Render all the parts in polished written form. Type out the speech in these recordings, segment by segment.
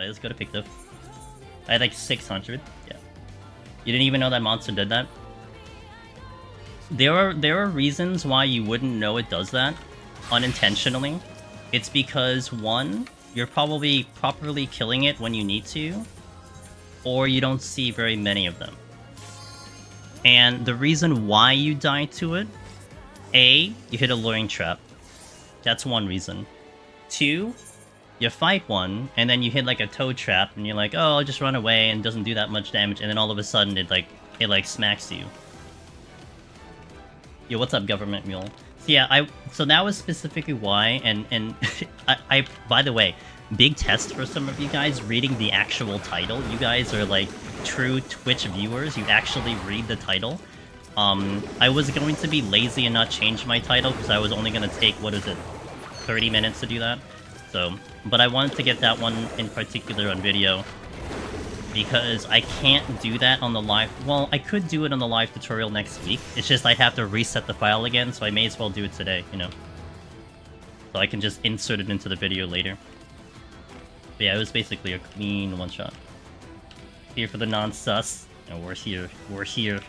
Alright, let's go to Picto. I had like 600. Yeah. You didn't even know that monster did that? There are reasons why you wouldn't know it does that unintentionally. It's because, one, you're probably properly killing it when you need to, or you don't see very many of them. And the reason why you die to it, A, you hit a luring trap. That's one reason. 2, you fight one, and then you hit like a toe trap, and you're like, oh, I'll just run away, and it doesn't do that much damage, and then all of a sudden it smacks you. Yo, what's up, Government Mule? So yeah, so that was specifically why, and I by the way, big test for some of you guys reading the actual title. You guys are like true Twitch viewers. You actually read the title. I was going to be lazy and not change my title because I was only going to take, 30 minutes to do that. So, but I wanted to get that one in particular on video because I can't do that on the live. Well, I could do it on the live tutorial next week. It's just I'd have to reset the file again, so I may as well do it today, you know. So I can just insert it into the video later. But yeah, it was basically a clean one-shot. Here for the non-sus. And we're here. We're here.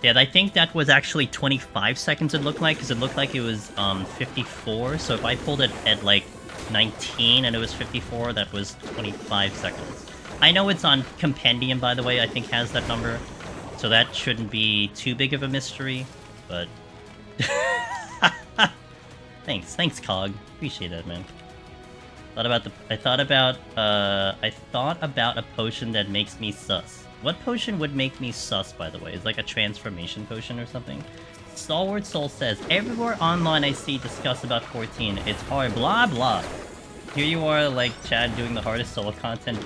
Yeah, I think that was actually 25 seconds it looked like, because it looked like it was 54. So if I pulled it at like 19 and it was 54, that was 25 seconds. I know it's on Compendium, by the way, I think has that number. So that shouldn't be too big of a mystery, but... Thanks, Cog. Appreciate that, man. I thought about a potion that makes me sus. What potion would make me sus, by the way? Is like a transformation potion or something? Stalwart Soul says, everywhere online I see discuss about 14. It's hard, blah blah. Here you are, like, Chad doing the hardest soul content.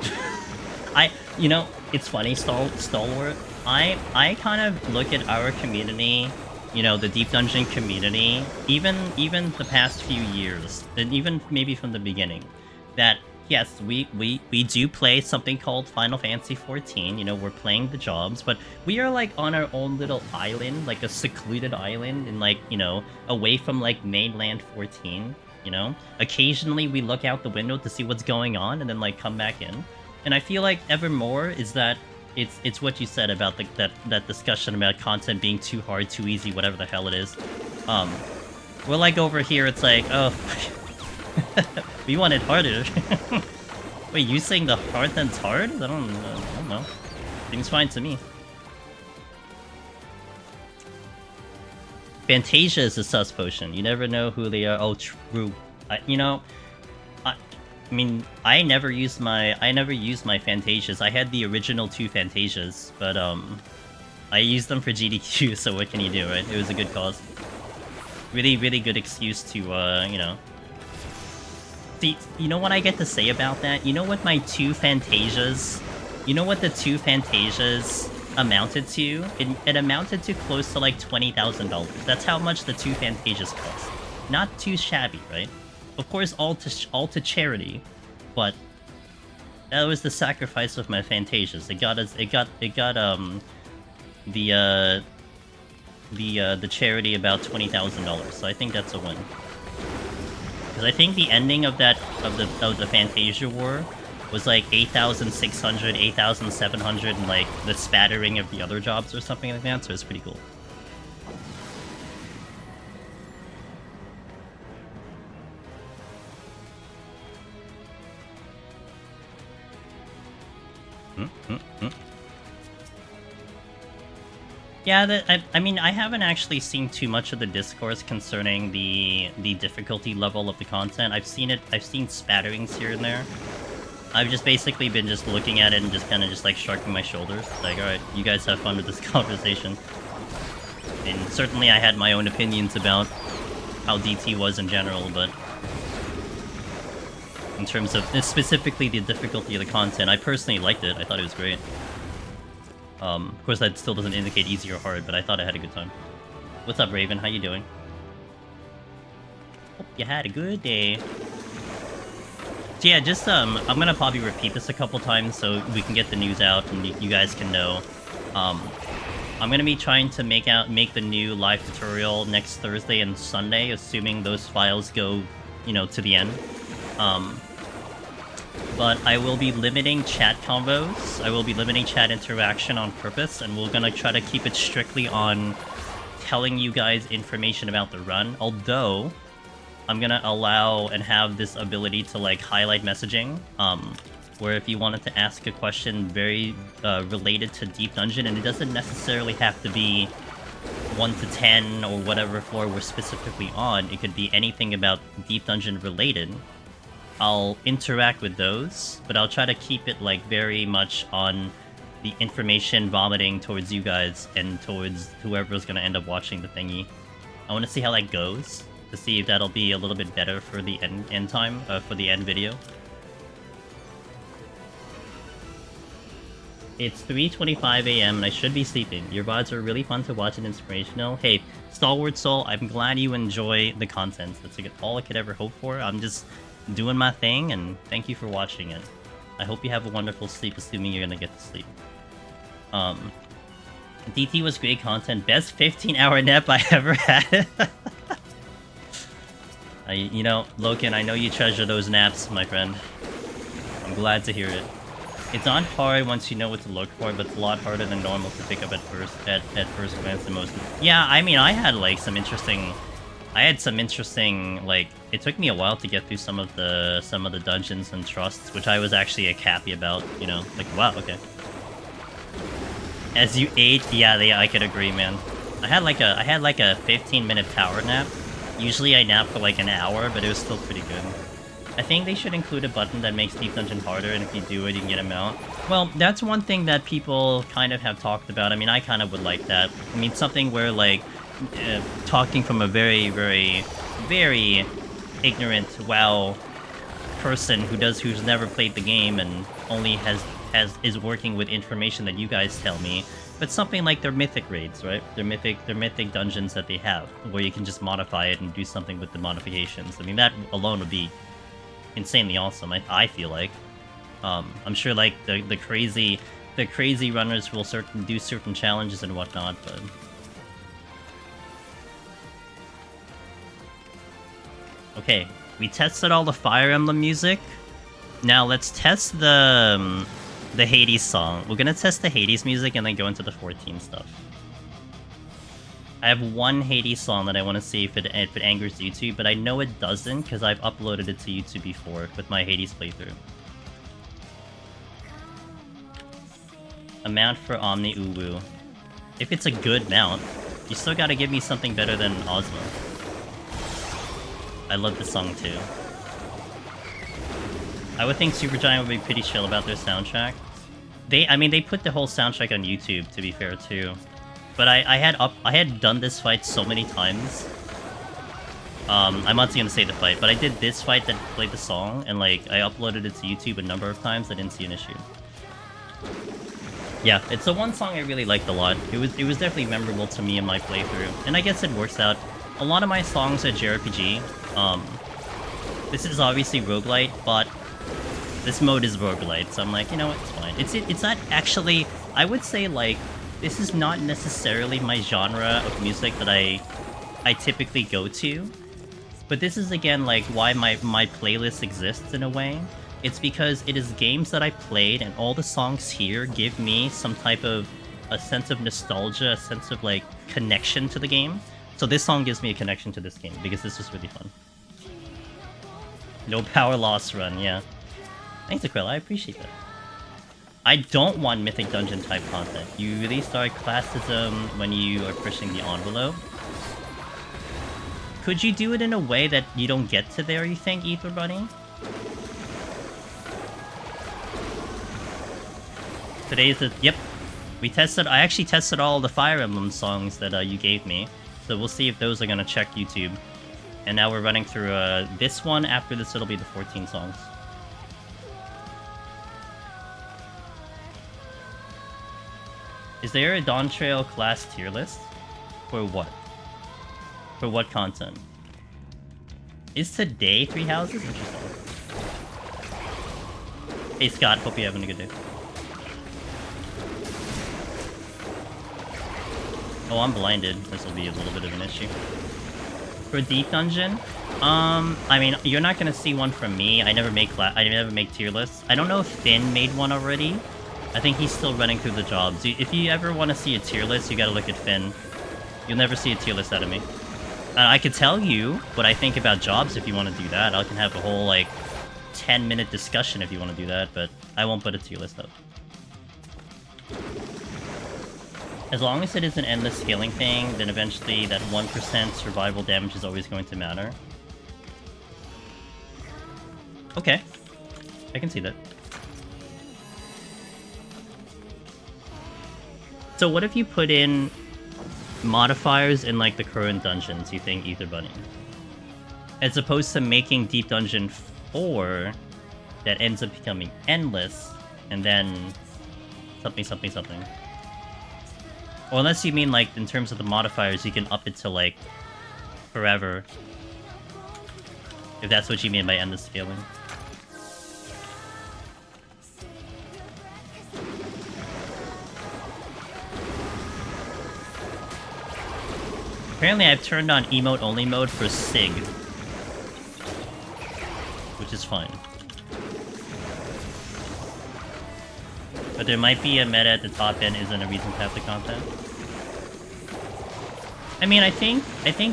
You know, it's funny, Stalwart. I kind of look at our community, you know, the Deep Dungeon community, even the past few years, and even maybe from the beginning, that yes, we do play something called Final Fantasy XIV, you know, we're playing the jobs, but we are like on our own little island, like a secluded island, and like, you know, away from like mainland 14, you know? Occasionally we look out the window to see what's going on and then like come back in. And I feel like evermore is that it's what you said about that discussion about content being too hard, too easy, whatever the hell it is. We're like over here, it's like, oh, we want it harder. Wait, you saying the hard than's hard? I don't know. Seems fine to me. Fantasia is a sus potion. You never know who they are. Oh, true. You know, I mean, I never used my Fantasias. I had the original 2 Fantasias, but I used them for GDQ. So what can you do, right? It was a good cause. Really, really good excuse to you know. See, you know what I get to say about that? You know what my 2 Fantasias... You know what the 2 Fantasias amounted to? It amounted to close to like $20,000. That's how much the 2 Fantasias cost. Not too shabby, right? Of course, all to charity, but that was the sacrifice of my Fantasias. It got the charity about $20,000. So I think that's a win. Because I think the ending of the Fantasia War was like 8,600, 8,700, and like the spattering of the other jobs or something like that. So it's pretty cool. Yeah, I mean, I haven't actually seen too much of the discourse concerning the difficulty level of the content. I've seen spatterings here and there. I've just basically been just looking at it and just kind of just like shrugging my shoulders. Like, alright, you guys have fun with this conversation. And certainly I had my own opinions about how DT was in general, but in terms of specifically the difficulty of the content, I personally liked it. I thought it was great. Of course, that still doesn't indicate easy or hard, but I thought I had a good time. What's up, Raven? How you doing? Hope you had a good day. So yeah, just, I'm gonna probably repeat this a couple times so we can get the news out and you guys can know. I'm gonna be trying to make the new live tutorial next Thursday and Sunday, assuming those files go, you know, to the end. But I will be limiting chat combos. I will be limiting chat interaction on purpose, and we're gonna try to keep it strictly on telling you guys information about the run. Although, I'm gonna allow and have this ability to like highlight messaging, where if you wanted to ask a question very related to Deep Dungeon, and it doesn't necessarily have to be 1 to 10 or whatever floor we're specifically on, it could be anything about Deep Dungeon related. I'll interact with those, but I'll try to keep it like very much on the information vomiting towards you guys and towards whoever's gonna end up watching the thingy. I want to see how that goes, to see if that'll be a little bit better for the end time, for the end video. It's 3:25 AM and I should be sleeping. Your VODs are really fun to watch and inspirational. Hey, Stalwart Soul, I'm glad you enjoy the content. That's like all I could ever hope for. I'm just doing my thing, and thank you for watching it. I hope you have a wonderful sleep, assuming you're gonna get to sleep. DT was great content. Best 15-hour nap I ever had. You know, Loken, I know you treasure those naps, my friend. I'm glad to hear it. It's not hard once you know what to look for, but it's a lot harder than normal to pick up at first glance. And most. Yeah, I mean, I had like some interesting, like, it took me a while to get through some of the dungeons and trusts, which I was actually happy about. You know, like, wow, okay. As you ate, yeah, I could agree, man. I had like a 15-minute power nap. Usually I nap for like an hour, but it was still pretty good. I think they should include a button that makes Deep Dungeon harder, and if you do it, you can get a mount. Well, that's one thing that people kind of have talked about. I mean, I kind of would like that. I mean, something where, like, talking from a very, very, very ignorant WoW person who's never played the game and only is working with information that you guys tell me. But something like their mythic raids, right? Their mythic dungeons that they have, where you can just modify it and do something with the modifications. I mean, that alone would be insanely awesome. I feel like. I'm sure like the crazy runners will do certain challenges and whatnot, but. Okay, we tested all the Fire Emblem music. Now let's test the Hades song. We're gonna test the Hades music and then go into the 14 stuff. I have one Hades song that I want to see if it angers YouTube, but I know it doesn't because I've uploaded it to YouTube before with my Hades playthrough. A mount for Omni Uwu. If it's a good mount, you still gotta give me something better than Ozma. I love this song too. I would think Supergiant would be pretty chill about their soundtrack. I mean, they put the whole soundtrack on YouTube, to be fair too. But I had done this fight so many times. I'm not gonna say the fight, but I did this fight that played the song, and like I uploaded it to YouTube a number of times. I didn't see an issue. Yeah, it's the one song I really liked a lot. It was definitely memorable to me in my playthrough, and I guess it works out. A lot of my songs are JRPG. This is obviously roguelite, but this mode is roguelite, so I'm like, you know what, it's fine. It's not actually, I would say like, this is not necessarily my genre of music that I typically go to, but this is again like why my playlist exists in a way. It's because it is games that I played, and all the songs here give me some type of a sense of nostalgia, a sense of like connection to the game. So this song gives me a connection to this game because this was really fun. No power loss run, yeah. Thanks, Aquila, I appreciate that. I don't want Mythic Dungeon type content. You really start classism when you are pushing the envelope. Could you do it in a way that you don't get to there, you think, Ether Bunny? Today's the... Yep. I actually tested all the Fire Emblem songs that you gave me. So we'll see if those are gonna check YouTube. And now we're running through this one. After this, it'll be the 14 songs. Is there a Dawntrail class tier list? For what? For what content? Is today 3 houses? Interesting. Hey Scott, hope you're having a good day. Oh, I'm blinded. This will be a little bit of an issue. For Deep Dungeon, I mean, you're not gonna see one from me. I never make tier lists. I don't know if Finn made one already. I think he's still running through the jobs. If you ever want to see a tier list, you gotta look at Finn. You'll never see a tier list out of me. I could tell you what I think about jobs if you want to do that. I can have a whole, like, 10-minute discussion if you want to do that, but I won't put a tier list up. As long as it is an endless scaling thing, then eventually that 1% survival damage is always going to matter. Okay. I can see that. So what if you put in modifiers in, like, the current dungeons, you think, Ether Bunny? As opposed to making Deep Dungeon 4 that ends up becoming endless, and then something. Or unless you mean, like, in terms of the modifiers, you can up it to, like, forever. If that's what you mean by endless scaling. Apparently I've turned on emote-only mode for Sig. Which is fine. But there might be a meta at the top end isn't a reason to have the content. I mean, I think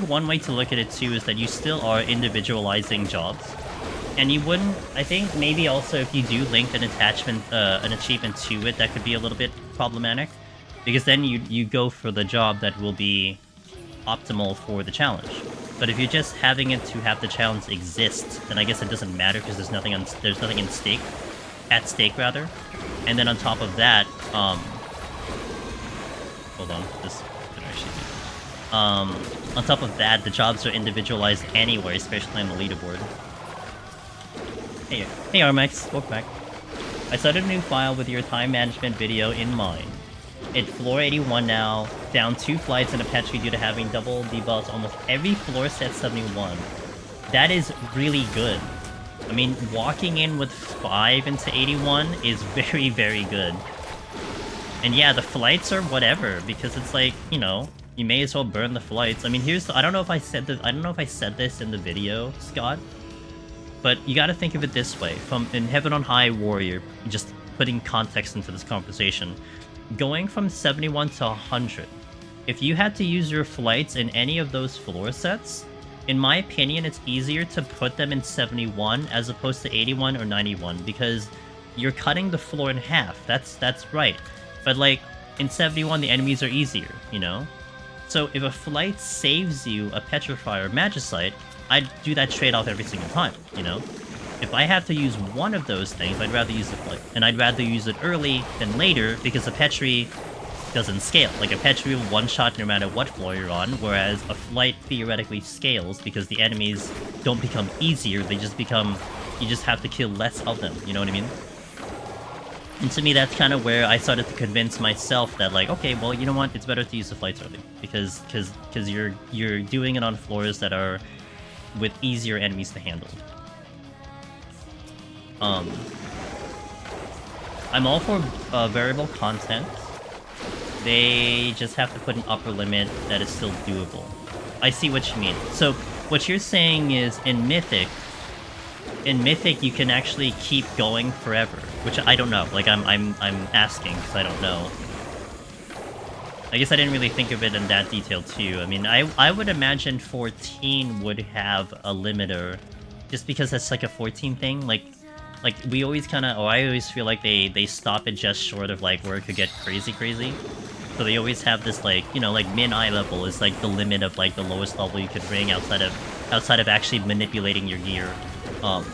one way to look at it too is that you still are individualizing jobs. And you wouldn't... I think maybe also if you do link an attachment, an achievement to it, that could be a little bit problematic. Because then you go for the job that will be optimal for the challenge. But if you're just having it to have the challenge exist, then I guess it doesn't matter because there's nothing at stake rather. And then on top of that, hold on, this could actually be. On top of that, the jobs are individualized anyway, especially on the leaderboard. Hey Armax, welcome back. I started a new file with your time management video in mind. It's floor 81 now, down 2 flights in a patch due to having double debuffs almost every floor set 71. That is really good. I mean, walking in with 5 into 81 is very, very good. And yeah, the flights are whatever, because it's like, you know, you may as well burn the flights. I mean, here's the, I don't know if I said this in the video, Scott, but you gotta think of it this way. From in Heaven on High Warrior, just putting context into this conversation, going from 71 to 100, if you had to use your flights in any of those floor sets, in my opinion, it's easier to put them in 71 as opposed to 81 or 91, because you're cutting the floor in half. That's right. But like, in 71, the enemies are easier, you know? So if a flight saves you a Petrifier or Magicite, I'd do that trade-off every single time, you know? If I have to use one of those things, I'd rather use the flight. And I'd rather use it early than later, because a Petri doesn't scale. Like, a Petri will one-shot no matter what floor you're on, whereas a flight theoretically scales because the enemies don't become easier, they just become... you just have to kill less of them, you know what I mean? And to me, that's kind of where I started to convince myself that, like, okay, well, you know what, it's better to use the flights early. Because you're doing it on floors that are with easier enemies to handle. I'm all for variable content. They just have to put an upper limit that is still doable. I see what you mean. So what you're saying is in Mythic you can actually keep going forever, which I don't know. Like I'm asking because I don't know. I guess I didn't really think of it in that detail too. I mean, I would imagine 14 would have a limiter, just because that's like a 14 thing. Like we always kind of, or I always feel like they stop it just short of like where it could get crazy. So they always have this, like, you know, like min eye level is like the limit of like the lowest level you could ring outside of actually manipulating your gear. But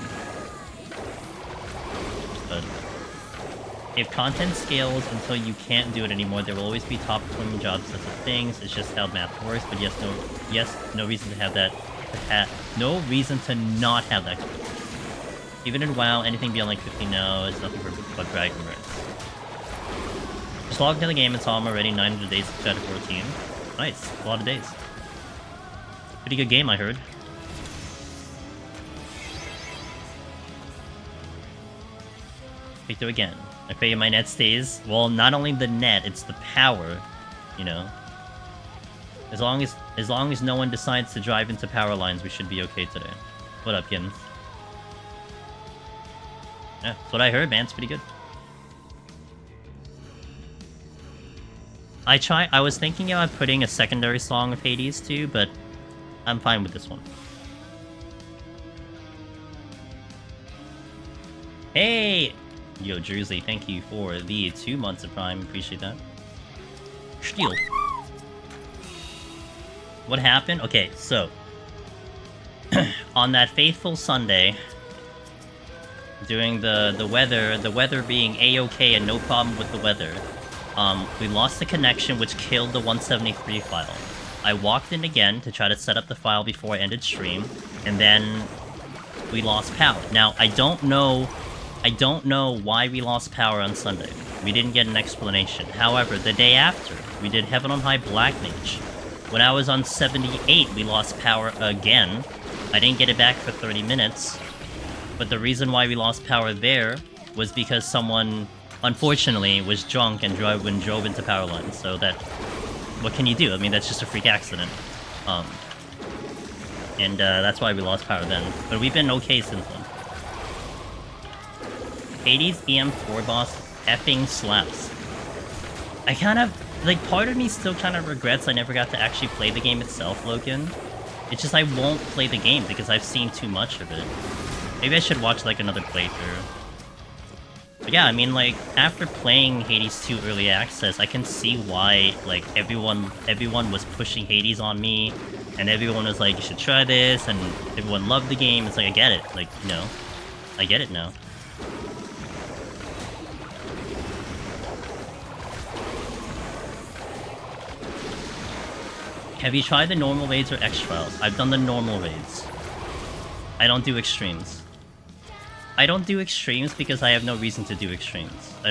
if content scales until you can't do it anymore, there will always be top performing jobs such as things. It's just how math works. But no reason to have that. No reason to not have that. Even in WoW, anything beyond like 50 now is nothing but bragging rights. Just logged into the game and saw I'm already 900 days instead of 14. Nice, a lot of days. Pretty good game, I heard. Picto again. I pray my net stays. Well, not only the net, it's the power, you know. As long as no one decides to drive into power lines, we should be okay today. What up, Gims? Yeah, that's what I heard, man. It's pretty good. I was thinking about putting a secondary song of Hades too, but I'm fine with this one. Hey! Yo, Jersey, thank you for the 2 months of Prime. Appreciate that. Steal. What happened? Okay, so on that faithful Sunday, during the weather being a-okay and no problem with the weather, we lost the connection, which killed the 173 file. I walked in again to try to set up the file before I ended stream, and then we lost power. Now, I don't know why we lost power on Sunday. We didn't get an explanation. However, the day after, we did Heaven on High Black Mage. When I was on 78, we lost power again. I didn't get it back for 30 minutes. But the reason why we lost power there was because someone, unfortunately, was drunk and drove into power lines. So that, what can you do? I mean, that's just a freak accident. That's why we lost power then. But we've been okay since then. Hades EM4 boss effing slaps. I kind of, like, part of me still kind of regrets I never got to actually play the game itself, Logan. It's just I won't play the game because I've seen too much of it. Maybe I should watch, like, another playthrough. But yeah, I mean, like, after playing Hades 2 Early Access, I can see why, like, everyone was pushing Hades on me, and everyone was like, you should try this, and everyone loved the game. It's like, I get it. Like, you know, I get it now. Have you tried the normal raids or X-Trials? I've done the normal raids. I don't do extremes. I don't do extremes because I have no reason to do extremes. I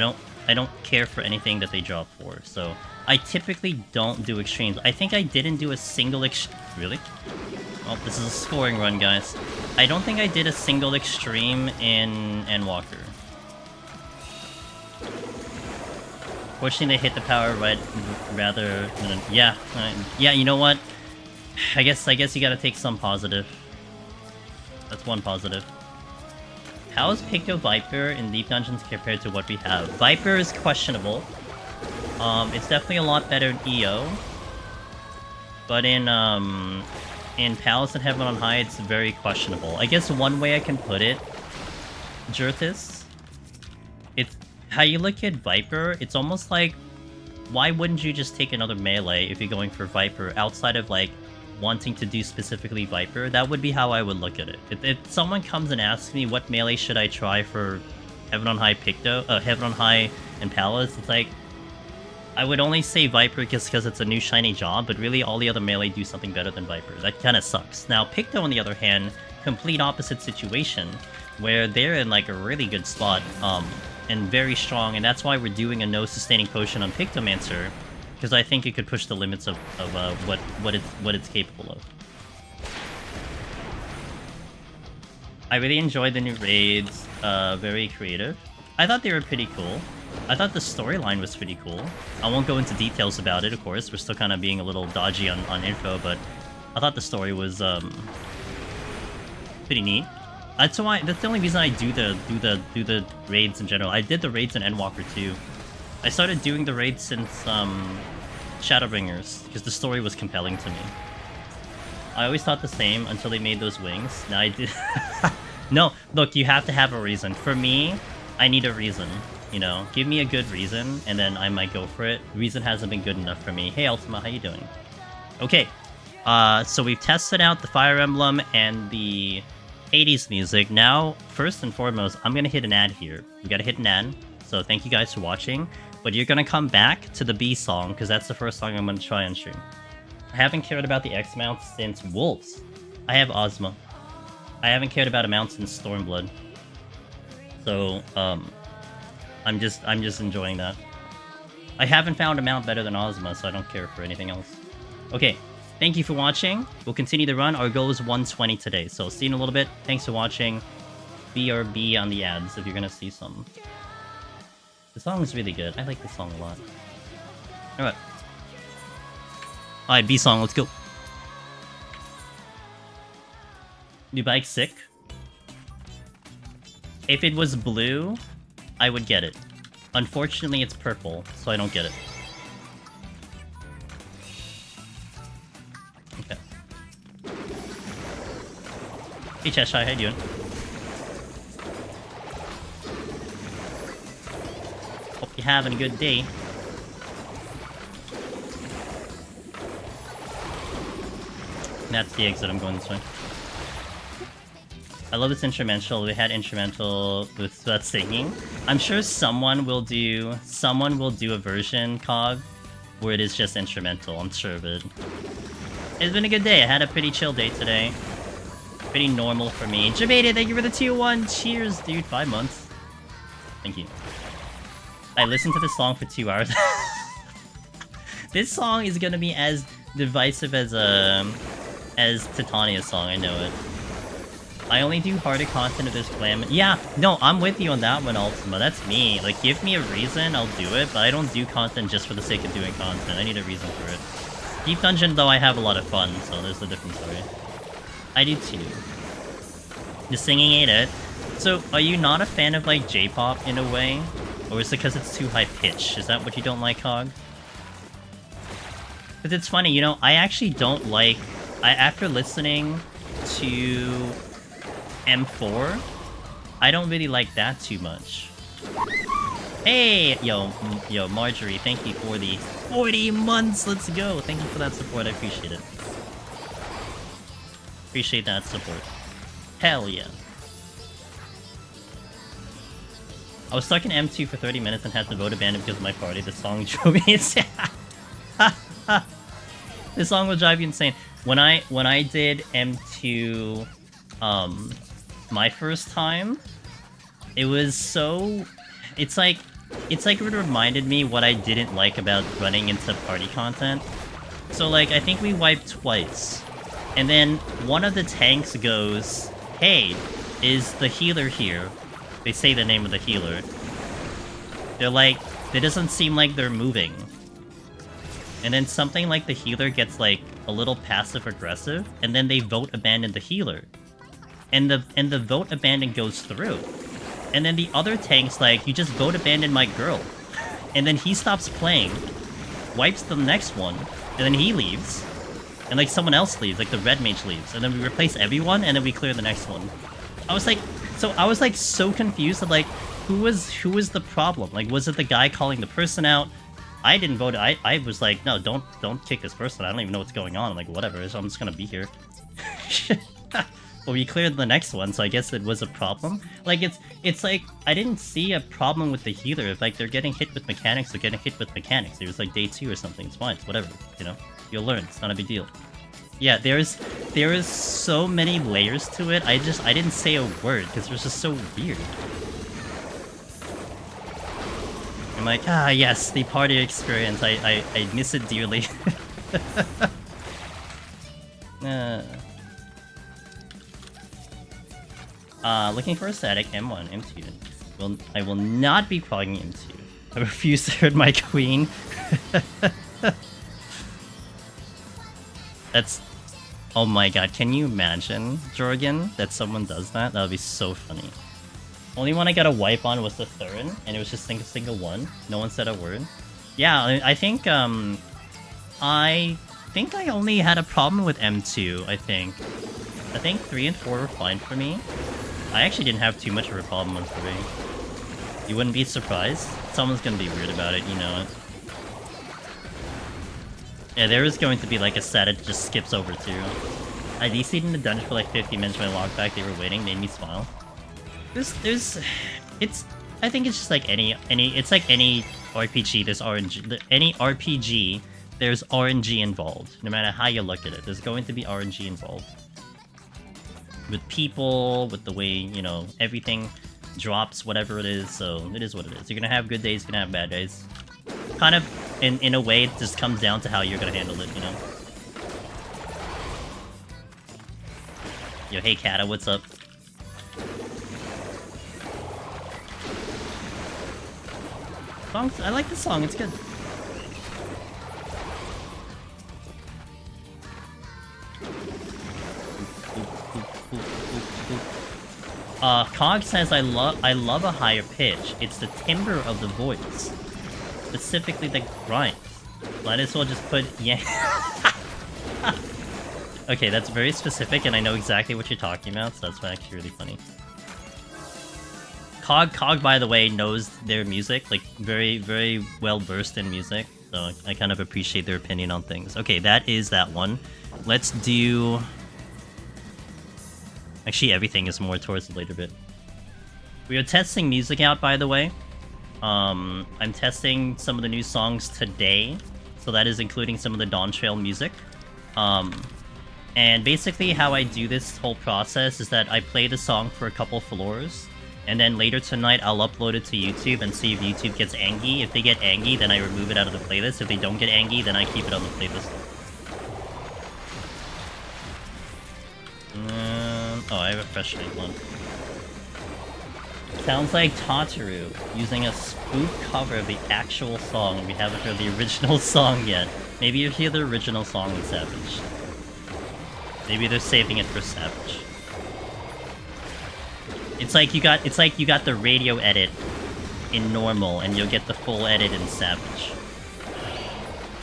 don't care for anything that they drop for, so I typically don't do extremes. I think I didn't do a single really? Well, this is a scoring run, guys. I don't think I did a single extreme in Walker. Fortunately, they hit the power right rather than... Yeah, yeah, you know what? I guess you gotta take some positive. That's one positive. How is Picto Viper in Deep Dungeons compared to what we have? Viper is questionable. It's definitely a lot better in EO. But in Palace and Heaven on High, it's very questionable. I guess one way I can put it, Jerthis, it's... How you look at Viper, it's almost like, why wouldn't you just take another melee if you're going for Viper outside of, like, wanting to do specifically Viper? That would be how I would look at it. If someone comes and asks me what melee should I try for Heaven on High Heaven on High and Palace, it's like, I would only say Viper because it's a new shiny job, but really all the other melee do something better than Viper. That kind of sucks. Now, Picto, on the other hand, complete opposite situation, where they're in, like, a really good spot, and very strong, and that's why we're doing a no sustaining potion on Pictomancer, because I think it could push the limits of what it's capable of. I really enjoyed the new raids, very creative. I thought they were pretty cool. I thought the storyline was pretty cool. I won't go into details about it, of course. We're still kind of being a little dodgy on info, but I thought the story was pretty neat. That's the only reason I do the raids in general. I did the raids in Endwalker too. I started doing the raids since Shadowbringers because the story was compelling to me. I always thought the same until they made those wings. Now I did. No, look, you have to have a reason. For me, I need a reason. You know, give me a good reason, and then I might go for it. Reason hasn't been good enough for me. Hey, Ultima, how you doing? Okay, so we've tested out the Fire Emblem and the Hades music. Now, first and foremost, I'm gonna hit an ad here. We gotta hit an ad, so thank you guys for watching. But you're gonna come back to the B song, because that's the first song I'm gonna try on stream. I haven't cared about the X mounts since Wolves. I have Ozma. I haven't cared about a mount since Stormblood. So, I'm just enjoying that. I haven't found a mount better than Ozma, so I don't care for anything else. Okay. Thank you for watching. We'll continue the run. Our goal is 120 today, so see you in a little bit. Thanks for watching. BRB on the ads if you're gonna see some. The song is really good. I like this song a lot. Alright. Alright, B-Song, let's go. New bike sick. If it was blue, I would get it. Unfortunately, it's purple, so I don't get it. Okay. Hey Cheshire, how you doing? Hope you're having a good day. That's the exit, I'm going this way. I love this instrumental. We had instrumental with that singing. I'm sure someone will do a version, Cog, where it is just instrumental. I'm sure of it. It's been a good day. I had a pretty chill day today. Pretty normal for me. Jabata, thank you for the tier 1. Cheers, dude. 5 months. Thank you. I listened to this song for 2 hours. This song is gonna be as divisive as Titania's song. I know it. I only do harder content if there's glam. Yeah, no, I'm with you on that one, Ultima. That's me. Like, give me a reason, I'll do it, but I don't do content just for the sake of doing content. I need a reason for it. Deep Dungeon, though, I have a lot of fun, so there's a different story. I do too. The singing ain't it. So, are you not a fan of, like, J-pop in a way? Or is it because it's too high pitch? Is that what you don't like, Hog? Because it's funny, you know, I actually don't like... after listening to M4, I don't really like that too much. Hey! Yo, Marjorie, thank you for the 40 months! Let's go! Thank you for that support, I appreciate it. Appreciate that support. Hell yeah. I was stuck in M2 for 30 minutes and had to vote abandon because of my party. The song drove me insane. This song will drive you insane. When I did M2, my first time, it was so... It's like it reminded me what I didn't like about running into party content. So, like, I think we wiped twice. And then one of the tanks goes, "Hey, is the healer here?" They say the name of the healer. They're like, it doesn't seem like they're moving. And then something like the healer gets, like, a little passive-aggressive, and then they vote abandon the healer. And the vote abandon goes through. And then the other tank's like, "You just vote abandon my girl." And then he stops playing, wipes the next one, and then he leaves. And, like, someone else leaves, like the red mage leaves. And then we replace everyone, and then we clear the next one. I was like, so confused of, like, who was the problem? Like, was it the guy calling the person out? I didn't vote. I was like, no, don't kick this person. I don't even know what's going on. I'm like, whatever, so I'm just gonna be here. Well, we cleared the next one, so I guess it was a problem. Like, it's like, I didn't see a problem with the healer. If, like, they're getting hit with mechanics, they're getting hit with mechanics. It was like day 2 or something. It's fine. It's whatever, you know? You'll learn. It's not a big deal. Yeah, there is so many layers to it. I didn't say a word because it was just so weird. I'm like, ah, yes, the party experience. I miss it dearly. Looking for a static M1, M2. I will not be clogging M2. I refuse to hurt my queen. That's... Oh my god, can you imagine, Jorgen, that someone does that? That would be so funny. Only one I got a wipe on was the Thurin, and it was just a single one. No one said a word. Yeah, I think I only had a problem with M2, I think 3 and 4 were fine for me. I actually didn't have too much of a problem with 3. You wouldn't be surprised? Someone's gonna be weird about it, you know it. Yeah, there is going to be like a set it just skips over too. I DC'd in the dungeon for like 50 minutes when I logged back, they were waiting, made me smile. I think it's just like any RPG, there's RNG. Any RPG, there's RNG involved. No matter how you look at it, there's going to be RNG involved. With people, with the way, you know, everything drops, whatever it is, so it is what it is. You're gonna have good days, you're gonna have bad days. Kind of, in a way, it just comes down to how you're gonna handle it, you know? Yo, hey Kata, what's up? I like this song, it's good. Cog says I love a higher pitch. It's the timbre of the voice. Specifically the grind. Might as well just put yeah. Okay, that's very specific, and I know exactly what you're talking about, so that's actually really funny. Cog, by the way, knows their music, like, very, very well versed in music, so I kind of appreciate their opinion on things. Okay, that is that one. Let's do... Actually, everything is more towards the later bit. We are testing music out, by the way. I'm testing some of the new songs today, so that is including some of the Dawntrail music. And basically how I do this whole process is that I play the song for a couple floors, and then later tonight I'll upload it to YouTube and see if YouTube gets angry. If they get angry, then I remove it out of the playlist. If they don't get angry, then I keep it on the playlist. Oh, I have a fresh one. Sounds like Tataru using a spoof cover of the actual song. We haven't heard the original song yet. Maybe you hear the original song in Savage. Maybe they're saving it for Savage. It's like you got the radio edit in normal, and you'll get the full edit in Savage.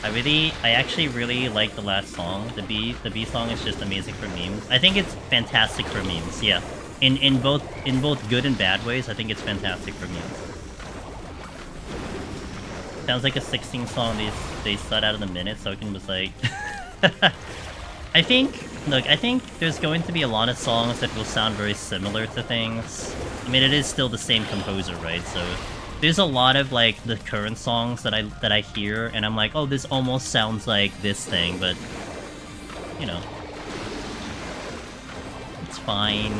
I actually really like the last song. The B song is just amazing for memes. I think it's fantastic for memes. Yeah, in both good and bad ways. I think it's fantastic for memes. Sounds like a 16 song they set out in the minute, so it can was like. I think there's going to be a lot of songs that will sound very similar to things. I mean, it is still the same composer, right? So there's a lot of like the current songs that I hear, and I'm like, oh, this almost sounds like this thing, but you know, it's fine.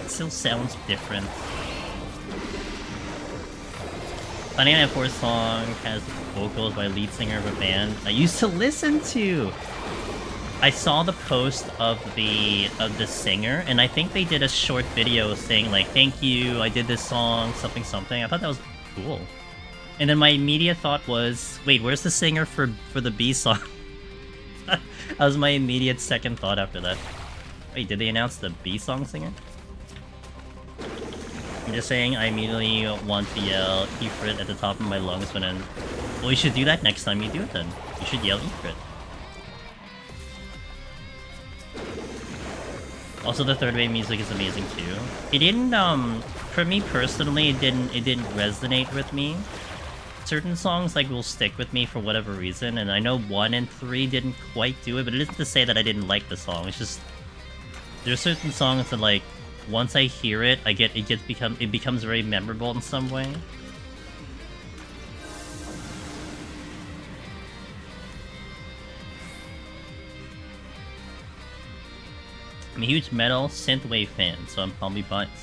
It still sounds different. Funny Night 4 song has vocals by lead singer of a band I used to listen to. I saw the post of the singer, and I think they did a short video saying like, "Thank you, I did this song, something something." I thought that was cool. And then my immediate thought was, wait, where's the singer for the B song? That was my immediate second thought after that. Wait, did they announce the B song singer? I'm just saying, I immediately want to yell Ifrit at the top of my lungs when I'm... Well, you should do that next time you do it then. You should yell Ifrit. Also, the third wave music is amazing too. It didn't, for me personally, it didn't resonate with me. Certain songs, like, will stick with me for whatever reason, and I know 1 and 3 didn't quite do it, but it isn't to say that I didn't like the song. It's just, there are certain songs that, like, once I hear it, it becomes very memorable in some way. I'm a huge metal synthwave fan, so I'm probably biased.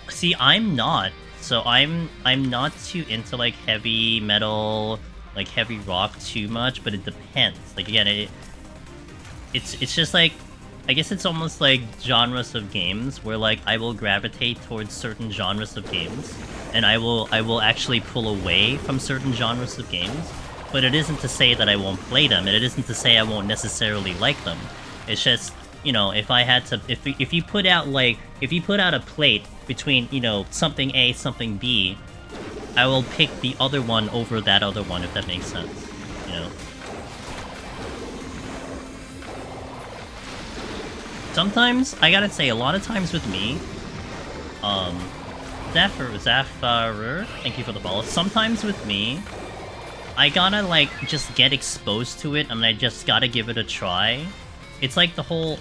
See, I'm not. So I'm not too into like heavy metal, like heavy rock too much, but it depends. Like again, it's just like, I guess it's almost like genres of games where like I will gravitate towards certain genres of games, and I will actually pull away from certain genres of games. But it isn't to say that I won't play them, and it isn't to say I won't necessarily like them. It's just, you know, if I had to, if you put out a plate between, you know, something A, something B, I will pick the other one over that other one, if that makes sense, you know. Sometimes, I gotta say, a lot of times with me, Zaffarer, thank you for the follow. Sometimes with me, I gotta, like, just get exposed to it, and I just gotta give it a try. It's like the whole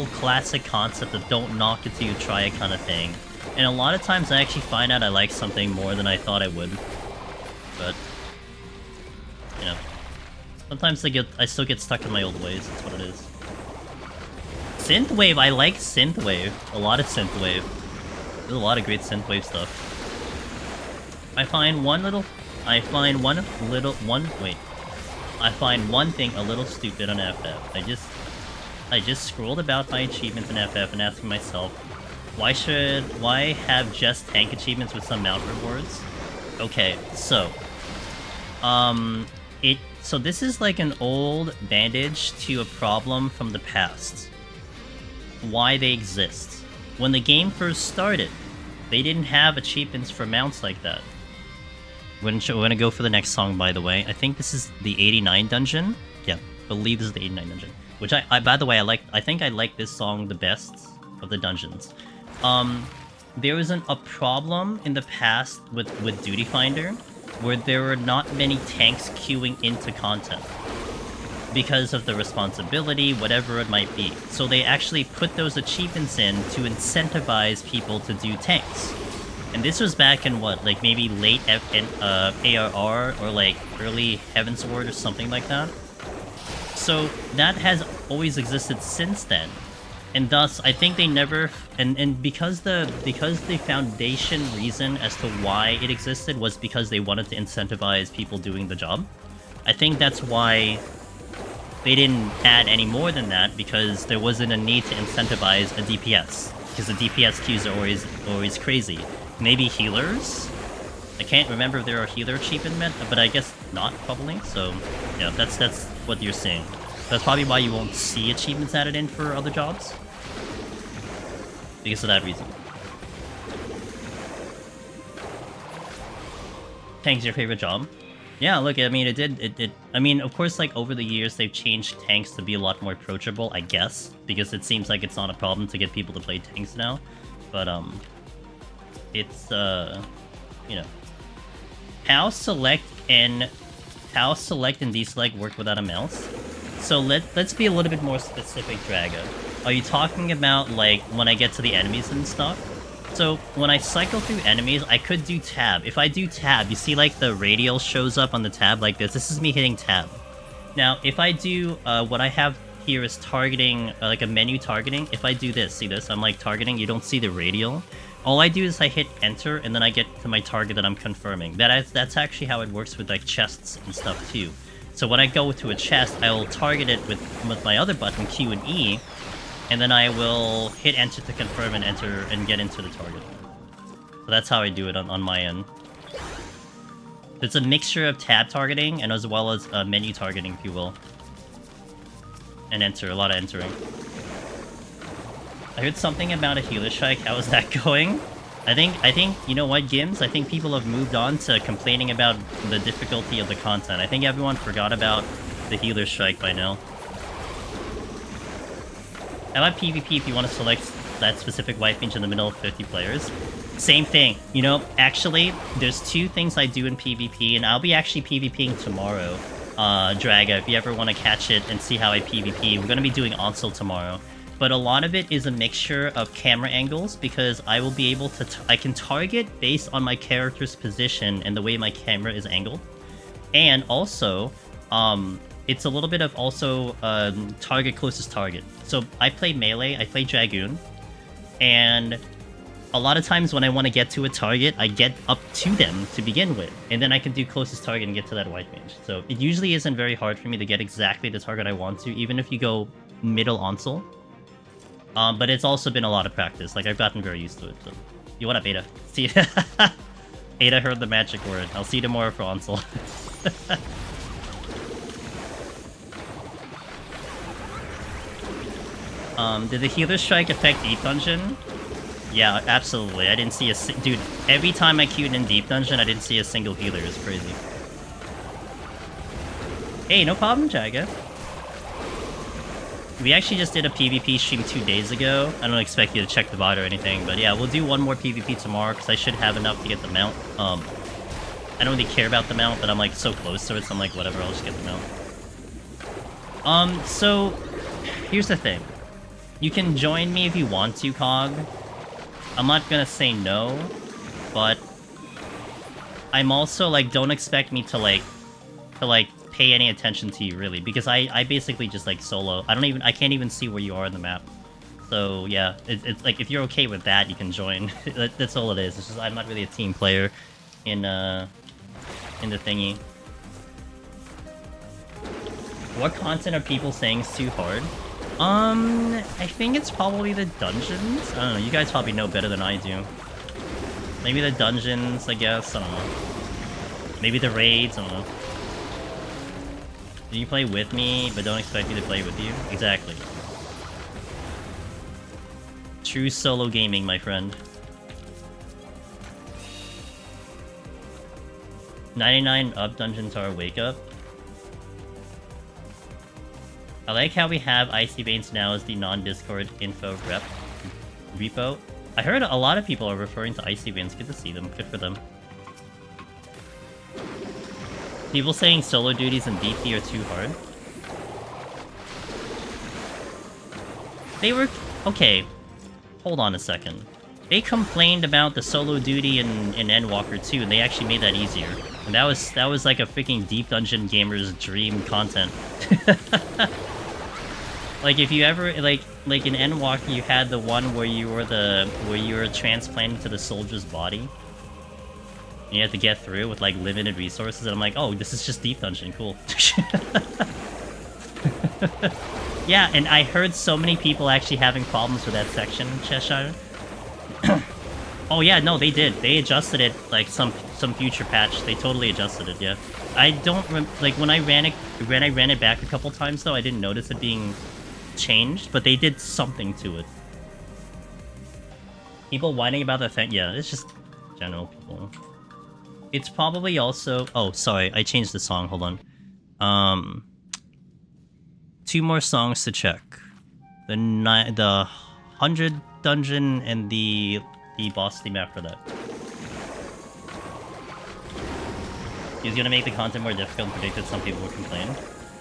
classic concept of don't knock it till you try it kind of thing. And a lot of times I actually find out I like something more than I thought I would. But, you know, sometimes I still get stuck in my old ways, that's what it is. Synthwave, I like Synthwave. A lot of Synthwave. There's a lot of great Synthwave stuff. I find one thing a little stupid on FF. I just scrolled about my achievements in FF and asking myself, why have just tank achievements with some mount rewards? Okay, so this is like an old bandage to a problem from the past. Why they exist. when the game first started, they didn't have achievements for mounts like that. We're gonna go for the next song, by the way. I think this is the 89 dungeon. Yeah, I believe this is the 89 dungeon. Which I by the way, I think I like this song the best of the dungeons. There wasn't a problem in the past with Duty Finder where there were not many tanks queuing into content because of the responsibility, whatever it might be. So they actually put those achievements in to incentivize people to do tanks. And this was back in what, like maybe late ARR or like early Heavensward or something like that. So that has always existed since then. And thus, I think they never... And because the foundation reason as to why it existed was because they wanted to incentivize people doing the job. I think that's why they didn't add any more than that, because there wasn't a need to incentivize a DPS. Because the DPS queues are always crazy. Maybe healers? I can't remember if there are healer achievements, but I guess not, probably. So, yeah, that's what you're seeing. That's probably why you won't see achievements added in for other jobs. Because of that reason. Tank's your favorite job? Yeah, look, I mean, I mean, of course, like, over the years, they've changed tanks to be a lot more approachable, I guess. Because it seems like it's not a problem to get people to play tanks now. But, it's, you know. How select and deselect work without a mouse? So let's be a little bit more specific, Draga. Are you talking about, like, when I get to the enemies and stuff? So, when I cycle through enemies, I could do tab. If I do tab, you see, like, the radial shows up on the tab like this. This is me hitting tab. Now, if I do, what I have here is targeting, like a menu targeting. If I do this, see this? I'm, like, targeting. You don't see the radial. All I do is I hit enter, and then I get to my target that I'm confirming. That's actually how it works with, like, chests and stuff, too. So when I go to a chest, I will target it with my other button, Q and E, and then I will hit enter to confirm and enter and get into the target. So that's how I do it on my end. It's a mixture of tab targeting and as well as menu targeting, if you will. And enter, a lot of entering. I heard something about a healer strike. How is that going? I think, you know what, Gims? I think people have moved on to complaining about the difficulty of the content. I think everyone forgot about the healer strike by now. How about PvP if you want to select that specific wipe range in the middle of 50 players? Same thing. You know, actually, there's two things I do in PvP, and I'll be actually PvPing tomorrow, Draga, if you ever want to catch it and see how I PvP. We're going to be doing Onsel tomorrow. But a lot of it is a mixture of camera angles, because I will be able to... I can target based on my character's position and the way my camera is angled. And also, it's a little bit of also target closest target. So I play melee, I play Dragoon, and a lot of times when I want to get to a target, I get up to them to begin with, and then I can do closest target and get to that white range. So it usually isn't very hard for me to get exactly the target I want to, even if you go middle Onsel. But it's also been a lot of practice. Like, I've gotten very used to it. So. You what up, Ada? See, Ada heard the magic word. I'll see you tomorrow for Onsel. Did the healer strike affect Deep Dungeon? Yeah, absolutely. I didn't see a dude. Every time I queued in Deep Dungeon, I didn't see a single healer. It's crazy. Hey, no problem, Jaga. We actually just did a PvP stream 2 days ago. I don't expect you to check the VOD or anything, but yeah, we'll do one more PvP tomorrow because I should have enough to get the mount. I don't really care about the mount, but I'm like so close to it, so I'm like, whatever, I'll just get the mount. So here's the thing. You can join me if you want to, Cog. I'm not gonna say no, but I'm also like, don't expect me to pay any attention to you, really, because I basically just like solo. I can't even see where you are in the map. So yeah, it's like, if you're okay with that, you can join. That's all it is. It's just I'm not really a team player in the thingy. What content are people saying is too hard? I think it's probably the dungeons. I don't know, you guys probably know better than I do. Maybe the dungeons, I guess, I don't know. Maybe the raids, I don't know. You play with me, but don't expect me to play with you? Exactly. True solo gaming, my friend. 99 up dungeons are a wake up. I like how we have Icy Veins now as the non-Discord info repo. I heard a lot of people are referring to Icy Veins. Good to see them. Good for them. People saying solo duties in DP are too hard. They were... Okay. Hold on a second. They complained about the solo duty in Endwalker 2, and they actually made that easier. And that was like a freaking Deep Dungeon gamer's dream content. Like if you ever like in Endwalker you had the one where you were transplanted to the soldier's body. And you had to get through with like limited resources, and I'm like, oh, this is just Deep Dungeon, cool. Yeah, and I heard so many people actually having problems with that section, Cheshire. Oh yeah, no, they did. They adjusted it like some future patch. They totally adjusted it. Yeah, I don't like when I ran it back a couple times though. I didn't notice it being changed, but they did something to it. People whining about that thing. Yeah, it's just general people. It's probably also... Oh, sorry, I changed the song. Hold on. 2 more songs to check. The 100 dungeon and the boss theme after that. He's gonna make the content more difficult and predicted some people would complain.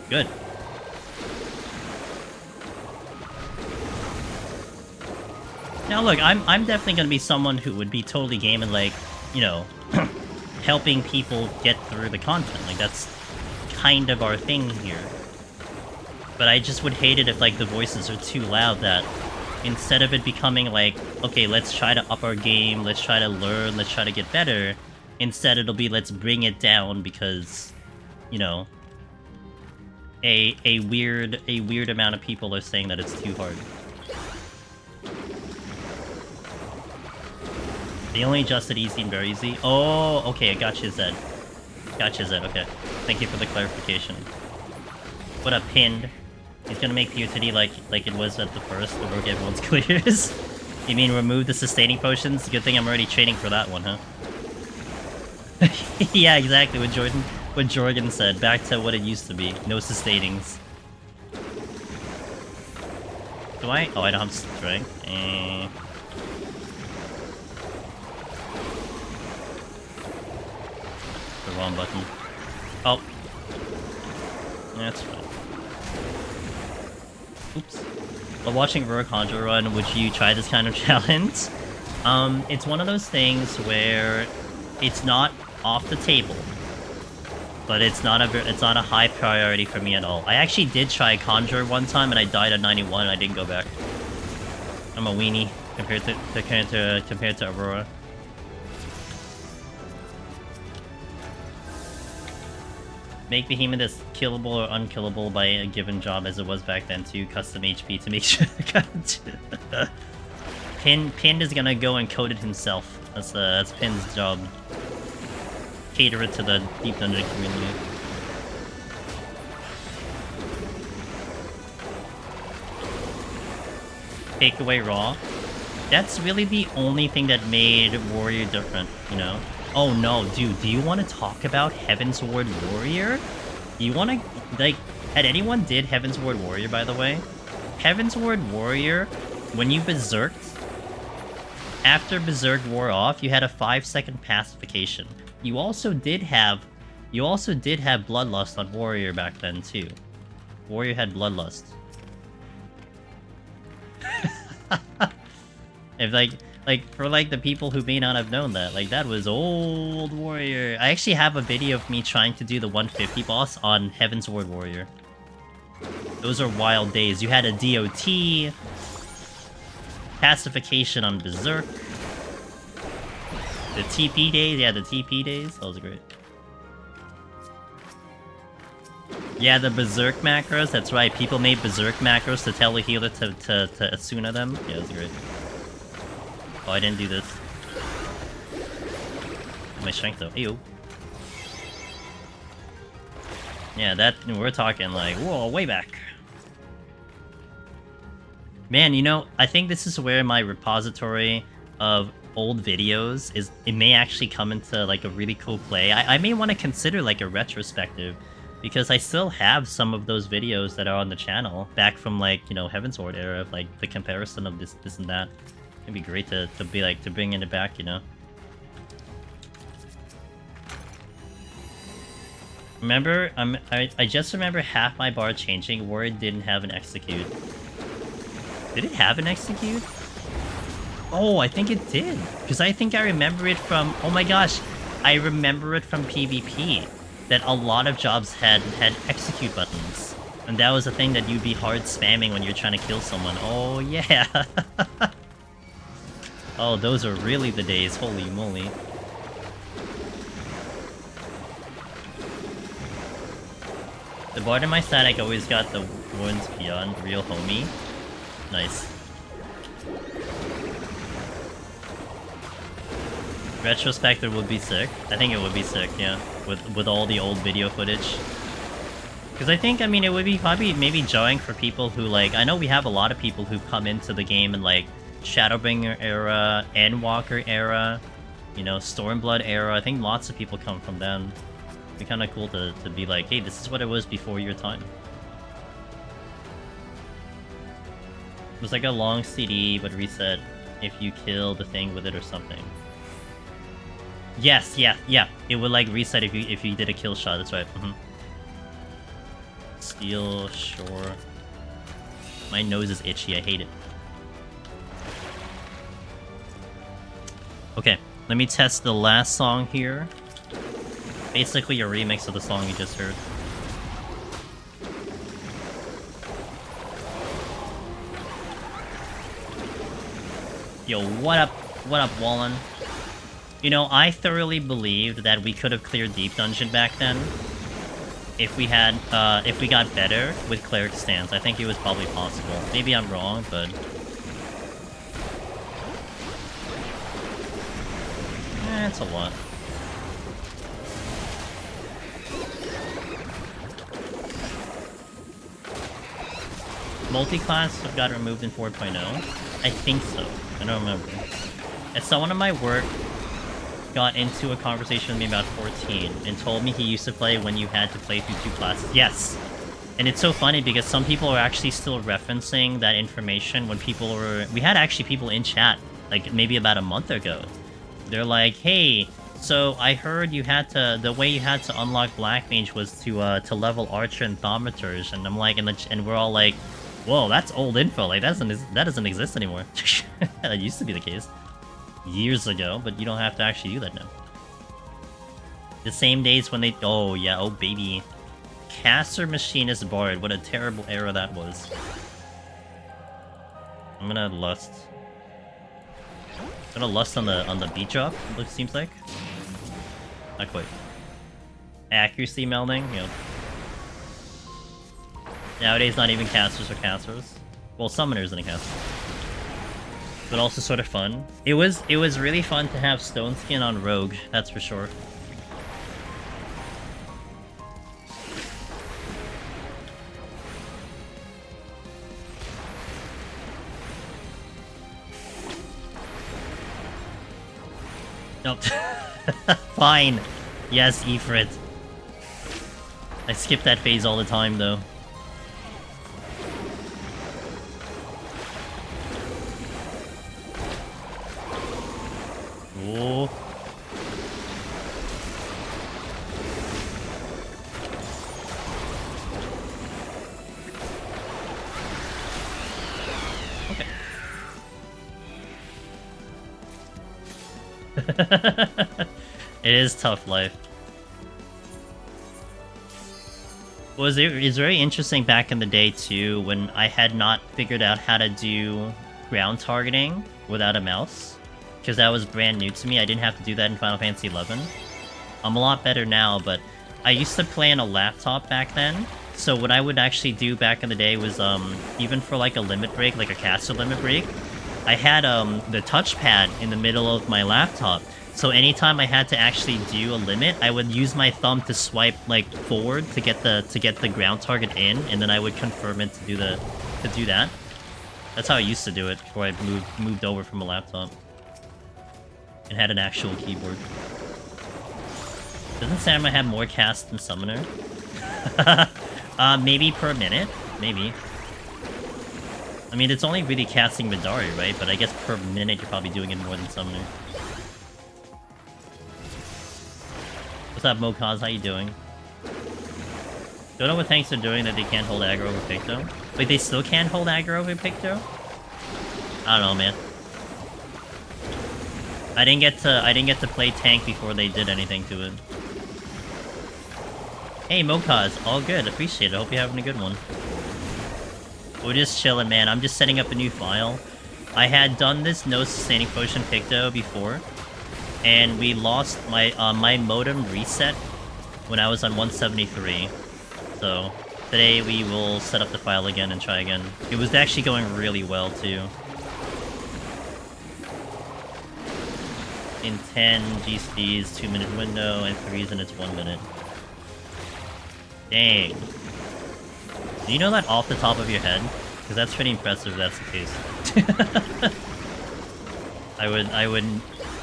Good. Now look, I'm definitely gonna be someone who would be totally game and like, you know, helping people get through the content. Like that's kind of our thing here. But I just would hate it if like the voices are too loud that instead of it becoming like, okay, let's try to up our game, let's try to learn, let's try to get better, instead it'll be let's bring it down because, you know, a weird amount of people are saying that it's too hard. They only adjusted easy and very easy. Oh, okay, I got you, Zed. Gotcha, Zed, okay. Thank you for the clarification. What up, Pinned? He's gonna make PoTD like it was at the first, to work everyone's clears. You mean remove the sustaining potions? Good thing I'm already training for that one, huh? Yeah, exactly what Jordan said. Back to what it used to be. No sustainings. Do I? Oh, I don't have strength. The wrong button. Oh. That's fine. Oops. While watching Conjure Run, would you try this kind of challenge? It's one of those things where it's not off the table, but it's not a high priority for me at all. I actually did try Conjure one time and I died at 91 and I didn't go back. I'm a weenie compared to Aurora. Make Behemoth as killable or unkillable by a given job as it was back then too. Custom HP to make sure. Pinned is gonna go and code it himself. That's Pinn's job. Cater it to the Deep Dungeon community. Take away Raw. That's really the only thing that made Warrior different, you know? Oh no, dude, do you want to talk about Heaven's Ward Warrior? Do you want to, like, had anyone did Heaven's Ward Warrior, by the way? Heaven's Ward Warrior, when you berserked, after Berserk wore off, you had a 5-second pacification. You also did have Bloodlust on Warrior back then, too. Warrior had Bloodlust. If, like, for, like, the people who may not have known that, like, that was old Warrior. I actually have a video of me trying to do the 150 boss on Heaven's Ward Warrior. Those are wild days. You had a DOT, pacification on Berserk, the TP days, yeah, the TP days, that was great. Yeah, the Berserk macros, that's right, people made Berserk macros to tell the healer to Asuna them. Yeah, that was great. Oh, I didn't do this. My strength though. Ew. Yeah, that we're talking like, whoa, way back. Man, you know, I think this is where my repository of old videos is. It may actually come into like a really cool play. I may want to consider like a retrospective, because I still have some of those videos that are on the channel back from like, you know, Heavensward era of like the comparison of this and that. It'd be great to be like to bring it back, you know. Remember, I just remember half my bar changing where it didn't have an execute. Did it have an execute? Oh, I think it did. Because I think I remember it from... Oh my gosh. I remember it from PvP. That a lot of jobs had execute buttons. And that was a thing that you'd be hard spamming when you're trying to kill someone. Oh, yeah. Oh, those are really the days. Holy moly. The bard in my static always got the wounds beyond real homie. Nice. Retrospective would be sick. I think it would be sick, yeah. With all the old video footage. Because I think, I mean, it would be probably maybe jarring for people who, like... I know we have a lot of people who come into the game in, like, Shadowbringer era, Endwalker era, you know, Stormblood era. I think lots of people come from them. It'd be kind of cool to be like, hey, this is what it was before your time. It was like a long CD, but reset if you kill the thing with it or something. Yes, yeah. It would like reset if you did a kill shot. That's right. Steel Shore. My nose is itchy. I hate it. Okay, let me test the last song here. Basically a remix of the song you just heard. Yo, what up, Wallen? You know, I thoroughly believed that we could have cleared Deep Dungeon back then. If we got better with Cleric Stance. I think it was probably possible. Maybe I'm wrong, but... it's a lot. Multi-class got removed in 4.0? I think so. I don't remember. As someone in my work got into a conversation with me about 14 and told me he used to play when you had to play through 2 classes. Yes! And it's so funny because some people are actually still referencing that information when people were... We had actually people in chat, like maybe about a month ago. They're like, hey, so I heard you had to... The way you had to unlock Black Mage was to level Archer and Thaumaturs. And I'm like, and we're all like, whoa, that's old info. Like, that doesn't exist anymore. That used to be the case years ago, but you don't have to actually do that now. The same days when they... Oh, yeah. Oh, baby. Caster Machinist Bard. What a terrible era that was. I'm gonna lust. I'm gonna lust on the beat drop, it seems like. Not quite. Accuracy melding, you know. Nowadays, not even casters are casters. Well, summoners and a caster. But also sort of fun. It was really fun to have Stone Skin on Rogue, that's for sure. Nope. Fine. Yes, Ifrit. I skip that phase all the time, though. Oh. Okay. It is tough life. It's very interesting back in the day too, when I had not figured out how to do ground targeting without a mouse. Because that was brand new to me. I didn't have to do that in Final Fantasy XI. I'm a lot better now, but I used to play on a laptop back then. So what I would actually do back in the day was, even for like a limit break, like a caster limit break, I had the touchpad in the middle of my laptop. So anytime I had to actually do a limit, I would use my thumb to swipe like forward to get the ground target in, and then I would confirm it to do that. That's how I used to do it before I moved over from a laptop. And had an actual keyboard. Doesn't Samurai have more cast than Summoner? Maybe per minute? Maybe. I mean, it's only really casting Midari, right? But I guess per minute you're probably doing it more than Summoner. What's up, Mokaz? How you doing? Don't know what tanks are doing that they can't hold aggro over Picto. Wait, they still can't hold aggro over Picto? I don't know, man. I didn't get to play tank before they did anything to it. Hey, Mokaz, all good. Appreciate it. Hope you're having a good one. We're just chilling, man. I'm just setting up a new file. I had done this no sustaining potion Picto before, and we lost my my modem reset when I was on 173. So today we will set up the file again and try again. It was actually going really well too. In 10 GCs, 2-minute window, and 3s and it's 1 minute. Dang. Do you know that off the top of your head? Because that's pretty impressive if that's the case. I would...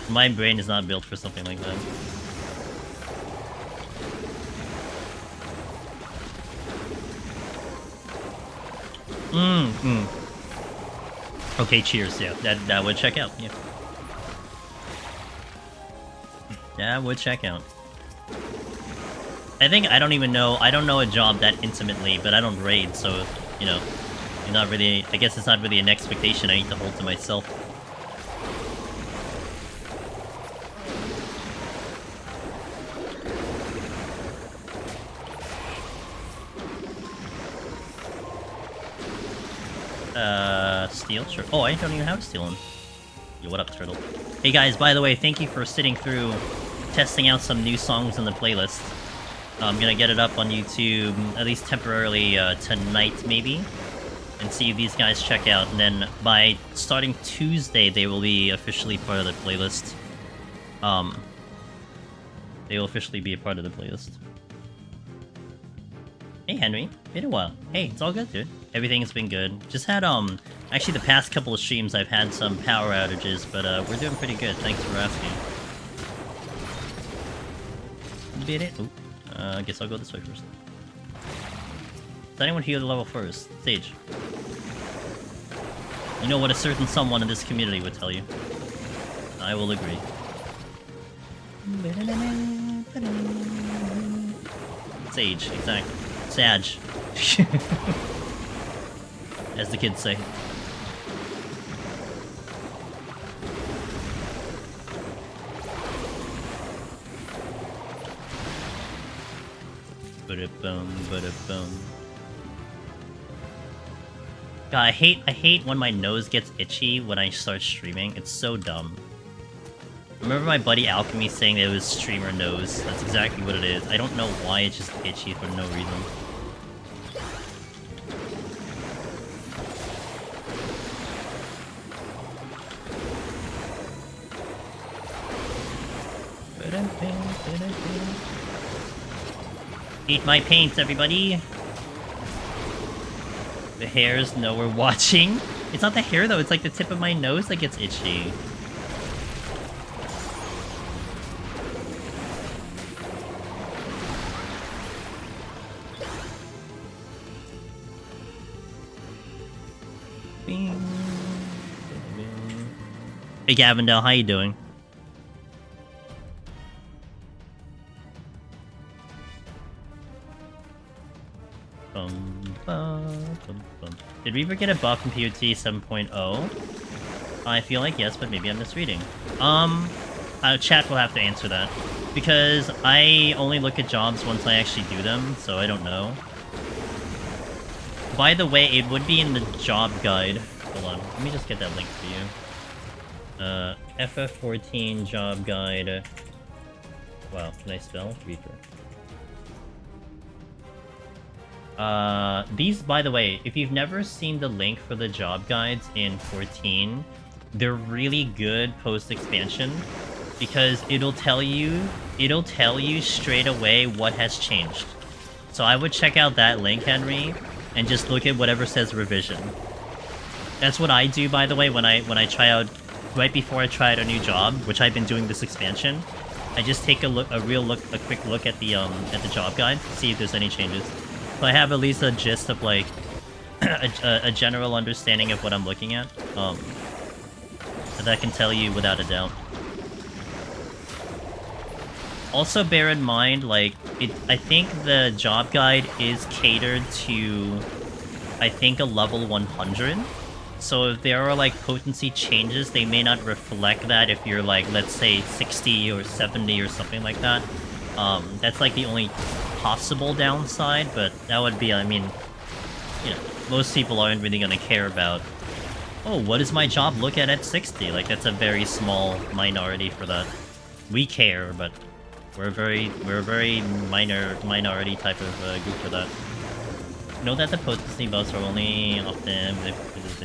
My brain is not built for something like that. Okay, cheers, yeah. That would check out, yeah. That would check out. I think I don't know a job that intimately, but I don't raid, so, you know, you're not really, I guess it's not really an expectation I need to hold to myself. Steel? Sure. Oh, I don't even have steel on. Yo, what up, Turtle? Hey guys, by the way, thank you for sitting through testing out some new songs in the playlist. I'm gonna get it up on YouTube, at least temporarily, tonight, maybe. And see if these guys check out, and then by starting Tuesday, they will be officially part of the playlist. They will officially be a part of the playlist. Hey, Henry. Been a while. Hey, it's all good, dude. Everything has been good. Just had, actually the past couple of streams I've had some power outages, but, we're doing pretty good. Thanks for asking. Did it? Ooh. I guess I'll go this way first. Does anyone heal the level first? Sage. You know what a certain someone in this community would tell you. I will agree. Sage, exactly. Sag. As the kids say. Ba-da-bum. God, I hate when my nose gets itchy when I start streaming. It's so dumb. Remember my buddy Alchemy saying that it was streamer nose? That's exactly what it is. I don't know why it's just itchy for no reason. Eat my paint, everybody! The hairs know we're watching. It's not the hair, though. It's like the tip of my nose that gets itchy. Hey, Gavindale, how you doing? Did we ever get a buff in PoT 7.0? I feel like yes, but maybe I'm misreading. Chat will have to answer that. Because I only look at jobs once I actually do them, so I don't know. By the way, it would be in the job guide. Hold on, let me just get that link for you. FF14 job guide. Wow, can I spell? Reaper. These, by the way, if you've never seen the link for the job guides in 14, they're really good post-expansion, because it'll tell you straight away what has changed. So I would check out that link, Henry, and just look at whatever says revision. That's what I do, by the way, when I try out, right before I try out a new job, which I've been doing this expansion. I just take a quick look at the job guide, see if there's any changes. So I have at least a gist of like a general understanding of what I'm looking at. That I can tell you without a doubt. Also, bear in mind, like, I think the job guide is catered to, I think, a level 100. So if there are, like, potency changes, they may not reflect that if you're, like, let's say 60 or 70 or something like that. That's, like, the only possible downside, but that would be, I mean, you know, most people aren't really gonna care about, oh, what does my job look at 60? Like, that's a very small minority for that. We care, but we're a very minority type of group for that. Know that the potency buffs are only often...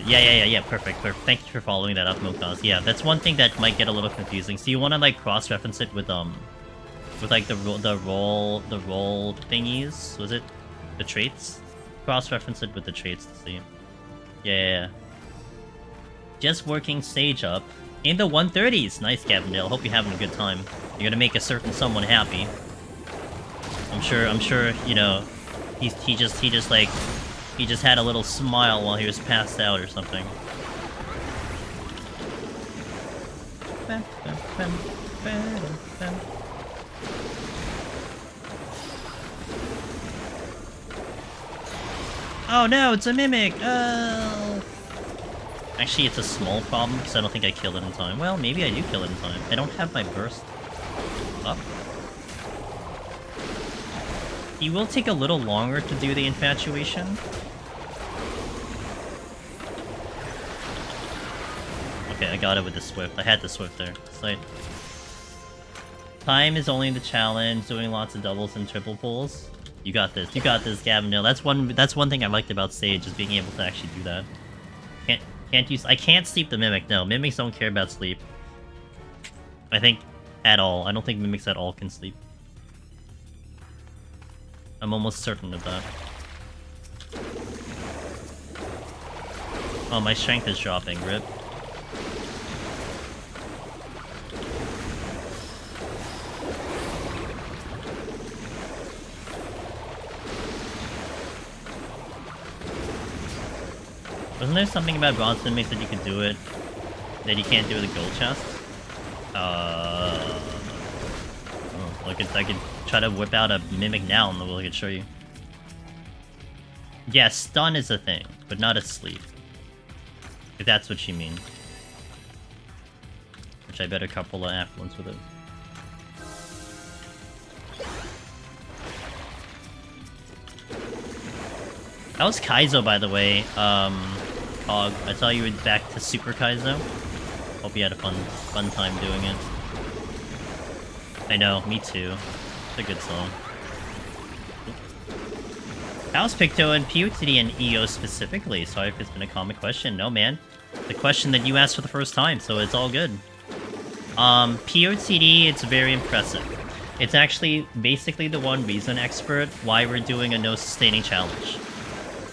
Yeah, perfect. Thank you for following that up, Mokaz. Yeah, that's one thing that might get a little confusing. So you want to, like, cross-reference it with like, the role thingies? Was it? The traits? Cross-reference it with the traits to see. Yeah. Just working stage up. In the 130s! Nice, Gavindale. Hope you're having a good time. You're gonna make a certain someone happy. I'm sure, you know, he just had a little smile while he was passed out or something. Oh no, it's a mimic! Oh! Actually, it's a small problem, because I don't think I killed it in time. Well, maybe I do kill it in time. I don't have my burst up. He will take a little longer to do the infatuation. Okay, I got it with the Swift. I had the Swift there. Slight. Time is only the challenge, doing lots of doubles and triple pulls. You got this, Gavindale. That's one thing I liked about Sage, is being able to actually do that. I can't sleep the Mimic, no. Mimics don't care about sleep. I think, at all. I don't think Mimics at all can sleep. I'm almost certain of that. Oh, my strength is dropping, rip. Wasn't there something about bronze mimics that you could do it, that you can't do with a gold chest? Oh, I could try to whip out a mimic now and I could show you. Yeah, stun is a thing, but not a sleep. If that's what you mean. Which I better couple of affluence with it. That was Kaizo, by the way. Hog, I saw you were back to Super Kaizo. Hope you had a fun time doing it. I know, me too. It's a good song. How's Picto and PoTD and EO specifically? Sorry if it's been a common question. No, man. The question that you asked for the first time, so it's all good. PoTD, it's very impressive. It's actually basically the one reason, expert, why we're doing a no sustaining challenge.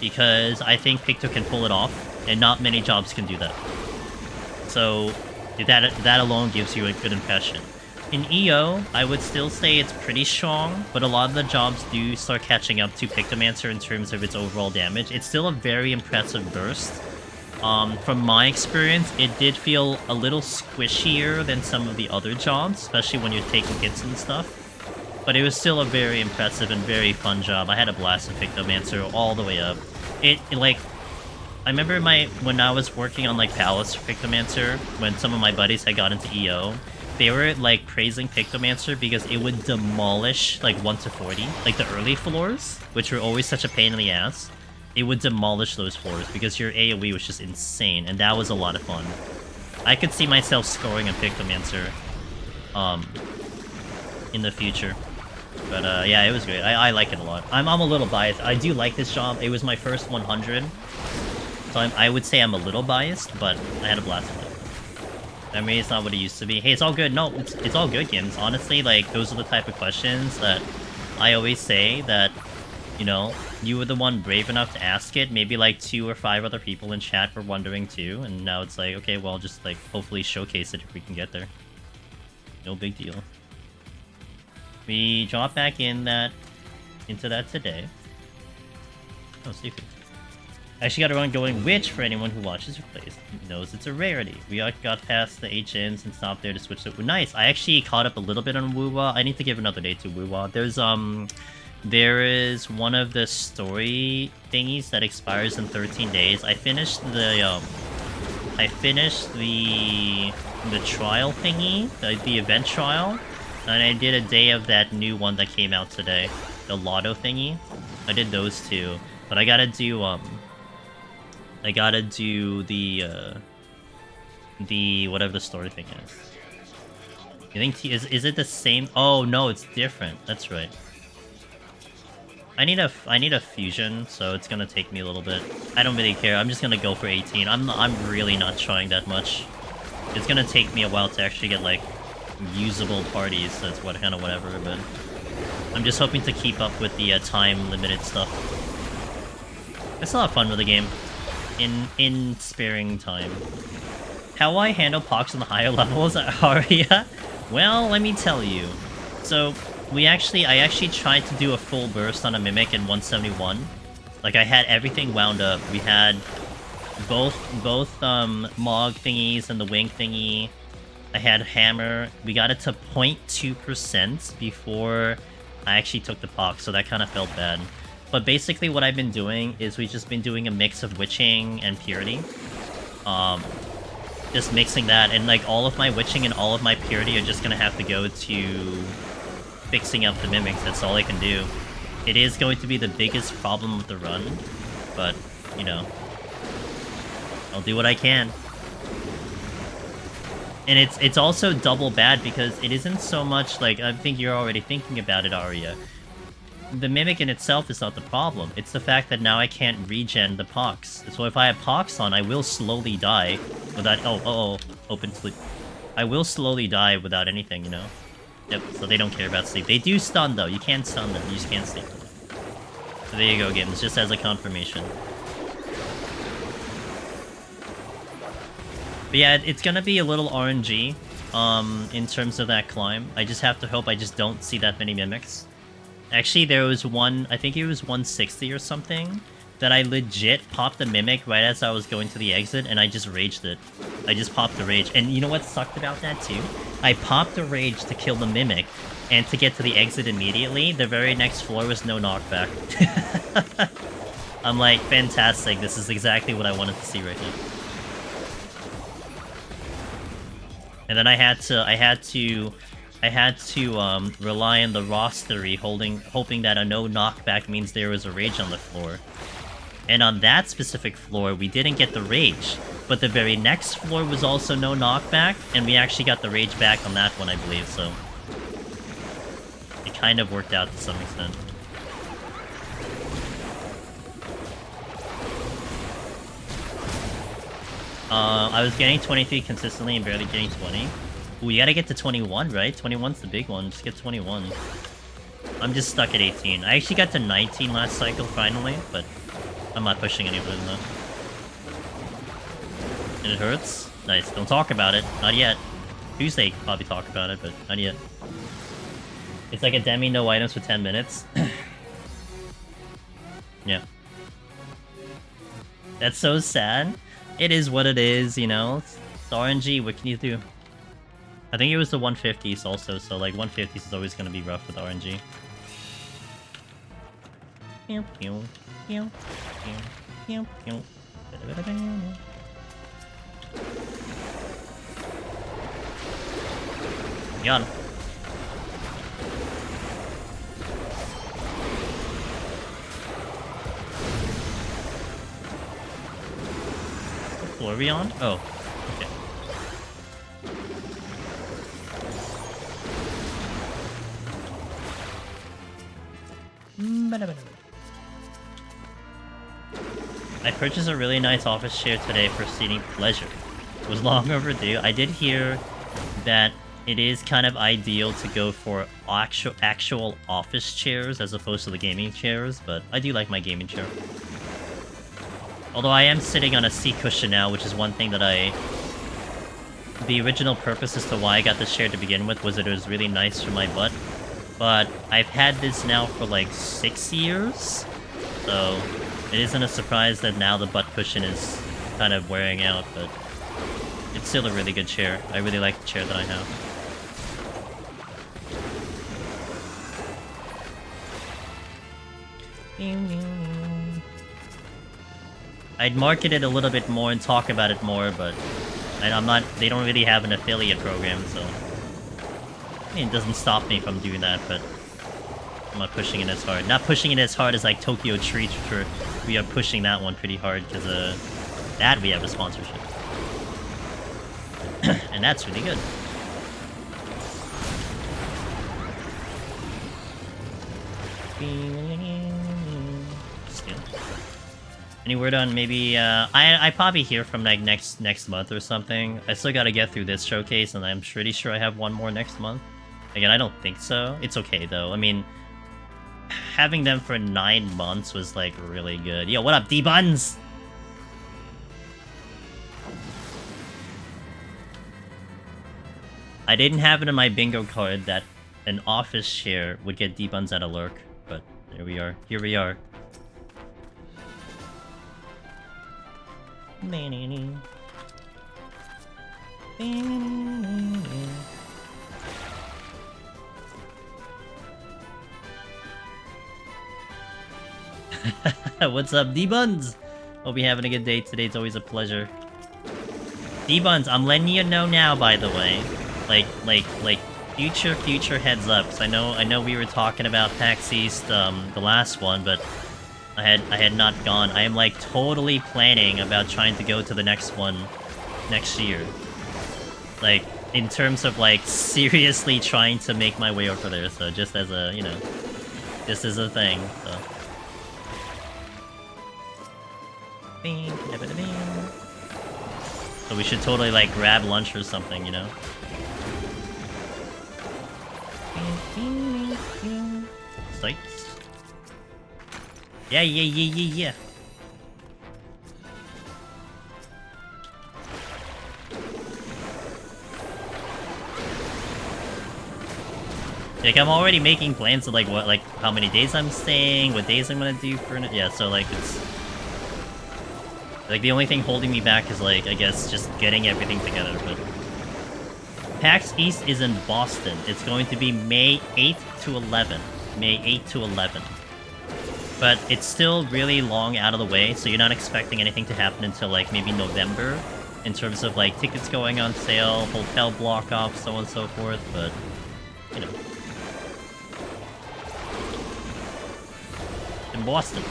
Because I think Picto can pull it off, and not many jobs can do that. So, that alone gives you a good impression. In EO, I would still say it's pretty strong, but a lot of the jobs do start catching up to Pictomancer in terms of its overall damage. It's still a very impressive burst. From my experience, it did feel a little squishier than some of the other jobs, especially when you're taking hits and stuff. But it was still a very impressive and very fun job. I had a blast with Pictomancer all the way up. Like, I remember when I was working on, like, Palace for Pictomancer, when some of my buddies had got into EO, they were, like, praising Pictomancer because it would demolish, like, 1 to 40. Like, the early floors, which were always such a pain in the ass, it would demolish those floors because your AoE was just insane, and that was a lot of fun. I could see myself scoring a Pictomancer, in the future. But, yeah, it was great. I like it a lot. I'm a little biased. I do like this job. It was my first 100. So I would say I'm a little biased, but I had a blast with it. I mean, it's not what it used to be. Hey, it's all good. No, it's all good, Gims. Honestly, like, those are the type of questions that I always say that You know, you were the one brave enough to ask it. Maybe like 2 or 5 other people in chat were wondering too, and now it's like, okay, well, just like hopefully showcase it if we can get there. No big deal. We drop back into that today. Oh, seafood. I actually got a run going, which, for anyone who watches or plays, knows it's a rarity. We got past the HNs and stopped there to switch to... Nice! I actually caught up a little bit on Woo-Wah. I need to give another day to Woo-Wah. There is one of the story thingies that expires in 13 days. I finished the trial thingy, the event trial, and I did a day of that new one that came out today, the lotto thingy. I did those two, but I gotta do the whatever the story thing is. You think is it the same? Oh no, it's different. That's right. I need a fusion, so it's gonna take me a little bit. I don't really care. I'm just gonna go for 18. I'm really not trying that much. It's gonna take me a while to actually get like usable parties. That's kind of whatever. But I'm just hoping to keep up with the time limited stuff. I still have fun with the game in sparing time. How I handle Pox on the higher levels at Aria? Well, let me tell you. So I actually tried to do a full burst on a Mimic in 171. Like, I had everything wound up. We had both Mog thingies and the Wing thingy. I had Hammer. We got it to 0.2% before I actually took the Pox, so that kind of felt bad. But basically what I've been doing is we've just been doing a mix of Witching and Purity. Just mixing that, and like all of my Witching and all of my Purity are just gonna have to go to fixing up the Mimics. That's all I can do. It is going to be the biggest problem with the run, but, you know, I'll do what I can. And it's also double bad because it isn't so much like, I think you're already thinking about it, Arya. The Mimic in itself is not the problem. It's the fact that now I can't regen the Pox. So if I have Pox on, I will slowly die without... open sleep. I will slowly die without anything, you know? Yep, so they don't care about sleep. They do stun, though. You can't stun them. You just can't sleep. So there you go, games. Just as a confirmation. But yeah, it's gonna be a little RNG, in terms of that climb. I just have to hope I just don't see that many Mimics. Actually, there was one, I think it was 160 or something, that I legit popped the Mimic right as I was going to the exit, and I just raged it. I just popped the rage. And you know what sucked about that, too? I popped the rage to kill the Mimic, and to get to the exit immediately, the very next floor was no knockback. I'm like, fantastic, this is exactly what I wanted to see right now. And then I had to rely on the rostery, hoping that a no knockback means there was a rage on the floor. And on that specific floor, we didn't get the rage, but the very next floor was also no knockback, and we actually got the rage back on that one, I believe, so it kind of worked out to some extent. I was getting 23 consistently and barely getting 20. Ooh, you gotta get to 21, right? 21's the big one. Just get 21. I'm just stuck at 18. I actually got to 19 last cycle, finally, but I'm not pushing any further than that. And it hurts? Nice. Don't talk about it. Not yet. Tuesday, probably talk about it, but not yet. It's like a demi, no items for 10 minutes. Yeah. That's so sad. It is what it is, you know? It's RNG, what can you do? I think it was the 150s also, so like 150s is always going to be rough with RNG. Pew, pew, pew, pew, pew, pew. Got him. What floor are we on? Oh, okay. I purchased a really nice office chair today for seating pleasure. It was long overdue. I did hear that it is kind of ideal to go for actual office chairs as opposed to the gaming chairs, but I do like my gaming chair. Although I am sitting on a seat cushion now, which is one thing that the original purpose as to why I got this chair to begin with was that it was really nice for my butt. But I've had this now for like 6 years, so it isn't a surprise that now the butt cushion is kind of wearing out, but it's still a really good chair. I really like the chair that I have. I'd market it a little bit more and talk about it more, but I'm not. They don't really have an affiliate program, so I mean, it doesn't stop me from doing that. But I'm not pushing it as hard. Not pushing it as hard as like Tokyo Treat, which we are pushing that one pretty hard because that we have a sponsorship, and that's really good. Any word on maybe, I probably hear from like next month or something. I still gotta get through this showcase, and I'm pretty sure I have one more next month. Again, I don't think so. It's okay though. I mean, having them for 9 months was like really good. Yo, what up, D-Buns? I didn't have it in my bingo card that an office chair would get D-Buns at a lurk, but there we are. Here we are. What's up, D-Buns? Hope you're having a good day today. It's always a pleasure. D-Buns, I'm letting you know now, by the way. Like future heads up. 'Cause I know we were talking about PAX East, the last one, but I had not gone. I am like totally planning about trying to go to the next one next year. Like in terms of like seriously trying to make my way over there. So just as a, you know, just as a thing. So. So we should totally like grab lunch or something, you know. Sights. Yeah. Like, I'm already making plans of, like, what, like, how many days I'm staying, what days I'm gonna do for it. Yeah, so, like, it's... Like, the only thing holding me back is, like, I guess, just getting everything together, but... PAX East is in Boston. It's going to be May 8th to 11th. May 8th to 11th. But it's still really long out of the way, so you're not expecting anything to happen until, like, maybe November, in terms of, like, tickets going on sale, hotel block-off, so on and so forth, but, you know. In Boston.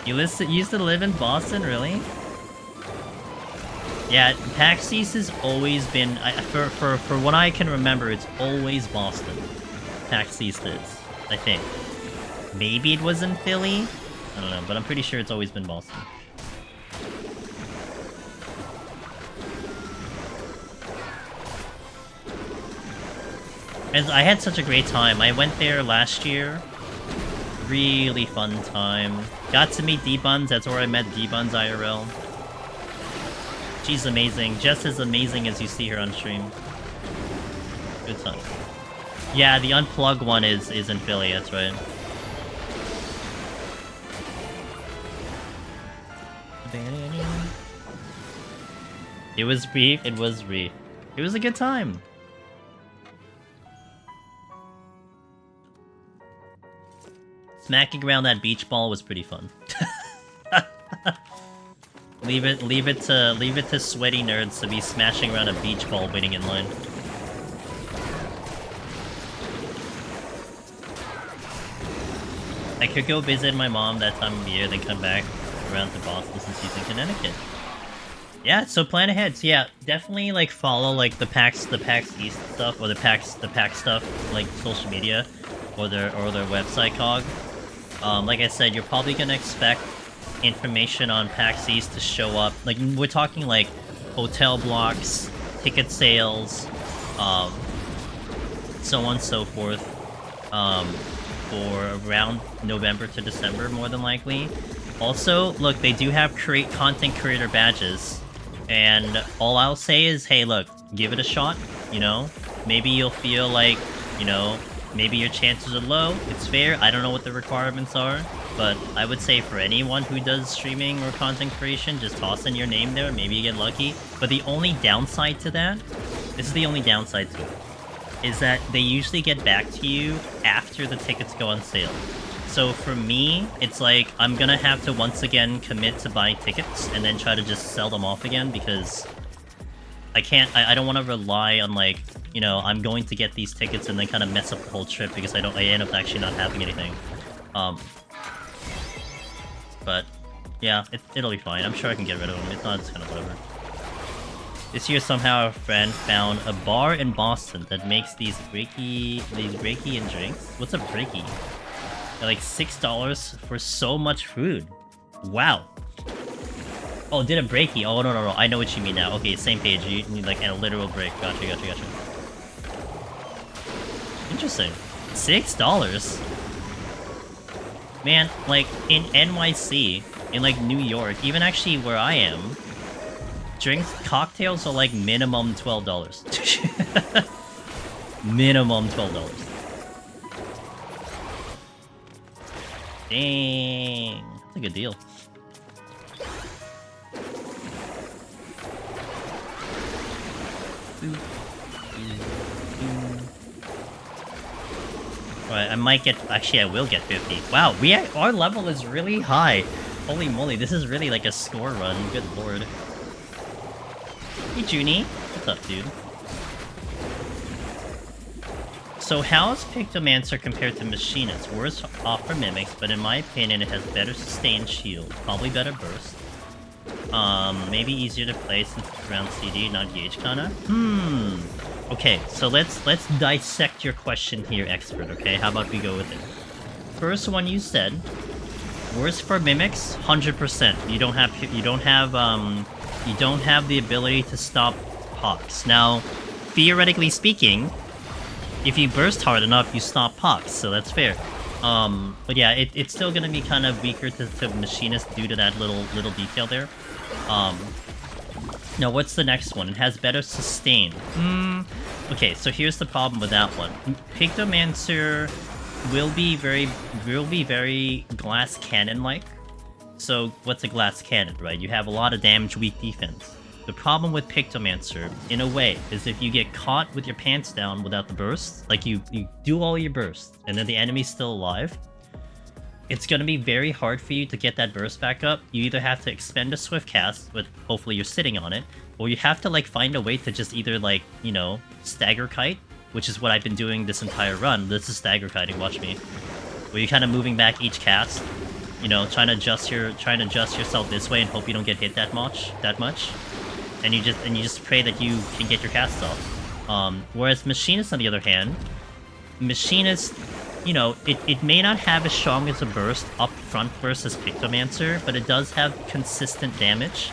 You used to live in Boston, really? Yeah, PAX East has always been, for what I can remember, it's always Boston. PAX East is, I think. Maybe it was in Philly? I don't know, but I'm pretty sure it's always been Boston. And I had such a great time. I went there last year. Really fun time. Got to meet D-Buns. That's where I met D-Buns IRL. She's amazing. Just as amazing as you see her on stream. Good time. Yeah, the Unplugged one is in Philly, that's right. It was brief, it was brief. It was a good time. Smacking around that beach ball was pretty fun. leave it to sweaty nerds to be smashing around a beach ball waiting in line. I could go visit my mom that time of year, then come back around to Boston since she's in Connecticut. Yeah, so plan ahead. So yeah, definitely like follow like the PAX East stuff or the PAX stuff, like social media or their website cog. Like I said, you're probably gonna expect information on PAX East to show up. Like we're talking like hotel blocks, ticket sales, so on and so forth, for around November to December, more than likely. Also, look, they do have content creator badges, and all I'll say is, hey, look, give it a shot, you know? Maybe you'll feel like, you know, maybe your chances are low. It's fair. I don't know what the requirements are, but I would say for anyone who does streaming or content creation, just toss in your name there. Maybe you get lucky. But the only downside to that, this is the only downside to it, is that they usually get back to you after the tickets go on sale. So for me, it's like I'm gonna have to once again commit to buying tickets and then try to just sell them off again, because I don't want to rely on, like, you know, I'm going to get these tickets and then kind of mess up the whole trip because I end up actually not having anything. But yeah, it'll be fine. I'm sure I can get rid of them. It's not, it's kind of whatever. This year somehow a friend found a bar in Boston that makes these breaky and drinks. What's a breaky? They're like $6 for so much food. Wow. Oh, did a breaky? Oh, no. I know what you mean now. Okay, same page. You need like a literal break. Gotcha. Interesting. $6? Man, like, in NYC, in like New York, even actually where I am, cocktails are like minimum $12. Minimum $12. Dang. That's a good deal. Alright, I might get... Actually, I will get 50. Wow, our level is really high. Holy moly, this is really like a score run. Good lord. Hey, Junie. What's up, dude? So how's Pictomancer compared to Machinist? Worse off for Mimics, but in my opinion, it has better sustained shield. Probably better burst. Maybe easier to play since it's around CD, not gauge kinda? Okay, so let's dissect your question here, expert, okay? How about we go with it? First one you said, worse for Mimics, 100%. You don't have the ability to stop Pox. Now, theoretically speaking, if you burst hard enough, you stop Pox, so that's fair. But yeah, it's still gonna be kind of weaker to Machinist due to that little detail there. Now, what's the next one? It has better sustain. Okay, so here's the problem with that one. Pictomancer will be very glass cannon-like. So, what's a glass cannon, right? You have a lot of damage, weak defense. The problem with Pictomancer, in a way, is if you get caught with your pants down without the burst, like you do all your bursts, and then the enemy's still alive, it's gonna be very hard for you to get that burst back up. You either have to expend a swift cast, but hopefully you're sitting on it, or you have to, like, find a way to just either, like, you know, stagger kite, which is what I've been doing this entire run. This is stagger kiting, watch me. Where you're kind of moving back each cast, you know, trying to adjust yourself this way and hope you don't get hit that much. And you just pray that you can get your casts off. Whereas Machinist, on the other hand, Machinist, you know, it may not have as strong as a burst up front burst as Pictomancer, but it does have consistent damage.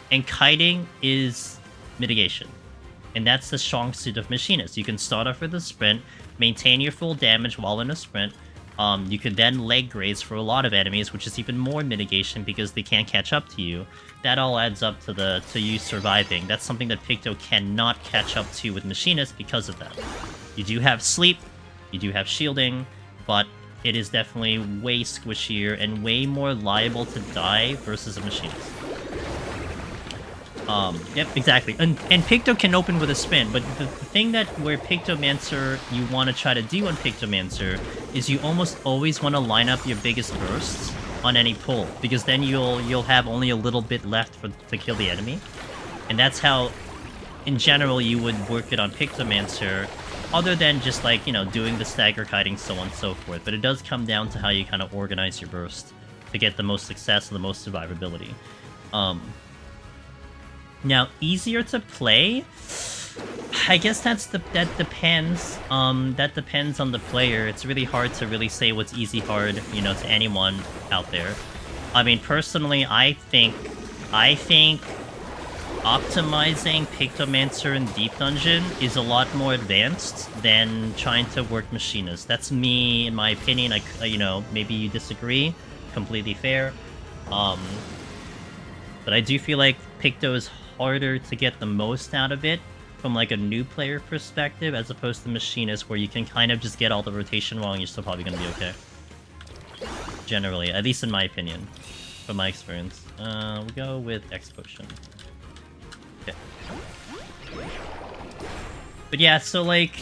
And kiting is mitigation. And that's the strong suit of Machinist. You can start off with a sprint, maintain your full damage while in a sprint. You can then leg graze for a lot of enemies, which is even more mitigation because they can't catch up to you. That all adds up to you surviving. That's something that Picto cannot catch up to with Machinist because of that. You do have sleep, you do have shielding, but it is definitely way squishier and way more liable to die versus a Machinist. Yep, exactly. And Picto can open with a spin, but the thing that where Pictomancer you want to try to do on Pictomancer is you almost always want to line up your biggest bursts on any pull, because then you'll have only a little bit left to kill the enemy. And that's how, in general, you would work it on Pictomancer, other than just, like, you know, doing the stagger kiting, so on and so forth. But it does come down to how you kind of organize your burst to get the most success and the most survivability. Now, easier to play, I guess that depends. That depends on the player. It's really hard to really say what's easy, hard, you know, to anyone out there. I mean, personally, I think optimizing Pictomancer in Deep Dungeon is a lot more advanced than trying to work Machinist. That's me, in my opinion. You know, maybe you disagree. Completely fair. But I do feel like Picto is harder to get the most out of it from like a new player perspective, as opposed to Machinist, where you can kind of just get all the rotation wrong, you're still probably gonna be okay. Generally, at least in my opinion, from my experience. We'll go with X Potion. Okay. But yeah, so like,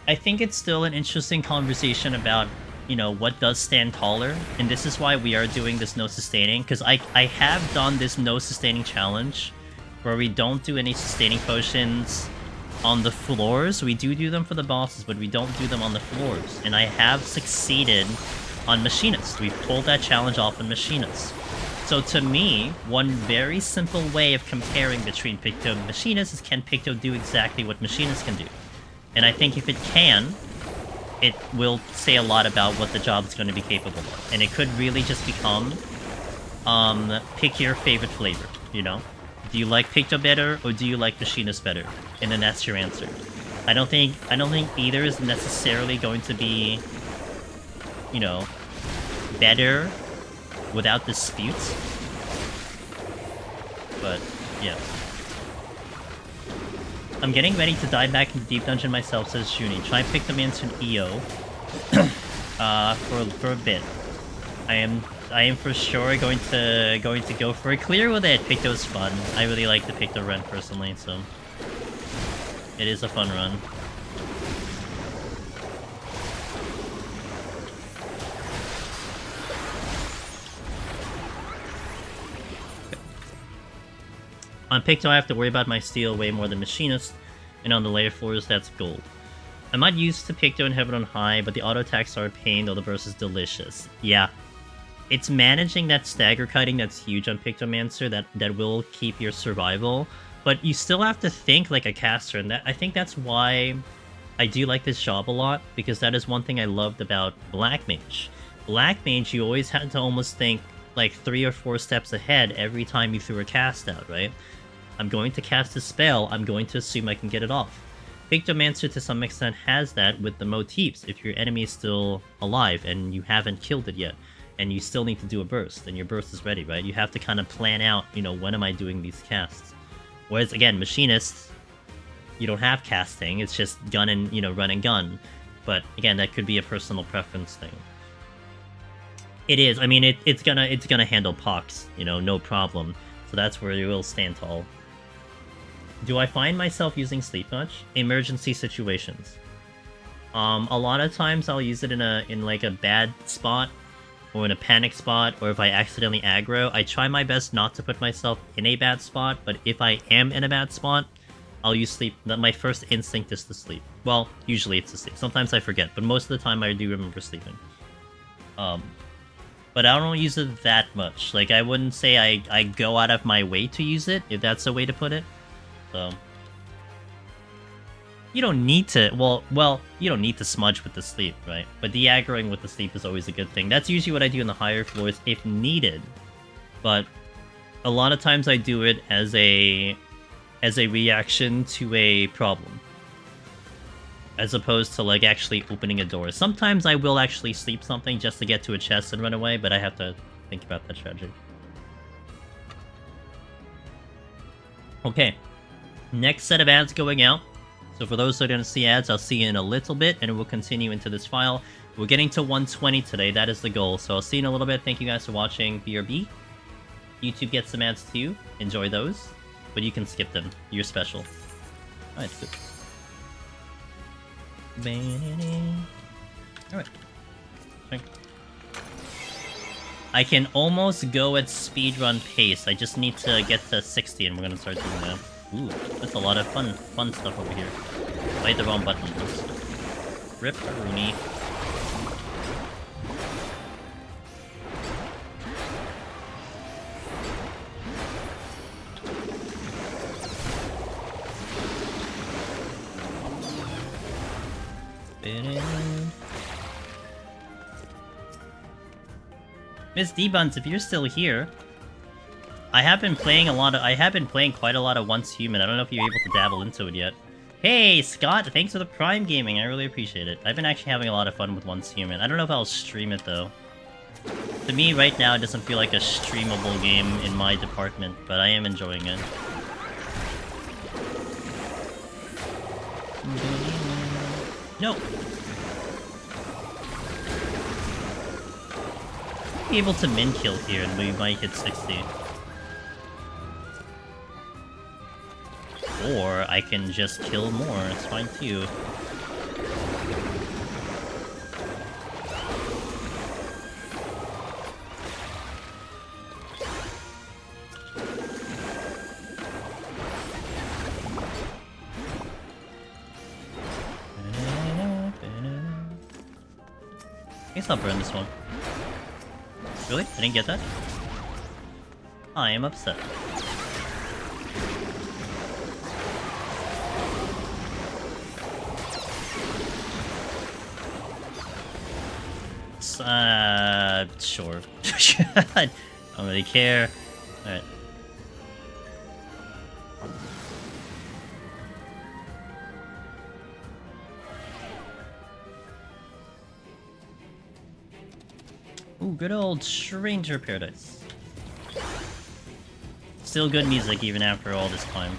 I think it's still an interesting conversation about, you know, what does stand taller, and this is why we are doing this no sustaining, because I have done this no sustaining challenge, where we don't do any sustaining potions on the floors. We do them for the bosses, but we don't do them on the floors, and I have succeeded on Machinist. We've pulled that challenge off on Machinist. So to me, one very simple way of comparing between Picto and Machinist is, can Picto do exactly what Machinist can do? And I think if it can, it will say a lot about what the job is going to be capable of. And it could really just become, pick your favorite flavor, you know? Do you like Picto better, or do you like Machinist better? And then that's your answer. I don't think either is necessarily going to be, you know, better without disputes. But, yeah. I'm getting ready to dive back into Deep Dungeon myself, says Shuni. Try Pictomancer and EO for a bit. I am for sure going to go for a clear with it. Picto's fun. I really like the Picto run personally, so it is a fun run. On Picto, I have to worry about my steel way more than Machinist, and on the layer floors, that's gold. I'm not used to Picto in Heaven on High, but the auto attacks are a pain, though the burst is delicious. Yeah. It's managing that stagger kiting that's huge on Pictomancer that will keep your survival, but you still have to think like a caster, and I think that's why I do like this job a lot, because that is one thing I loved about Black Mage. Black Mage, you always had to almost think like 3 or 4 steps ahead every time you threw a cast out, right? I'm going to cast a spell, I'm going to assume I can get it off. Pictomancer to some extent has that with the motifs. If your enemy is still alive and you haven't killed it yet, and you still need to do a burst, and your burst is ready, right? You have to kind of plan out, you know, when am I doing these casts? Whereas, again, Machinist, you don't have casting, it's just gun and, you know, run and gun. But, again, that could be a personal preference thing. It is, I mean, it's gonna handle pox, you know, no problem. So that's where it will stand tall. Do I find myself using sleep much? Emergency situations. A lot of times I'll use it in like a bad spot, or in a panic spot, or if I accidentally aggro. I try my best not to put myself in a bad spot, but if I am in a bad spot, I'll use sleep. My first instinct is to sleep. Well, usually it's to sleep. Sometimes I forget, but most of the time I do remember sleeping. But I don't use it that much. Like, I wouldn't say I go out of my way to use it, if that's a way to put it. So you don't need to, well, you don't need to smudge with the sleep, right? But de-aggroing with the sleep is always a good thing. That's usually what I do in the higher floors if needed. But a lot of times I do it as a reaction to a problem, as opposed to like actually opening a door. Sometimes I will actually sleep something just to get to a chest and run away, but I have to think about that strategy. Okay, next set of ads going out. So for those that don't see ads, I'll see you in a little bit, and we'll continue into this file. We're getting to 120 today, that is the goal. So I'll see you in a little bit. Thank you guys for watching BRB. YouTube gets some ads too, enjoy those, but you can skip them, you're special. Alright, good. Alright. I can almost go at speedrun pace. I just need to get to 60 and we're gonna start doing that. Ooh, that's a lot of fun stuff over here. I hit the wrong button. Rip Rooney. Miss D-Buns, if you're still here, I have been playing quite a lot of Once Human. I don't know if you're able to dabble into it yet. Hey, Scott, thanks for the Prime Gaming. I really appreciate it. I've been actually having a lot of fun with Once Human. I don't know if I'll stream it, though. To me, right now, it doesn't feel like a streamable game in my department, but I am enjoying it. No! Be able to min kill here, and we might hit 60. Or I can just kill more, it's fine too. I guess I'll burn this one. Really? I didn't get that? I am upset. Sure. I don't really care. Alright. Ooh, good old Stranger Paradise. Still good music even after all this time.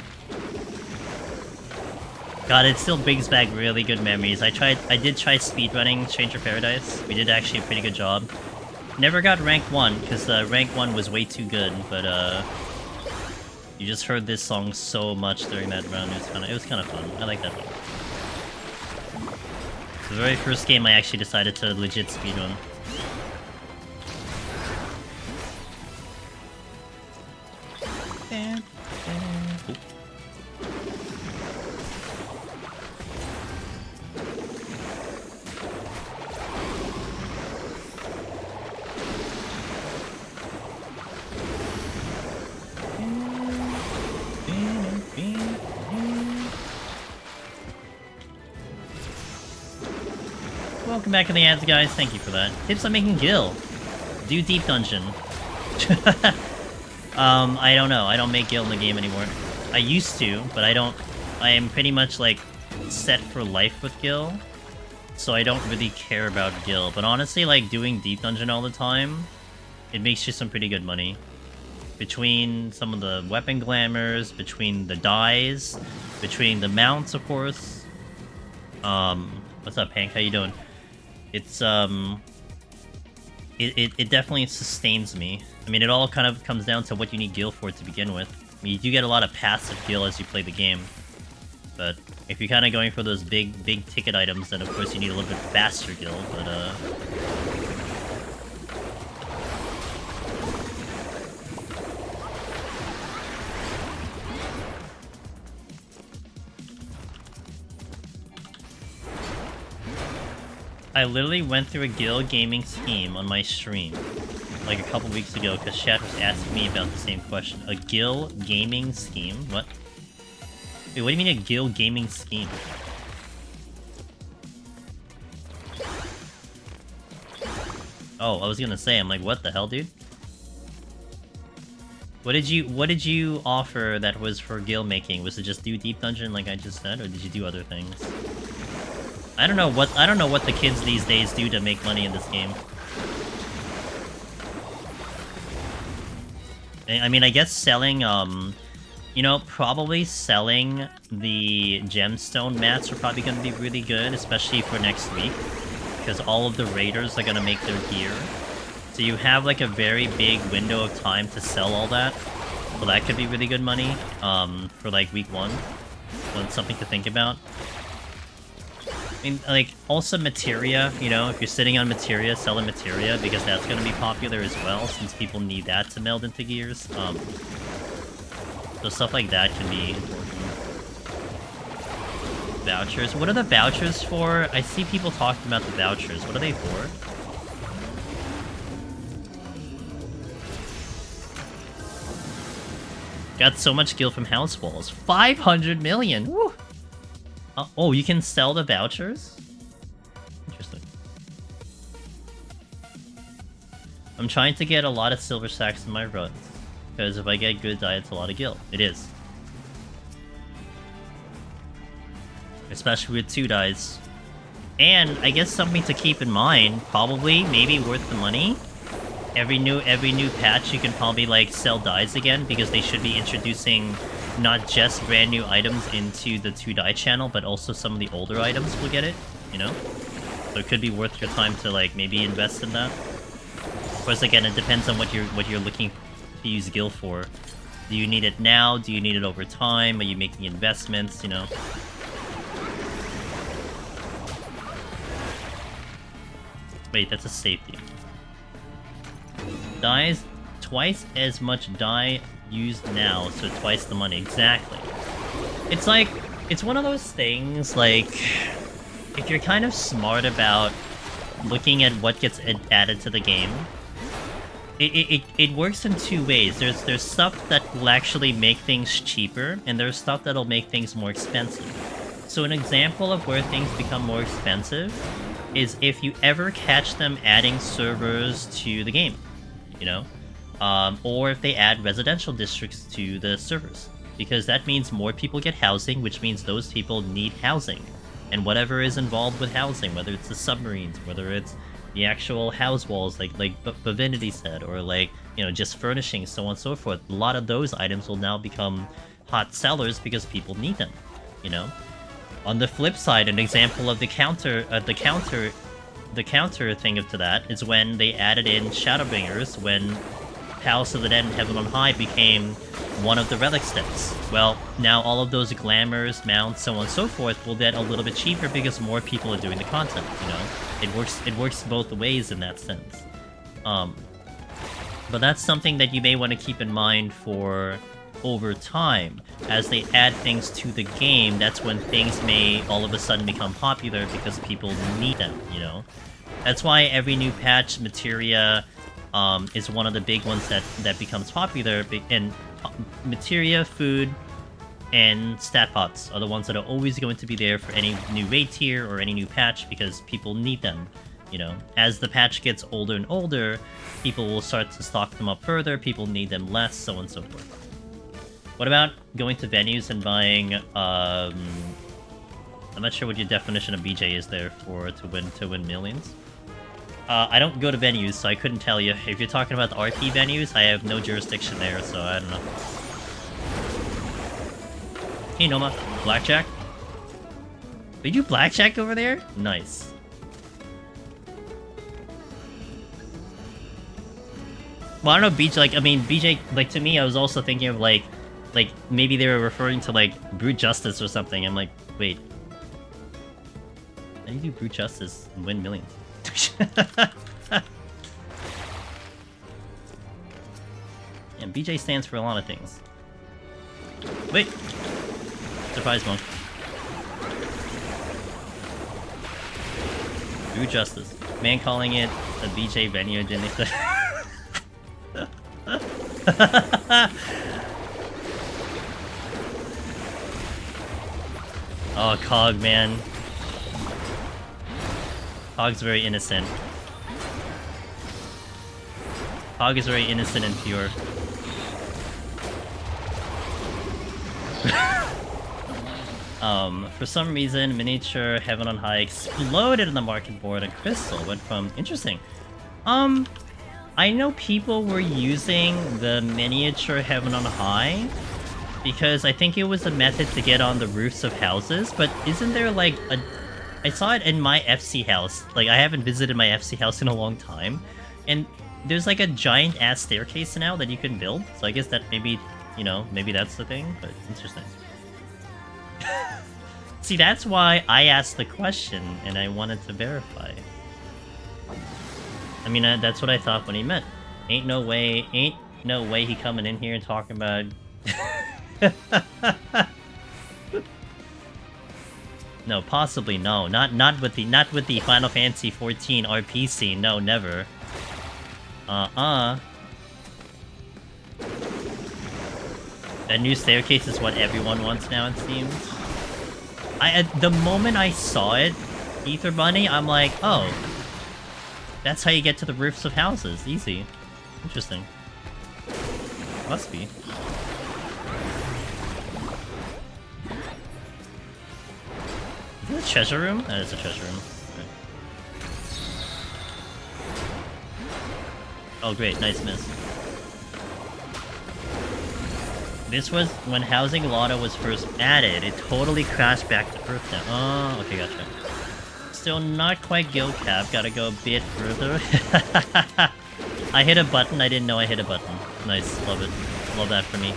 God, it still brings back really good memories. I did try speedrunning Stranger Paradise. We did actually a pretty good job. Never got rank 1, because rank 1 was way too good, but you just heard this song so much during that run. It was kinda fun. I like that one. It's the very first game I actually decided to legit speedrun. Welcome back in the ads, guys. Thank you for that. Tips on making Gil. Do Deep Dungeon. I don't know. I don't make Gil in the game anymore. I used to, but I don't. I am pretty much, like, set for life with Gil. So I don't really care about Gil. But honestly, like, doing Deep Dungeon all the time, it makes you some pretty good money. Between some of the weapon glamours, between the dyes, between the mounts, of course. What's up, Hank? How you doing? It's, it definitely sustains me. I mean, it all kind of comes down to what you need Gil for to begin with. I mean, you do get a lot of passive Gil as you play the game. But if you're kind of going for those big ticket items, then of course you need a little bit faster Gil, but, I literally went through a Gil gaming scheme on my stream, like a couple weeks ago, because chat was asking me about the same question. A Gil gaming scheme? What? Wait, what do you mean a Gil gaming scheme? Oh, I was gonna say, I'm like, what the hell, dude? What did you offer that was for Gil making? Was it just do Deep Dungeon like I just said, or did you do other things? I don't know what the kids these days do to make money in this game. I mean, I guess selling, you know, probably selling the gemstone mats are probably going to be really good, especially for next week, because all of the raiders are going to make their gear. So you have, like, a very big window of time to sell all that. Well, that could be really good money, for, like, week 1. So it's something to think about. I mean, like, also materia, you know, if you're sitting on materia, selling materia, because that's going to be popular as well, since people need that to meld into gears. So stuff like that can be important. Vouchers. What are the vouchers for? I see people talking about the vouchers. What are they for? Got so much Gil from House Walls. 500 million! Woo! Oh, you can sell the vouchers? Interesting. I'm trying to get a lot of silver stacks in my run. Because if I get good die, it's a lot of gil. It is. Especially with 2 dies. And I guess something to keep in mind, probably, maybe worth the money. Every new patch, you can probably like sell dies again, because they should be introducing not just brand new items into the 2 die channel, but also some of the older items will get it, you know? So it could be worth your time to like maybe invest in that. Of course, again, it depends on what you're looking to use gil for. Do you need it now? Do you need it over time? Are you making investments, you know? Wait, that's a safety. Dies twice as much die used now, so twice the money. Exactly. It's like, it's one of those things, like, if you're kind of smart about looking at what gets added to the game, it works in 2 ways. There's stuff that will actually make things cheaper, and there's stuff that'll make things more expensive. So an example of where things become more expensive is if you ever catch them adding servers to the game, you know? Or if they add residential districts to the servers. Because that means more people get housing, which means those people need housing. And whatever is involved with housing, whether it's the submarines, whether it's the actual house walls, like Bavinity said, or like, you know, just furnishings, so on and so forth. A lot of those items will now become hot sellers because people need them, you know? On the flip side, an example of the counter thing to that is when they added in Shadowbringers, when Palace of the Dead and Heaven on High became one of the relic steps. Well, now all of those glamours, mounts, so on and so forth will get a little bit cheaper because more people are doing the content, you know? It works both ways in that sense. But that's something that you may want to keep in mind for over time. As they add things to the game, that's when things may all of a sudden become popular because people need them, you know? That's why every new patch, materia, is one of the big ones that becomes popular, and materia, food, and stat pots are the ones that are always going to be there for any new raid tier or any new patch because people need them, you know? As the patch gets older and older, people will start to stock them up further, people need them less, so on and so forth. What about going to venues and buying, I'm not sure what your definition of BJ is there for to win millions. I don't go to venues, so I couldn't tell you. If you're talking about the RP venues, I have no jurisdiction there, so I don't know. Hey, Noma. Blackjack? Did you blackjack over there? Nice. Well, I don't know, BJ, like, I mean, BJ, like, to me, I was also thinking of, like, maybe they were referring to, like, Brute Justice or something. I'm like, wait. How do you do Brute Justice and win millions? And BJ stands for a lot of things. Wait! Surprise monk. Brute Justice. Man calling it a BJ venue didn't Oh, Cog, man. Cog's very innocent. Cog is very innocent and pure. For some reason, miniature Heaven on High exploded in the market board and Crystal went from... Interesting. I know people were using the miniature Heaven on High because I think it was a method to get on the roofs of houses, but isn't there like a... I saw it in my FC house. Like, I haven't visited my FC house in a long time, and there's like a giant-ass staircase now that you can build, so I guess that maybe, you know, maybe that's the thing, but interesting. See, that's why I asked the question, and I wanted to verify. I mean, that's what I thought when he meant. Ain't no way he coming in here and talking about... No, possibly no. Not with the Final Fantasy 14 RP scene. No, never. That new staircase is what everyone wants now, it seems. The moment I saw it, Ether Bunny, I'm like, oh, that's how you get to the roofs of houses. Easy. Interesting. Must be. Is it a treasure room? That is a treasure room. Okay. Oh great, nice miss. This was when Housing Lotto was first added. It totally crashed back to Earth now. Oh, okay, gotcha. Still not quite guild cap. Gotta go a bit further. I hit a button. I didn't know I hit a button. Nice. Love it. Love that for me.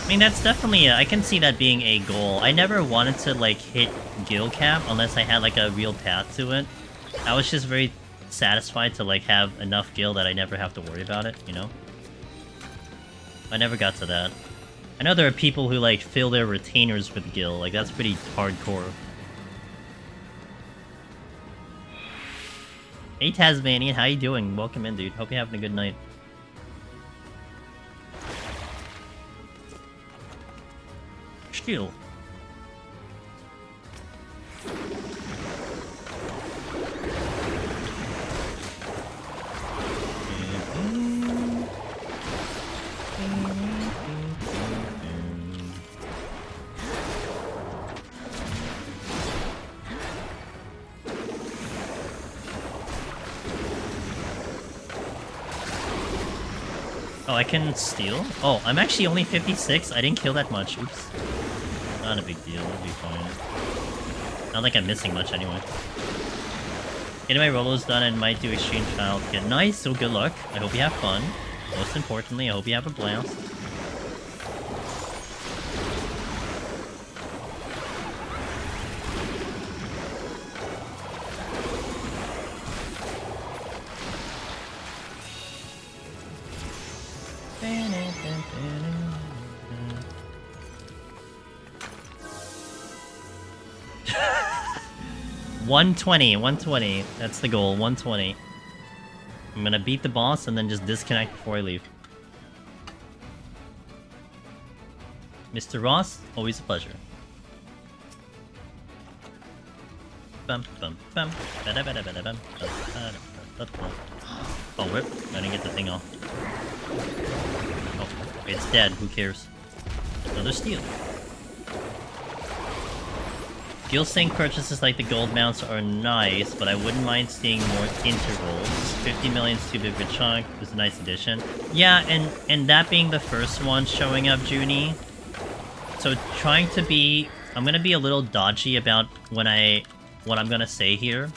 I mean, that's definitely... I can see that being a goal. I never wanted to, like, hit guild cap unless I had, like, a real path to it. I was just very satisfied to, like, have enough guild that I never have to worry about it, you know? I never got to that. I know there are people who, like, fill their retainers with guild. Like, that's pretty hardcore. Hey, Tasmanian, how you doing? Welcome in, dude. Hope you're having a good night. Still. Oh, I can steal? Oh, I'm actually only 56. I didn't kill that much. Oops. Not a big deal. It'll be fine. Not like I'm missing much anyway. Getting my Rolos done and might do exchange child. Get nice, so good luck. I hope you have fun. Most importantly, I hope you have a blast. $120. That's the goal. 120. I'm gonna beat the boss and then just disconnect before I leave. Mr. Ross, always a pleasure. Bum bum bum. Oh, whip! I didn't get the thing off. Oh, okay, it's dead. Who cares? Another steal. Guild sync purchases like the gold mounts are nice, but I wouldn't mind seeing more intervals. 50 million's too big of a chunk. It was a nice addition. Yeah, and that being the first one showing up, Junie. So trying to be... I'm gonna be a little dodgy about what I'm gonna say here.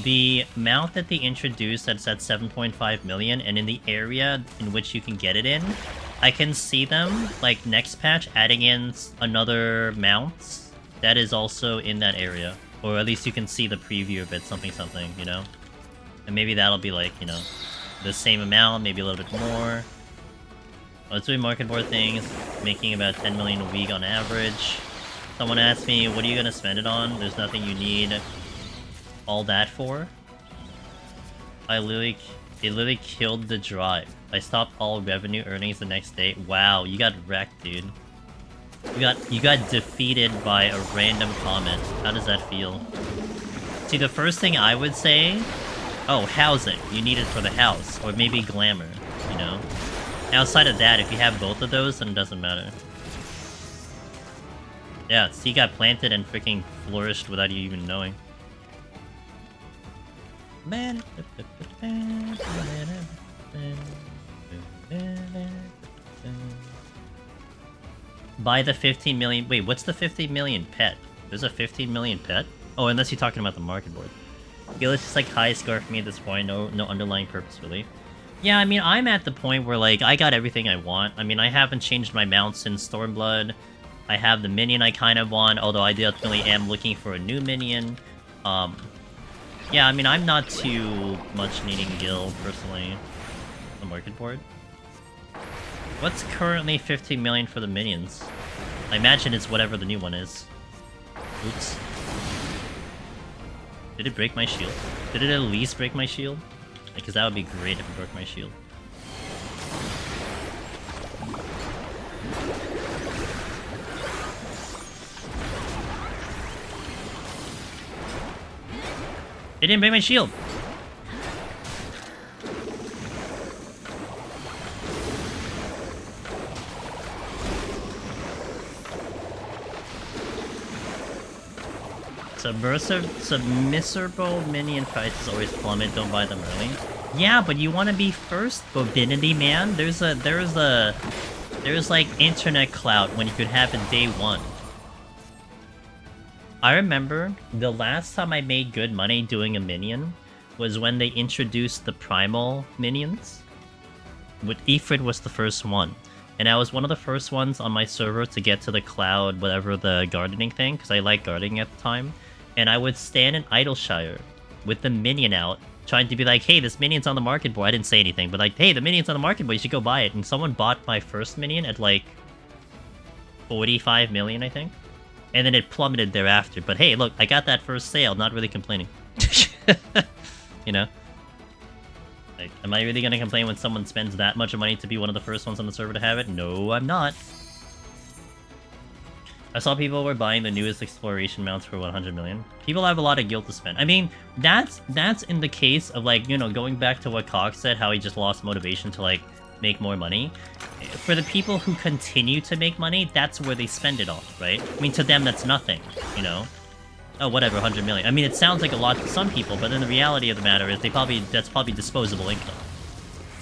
The mount that they introduced that's at 7.5 million, and in the area in which you can get it in, I can see them, like, next patch, adding in another mounts that is also in that area. Or at least you can see the preview of it, something, you know? And maybe that'll be like, you know, the same amount, maybe a little bit more. I was doing market board things, making about 10 million a week on average. Someone asked me, what are you gonna spend it on? There's nothing you need all that for. It literally killed the drive. I stopped all revenue earnings the next day. Wow, you got wrecked, dude. You got defeated by a random comment. How does that feel? See, the first thing I would say... Oh, housing. You need it for the house. Or maybe glamour, you know? Outside of that, if you have both of those, then it doesn't matter. Yeah, see, you got planted and freaking flourished without you even knowing. Buy the 15 million... Wait, what's the 15 million pet? There's a 15 million pet? Oh, unless you're talking about the market board. Guild is just like high score for me at this point, no underlying purpose really. Yeah, I mean, I'm at the point where, like, I got everything I want. I mean, I haven't changed my mount since Stormblood. I have the minion I kind of want, although I definitely am looking for a new minion. Yeah, I mean, I'm not too much needing guild, personally. The market board. What's currently 15 million for the minions? I imagine it's whatever the new one is. Oops. Did it break my shield? Did it at least break my shield? Because that would be great if it broke my shield. They didn't break my shield. Submissible minion prices always plummet, don't buy them early. Yeah, but you want to be first, Bovinity, man. There's like internet clout when you could have it day one. I remember the last time I made good money doing a minion was when they introduced the primal minions. With Ifrit was the first one. And I was one of the first ones on my server to get to the cloud, whatever the gardening thing, because I liked gardening at the time. And I would stand in Idleshire with the minion out, trying to be like, hey, this minion's on the market, boy. I didn't say anything, but like, hey, the minion's on the market, boy. You should go buy it. And someone bought my first minion at like 45 million, I think. And then it plummeted thereafter. But hey, look, I got that first sale. Not really complaining. You know? Like, am I really gonna complain when someone spends that much money to be one of the first ones on the server to have it? No, I'm not. I saw people were buying the newest exploration mounts for 100 million. People have a lot of guild to spend. I mean, that's in the case of, like, you know, going back to what Cog said, how he just lost motivation to, like, make more money. For the people who continue to make money, that's where they spend it all, right? I mean, to them, that's nothing, you know? Oh, whatever, 100 million. I mean, it sounds like a lot to some people, but then the reality of the matter is that's probably disposable income.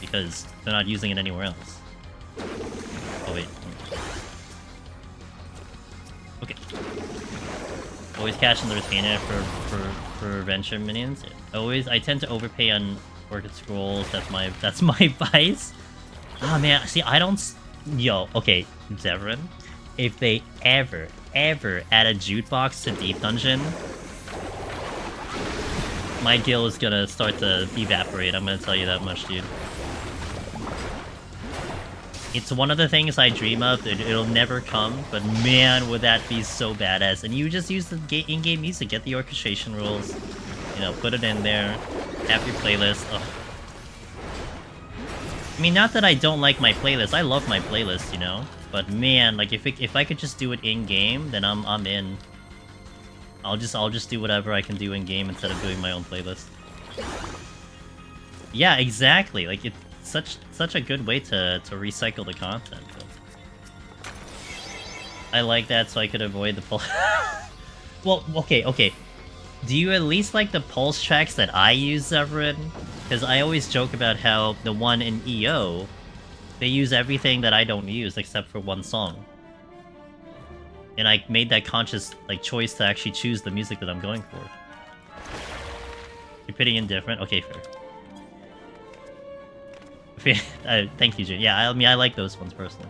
Because they're not using it anywhere else. Oh, wait. Okay. Always cash in the retainer for venture minions. I tend to overpay on Orchid Scrolls. That's my vice. Ah, man, see, I don't... Yo, okay, Zevran. If they ever add a jukebox to Deep Dungeon, my guild is gonna start to evaporate, I'm gonna tell you that much, dude. It's one of the things I dream of. It'll never come, but man, would that be so badass. And you just use the in-game music, get the orchestration rules, you know, put it in there, have your playlist. Ugh. I mean, not that I don't like my playlist. I love my playlist, you know? But man, like, if I could just do it in-game, then I'm in. I'll just do whatever I can do in-game instead of doing my own playlist. Yeah, exactly. Like, it's such a good way to recycle the content. But I like that so I could avoid the pulse. Well, okay. Do you at least like the pulse tracks that I use, Zevran? Because I always joke about how the one in EO, they use everything that I don't use except for one song. And I made that conscious choice to actually choose the music that I'm going for. You're pretty indifferent? Okay, fair. Thank you, Jay. Yeah, I mean, I like those ones personally.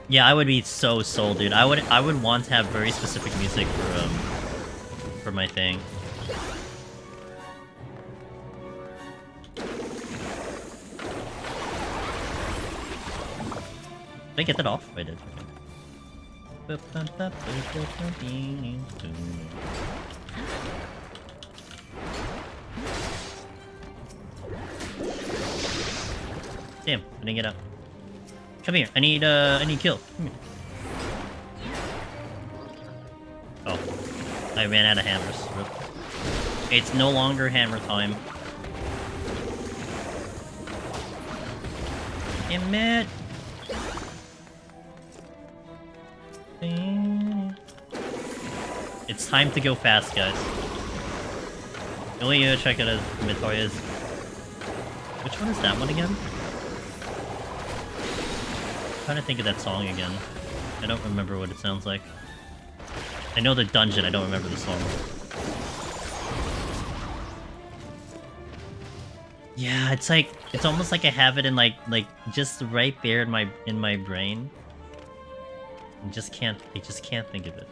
Yeah, I would be so sold, dude. I would want to have very specific music for my thing. Did I get that off? I did. Okay. Damn, I didn't get out. Come here, I need kill. Come here. Oh, I ran out of hammers. It's no longer hammer time. Damn it! It's time to go fast, guys. The only way to check it out inventory is... Which one is that one again? I'm trying to think of that song again. I don't remember what it sounds like. I know the dungeon, I don't remember the song. Yeah, it's almost like I have it in like just right there in my brain. I just can't think of it.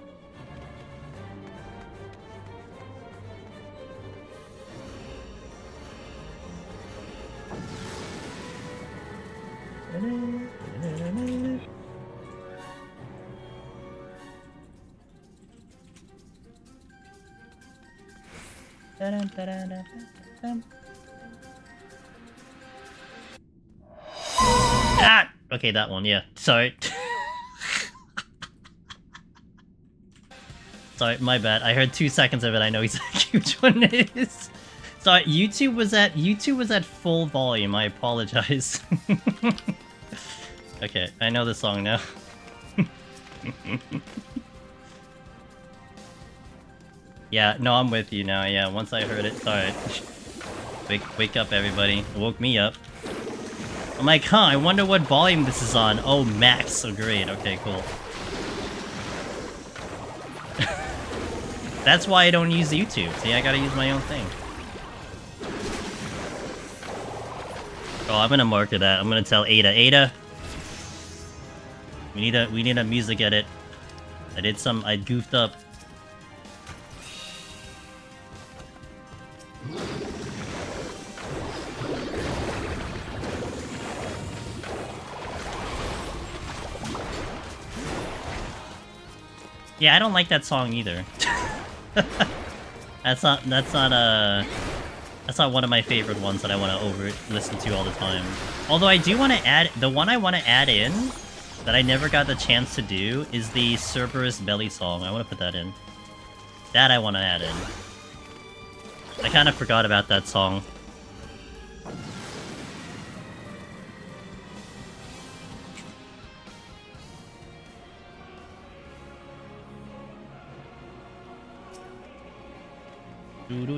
Ah! Okay, that one, yeah. Sorry. Sorry, my bad. I heard 2 seconds of it. I know exactly which one it is. Sorry, YouTube was at full volume. I apologize. Okay, I know the song now. Yeah, no, I'm with you now. Yeah, once I heard it, sorry. Wake up, everybody. It woke me up. I'm like, huh, I wonder what volume this is on. Oh, max. So great. Okay, cool. That's why I don't use YouTube. See, I gotta use my own thing. Oh, I'm gonna market that. I'm gonna tell Ada. Ada! We need a music edit. I goofed up. Yeah, I don't like that song either. That's not one of my favorite ones that I want to listen to all the time. Although I do want to add, the one I want to add in, that I never got the chance to do, is the Cerberus Belly song. I want to put that in. That I want to add in. I kind of forgot about that song.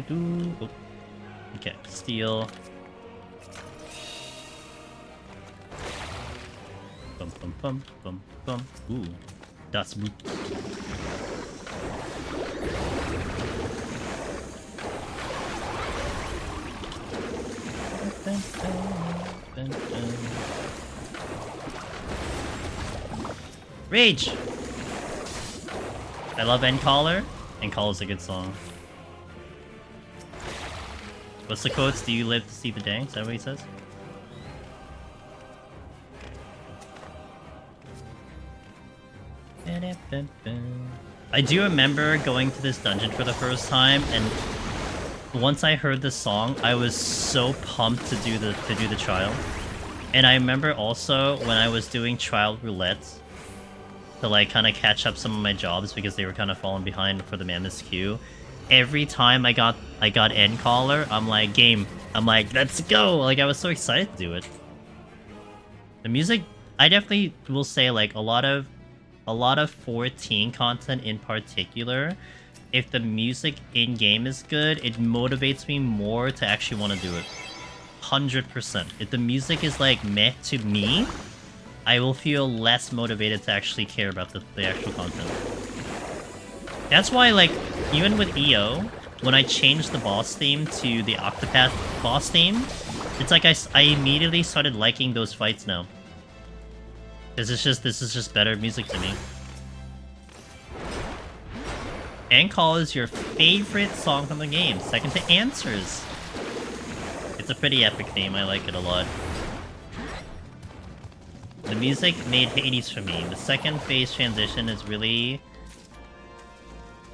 Oh. Okay, steal. Bum bum bum bum bum. Ooh, that's boot. Rage. I love Endcaller. Endcaller's a good song. What's the quotes? Do you live to see the day? Is that what he says? I do remember going to this dungeon for the first time, and once I heard the song, I was so pumped to do the trial. And I remember also when I was doing trial roulette to like kind of catch up some of my jobs because they were kind of falling behind for the Mammoth queue. Every time I got Endcaller, I'm like, game. I'm like, let's go! Like, I was so excited to do it. The music, I definitely will say, like, a lot of 14 content in particular, if the music in-game is good, it motivates me more to actually want to do it. 100%. If the music is, like, meh to me, I will feel less motivated to actually care about the actual content. That's why, like, even with EO, when I changed the boss theme to the Octopath boss theme, it's like I immediately started liking those fights now. This is just better music to me. And Call is your favorite song from the game, second to Answers. It's a pretty epic theme, I like it a lot. The music made Hades for me. The second phase transition is really...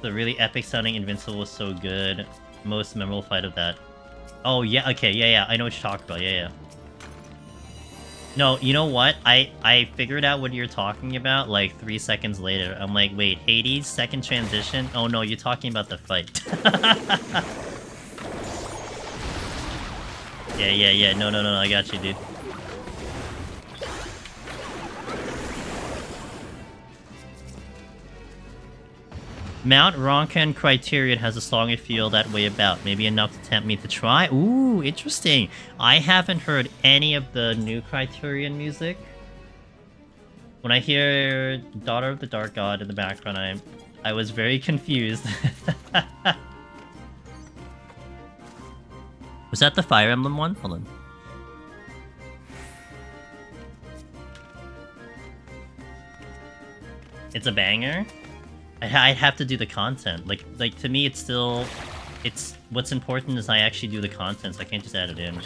The really epic sounding Invincible was so good. Most memorable fight of that. Oh, yeah, okay, yeah, I know what you're talking about, yeah. No, you know what? I figured out what you're talking about, like, 3 seconds later. I'm like, wait, Hades, second transition? Oh no, you're talking about the fight. Yeah, no, I got you, dude. Mount Roncan Criterion has a song I feel that way about. Maybe enough to tempt me to try. Ooh, interesting. I haven't heard any of the new Criterion music. When I hear Daughter of the Dark God in the background, I was very confused. Was that the Fire Emblem one? Hold on. It's a banger? I have to do the content. Like to me, it's what's important is I actually do the content, so I can't just add it in.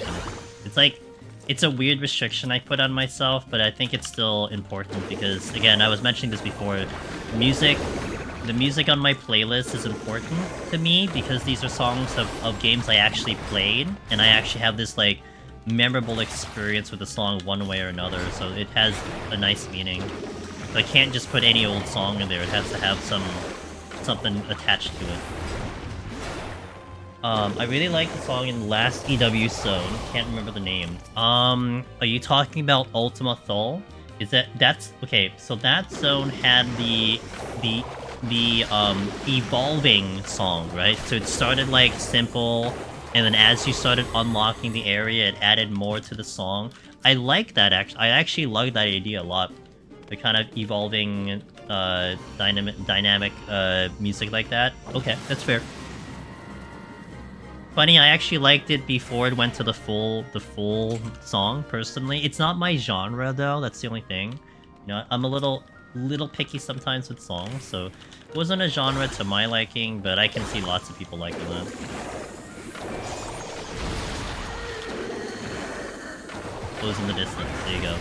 It's a weird restriction I put on myself, but I think it's still important because, again, I was mentioning this before, the music on my playlist is important to me because these are songs of games I actually played, and I actually have this, like, memorable experience with the song one way or another, so it has a nice meaning. So I can't just put any old song in there. It has to have some something attached to it. I really like the song in Last EW Zone. Can't remember the name. Are you talking about Ultima Thule? That's okay? So that zone had the evolving song, right? So it started like simple, and then as you started unlocking the area, it added more to the song. I like that actually. I actually love that idea a lot. The kind of evolving, dynamic music like that. Okay, that's fair. Funny, I actually liked it before it went to the full song, personally. It's not my genre, though, that's the only thing. You know, I'm a little picky sometimes with songs, so it wasn't a genre to my liking, but I can see lots of people liking that. Goes in the distance, there you go.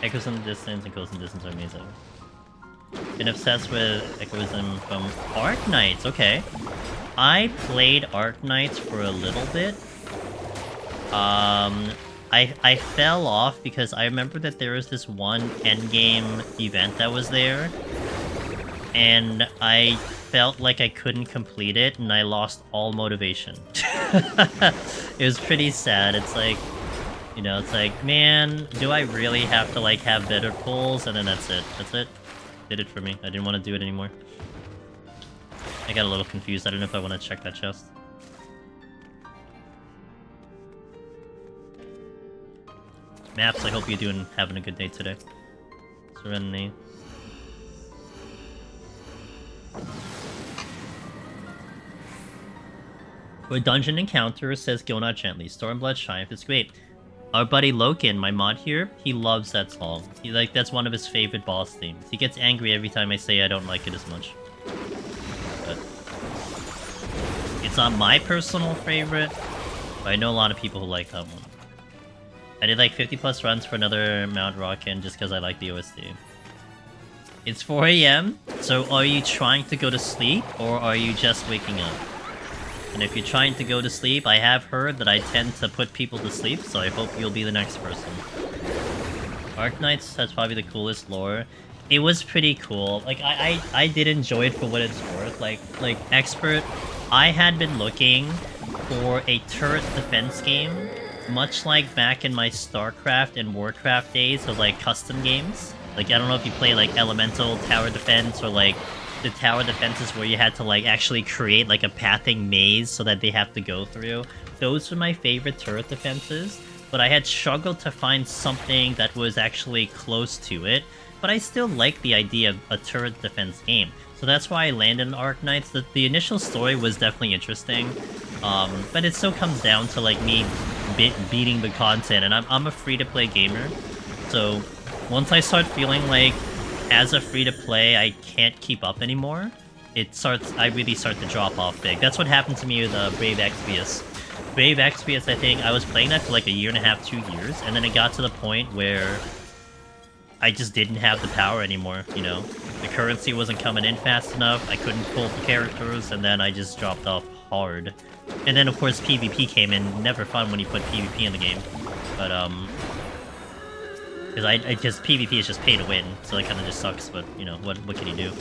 Echoes in the distance and Goes in the distance are amazing. Been obsessed with Echoism from Arc Knights, okay. I played Arc Knights for a little bit. I fell off because I remember that there was this one endgame event that was there, and I felt like I couldn't complete it, and I lost all motivation. It was pretty sad. It's like, you know, it's like, man, do I really have to, like, have better pulls? And then that's it. That's it. Did it for me. I didn't want to do it anymore. I got a little confused. I don't know if I want to check that chest. Maps, I hope you're having a good day today. Serenity. For dungeon encounter, says Go Not Gently. Stormblood Triumph is great. Our buddy Loken, my mod here, he loves that song. That's one of his favorite boss themes. He gets angry every time I say I don't like it as much. But it's not my personal favorite, but I know a lot of people who like that one. I did like 50 plus runs for another Mount Rockin' just because I like the OST. It's 4 AM, so are you trying to go to sleep, or are you just waking up? And if you're trying to go to sleep, I have heard that I tend to put people to sleep, so I hope you'll be the next person. Arc Knights has probably the coolest lore. It was pretty cool. Like, I did enjoy it for what it's worth. Like Expert, I had been looking for a turret defense game, much like back in my StarCraft and Warcraft days of, like, custom games. Like, I don't know if you play, like, Elemental Tower Defense, or, like, the tower defenses where you had to, like, actually create, like, a pathing maze so that they have to go through. Those were my favorite turret defenses, but I had struggled to find something that was actually close to it. But I still like the idea of a turret defense game. So that's why I landed in Arc Knights. The initial story was definitely interesting, but it still comes down to, like, me beating the content, and I'm a free-to-play gamer. So once I start feeling like, as a free-to-play, I can't keep up anymore, I really start to drop off big. That's what happened to me with Brave Exvius. Brave Exvius, I think, I was playing that for like a year and a half, 2 years, and then it got to the point where I just didn't have the power anymore, you know? The currency wasn't coming in fast enough, I couldn't pull the characters, and then I just dropped off hard. And then, of course, PvP came in. Never fun when you put PvP in the game. But, because I just, PvP is just pay to win, so it kind of just sucks, but, you know, what can you do?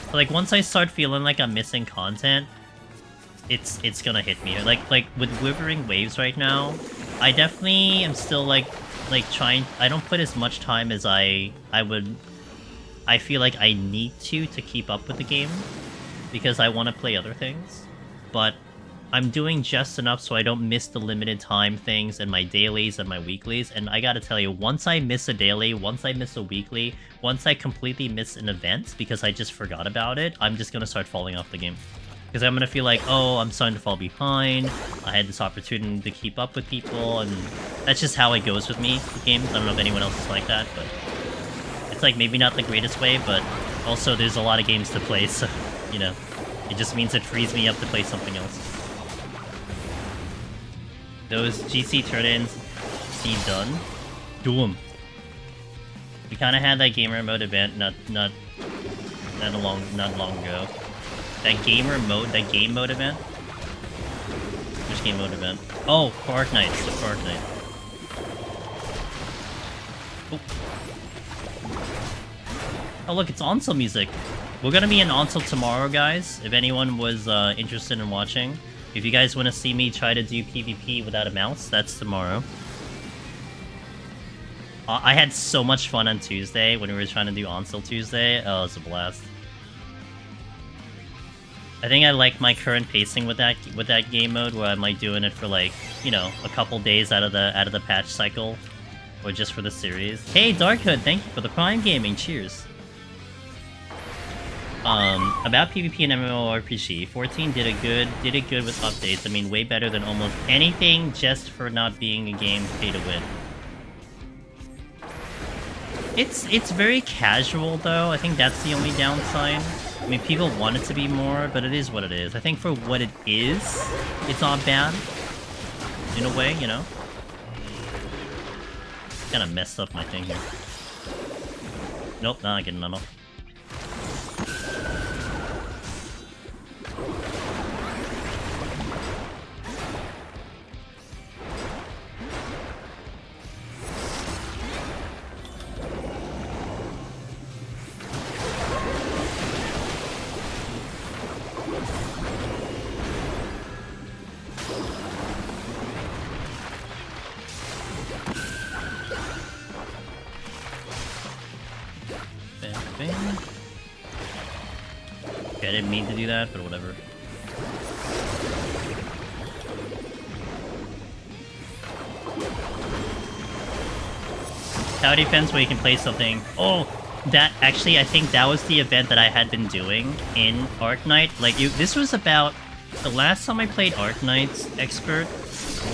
But, like, once I start feeling like I'm missing content, it's gonna hit me. Like, with Withering Waves right now, I definitely am still, like trying, I don't put as much time as I feel like I need to keep up with the game, because I want to play other things, but I'm doing just enough so I don't miss the limited time things and my dailies and my weeklies. And I gotta tell you, once I miss a daily, once I miss a weekly, once I completely miss an event because I just forgot about it, I'm just gonna start falling off the game. Because I'm gonna feel like, oh, I'm starting to fall behind, I had this opportunity to keep up with people, and that's just how it goes with me with games. I don't know if anyone else is like that, but it's like maybe not the greatest way, but also there's a lot of games to play, so, you know, it just means it frees me up to play something else. Those GC turn-ins seem done. Do them. We kind of had that gamer mode event not long ago. That game mode event. Which game mode event? Oh, Park Knights. The Park Knight. Oh. Oh, look, it's Ansel music. We're gonna be in Onsel tomorrow, guys, if anyone was interested in watching. If you guys want to see me try to do PvP without a mouse, that's tomorrow. I had so much fun on Tuesday when we were trying to do Onsel Tuesday. Oh, it was a blast. I think I like my current pacing with that game mode, where I might doing it for like, you know, a couple days out of the patch cycle, or just for the series. Hey, Darkhood, thank you for the Prime Gaming. Cheers. About PvP and MMORPG, 14 did it good with updates. I mean, way better than almost anything, just for not being a game pay to win. It's very casual though. I think that's the only downside. I mean, people want it to be more, but it is what it is. I think for what it is, it's not bad. In a way, you know? Kinda messed up my thing here. Nope, not getting enough. Okay, I didn't mean to do that, but whatever. Tower defense where you can play something. Oh, that actually, I think that was the event that I had been doing in Arknight. Like, this was about the last time I played Arknight's Expert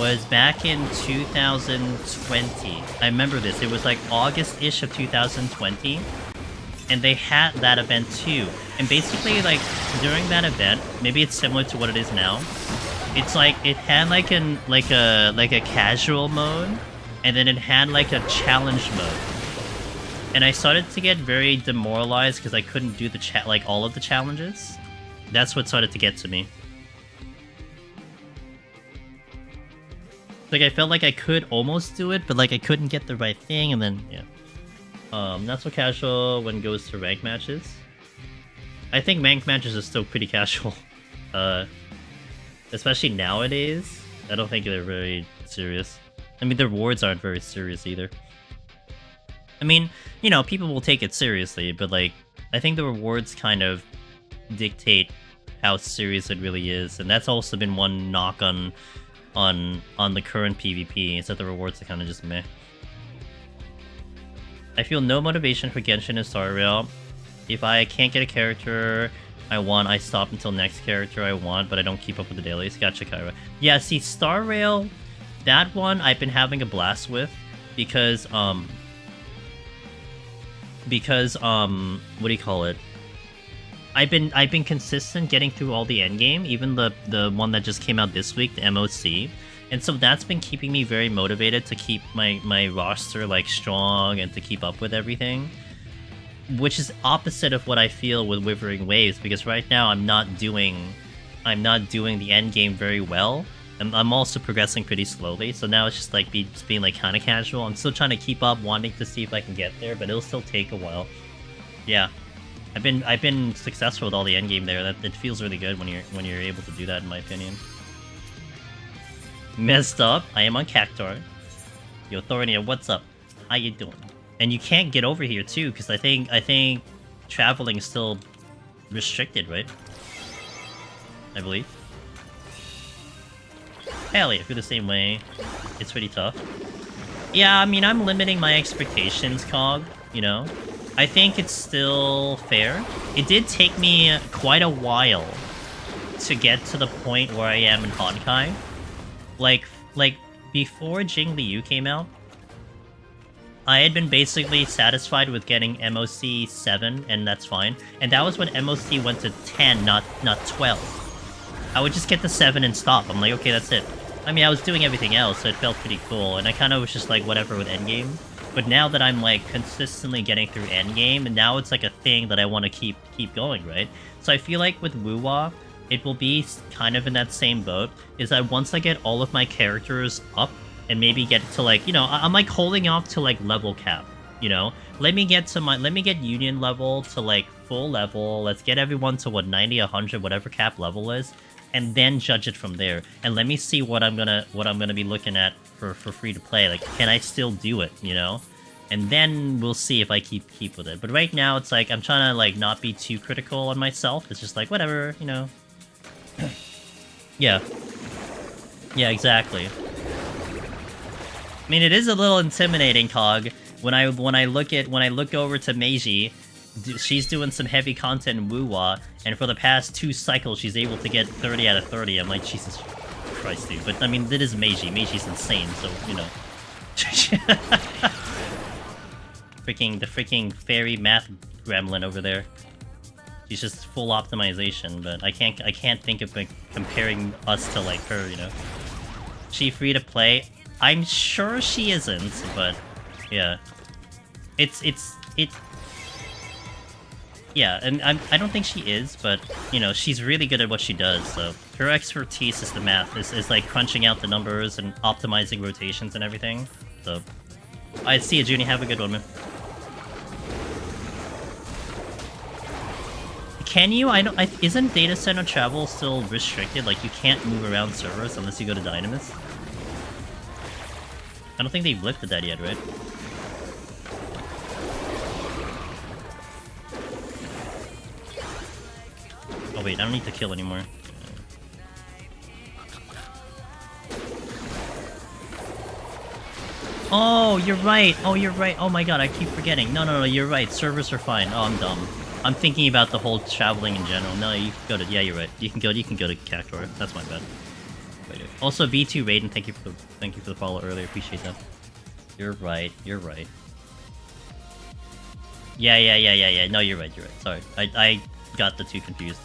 was back in 2020. I remember this. It was like August-ish of 2020. And they had that event too. And basically, like, during that event, maybe it's similar to what it is now. It's like, it had like a casual mode, and then it had like a challenge mode. And I started to get very demoralized because I couldn't do the all of the challenges. That's what started to get to me. Like, I felt like I could almost do it, but like I couldn't get the right thing, and then yeah. Not so casual when it goes to rank matches. I think rank matches are still pretty casual. Especially nowadays. I don't think they're very serious. I mean, the rewards aren't very serious either. I mean, you know, people will take it seriously, but like, I think the rewards kind of dictate how serious it really is, and that's also been one knock on the current PvP, is that the rewards are kind of just meh. I feel no motivation for Genshin and Star Rail. If I can't get a character I want, I stop until next character I want, but I don't keep up with the dailies. Gotcha, Kyra. Yeah, see, Star Rail, that one I've been having a blast with, because, what do you call it? I've been consistent getting through all the endgame, even the one that just came out this week, the MOC. And so that's been keeping me very motivated to keep my roster like strong and to keep up with everything. Which is opposite of what I feel with Withering Waves, because right now I'm not doing the end game very well. And I'm also progressing pretty slowly, so now it's just like being like kind of casual. I'm still trying to keep up, wanting to see if I can get there, but it'll still take a while. Yeah. I've been successful with all the end game there. That it feels really good when you're able to do that, in my opinion. Messed up. I am on Cactar. Yo, Thornia, what's up? How you doing? And you can't get over here too, because I think traveling is still restricted, right? I believe. Hell yeah, I feel the same way. It's pretty tough. Yeah, I mean, I'm limiting my expectations, Cog, you know? I think it's still fair. It did take me quite a while to get to the point where I am in Honkai. Like before Jing Liu came out, I had been basically satisfied with getting MOC 7, and that's fine. And that was when MOC went to 10, not 12. I would just get the 7 and stop. I'm like, okay, that's it. I mean, I was doing everything else, so it felt pretty cool, and I kind of was just like, whatever with endgame. But now that I'm like consistently getting through endgame, and now it's like a thing that I want to keep going, right? So I feel like with Wuwa, it will be kind of in that same boat, is that once I get all of my characters up, and maybe get to like, you know, I'm like holding off to like level cap, you know? Let me get Union level to like full level. Let's get everyone to what 90, 100, whatever cap level is, and then judge it from there. And let me see what I'm gonna be looking at for free to play. Like, can I still do it? You know, and then we'll see if I keep with it. But right now, it's like I'm trying to like not be too critical on myself. It's just like whatever, you know. Yeah. Yeah, exactly. I mean, it is a little intimidating, Cog. When I look over to Meiji, she's doing some heavy content in Wuwa, and for the past 2 cycles, she's able to get 30 out of 30. I'm like, Jesus Christ, dude. But I mean, it is Meiji. Meiji's insane, so you know. The freaking fairy math gremlin over there. She's just full optimization, but I can't think of like, comparing us to like her, you know. She free to play? I'm sure she isn't, but yeah. Yeah, and I don't think she is, but you know, she's really good at what she does, so her expertise is the math, is like crunching out the numbers and optimizing rotations and everything. So I see you, Junie, have a good one, man. Can you? Isn't data center travel still restricted? Like, you can't move around servers unless you go to Dynamis? I don't think they've lifted that yet, right? Oh wait, I don't need to kill anymore. Oh, you're right! Oh, you're right! Oh my god, I keep forgetting. No, you're right. Servers are fine. Oh, I'm dumb. I'm thinking about the whole traveling in general. No, you can go to... Yeah, you're right. You can go to Cactor. That's my bad. Also, B2 Raiden, thank you for the follow earlier. Appreciate that. You're right. You're right. Yeah. No, you're right. Sorry. I got the two confused.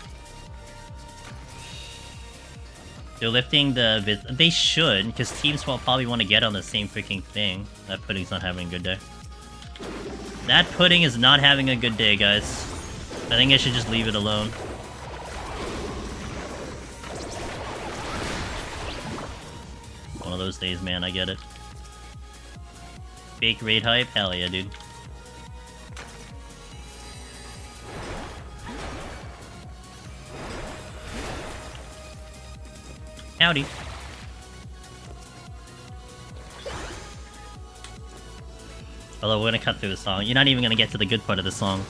They're lifting the... They should, because teams will probably want to get on the same freaking thing. That pudding's not having a good day. That pudding is not having a good day, guys. I think I should just leave it alone. One of those days, man, I get it. Fake raid hype? Hell yeah, dude. Howdy. Although we're gonna cut through the song. You're not even gonna get to the good part of the song.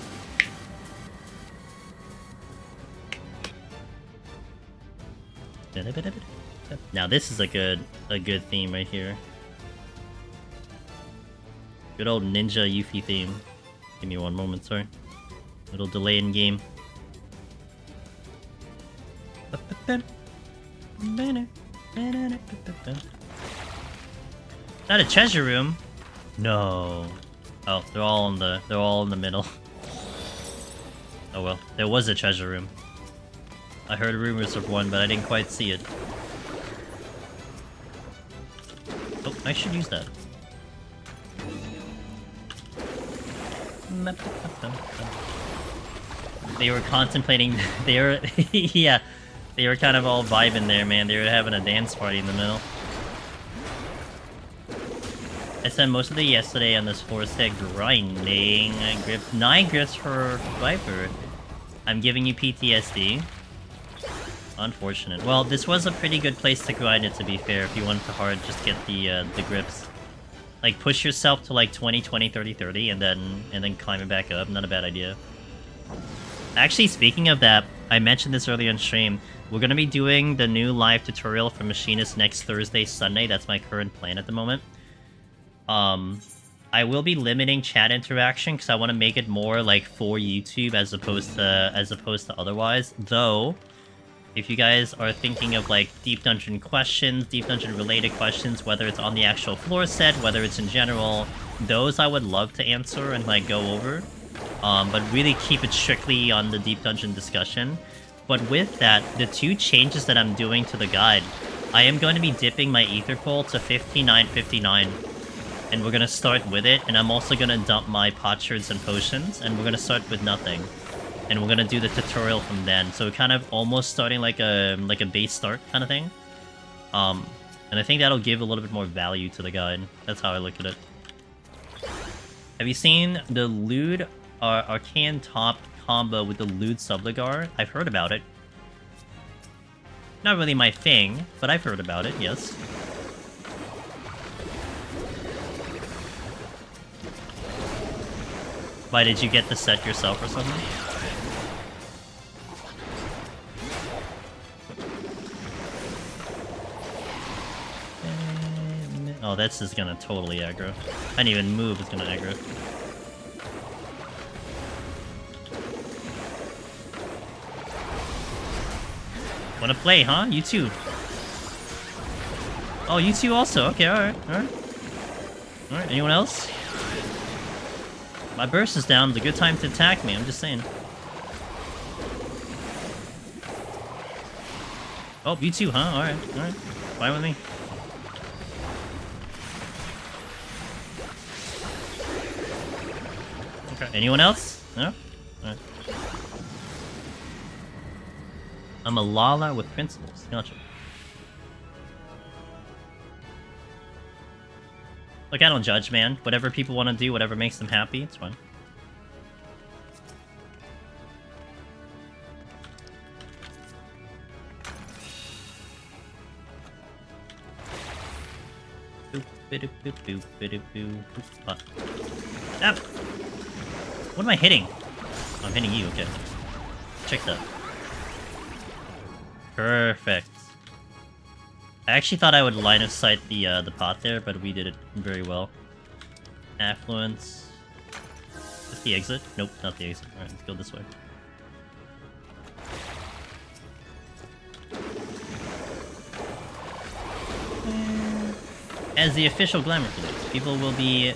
Now this is a good theme right here. Good old ninja Yuffie theme. Give me one moment, sorry. Little delay in game. Is that a treasure room? No. Oh, they're all in the middle. Oh well, there was a treasure room. I heard rumors of one, but I didn't quite see it. Oh, I should use that. They were contemplating. They were, yeah, they were kind of all vibing there, man. They were having a dance party in the middle. I spent most of the yesterday on this 4-stack grinding. I gripped 9 grips for Viper. I'm giving you PTSD. Unfortunate. Well, this was a pretty good place to grind it, to be fair, if you wanted to hard just get the grips. Like, push yourself to like 20, 20, 30, 30, and then climb it back up. Not a bad idea. Actually, speaking of that, I mentioned this earlier on stream. We're going to be doing the new live tutorial for Machinist next Thursday, Sunday. That's my current plan at the moment. I will be limiting chat interaction because I want to make it more like for YouTube as opposed to otherwise. Though, if you guys are thinking of like Deep Dungeon questions, Deep Dungeon related questions, whether it's on the actual floor set, whether it's in general, those I would love to answer and like go over. But really keep it strictly on the Deep Dungeon discussion. But with that, the 2 changes that I'm doing to the guide, I am going to be dipping my Ether Pole to 5959. And we're going to start with it, and I'm also going to dump my potsherds and potions, and we're going to start with nothing. And we're going to do the tutorial from then. So kind of almost starting like a base start kind of thing. And I think that'll give a little bit more value to the guide. That's how I look at it. Have you seen the lewd Arcane Top combo with the Lewd Subligar. I've heard about it. Not really my thing, but I've heard about it, yes. Why, did you get the set yourself or something? Oh, this is gonna totally aggro. I didn't even move, it's gonna aggro. Wanna play, huh? You too. Oh, you two also? Okay, alright, alright. Alright, anyone else? My burst is down, it's a good time to attack me, I'm just saying. Oh, you too, huh? Alright, alright. Fine with me. Okay, anyone else? No? Alright. I'm a Lala with principles. Gotcha. Look, I don't judge, man. Whatever people want to do, whatever makes them happy, it's fine. Ah! What am I hitting? Oh, I'm hitting you, okay. Check that. Perfect. I actually thought I would line of sight the pot there, but we did it very well. Affluence. Is this the exit? Nope, not the exit. Alright, let's go this way. As the official glamour for this, people will be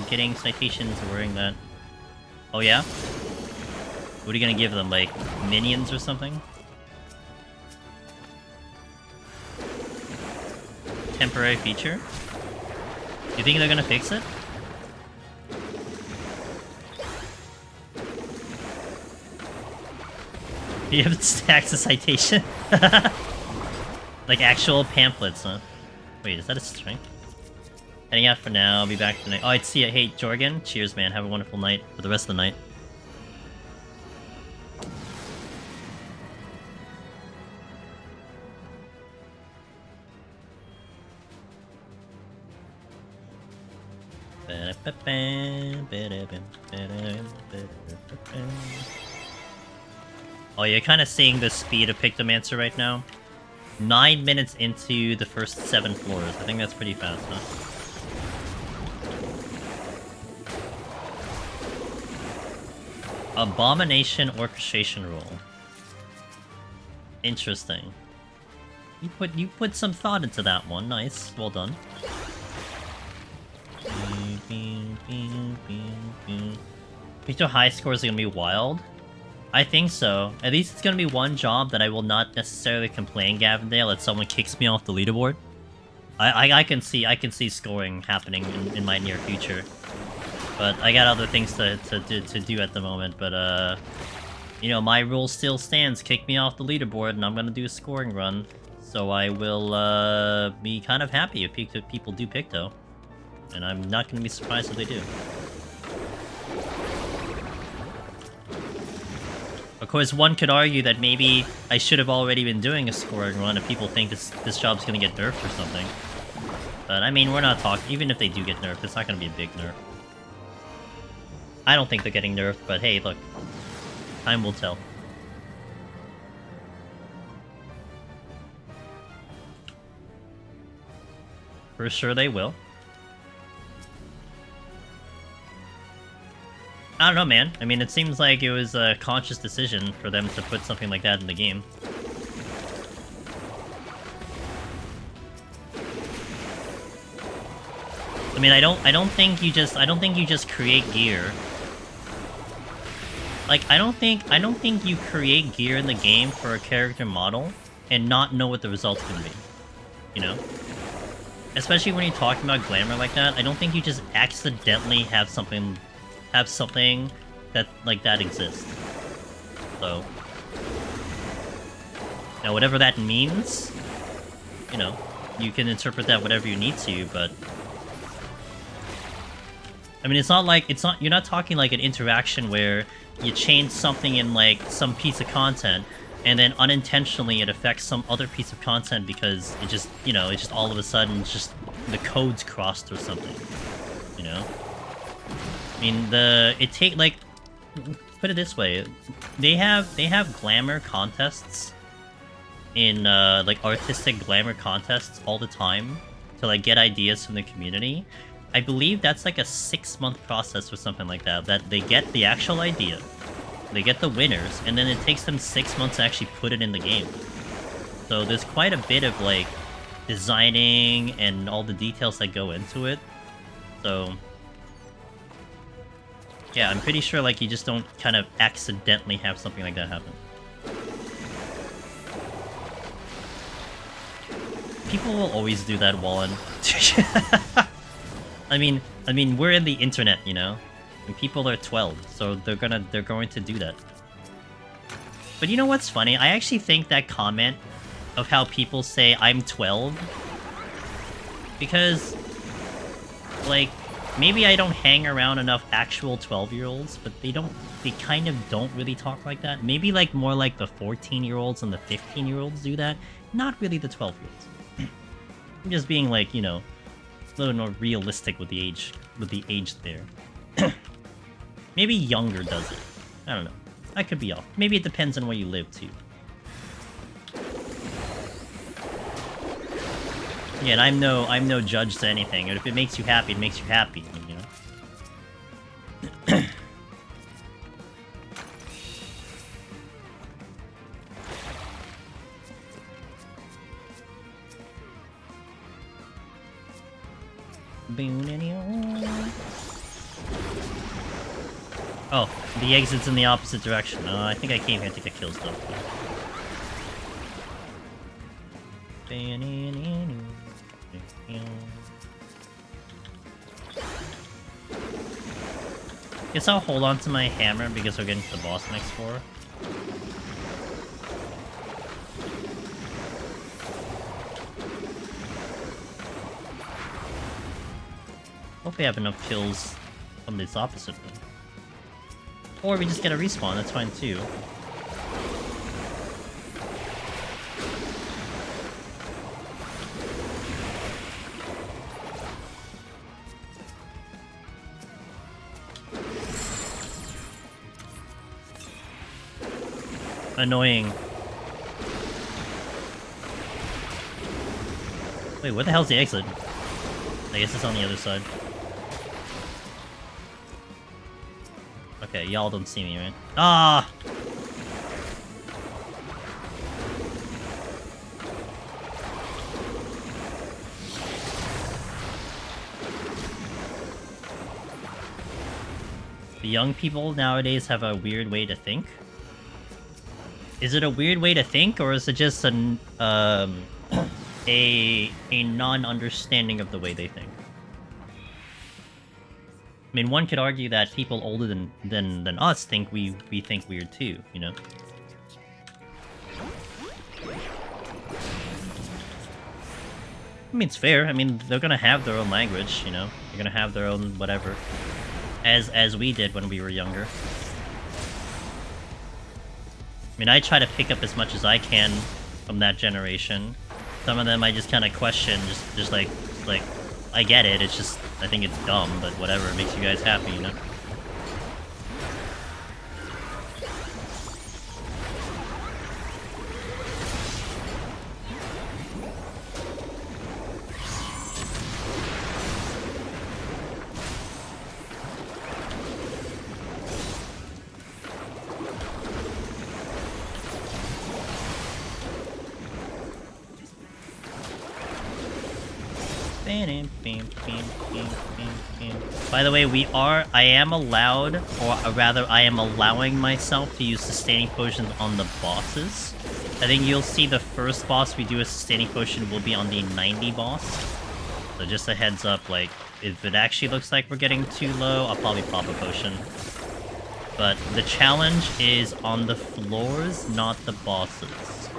getting citations or wearing that. Oh yeah? What are you gonna give them, like, minions or something? Temporary feature? You think they're gonna fix it? You haven't stacked a citation? Like actual pamphlets, huh? Wait, is that a strength? Heading out for now, I'll be back tonight. Oh, I'd see it. Hey, Jorgen. Cheers, man. Have a wonderful night for the rest of the night. Oh, you're kind of seeing the speed of Pictomancer right now. 9 minutes into the first 7 floors. I think that's pretty fast, huh? Abomination Orchestration Roll. Interesting. You put some thought into that one. Nice. Well done. Picto high scores are gonna be wild. I think so. At least it's gonna be one job that I will not necessarily complain, Gavindale, that someone kicks me off the leaderboard. I can see scoring happening in my near future. But I got other things to do at the moment, but you know, my rule still stands. Kick me off the leaderboard and I'm gonna do a scoring run. So I will be kind of happy if people do Picto. And I'm not gonna be surprised if they do. Of course, one could argue that maybe I should have already been doing a scoring run if people think this job's gonna get nerfed or something. But I mean, we're not talking. Even if they do get nerfed, it's not gonna be a big nerf. I don't think they're getting nerfed, but hey, look. Time will tell. For sure they will. I don't know, man. I mean, it seems like it was a conscious decision for them to put something like that in the game. I mean, I don't think you just create gear. Like, I don't think you create gear in the game for a character model and not know what the result's gonna be. You know? Especially when you're talking about glamour like that, I don't think you just accidentally have something that like that exists. So now whatever that means, you know, you can interpret that whatever you need to, but I mean, you're not talking like an interaction where you change something in like some piece of content, and then unintentionally it affects some other piece of content because it just, you know, it's just all of a sudden it's just the codes crossed or something, you know? I mean, put it this way, they have glamour contests in like artistic glamour contests all the time to like get ideas from the community. I believe that's like a 6-month process or something like that, that they get the actual idea, they get the winners, and then it takes them 6 months to actually put it in the game. So there's quite a bit of like designing and all the details that go into it. So yeah, I'm pretty sure like you just don't kind of accidentally have something like that happen. People will always do that, Wallen. I mean, we're in the internet, you know, and people are 12, so they're going to do that. But you know what's funny? I actually think that comment of how people say I'm 12, because like maybe I don't hang around enough actual 12-year-olds, but they kind of don't really talk like that. Maybe like more like the 14-year-olds and the 15-year-olds do that, not really the 12-year-olds. I'm just being like, you know, a little more realistic with the age there. Maybe younger does it. I don't know. I could be off. Maybe it depends on where you live too. Yeah, and I'm no judge to anything. And if it makes you happy, it makes you happy, you know. Oh, the exit's in the opposite direction. I think I came here to get kills though. Guess I'll hold on to my hammer because we're getting to the boss next floor. Hope we have enough kills from this opposite one. Or we just get a respawn, that's fine too. Annoying. Wait, where the hell's the exit? I guess it's on the other side. Okay, y'all don't see me, right? Ah! The young people nowadays have a weird way to think. Is it a weird way to think, or is it just a non-understanding of the way they think? I mean, one could argue that people older than us think we think weird too, you know? I mean, it's fair. I mean, they're gonna have their own language, you know? They're gonna have their own whatever. As we did when we were younger. I mean, I try to pick up as much as I can from that generation. Some of them I just kind of question, just like, I get it, it's just, I think it's dumb, but whatever, it makes you guys happy, you know? By the way, I am allowed, or rather, I am allowing myself to use sustaining potions on the bosses. I think you'll see the first boss we do a sustaining potion will be on the 90 boss. So just a heads up, like, if it actually looks like we're getting too low, I'll probably pop a potion. But the challenge is on the floors, not the bosses.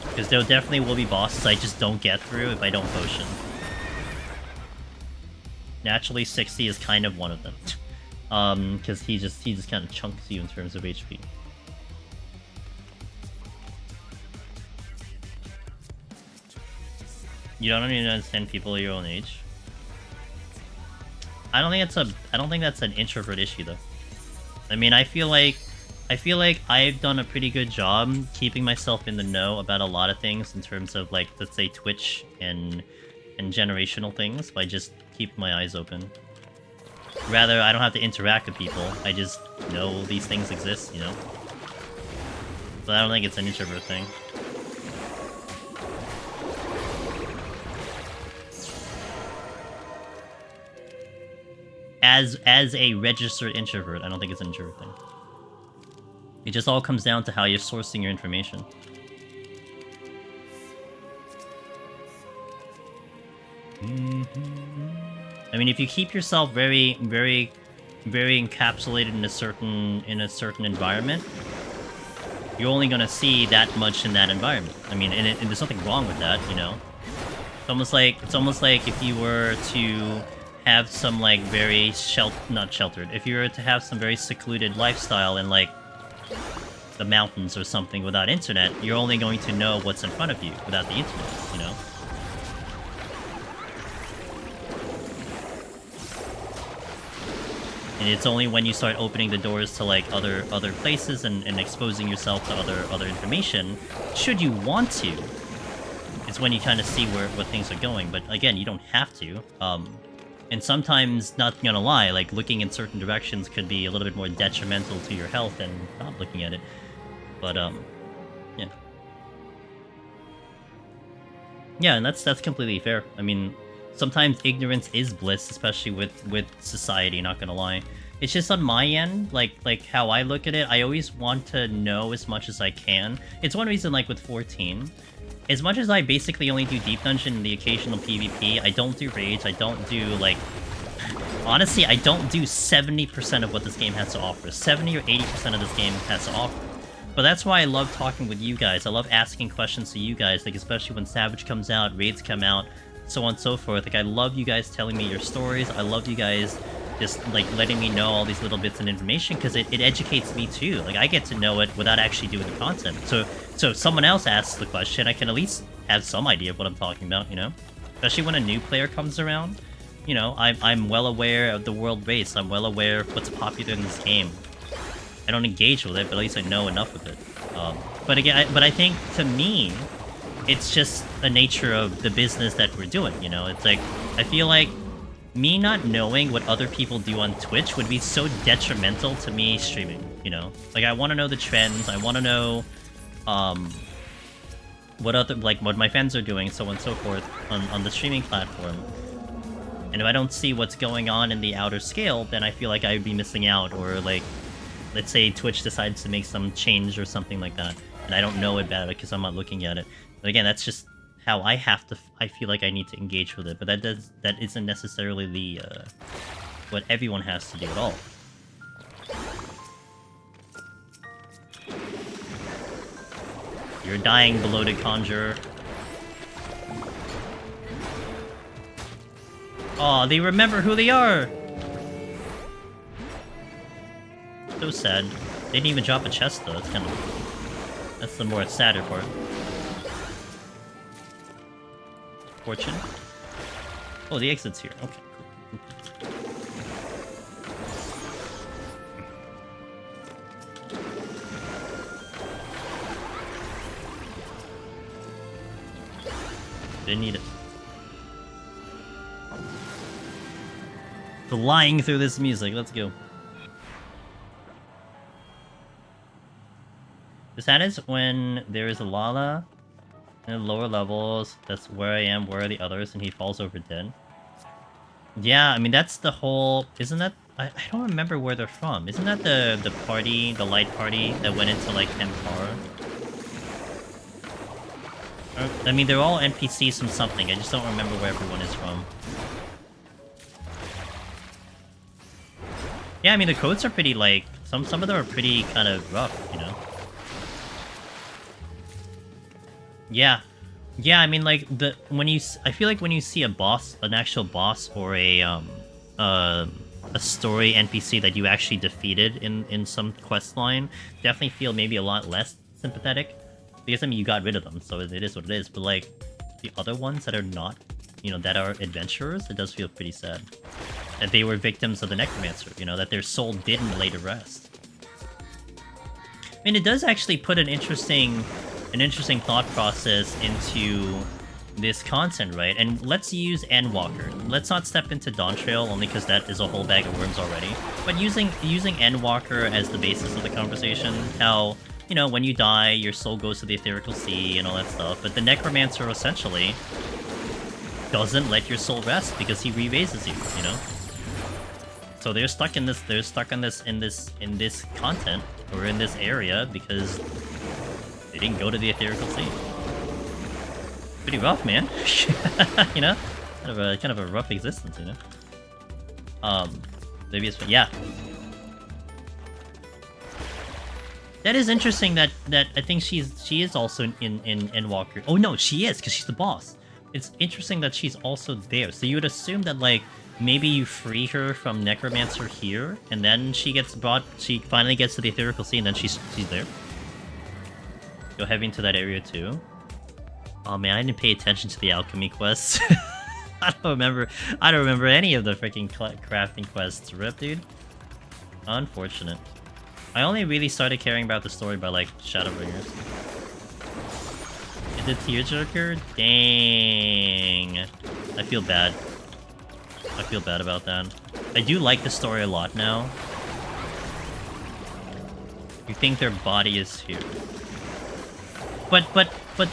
Because there definitely will be bosses I just don't get through if I don't potion. Naturally, 60 is kind of one of them. Because he just kind of chunks you in terms of HP. You don't even understand people your own age. I don't think that's an introvert issue though. I mean, I feel like I've done a pretty good job keeping myself in the know about a lot of things in terms of, like, let's say Twitch and generational things by just keeping my eyes open. Rather, I don't have to interact with people. I just know these things exist, you know? So I don't think it's an introvert thing. As a registered introvert, I don't think it's an introvert thing. It just all comes down to how you're sourcing your information. I mean, if you keep yourself very encapsulated in a certain environment, you're only gonna see that much in that environment. I mean, and there's nothing wrong with that, you know. It's almost like if you were to have some, like, very not sheltered. If you were to have some very secluded lifestyle in, like, the mountains or something without internet, you're only going to know what's in front of you without the internet, you know? And it's only when you start opening the doors to, like, other places and exposing yourself to other information, should you want to, it's when you kind of see what things are going. But again, you don't have to. And sometimes, not gonna lie, like, looking in certain directions could be a little bit more detrimental to your health than not looking at it. But, yeah. Yeah, and that's completely fair. I mean, sometimes ignorance is bliss, especially with society, not gonna lie. It's just on my end, like how I look at it, I always want to know as much as I can. It's one reason, like, with 14, as much as I basically only do Deep Dungeon and the occasional PvP, I don't do Raids, I don't do, like... Honestly, I don't do 70% of what this game has to offer. 70 or 80% of this game has to offer. But that's why I love talking with you guys. I love asking questions to you guys, like, especially when Savage comes out, Raids come out, so on and so forth. Like, I love you guys telling me your stories. I love you guys just, like, letting me know all these little bits of information, because it educates me too. Like, I get to know it without actually doing the content. So if someone else asks the question, I can at least have some idea of what I'm talking about, you know? Especially when a new player comes around. You know, I'm well aware of the world race. I'm well aware of what's popular in this game. I don't engage with it, but at least I know enough of it. But I think, to me, it's just the nature of the business that we're doing, you know? It's like, I feel like me not knowing what other people do on Twitch would be so detrimental to me streaming, you know? Like, I want to know the trends, I want to know, what my fans are doing, so on and so forth, on the streaming platform. And if I don't see what's going on in the outer scale, then I feel like I would be missing out, or, like, let's say Twitch decides to make some change or something like that, and I don't know about it because I'm not looking at it. But again, that's just how I feel like I need to engage with it, but that isn't necessarily the, what everyone has to do at all. You're dying, bloated conjurer. Aw, they remember who they are! So sad. They didn't even drop a chest though, that's the more sadder part. Fortune? Oh, the exit's here. Okay, cool. Didn't need it. Flying through this music, let's go. The saddest when there is a Lala in the lower levels, that's where I am, where are the others, and he falls over dead. Yeah, I mean, that's the whole... Isn't that... I don't remember where they're from. Isn't that the party, the light party that went into, like, Empara? I mean, they're all NPCs from something. I just don't remember where everyone is from. Yeah, I mean, the codes are pretty, like... Some of them are pretty kind of rough, you know? Yeah. Yeah, I mean, like, I feel like when you see a boss, an actual boss, or a a story NPC that you actually defeated in some quest line, definitely feel maybe a lot less sympathetic. Because, I mean, you got rid of them, so it is what it is. But, like, the other ones that are not, you know, that are adventurers, it does feel pretty sad. That they were victims of the Necromancer, you know, that their soul didn't lay to rest. I mean, it does actually put an interesting thought process into this content, right? And let's use Endwalker. Let's not step into Dawntrail, only because that is a whole bag of worms already. But using Endwalker as the basis of the conversation, how, you know, when you die, your soul goes to the Ethereal Sea and all that stuff. But the Necromancer essentially doesn't let your soul rest because he re-raises you, you know? So they're stuck in this. They're stuck in this content or in this area because they didn't go to the Ethereal Sea. Pretty rough, man. You know, kind of a rough existence, you know. Maybe it's yeah. That is interesting. That I think she is also in Endwalker. Oh no, she is because she's the boss. It's interesting that she's also there. So you would assume that like. Maybe you free her from Necromancer here, and then she gets brought. She finally gets to the Ethereal Sea, and then she's there. Go heavy into that area too. Oh man, I didn't pay attention to the alchemy quests. I don't remember any of the freaking crafting quests. Rip, dude. Unfortunate. I only really started caring about the story by like Shadowbringers. Is it Tearjerker? Dang. I feel bad. I feel bad about that. I do like the story a lot now. You think their body is here. But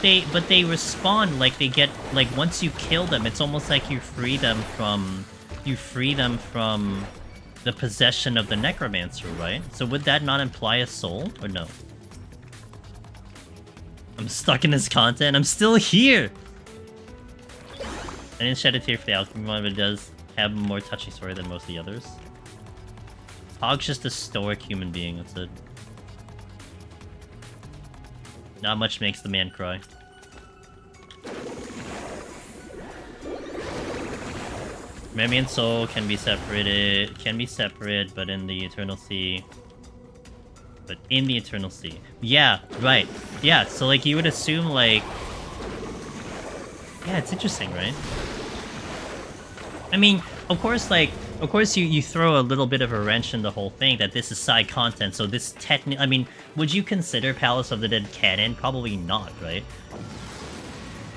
they respond like they get like once you kill them, it's almost like you free them from the possession of the Necromancer, right? So would that not imply a soul or no? I'm stuck in this content. I'm still here. I didn't shed a tear for the alchemy one, but it does have a more touchy story than most of the others. Hog's just a stoic human being, that's it. Not much makes the man cry. Memory and soul can be separated, but in the Eternal Sea. But in the Eternal Sea. Yeah, right. Yeah, so like you would assume like... Yeah, it's interesting, right? I mean, of course, you throw a little bit of a wrench in the whole thing that this is side content, so this I mean, would you consider Palace of the Dead canon? Probably not, right?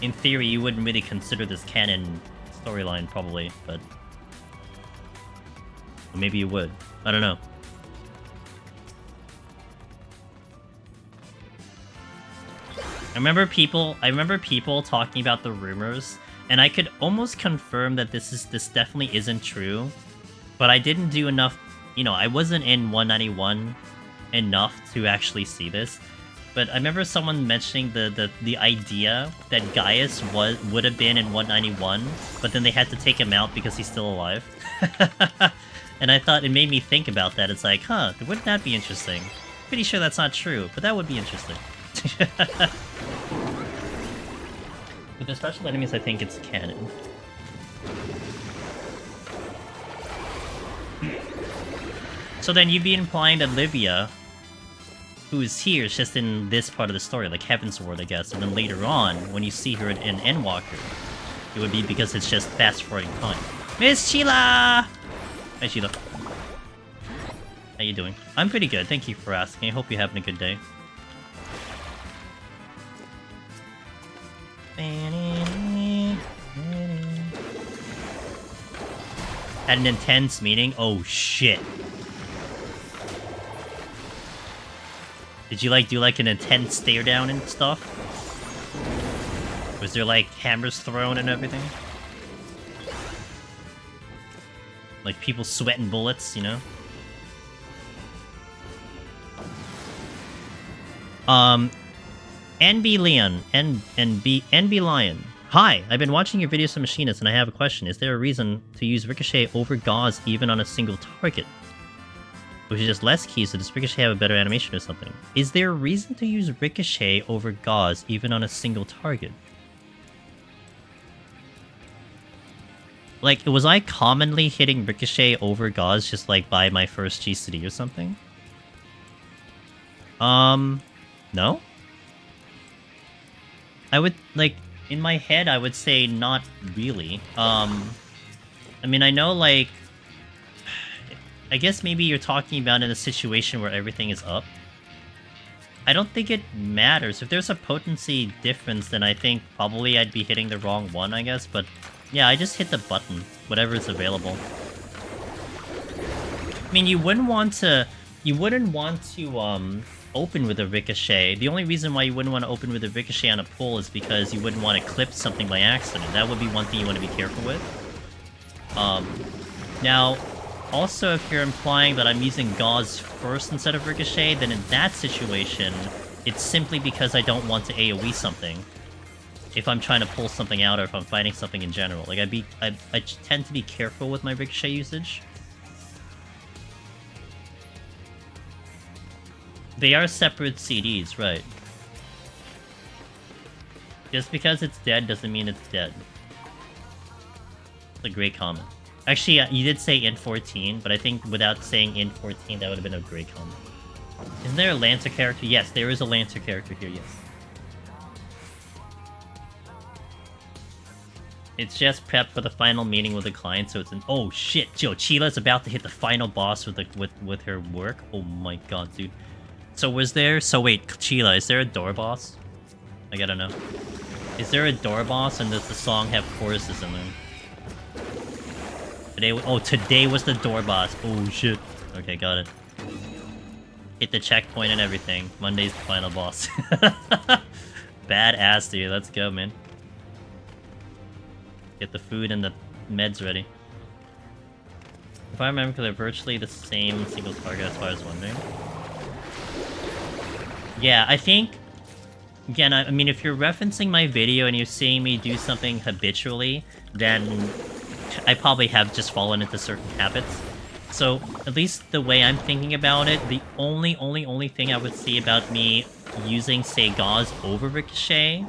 In theory, you wouldn't really consider this canon storyline, probably, but... Or maybe you would. I don't know. I remember people talking about the rumors, and I could almost confirm that this definitely isn't true, but I didn't do enough, you know, I wasn't in 191 enough to actually see this. But I remember someone mentioning the idea that Gaius would have been in 191, but then they had to take him out because he's still alive. And I thought it made me think about that. It's like, huh, wouldn't that be interesting? Pretty sure that's not true, but that would be interesting. With the special enemies, I think it's canon. So then you'd be implying that Livia, who's here, is just in this part of the story, like Heavensward, I guess, and then later on, when you see her in Endwalker, it would be because it's just fast-forwarding time. Miss Sheila! Hi, Sheila. How you doing? I'm pretty good, thank you for asking. I hope you're having a good day. Had an intense meeting? Oh shit. Did you like do like an intense stare down and stuff? Was there like hammers thrown and everything? Like people sweating bullets, you know? NB Leon, NB Lion. Hi, I've been watching your videos on Machinists and I have a question. Is there a reason to use Ricochet over Gauze even on a single target? Which is just less keys, so does Ricochet have a better animation or something? Is there a reason to use Ricochet over Gauze even on a single target? Like, was I commonly hitting Ricochet over Gauze just, like, by my first GCD or something? No? I would, like, in my head, I would say not really. I mean, I know, like... I guess maybe you're talking about in a situation where everything is up. I don't think it matters. If there's a potency difference, then I think probably I'd be hitting the wrong one, I guess, but... Yeah, I just hit the button, whatever is available. I mean, you wouldn't want to open with a Ricochet. The only reason why you wouldn't want to open with a Ricochet on a pull is because you wouldn't want to clip something by accident. That would be one thing you want to be careful with. Now, also, if you're implying that I'm using Gauze first instead of Ricochet, then in that situation, it's simply because I don't want to AoE something. If I'm trying to pull something out or if I'm fighting something in general. Like, I tend to be careful with my Ricochet usage. They are separate CDs, right. Just because it's dead doesn't mean it's dead. It's a great comment. Actually, you did say int 14, but I think without saying int 14, that would have been a great comment. Isn't there a Lancer character? Yes, there is a Lancer character here, yes. It's just prep for the final meeting with the client, so it's an... Oh shit, Joe, Chila's about to hit the final boss with her work. Oh my god, dude. So was there... So wait, Chila, is there a door boss? I gotta know. Is there a door boss and does the song have choruses in them? Today... Oh, today was the door boss. Oh shit. Okay, got it. Hit the checkpoint and everything. Monday's the final boss. Badass, dude. Let's go, man. Get the food and the meds ready. If I remember, they're virtually the same single target, that's why I was wondering. Yeah, I think... Again, I mean, if you're referencing my video and you're seeing me do something habitually, then I probably have just fallen into certain habits. So, at least the way I'm thinking about it, the only thing I would see about me using, say, Gauze over Ricochet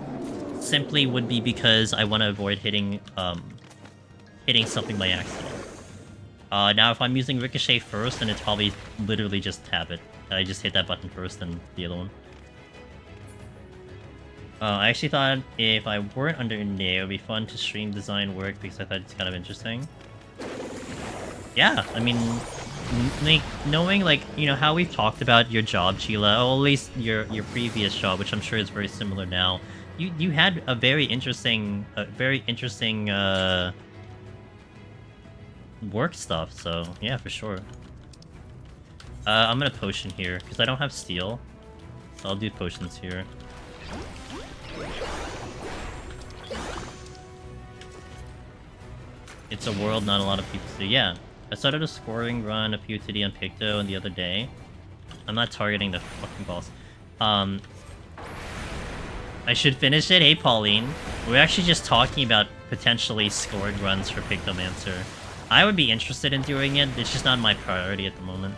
simply would be because I want to avoid hitting something by accident. Now, if I'm using Ricochet first, then it's probably literally just habit. I just hit that button first, then the other one. I actually thought if I weren't under Neo, it would be fun to stream design work because I thought it's kind of interesting. Yeah, I mean, like, knowing, like, you know, how we've talked about your job, Chila, or at least your previous job, which I'm sure is very similar now. You had a very interesting work stuff, so yeah, for sure. I'm gonna potion here because I don't have steel, so I'll do potions here. It's a world not a lot of people do. Yeah, I started a scoring run, a PoTD on Picto, and the other day. I'm not targeting the fucking boss. I should finish it. Hey, Pauline. We're actually just talking about potentially scored runs for Pictomancer. I would be interested in doing it. It's just not my priority at the moment.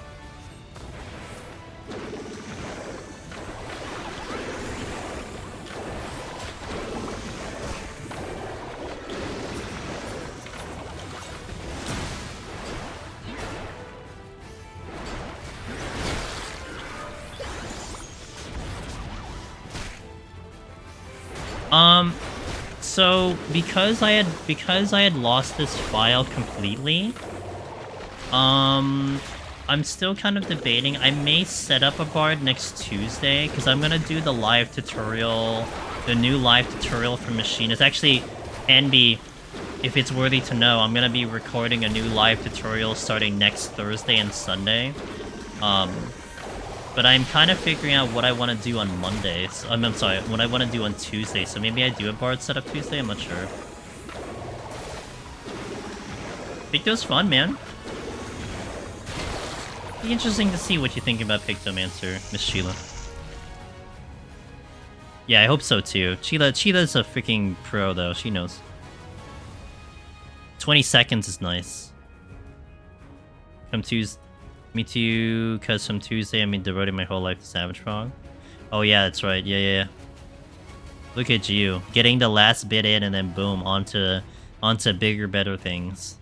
So because I had lost this file completely, I'm still kind of debating. I may set up a bard next Tuesday because I'm gonna do the live tutorial, the new live tutorial for Machine. It's actually, Enby, if it's worthy to know, I'm gonna be recording a new live tutorial starting next Thursday and Sunday. But I'm kind of figuring out what I want to do on Mondays. I'm sorry, what I want to do on Tuesday. So maybe I do a bard setup Tuesday. I'm not sure. Picto's fun, man. Be interesting to see what you think about Pictomancer, Miss Sheila. Yeah, I hope so too. Sheila's a freaking pro though. She knows. 20 seconds is nice. From Tuesday. Me too, because from Tuesday I've been devoting my whole life to Savage Frog. Oh yeah, that's right. Yeah. Look at you. Getting the last bit in and then boom, onto onto bigger, better things.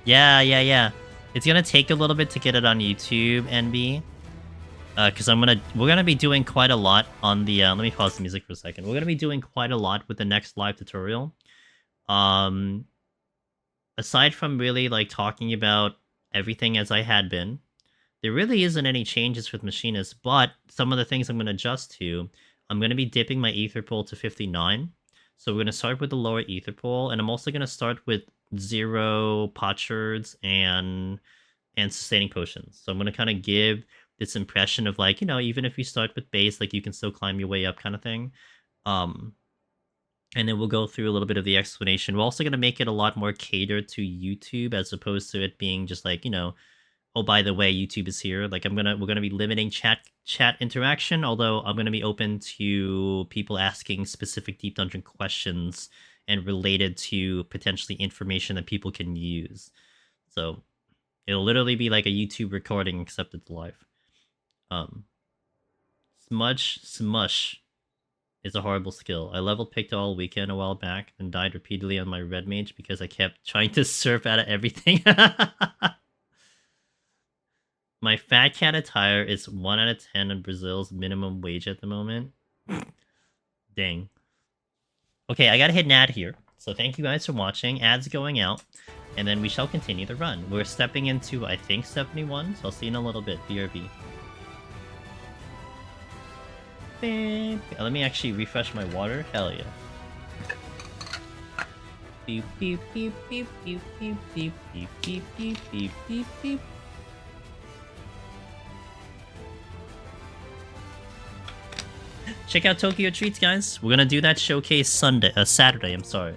Yeah. It's gonna take a little bit to get it on YouTube, NB. Because we're gonna be doing quite a lot on the. Let me pause the music for a second. We're gonna be doing quite a lot with the next live tutorial. Aside from really like talking about everything as I had been, there really isn't any changes with Machinist, but some of the things I'm going to adjust to, I'm going to be dipping my ether pool to 59. So we're going to start with the lower ether pool, and I'm also going to start with 0 potsherds and sustaining potions. So I'm going to kind of give this impression of like, you know, even if you start with base, like you can still climb your way up kind of thing. And then we'll go through a little bit of the explanation. We're also going to make it a lot more catered to YouTube as opposed to it being just like, you know, oh, by the way, YouTube is here. Like we're gonna be limiting chat interaction, although I'm gonna be open to people asking specific Deep Dungeon questions and related to potentially information that people can use. So it'll literally be like a YouTube recording, except it's live. Smush is a horrible skill. I leveled Picto all weekend a while back and died repeatedly on my red mage because I kept trying to surf out of everything. My fat cat attire is 1 out of 10 on Brazil's minimum wage at the moment. Dang. Okay, I gotta hit an ad here. So thank you guys for watching. Ads going out. And then we shall continue the run. We're stepping into, I think, 71. So I'll see you in a little bit. BRB. Let me actually refresh my water. Hell yeah. Beep, beep, beep, beep, beep, beep, beep, beep, beep, beep, beep, beep, beep. Check out Tokyo Treats, guys. We're gonna do that showcase Saturday, I'm sorry.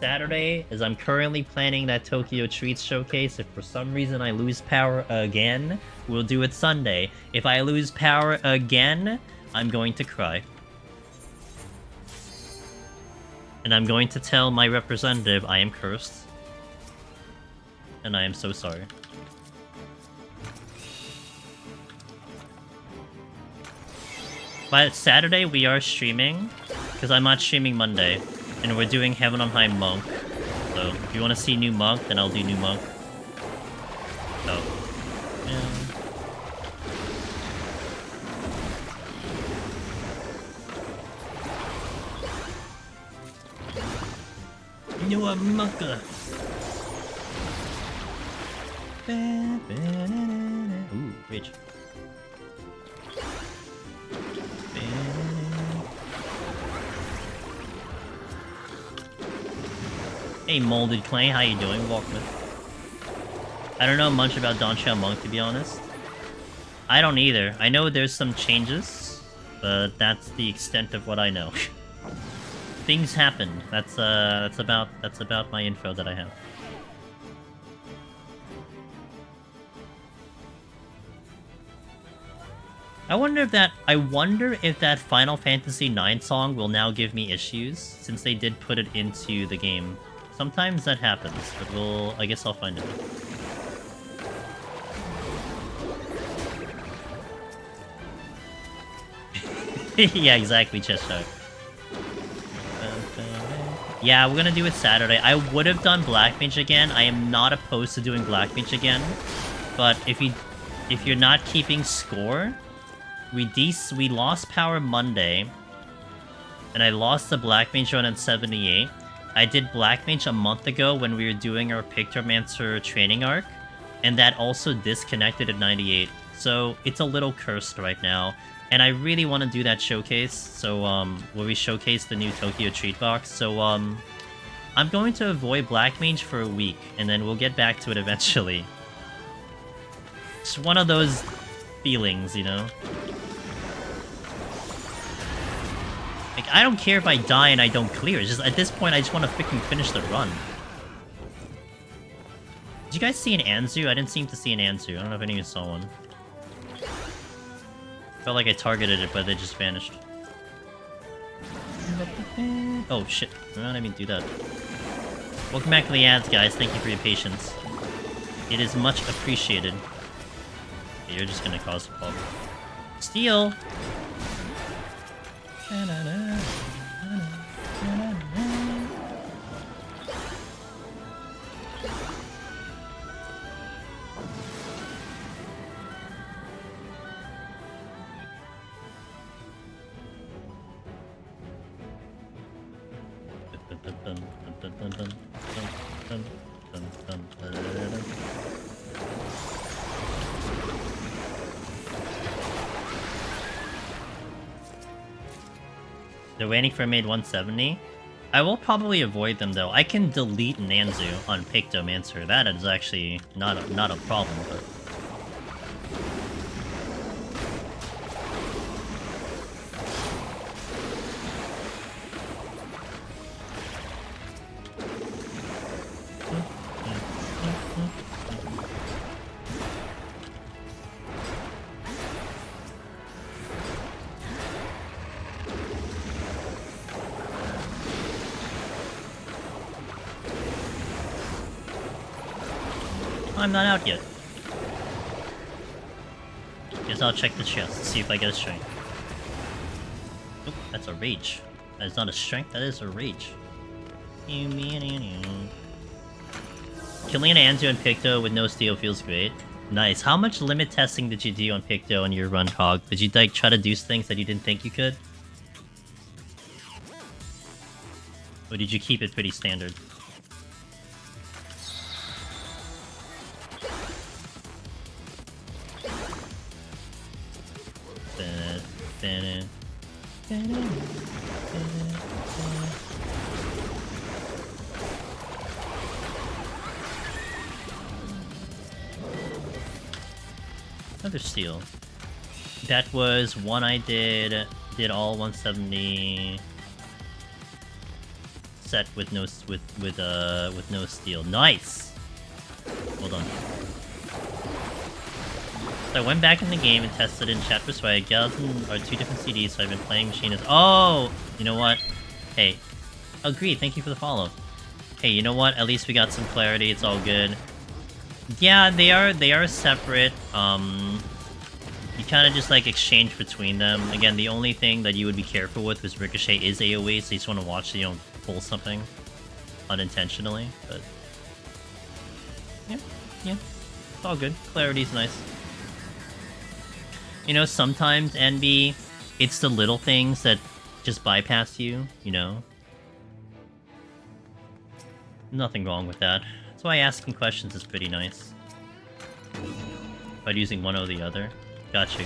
Saturday, as I'm currently planning that Tokyo Treats showcase. If for some reason I lose power again, we'll do it Sunday. If I lose power again, I'm going to cry. And I'm going to tell my representative I am cursed. And I am so sorry. But Saturday we are streaming, because I'm not streaming Monday, and we're doing Heaven on High Monk. So if you want to see new Monk, then I'll do new Monk. Oh. Yeah. New Monka. Ooh, rage. Hey, Molded Clay, how you doing, Walkman? I don't know much about Dawntrail Monk, to be honest. I don't either. I know there's some changes, but that's the extent of what I know. Things happened. That's about my info that I have. I wonder if that Final Fantasy IX song will now give me issues, since they did put it into the game. Sometimes that happens, but I guess I'll find out. Yeah, exactly, Cheshire. Yeah, we're gonna do it Saturday. I would have done Black Mage again. I am not opposed to doing Black Mage again. But if you're not keeping score, we lost power Monday, and I lost the Black Mage run at 78. I did Black Mage a month ago when we were doing our Pictomancer training arc, and that also disconnected at 98. So it's a little cursed right now, and I really want to do that showcase. So where we showcase the new Tokyo Treat Box. So I'm going to avoid Black Mage for a week, and then we'll get back to it eventually. It's one of those feelings, you know. Like, I don't care if I die and I don't clear. It's just, at this point, I just want to freaking finish the run. Did you guys see an Anzu? I didn't seem to see an Anzu. I don't know if any of you saw one. Felt like I targeted it, but it just vanished. Oh, shit. I didn't even do that. Welcome back to the ads, guys. Thank you for your patience. It is much appreciated. Okay, you're just gonna cause a problem. Steal! They're waiting for mid 170. I will probably avoid them though. I can delete Nanzu on Pictomancer. That is actually not a problem, but I'm not out yet. Guess I'll check the chest to see if I get a strength. Oop, that's a rage. That is not a strength, that is a rage. Killing an Anzu and Picto with no steel feels great. Nice. How much limit testing did you do on Picto on your run, Hog? Did you like try to do things that you didn't think you could? Or did you keep it pretty standard? Another steal. That was one I did all 170 set with no steal. Nice. Hold on. So I went back in the game and tested in chat for swag. Gals are 2 different CDs, so I've been playing Machine as... Oh! You know what? Hey. Agreed, thank you for the follow. Hey, you know what? At least we got some clarity, it's all good. Yeah, they are separate. You kind of just like exchange between them. Again, the only thing that you would be careful with was Ricochet is AoE, so you just want to watch so you don't pull something unintentionally, but... Yeah. It's all good. Clarity's nice. You know, sometimes, NB, it's the little things that just bypass you, you know? Nothing wrong with that. That's why asking questions is pretty nice. By using one or the other. Gotcha.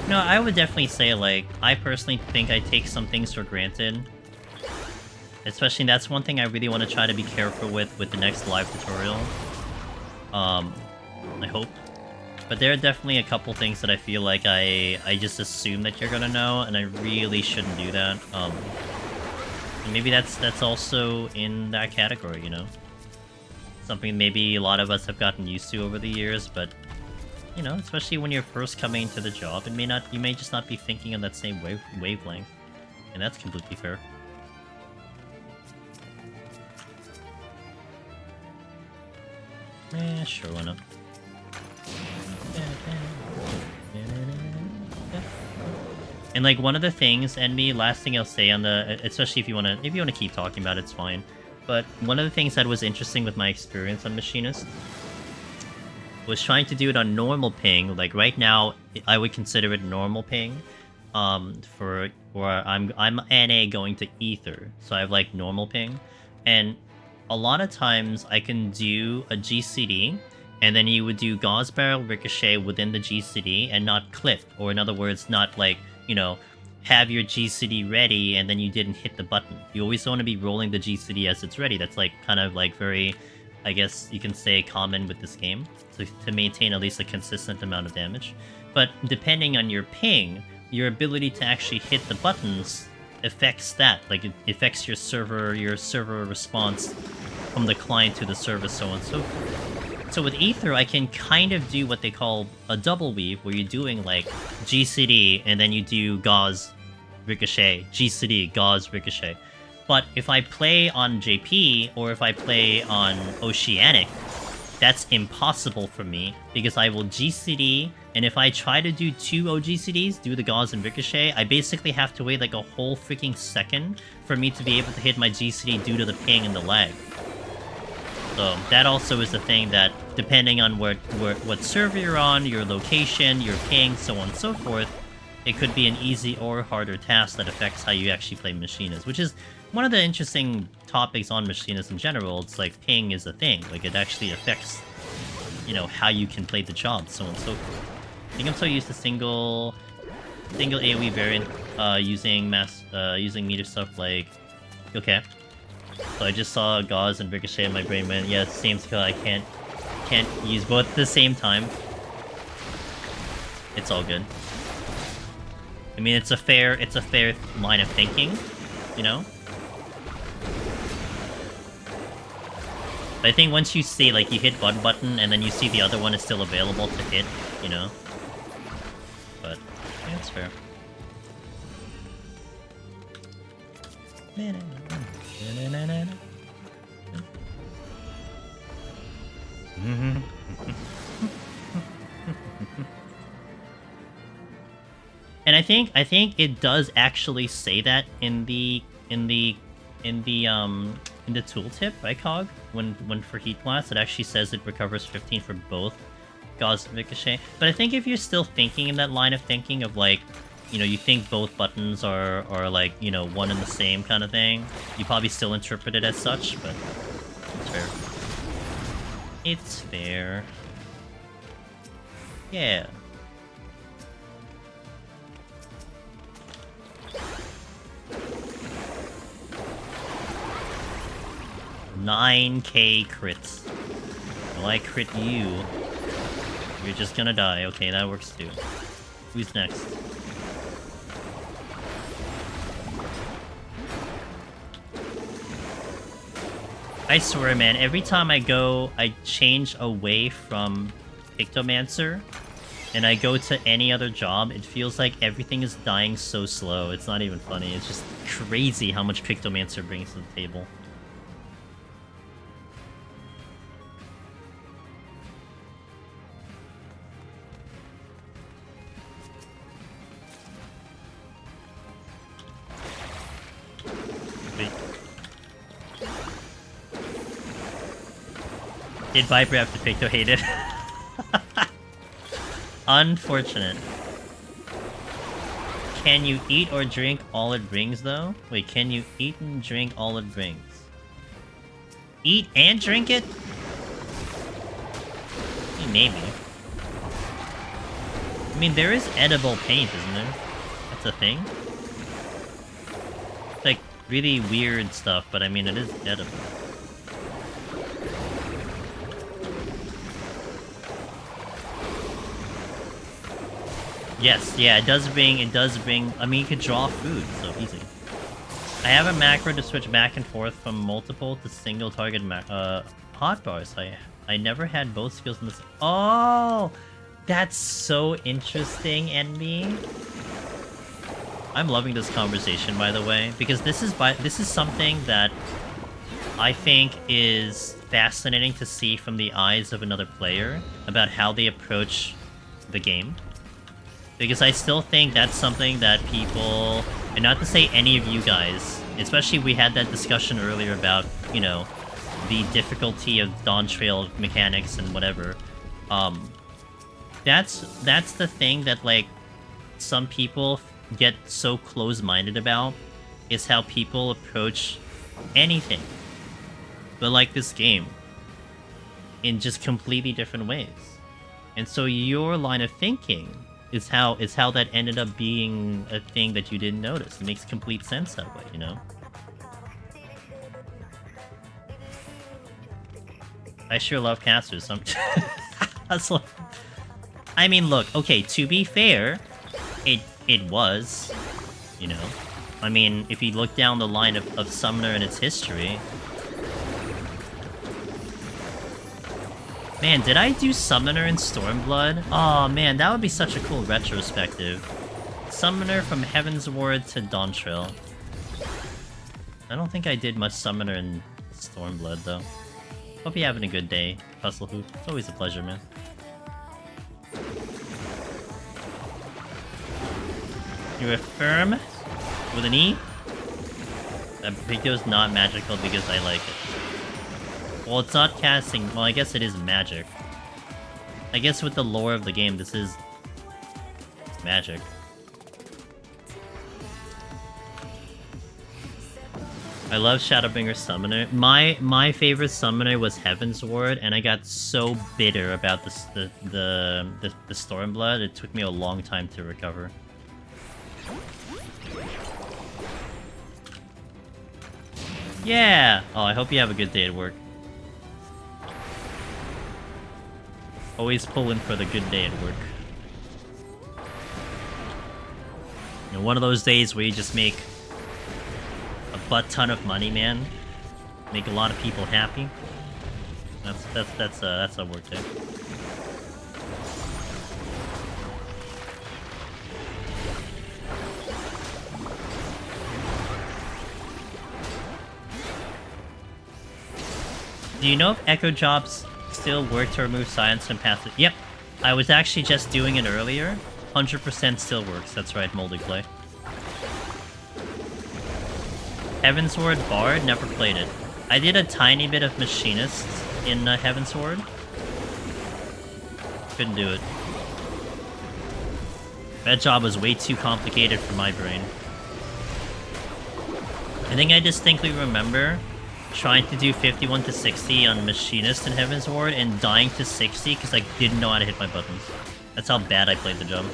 No, I would definitely say, like, I personally think I take some things for granted. Especially, that's one thing I really want to try to be careful with the next live tutorial. I hope. But there are definitely a couple things that I feel like I just assume that you're gonna know, and I really shouldn't do that. And maybe that's also in that category, you know? Something maybe a lot of us have gotten used to over the years, but, you know, especially when you're first coming into the job, you may just not be thinking on that same wavelength. And that's completely fair. Sure, why not? And like one of the things, last thing I'll say on the, especially if you wanna keep talking about it, it's fine. But one of the things that was interesting with my experience on Machinist was trying to do it on normal ping. Like right now, I would consider it normal ping. I'm NA going to Ether, so I have like normal ping, and a lot of times I can do a GCD, and then you would do Gauze Barrel Ricochet within the GCD and not clip, or in other words, not like, you know, have your GCD ready and then you didn't hit the button. You always want to be rolling the GCD as it's ready. That's like kind of like very, I guess you can say, common with this game, so to maintain at least a consistent amount of damage. But depending on your ping, your ability to actually hit the buttons affects that. Like it affects your server response from the client to the server, so on and so forth. So with Ether, I can kind of do what they call a double weave, where you're doing like GCD and then you do Gauze Ricochet, GCD, Gauze Ricochet. But if I play on JP or if I play on Oceanic, that's impossible for me, because I will GCD, and if I try to do 2 OGCDs, do the Gauze and Ricochet, I basically have to wait like a whole freaking second for me to be able to hit my GCD due to the ping and the lag. So that also is the thing that, depending on what server you're on, your location, your ping, so on and so forth, it could be an easy or harder task that affects how you actually play Machinist, which is one of the interesting topics on Machinist in general. It's like ping is a thing. Like, it actually affects, you know, how you can play the job, so on and so forth. I think I'm so used to single AoE variant using meter stuff like... Okay. So I just saw Gauze and Ricochet in my brain went, yeah, same skill, I can't use both at the same time. It's all good. I mean, it's a fair line of thinking, you know? But I think once you see, like, you hit one button and then you see the other one is still available to hit, you know? But, yeah, it's fair. And I think it does actually say that in the tooltip, right, Cog? When for Heat Blast, it actually says it recovers 15 for both Gauze and Ricochet. But I think if you're still thinking in that line of thinking of, like, you know, you think both buttons are like, you know, one and the same kind of thing, you probably still interpret it as such, but it's fair. It's fair. Yeah. $9K crits. Will I crit you? You're just gonna die. Okay, that works too. Who's next? I swear, man, every time I change away from Pictomancer, and I go to any other job, it feels like everything is dying so slow. It's not even funny. It's just crazy how much Pictomancer brings to the table. Did Viper have to Picto hate it? Unfortunate. Can you eat or drink all it brings, though? Wait, can you eat and drink all it brings? Eat and drink it? Maybe. I mean, there is edible paint, isn't there? That's a thing? It's like really weird stuff, but I mean, it is edible. Yes, yeah, it does bring, I mean, you could draw food, so easy. I have a macro to switch back and forth from multiple to single target hotbars. I never had both skills in this. Oh! That's so interesting, Envy. I'm loving this conversation, by the way, because this is something that I think is fascinating to see from the eyes of another player about how they approach the game. Because I still think that's something that people, and not to say any of you guys, especially we had that discussion earlier about, you know, the difficulty of Dawntrail mechanics and whatever. That's the thing that, like, some people get so close-minded about, is how people approach anything. But like this game, in just completely different ways. And so your line of thinking is how that ended up being a thing that you didn't notice. It makes complete sense that way, you know? I sure love casters. I mean, look, okay, to be fair, it was, you know? I mean, if you look down the line of Summoner and its history... Man, did I do Summoner in Stormblood? Oh man, that would be such a cool retrospective. Summoner from Heaven's Ward to Dawntrail. I don't think I did much Summoner in Stormblood, though. Hope you're having a good day, Puzzle Hoop. It's always a pleasure, man. You affirm with an E? That video's not magical because I like it. Well, it's not casting. Well, I guess it is magic. I guess with the lore of the game, this is magic. I love Shadowbringer Summoner. My favorite summoner was Heavensward, and I got so bitter about the Stormblood. It took me a long time to recover. Yeah! Oh, I hope you have a good day at work. Always pulling for the good day at work. You know, one of those days where you just make a butt ton of money, man. Make a lot of people happy. That's a work day. Do you know if Echo Jobs still work to remove science from passive? Yep. I was actually just doing it earlier. 100% still works. That's right, Moldy Play. Heavensward Bard, never played it. I did a tiny bit of Machinist in Heavensward. Couldn't do it. That job was way too complicated for my brain. I think I distinctly remember trying to do 51 to 60 on Machinist in Heavensward and dying to 60 because I didn't know how to hit my buttons. That's how bad I played the job.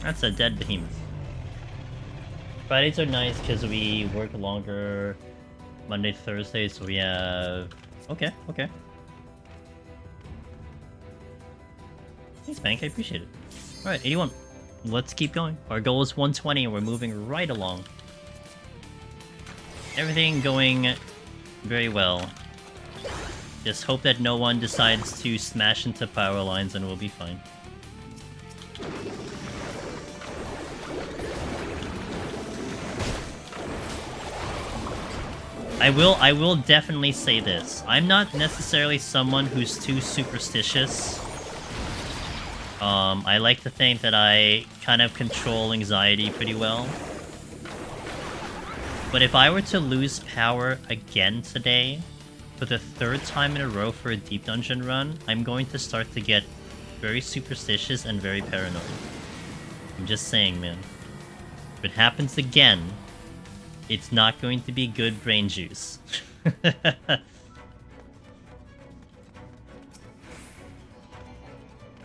That's a dead behemoth. Fridays are nice because we work longer Monday to Thursday, so we have... Okay. Thanks, Bank. I appreciate it. Alright, 81. Let's keep going. Our goal is 120, and we're moving right along. Everything going very well. Just hope that no one decides to smash into power lines, and we'll be fine. I will definitely say this. I'm not necessarily someone who's too superstitious. I like to think that I kind of control anxiety pretty well. But if I were to lose power again today, for the third time in a row for a deep dungeon run, I'm going to start to get very superstitious and very paranoid. I'm just saying, man. If it happens again, it's not going to be good brain juice.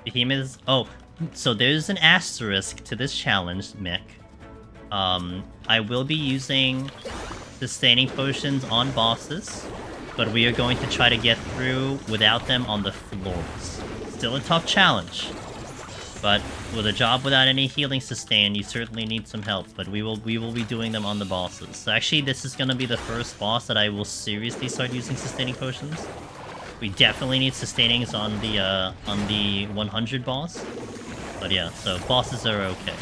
Behemoths... Oh, so there's an asterisk to this challenge, mech. I will be using sustaining potions on bosses, but we are going to try to get through without them on the floors. Still a tough challenge. But with a job without any healing sustain, you certainly need some help. But we will be doing them on the bosses. So actually, this is going to be the first boss that I will seriously start using sustaining potions. We definitely need sustainings on the 100 boss. But yeah, so bosses are okay.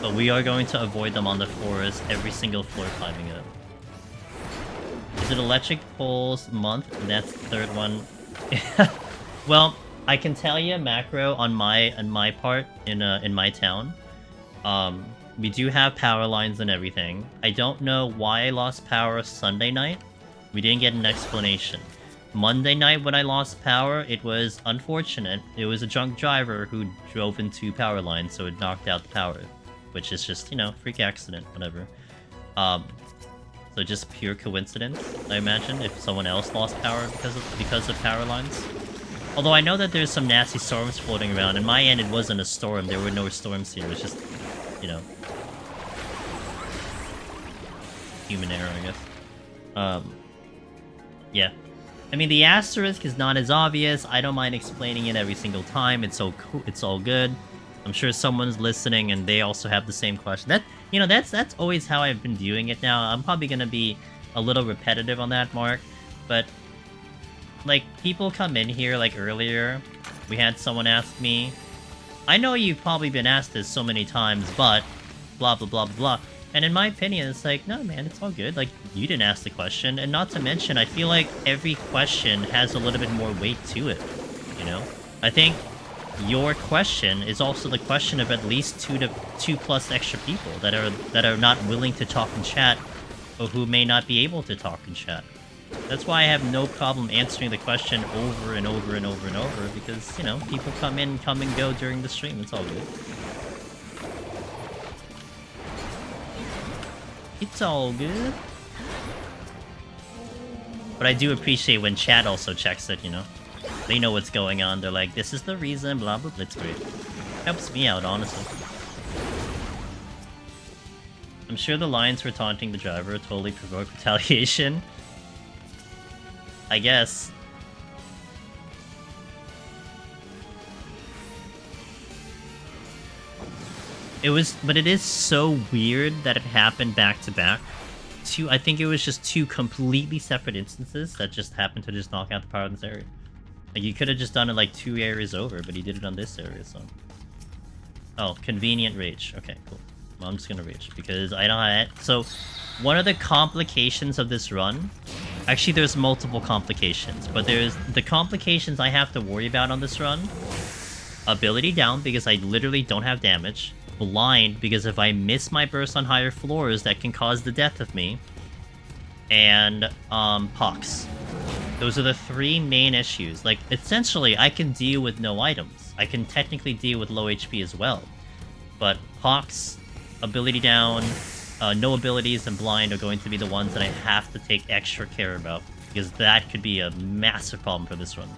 But we are going to avoid them on the floors, every single floor climbing up. Is it electric poles month? That's the third one. Well, I can tell you, macro, on my part in my town, we do have power lines and everything. I don't know why I lost power Sunday night. We didn't get an explanation. Monday night when I lost power, it was unfortunate. It was a drunk driver who drove into power lines, so it knocked out the power, which is just, you know, freak accident, whatever. So just pure coincidence, I imagine, if someone else lost power because of power lines. Although I know that there's some nasty storms floating around. In my end, it wasn't a storm. There were no storms here. It was just, you know, human error, I guess. Yeah. I mean, the asterisk is not as obvious. I don't mind explaining it every single time. It's so cool. It's all good. I'm sure someone's listening and they also have the same question. You know, that's always how I've been viewing it now. I'm probably gonna be a little repetitive on that, Mark, but like, people come in here, like, earlier, we had someone ask me, I know you've probably been asked this so many times, but blah, blah, blah, blah. And in my opinion, it's like, no, man, it's all good. Like, you didn't ask the question. And not to mention, I feel like every question has a little bit more weight to it, you know? I think your question is also the question of at least 2+ extra people that are not willing to talk in chat, or who may not be able to talk in chat. That's why I have no problem answering the question over and over and over and over, because, you know, people come and go during the stream. It's all good. It's all good. But I do appreciate when chat also checks it, you know? They know what's going on. They're like, this is the reason, blah, blah, blah. It's great. Helps me out, honestly. I'm sure the lines for taunting the driver totally provoke retaliation. I guess. But it is so weird that it happened back to back. I think it was just 2 completely separate instances that just happened to just knock out the power in this area. Like, you could have just done it like 2 areas over, but he did it on this area, so. Oh, convenient rage. Okay, cool. Well, I'm just gonna rage, because I don't have it. So, one of the complications of this run... Actually, there's multiple complications, but there's the complications I have to worry about on this run. Ability down, because I literally don't have damage. Blind, because if I miss my burst on higher floors, that can cause the death of me. And, Pox. Those are the 3 main issues. Like, essentially, I can deal with no items. I can technically deal with low HP as well. But Pox, ability down, no abilities, and blind are going to be the ones that I have to take extra care about. Because that could be a massive problem for this run.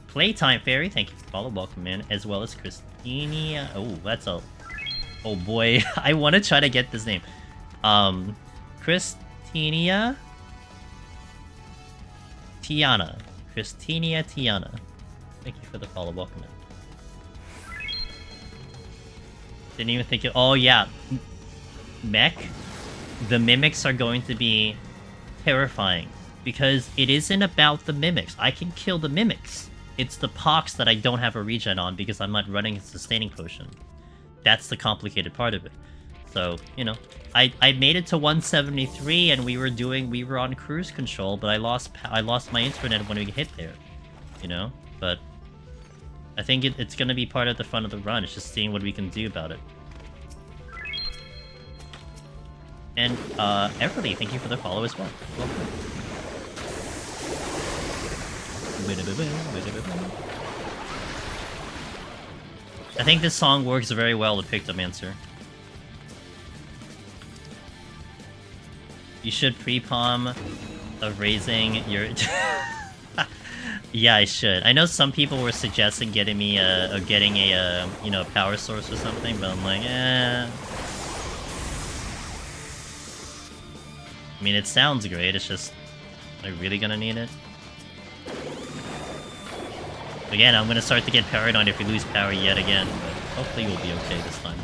Playtime Fairy, thank you for follow, welcome in, as well as Christina. Oh, that's a... Oh boy, I want to try to get this name. Christina Tiana. Christina Tiana. Thank you for the follow, welcome in. Didn't even think it... Oh yeah. Mech. The mimics are going to be terrifying. Because it isn't about the mimics. I can kill the mimics. It's the Pox that I don't have a regen on because I'm not running a sustaining potion. That's the complicated part of it. So, you know, I made it to 173 and we were on cruise control, but I lost my internet when we hit there. You know? But I think it's gonna be part of the fun of the run. It's just seeing what we can do about it. And Everly, thank you for the follow as well. Welcome. I think this song works very well with Pictomancer. You should pre-palm of raising your... Yeah, I should. I know some people were suggesting getting me a you know, power source or something, but I'm like, eh. I mean, it sounds great, it's just... Am I really gonna need it? Again, I'm gonna start to get paranoid if we lose power yet again, but hopefully we'll be okay this time.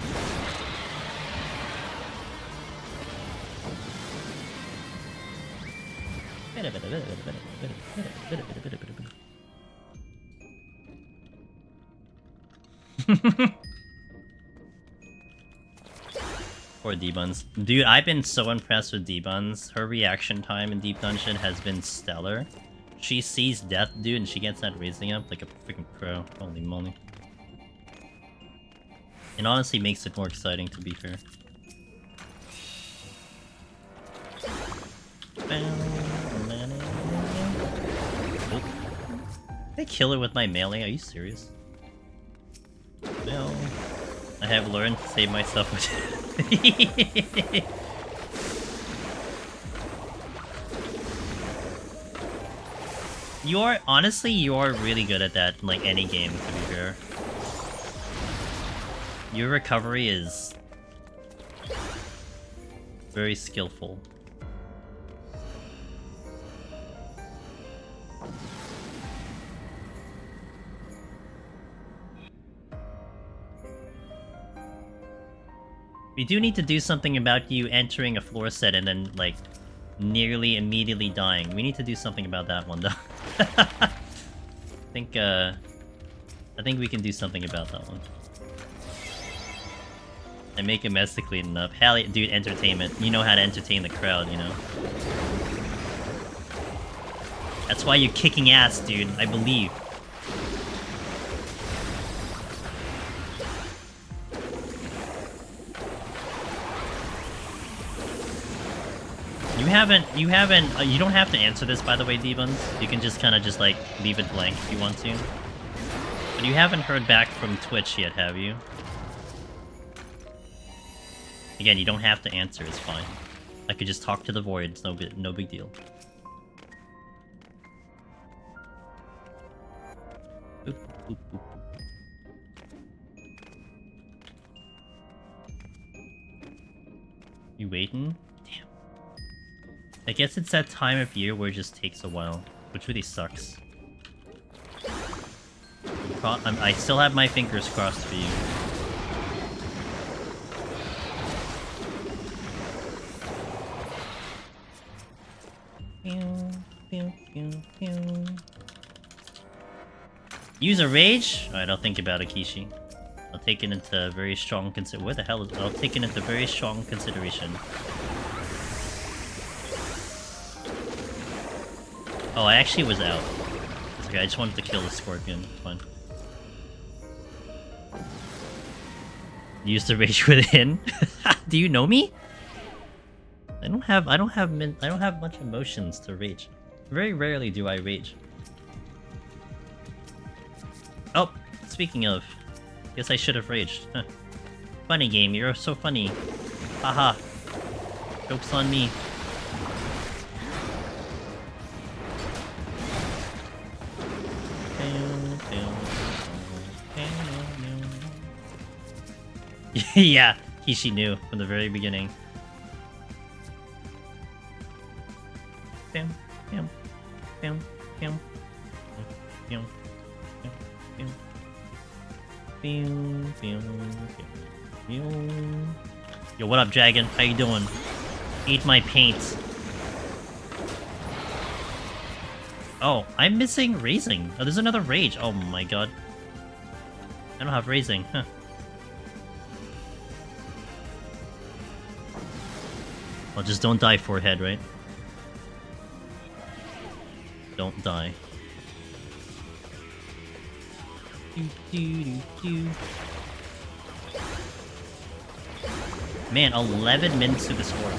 Poor D-Buns. Dude, I've been so impressed with D-Buns. Her reaction time in Deep Dungeon has been stellar. She sees death, dude, and she gets that raising up like a freaking pro. Holy moly. It honestly makes it more exciting, to be fair. Oh. Did I kill her with my melee? Are you serious? No. I have learned to save myself with... Honestly, you're really good at that in, like, any game, to be fair. Your recovery is... very skillful. We do need to do something about you entering a floor set and then, like, nearly immediately dying. We need to do something about that one, though. I think we can do something about that one. I make a mess to clean it up. Hell, dude, entertainment. You know how to entertain the crowd, you know? That's why you're kicking ass, dude. I believe. You don't have to answer this, by the way, Devons. You can just kind of just, like, leave it blank if you want to. But you haven't heard back from Twitch yet, have you? Again, you don't have to answer, it's fine. I could just talk to the void, it's no big deal. Boop, boop, boop. You waiting? Damn. I guess it's that time of year where it just takes a while, which really sucks. I still have my fingers crossed for you. Use a rage? Alright, I'll think about it, Kishi. I'll take it into very strong where the hell is it? I'll take it into very strong consideration. Oh, I actually was out. It's okay, I just wanted to kill the scorpion. It's fine. Use the rage within? Do you know me? I don't have much emotions to rage. Very rarely do I rage. Oh, speaking of, guess I should have raged. Huh. Funny game, you're so funny. Haha. Joke's on me. Yeah, Kishi knew from the very beginning. Bam, bam, bam, bam, bam, bam, bam. Yo, what up, Dragon? How you doing? Eat my paint. Oh, I'm missing raising. Oh, there's another rage. Oh my god. I don't have raising. Huh. Well, just don't die, forehead, right? Don't die. Man, 11 minutes to the score.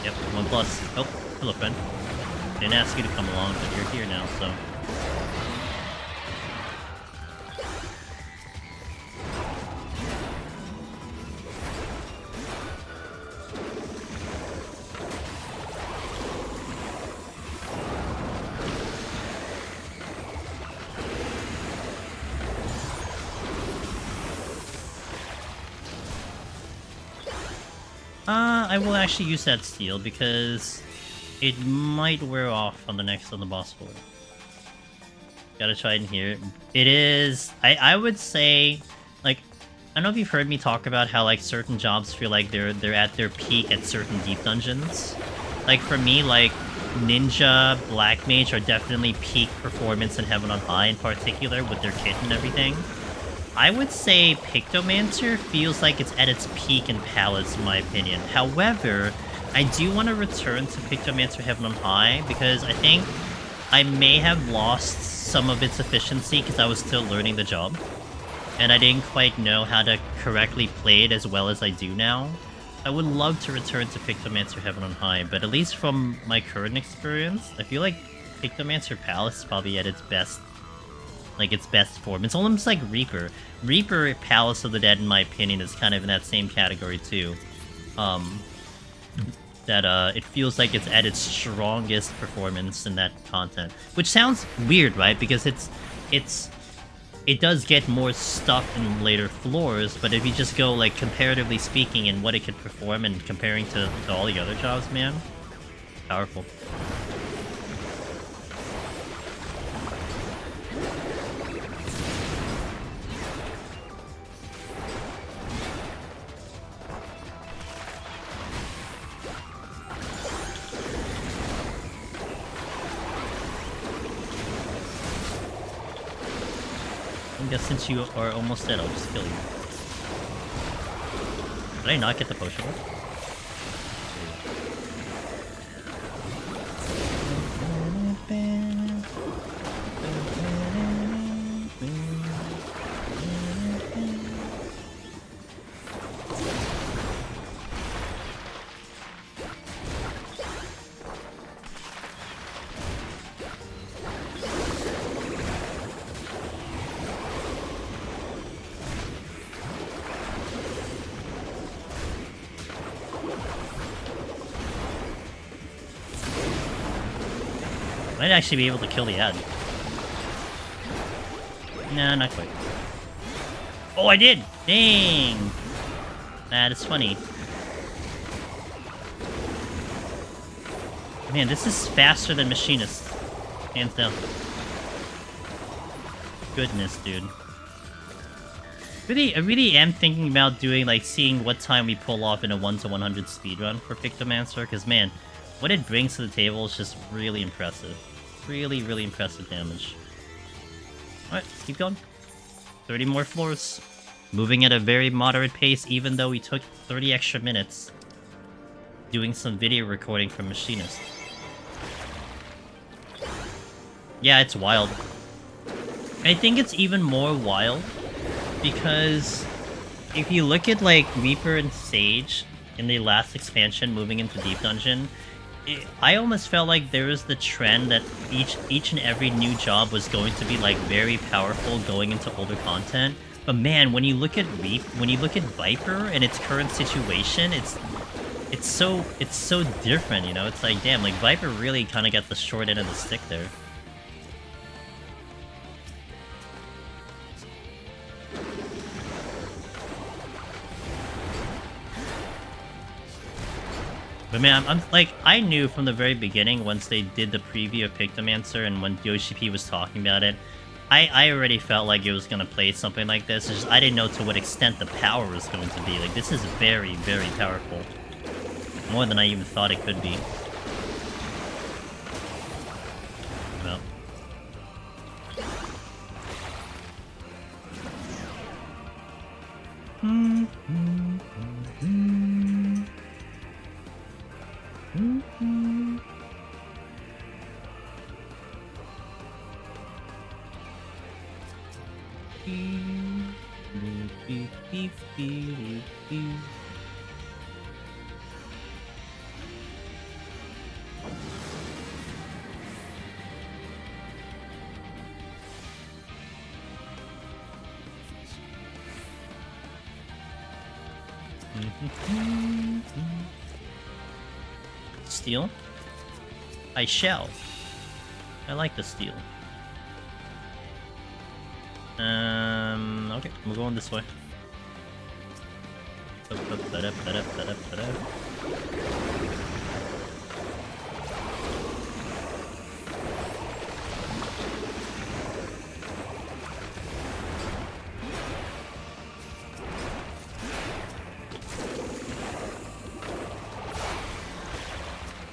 Yep, 1+. Oh, hello, friend. Didn't ask you to come along, but you're here now, so... I will actually use that steel because it might wear off on the boss floor. Gotta try it in here. It is... I would say... Like, I don't know if you've heard me talk about how, like, certain jobs feel like they're at their peak at certain deep dungeons. Like, for me, like, Ninja, Black Mage are definitely peak performance in Heaven on High in particular with their kit and everything. I would say Pictomancer feels like it's at its peak in Palace, in my opinion. However, I do want to return to Pictomancer Heaven on High because I think I may have lost some of its efficiency because I was still learning the job. And I didn't quite know how to correctly play it as well as I do now. I would love to return to Pictomancer Heaven on High, but at least from my current experience, I feel like Pictomancer Palace is probably at its best. Like, its best form. It's almost like Reaper. Reaper Palace of the Dead, in my opinion, is kind of in that same category, too. It feels like it's at its strongest performance in that content. Which sounds weird, right? Because it does get more stuff in later floors, but if you just go, like, comparatively speaking in what it could perform and comparing to all the other jobs, man, powerful. I guess since you are almost dead, I'll just kill you. Did I not get the potion? Might actually be able to kill the ad. Nah, not quite. Oh, I did! Dang! That is funny. Man, this is faster than Machinist. Hands down. Goodness, dude. I really am thinking about doing, like, seeing what time we pull off in a 1 to 100 speedrun for Pictomancer, because, man, what it brings to the table is just really impressive. Really, really impressive damage. Alright, let's keep going. 30 more floors. Moving at a very moderate pace, even though we took 30 extra minutes doing some video recording from Machinist. Yeah, it's wild. I think it's even more wild because if you look at, like, Reaper and Sage in the last expansion moving into Deep Dungeon, I almost felt like there was the trend that each and every new job was going to be, like, very powerful going into older content. But man, when you look at Viper and its current situation, it's so different, you know? It's like, damn, like, Viper really kind of got the short end of the stick there. But man, I'm like, I knew from the very beginning, once they did the preview of Pictomancer and when Yoshi P was talking about it, I already felt like it was going to play something like this. It's just, I didn't know to what extent the power was going to be. Like, this is very, very powerful. More than I even thought it could be. Well. Steal? I shall. I like the steal. Okay, we're going this way.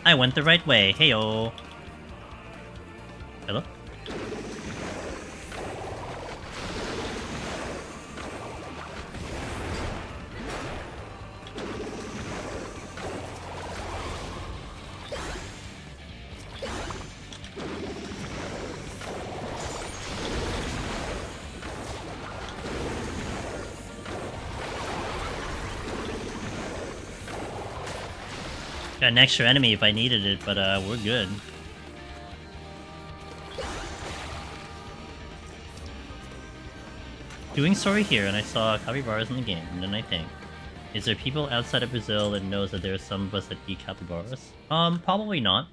I went the right way. Heyo. Hello? Got an extra enemy if I needed it, but we're good. Doing story here, and I saw capybaras in the game, and then I think, is there people outside of Brazil that knows that there are some of us that eat capybaras? Probably not.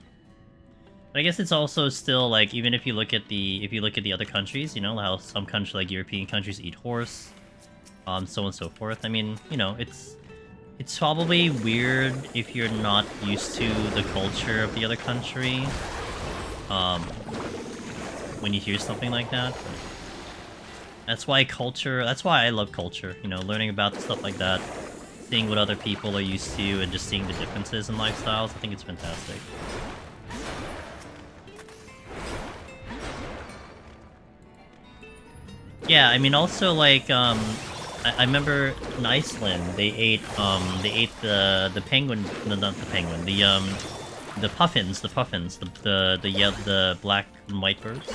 But I guess it's also still, like, even if you look at the other countries, you know, how some countries, like European countries, eat horse, so on and so forth. I mean, you know, it's probably weird if you're not used to the culture of the other country, when you hear something like that. But that's why I love culture, you know, learning about stuff like that, seeing what other people are used to, and just seeing the differences in lifestyles. I think it's fantastic. Yeah, I mean, also, like, I remember in Iceland they ate the penguin, no, not the penguin, the puffins, the black and white birds.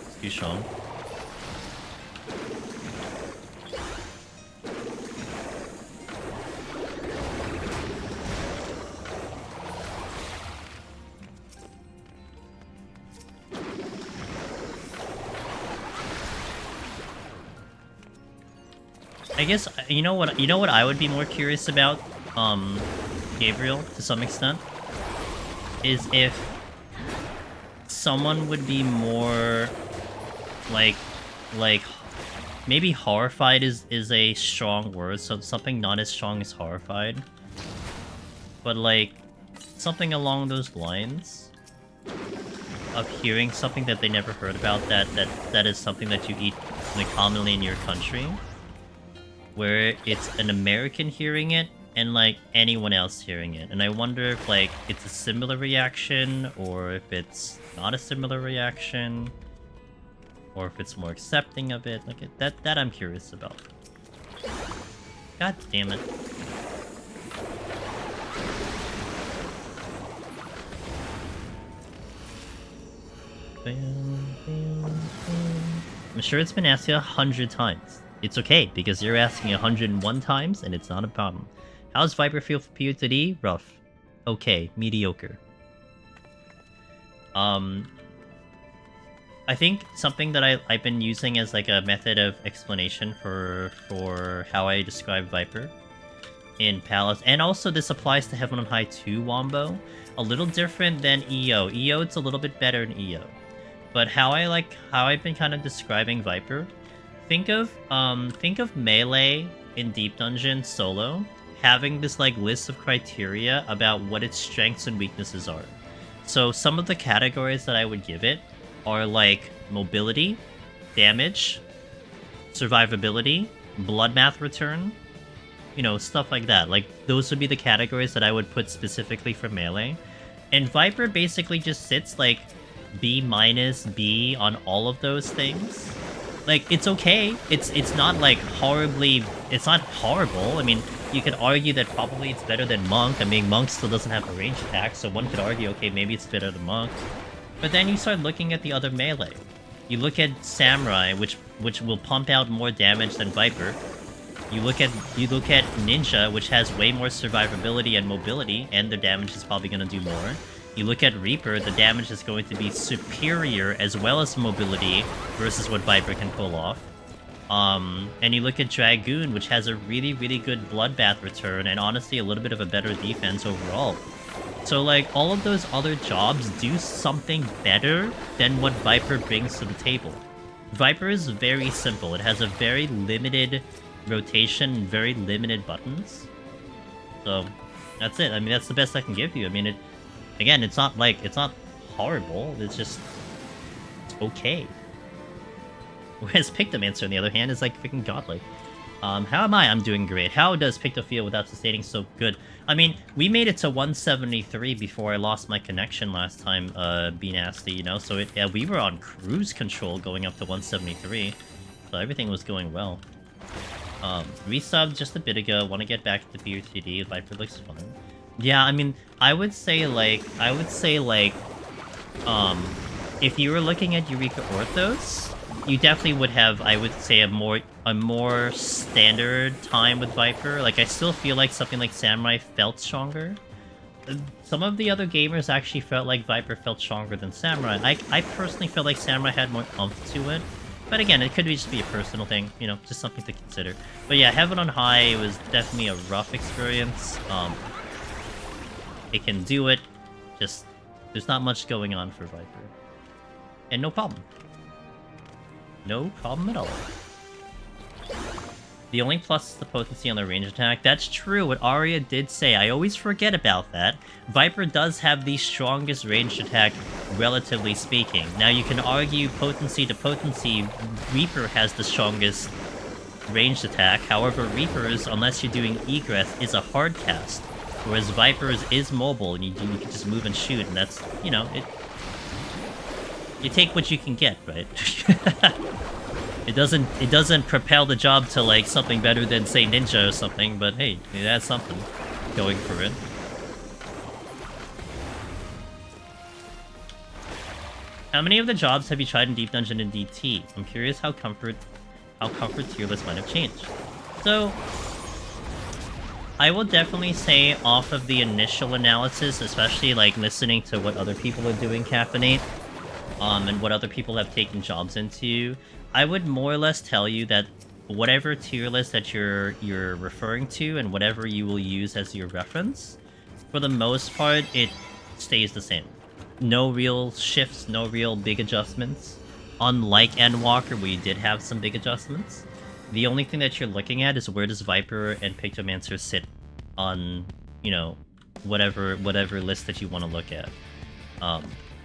It's too strong. I guess you know what I would be more curious about Gabriel to some extent is if someone would be more like maybe horrified is a strong word, so something not as strong as horrified, but like something along those lines of hearing something that they never heard about that is something that you eat like commonly in your country, where it's an American hearing it and like anyone else hearing it. And I wonder if like it's a similar reaction or if it's not a similar reaction or if it's more accepting of it. Like that I'm curious about. God damn it. I'm sure it's been asked you 100 times. It's okay, because you're asking 101 times, and it's not a problem. How's Viper feel for PoTD? Rough. Okay. Mediocre. I think something that I've been using as like a method of explanation for how I describe Viper in Palace, and also this applies to Heaven on High 2 Wombo. A little different than EO. EO, it's a little bit better in EO. But how I've been kind of describing Viper, think of Melee in Deep Dungeon solo having this like list of criteria about what its strengths and weaknesses are. So some of the categories that I would give it are like mobility, damage, survivability, blood math return, you know, stuff like that. Like those would be the categories that I would put specifically for Melee. And Viper basically just sits like B-, B on all of those things. Like, it's okay. It's not like horribly... It's not horrible. I mean, you could argue that probably it's better than Monk. I mean, Monk still doesn't have a ranged attack, so one could argue, okay, maybe it's better than Monk. But then you start looking at the other melee. You look at Samurai, which will pump out more damage than Viper. You look at Ninja, which has way more survivability and mobility, and their damage is probably going to do more. You look at Reaper, the damage is going to be superior as well as mobility versus what Viper can pull off. And you look at Dragoon, which has a really, really good bloodbath return, and honestly a little bit of a better defense overall. So like, all of those other jobs do something better than what Viper brings to the table. Viper is very simple. It has a very limited rotation, very limited buttons. So, that's it. I mean, that's the best I can give you. I mean, again, it's not horrible, it's just okay. Whereas Pictomancer, on the other hand, is like freaking godlike. How am I? I'm doing great. How does Picto feel without sustaining so good? I mean, we made it to 173 before I lost my connection last time, Be Nasty, you know? So yeah, we were on cruise control going up to 173. So everything was going well. Resubbed just a bit ago, want to get back to PoTD, Viper looks fun. Yeah, I mean, I would say like, if you were looking at Eureka Orthos, you definitely would have, I would say, a more standard time with Viper. Like, I still feel like something like Samurai felt stronger. Some of the other gamers actually felt like Viper felt stronger than Samurai. I personally felt like Samurai had more oomph to it. But again, it could just be a personal thing, you know, just something to consider. But yeah, Heaven on High was definitely a rough experience. It can do it, just there's not much going on for Viper. And no problem. No problem at all. The only plus is the potency on the range attack. That's true, what Arya did say. I always forget about that. Viper does have the strongest ranged attack, relatively speaking. Now, you can argue potency to potency, Reaper has the strongest ranged attack. However, Reaper's, unless you're doing egress, is a hard cast. Whereas Viper's is mobile, and you can just move and shoot, and that's, you know, you take what you can get, right? It doesn't propel the job to, like, something better than, say, Ninja or something, but hey, that's something going for it. How many of the jobs have you tried in Deep Dungeon and DT? I'm curious how comfort tier list might have changed. So, I will definitely say, off of the initial analysis, especially like listening to what other people are doing, Caffeinate, and what other people have taken jobs into, I would more or less tell you that whatever tier list that you're referring to and whatever you will use as your reference, for the most part, it stays the same. No real shifts, no real big adjustments. Unlike Endwalker, where you did have some big adjustments. The only thing that you're looking at is where does Viper and Pictomancer sit on, you know, whatever list that you want to look at.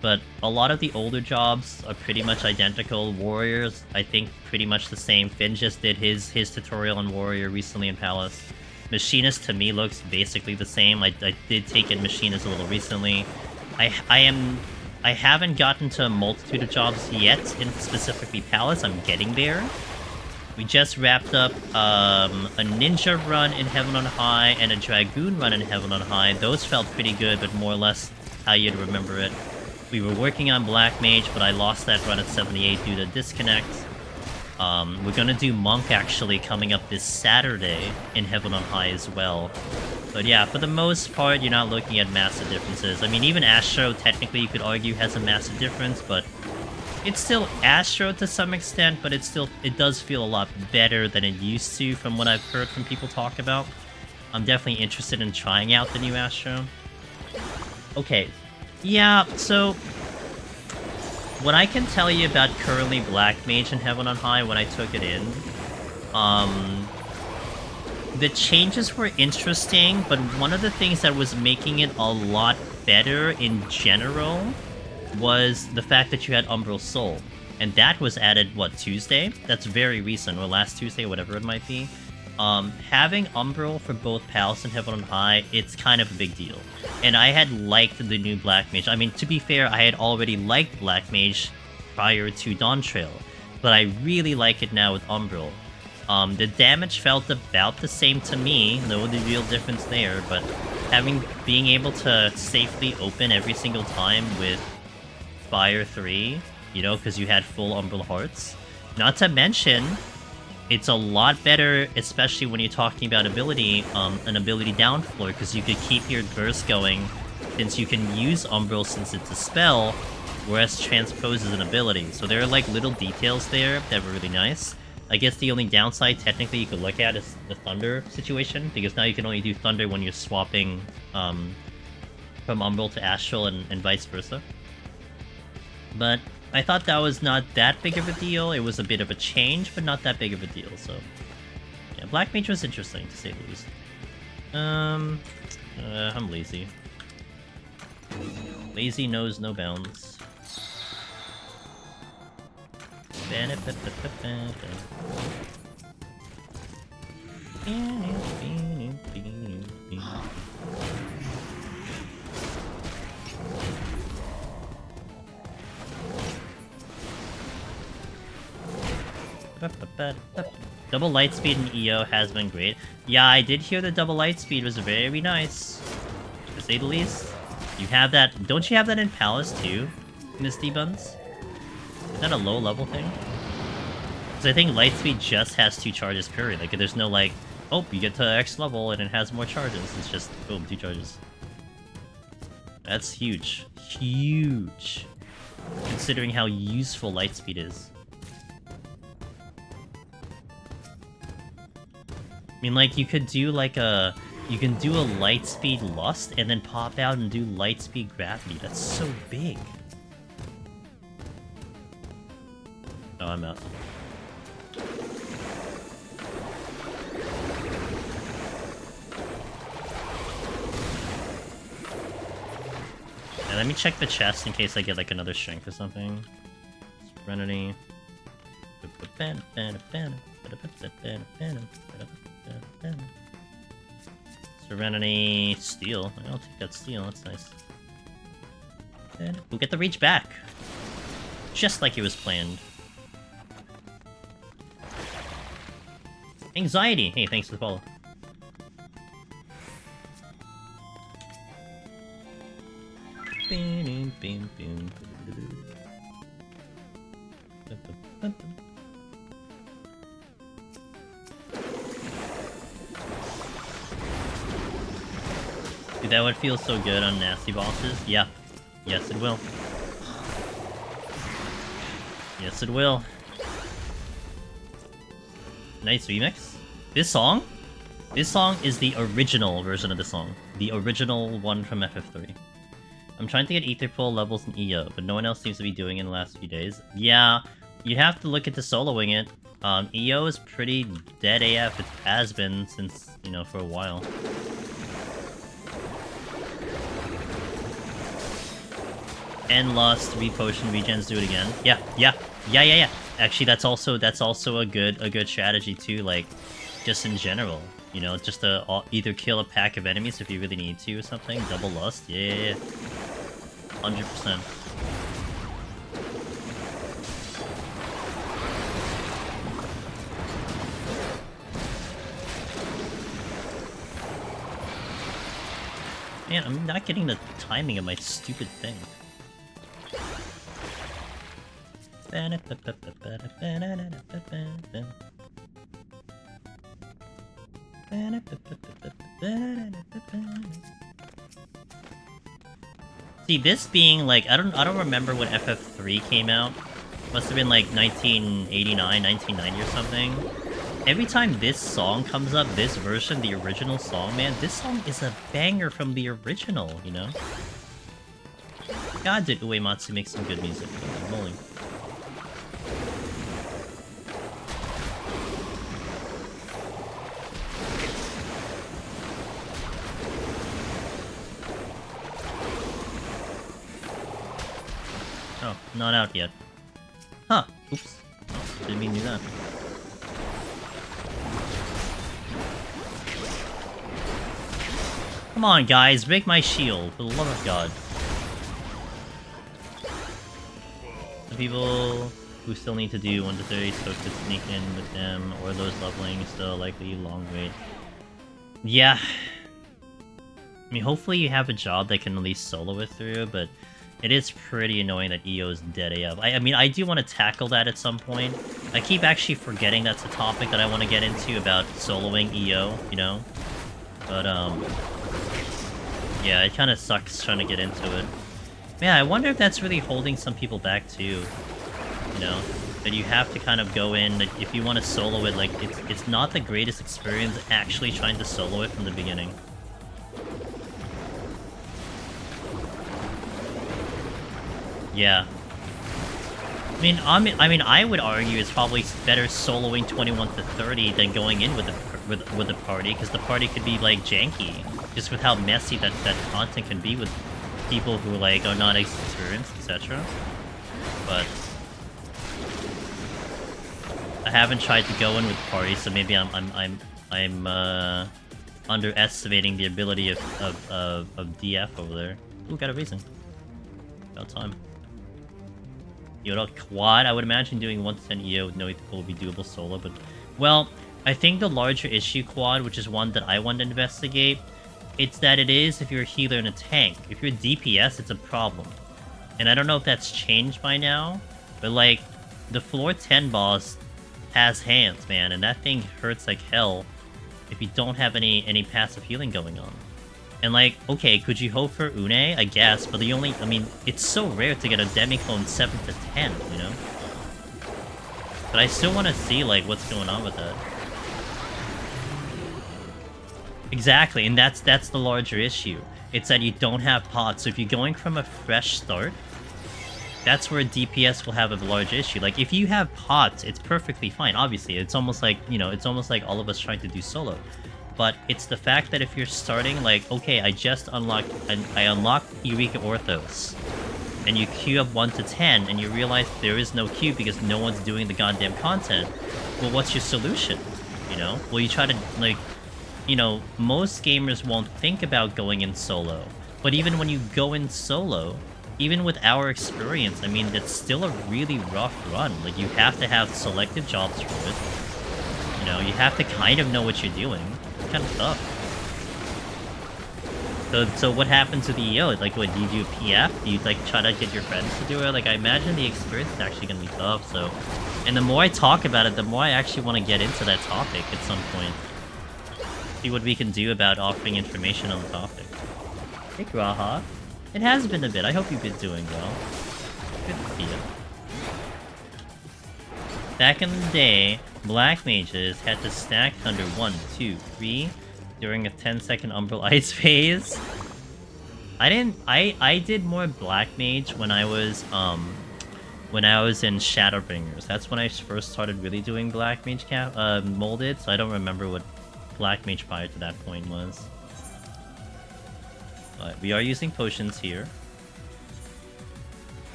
But a lot of the older jobs are pretty much identical. Warriors, I think, pretty much the same. Finn just did his tutorial on Warrior recently in Palace. Machinist, to me, looks basically the same. I did take in Machinist a little recently. I haven't gotten to a multitude of jobs yet in specifically Palace. I'm getting there. We just wrapped up a Ninja run in Heaven on High and a Dragoon run in Heaven on High. Those felt pretty good, but more or less how you'd remember it. We were working on Black Mage, but I lost that run at 78 due to disconnect. We're gonna do Monk actually coming up this Saturday in Heaven on High as well. But yeah, for the most part, you're not looking at massive differences. I mean, even Astro, technically, you could argue, has a massive difference, but it's still Astro to some extent, but it does feel a lot better than it used to from what I've heard from people talk about. I'm definitely interested in trying out the new Astro. Okay, yeah, so what I can tell you about currently Black Mage in Heaven on High when I took it in, the changes were interesting, but one of the things that was making it a lot better in general was the fact that you had Umbral Soul. And that was added, what, Tuesday? That's very recent, or last Tuesday, whatever it might be. Having Umbral for both Palace and Heaven on High, it's kind of a big deal. And I had liked the new Black Mage. I mean, to be fair, I had already liked Black Mage prior to Dawntrail, but I really like it now with Umbral. The damage felt about the same to me, no real difference there, but being able to safely open every single time with Fire 3, you know, because you had full Umbral Hearts. Not to mention, it's a lot better, especially when you're talking about ability, an ability down floor, because you could keep your burst going, since you can use Umbral since it's a spell, whereas Transpose is an ability. So there are like little details there that were really nice. I guess the only downside technically you could look at is the Thunder situation, because now you can only do Thunder when you're swapping from Umbral to Astral and vice versa. But I thought that was not that big of a deal. It was a bit of a change, but not that big of a deal, so... yeah, Black Mage was interesting, to say the least. I'm lazy. Lazy knows no bounds. Double Lightspeed in EO has been great. Yeah, I did hear the double Lightspeed was very nice, to say the least. You have that... don't you have that in Palace too, Misty Buns? Is that a low level thing? Because I think Lightspeed just has 2 charges period. Like, there's no like, oh, you get to X level and it has more charges. It's just, boom, 2 charges. That's huge. Huge. Considering how useful Lightspeed is. I mean, like, you could do like a... you can do a Lightspeed Lust and then pop out and do Lightspeed Gravity. That's so big. Oh, I'm out. Yeah, let me check the chest in case I get like another strength or something. Serenity. Serenity, steel. I'll take that steel, that's nice. And we'll get the reach back. Just like it was planned. Anxiety! Hey, thanks for the follow. Dude, that would feel so good on nasty bosses. Yeah. Yes, it will. Yes, it will. Nice remix. This song? This song is the original version of the song. The original one from FF3. I'm trying to get Ether Pool levels in EO, but no one else seems to be doing it in the last few days. Yeah, you have to look into soloing it. EO is pretty dead AF. It has been since, you know, for a while. End Lust, Repotion, Regens, do it again. Yeah. Actually, that's also a good strategy too. Like, just in general, you know, just to either kill a pack of enemies if you really need to or something. Double Lust, yeah, 100%. Man, I'm not getting the timing of my stupid thing. See, this being like, I don't remember when FF3 came out. Must have been like 1989, 1990 or something. Every time this song comes up, this version, the original song, man, this song is a banger from the original, you know? God, did Uematsu make some good music. Holy moly. Oh, not out yet. Huh. Oops. Oh, didn't mean to do that. Come on, guys, break my shield, for the love of God. The people who still need to do 1 to 30 so could sneak in with them, or those leveling still likely long wait. Yeah. I mean, hopefully you have a job that can at least solo it through, but it is pretty annoying that EO is dead AF. I mean, I do want to tackle that at some point. I keep actually forgetting that's a topic that I want to get into about soloing EO, you know? But, yeah, it kind of sucks trying to get into it. Man, I wonder if that's really holding some people back too. You know, that you have to kind of go in, that if you want to solo it, like, it's not the greatest experience actually trying to solo it from the beginning. Yeah. I mean, I would argue it's probably better soloing 21 to 30 than going in with the party, because the party could be like janky, just with how messy that content can be with people who like are not experienced, etc. But I haven't tried to go in with parties, so maybe I'm underestimating the ability of DF over there. Ooh, got a reason. About time. Yoda quad, I would imagine doing 1 to 10 EO with no ethical would be doable solo, but... Well, I think the larger issue quad, which is one that I want to investigate, it's that it is if you're a healer and a tank. If you're a DPS, it's a problem. And I don't know if that's changed by now, but like, the floor 10 boss has hands, man, and that thing hurts like hell if you don't have any passive healing going on. And like, okay, could you hope for Une? I guess, but the only, I mean, it's so rare to get a Demiclone 7 to 10, you know? But I still want to see, like, what's going on with that. Exactly, and that's the larger issue. It's that you don't have pots, so if you're going from a fresh start, that's where DPS will have a large issue. Like, if you have pots, it's perfectly fine, obviously. It's almost like, you know, it's almost like all of us trying to do solo. But it's the fact that if you're starting, like, okay, I just unlocked, I unlocked Eureka Orthos, and you queue up 1 to 10, and you realize there is no queue because no one's doing the goddamn content, well, what's your solution? You know? Well, you try to, like, you know, most gamers won't think about going in solo, but even when you go in solo, even with our experience, I mean, that's still a really rough run. Like, you have to have selective jobs for it. You know, you have to kind of know what you're doing. Kind of tough. So what happens with the EO? Like, what, do you do a PF? Do you, like, try to get your friends to do it? Like, I imagine the experience is actually gonna be tough, so... And the more I talk about it, the more I actually want to get into that topic at some point. See what we can do about offering information on the topic. Hey, Graha. It has been a bit. I hope you've been doing well. Good to see you. Back in the day, Black mages had to stack under 1, 2, 3 during a 10-second Umbral Ice phase. I did more black mage when I was in Shadowbringers. That's when I first started really doing black mage molded, so I don't remember what black mage prior to that point was. But we are using potions here.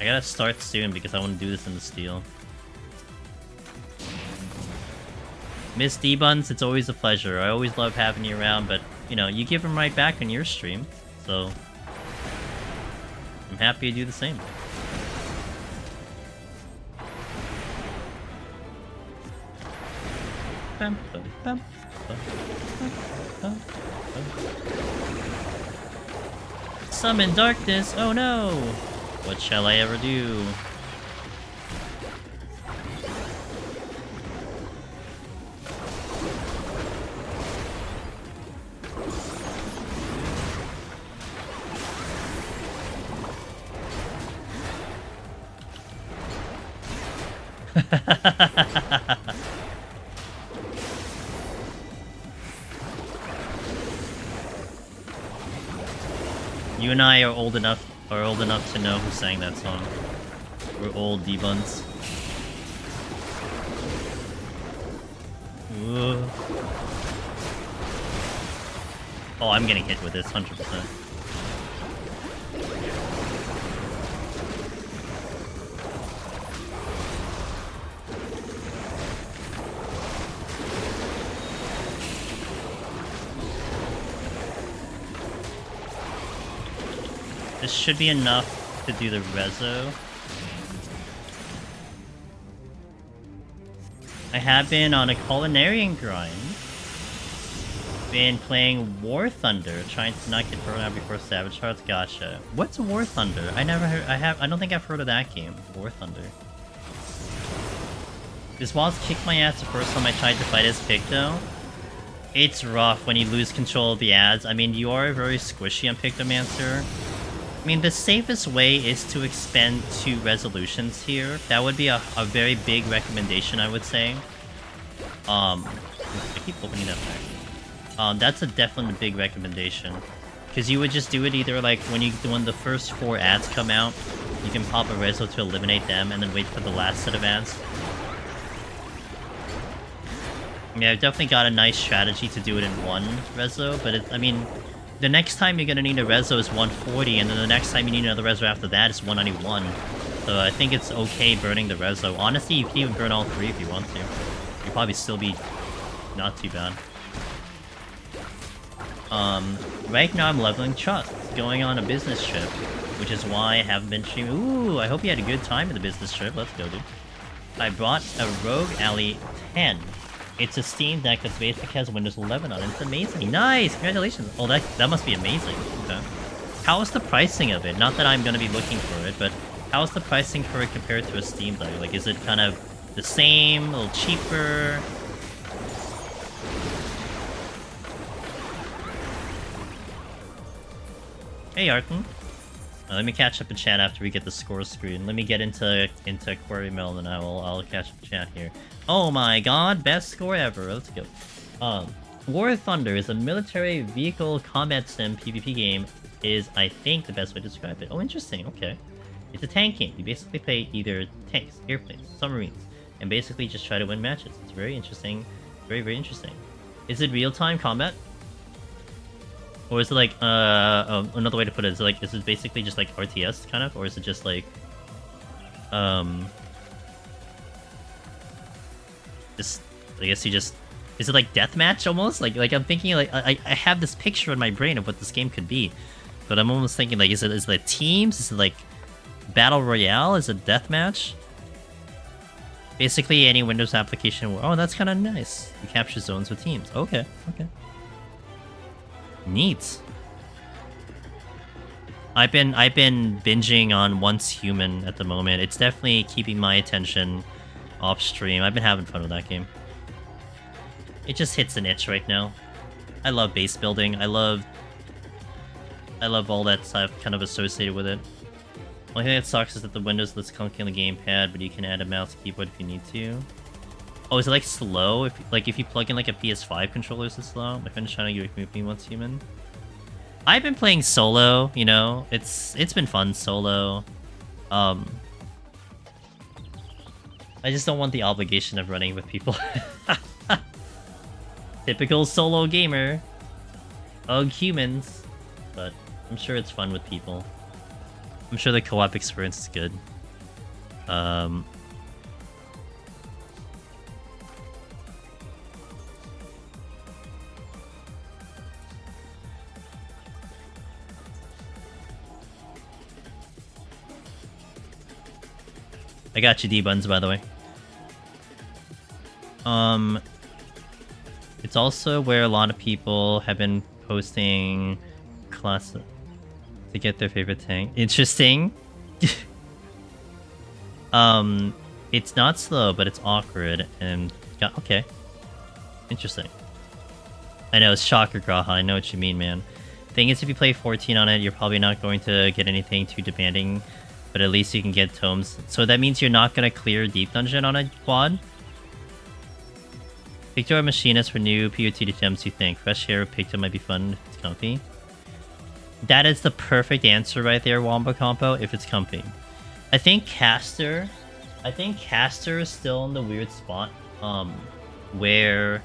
I gotta start soon because I want to do this in the steel. Miss D-Buns, it's always a pleasure. I always love having you around, but, you know, you give them right back on your stream, so I'm happy to do the same. Summon darkness! Oh no! What shall I ever do? You and I are old enough to know who sang that song. We're old D-Buns. Oh, I'm getting hit with this 100%. This should be enough to do the rezo. I have been on a culinarian grind. Been playing War Thunder, trying to not get burned out before Savage Hearts. Gotcha. What's War Thunder? I never heard. I don't think I've heard of that game. War Thunder. This boss kicked my ass the first time I tried to fight as Picto. It's rough when you lose control of the ads. I mean, you are very squishy on Pictomancer. I mean, the safest way is to expend 2 resolutions here. That would be a very big recommendation, I would say. I keep opening that back. That's a definitely big recommendation. Because you would just do it either like when the first 4 ads come out, you can pop a reso to eliminate them and then wait for the last set of ads. Yeah, I've definitely got a nice strategy to do it in 1 reso, but I mean, the next time you're gonna need a reso is 140, and then the next time you need another reso after that is 191. So I think it's okay burning the reso. Honestly, you can even burn all 3 if you want to. You'll probably still be not too bad. Right now I'm leveling Trust, going on a business trip, which is why I haven't been streaming. Ooh, I hope you had a good time in the business trip. Let's go, dude. I brought a Rogue Ally 10. It's a Steam Deck that basically has Windows 11 on it. It's amazing. Nice! Congratulations! Oh, that must be amazing. Okay. How is the pricing of it? Not that I'm going to be looking for it, but how is the pricing for it compared to a Steam Deck? Like, is it kind of the same? A little cheaper? Hey, Arton. Let me catch up in chat after we get the score screen. Let me get into Query Mail, and I'll catch up in chat here. Oh my god, best score ever. Let's go. War Thunder is a military vehicle combat sim PvP game, is, I think, the best way to describe it. Oh, interesting. Okay. It's a tank game. You basically play either tanks, airplanes, submarines, and basically just try to win matches. It's very interesting. Very, very interesting. Is it real-time combat? Or is it like, another way to put it, is it basically just like RTS, kind of? Or is it just like, just, I guess you just, is it like deathmatch almost? Like I'm thinking, like, I have this picture in my brain of what this game could be. But I'm almost thinking, like, is it teams? Is it like Battle Royale? Is it deathmatch? Basically any Windows application where, oh, that's kind of nice. You capture zones with teams. Okay, okay. Neat. I've been binging on Once Human at the moment. It's definitely keeping my attention off stream. I've been having fun with that game. It just hits an itch right now. I love base building. I love all that stuff kind of associated with it. Only thing that sucks is that the Windows looks clunky on the gamepad, but you can add a mouse keyboard if you need to. Oh, is it like slow? If you plug in like a PS5 controller, is it slow? My friend's trying to get me once human. I've been playing solo, you know. It's been fun solo. I just don't want the obligation of running with people. Typical solo gamer. Ugh, humans. But I'm sure it's fun with people. I'm sure the co-op experience is good. I got you, D-Buns, by the way. It's also where a lot of people have been posting class to get their favorite tank. Interesting. It's not slow, but it's awkward, and yeah, okay. Interesting. I know, it's shocker, Graha. I know what you mean, man. Thing is, if you play 14 on it, you're probably not going to get anything too demanding, but at least you can get tomes. So that means you're not going to clear Deep Dungeon on a quad? Picto or Machinist for new PoTD gems, you think? Fresh hair with Picto might be fun if it's comfy. That is the perfect answer right there, Wombo Compo, if it's comfy. I think Caster is still in the weird spot, where...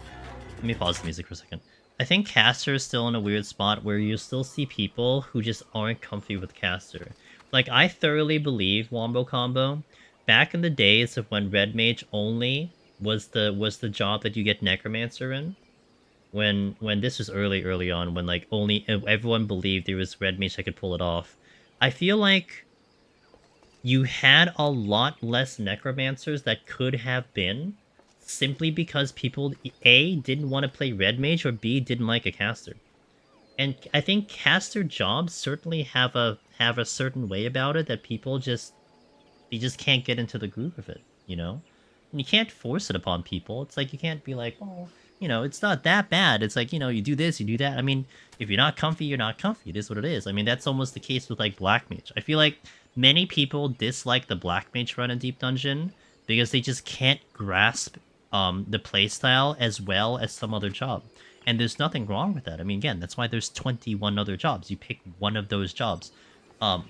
Let me pause the music for a second. I think Caster is still in a weird spot where you still see people who just aren't comfy with Caster. Like, I thoroughly believe, Wombo Combo, back in the days of when Red Mage only was the job that you get Necromancer in, when this was early on, when like only everyone believed there was Red Mage that could pull it off, I feel like you had a lot less Necromancers that could have been, simply because people A, didn't want to play Red Mage, or B, didn't like a caster. And I think caster jobs certainly have a certain way about it that people just can't get into the groove of it, you know? And you can't force it upon people. It's like, you can't be like, oh, you know, it's not that bad. It's like, you know, you do this, you do that. I mean, if you're not comfy, you're not comfy. It is what it is. I mean, that's almost the case with, like, Black Mage. I feel like many people dislike the Black Mage run in Deep Dungeon because they just can't grasp the playstyle as well as some other job. And there's nothing wrong with that. I mean, again, that's why there's 21 other jobs. You pick one of those jobs. So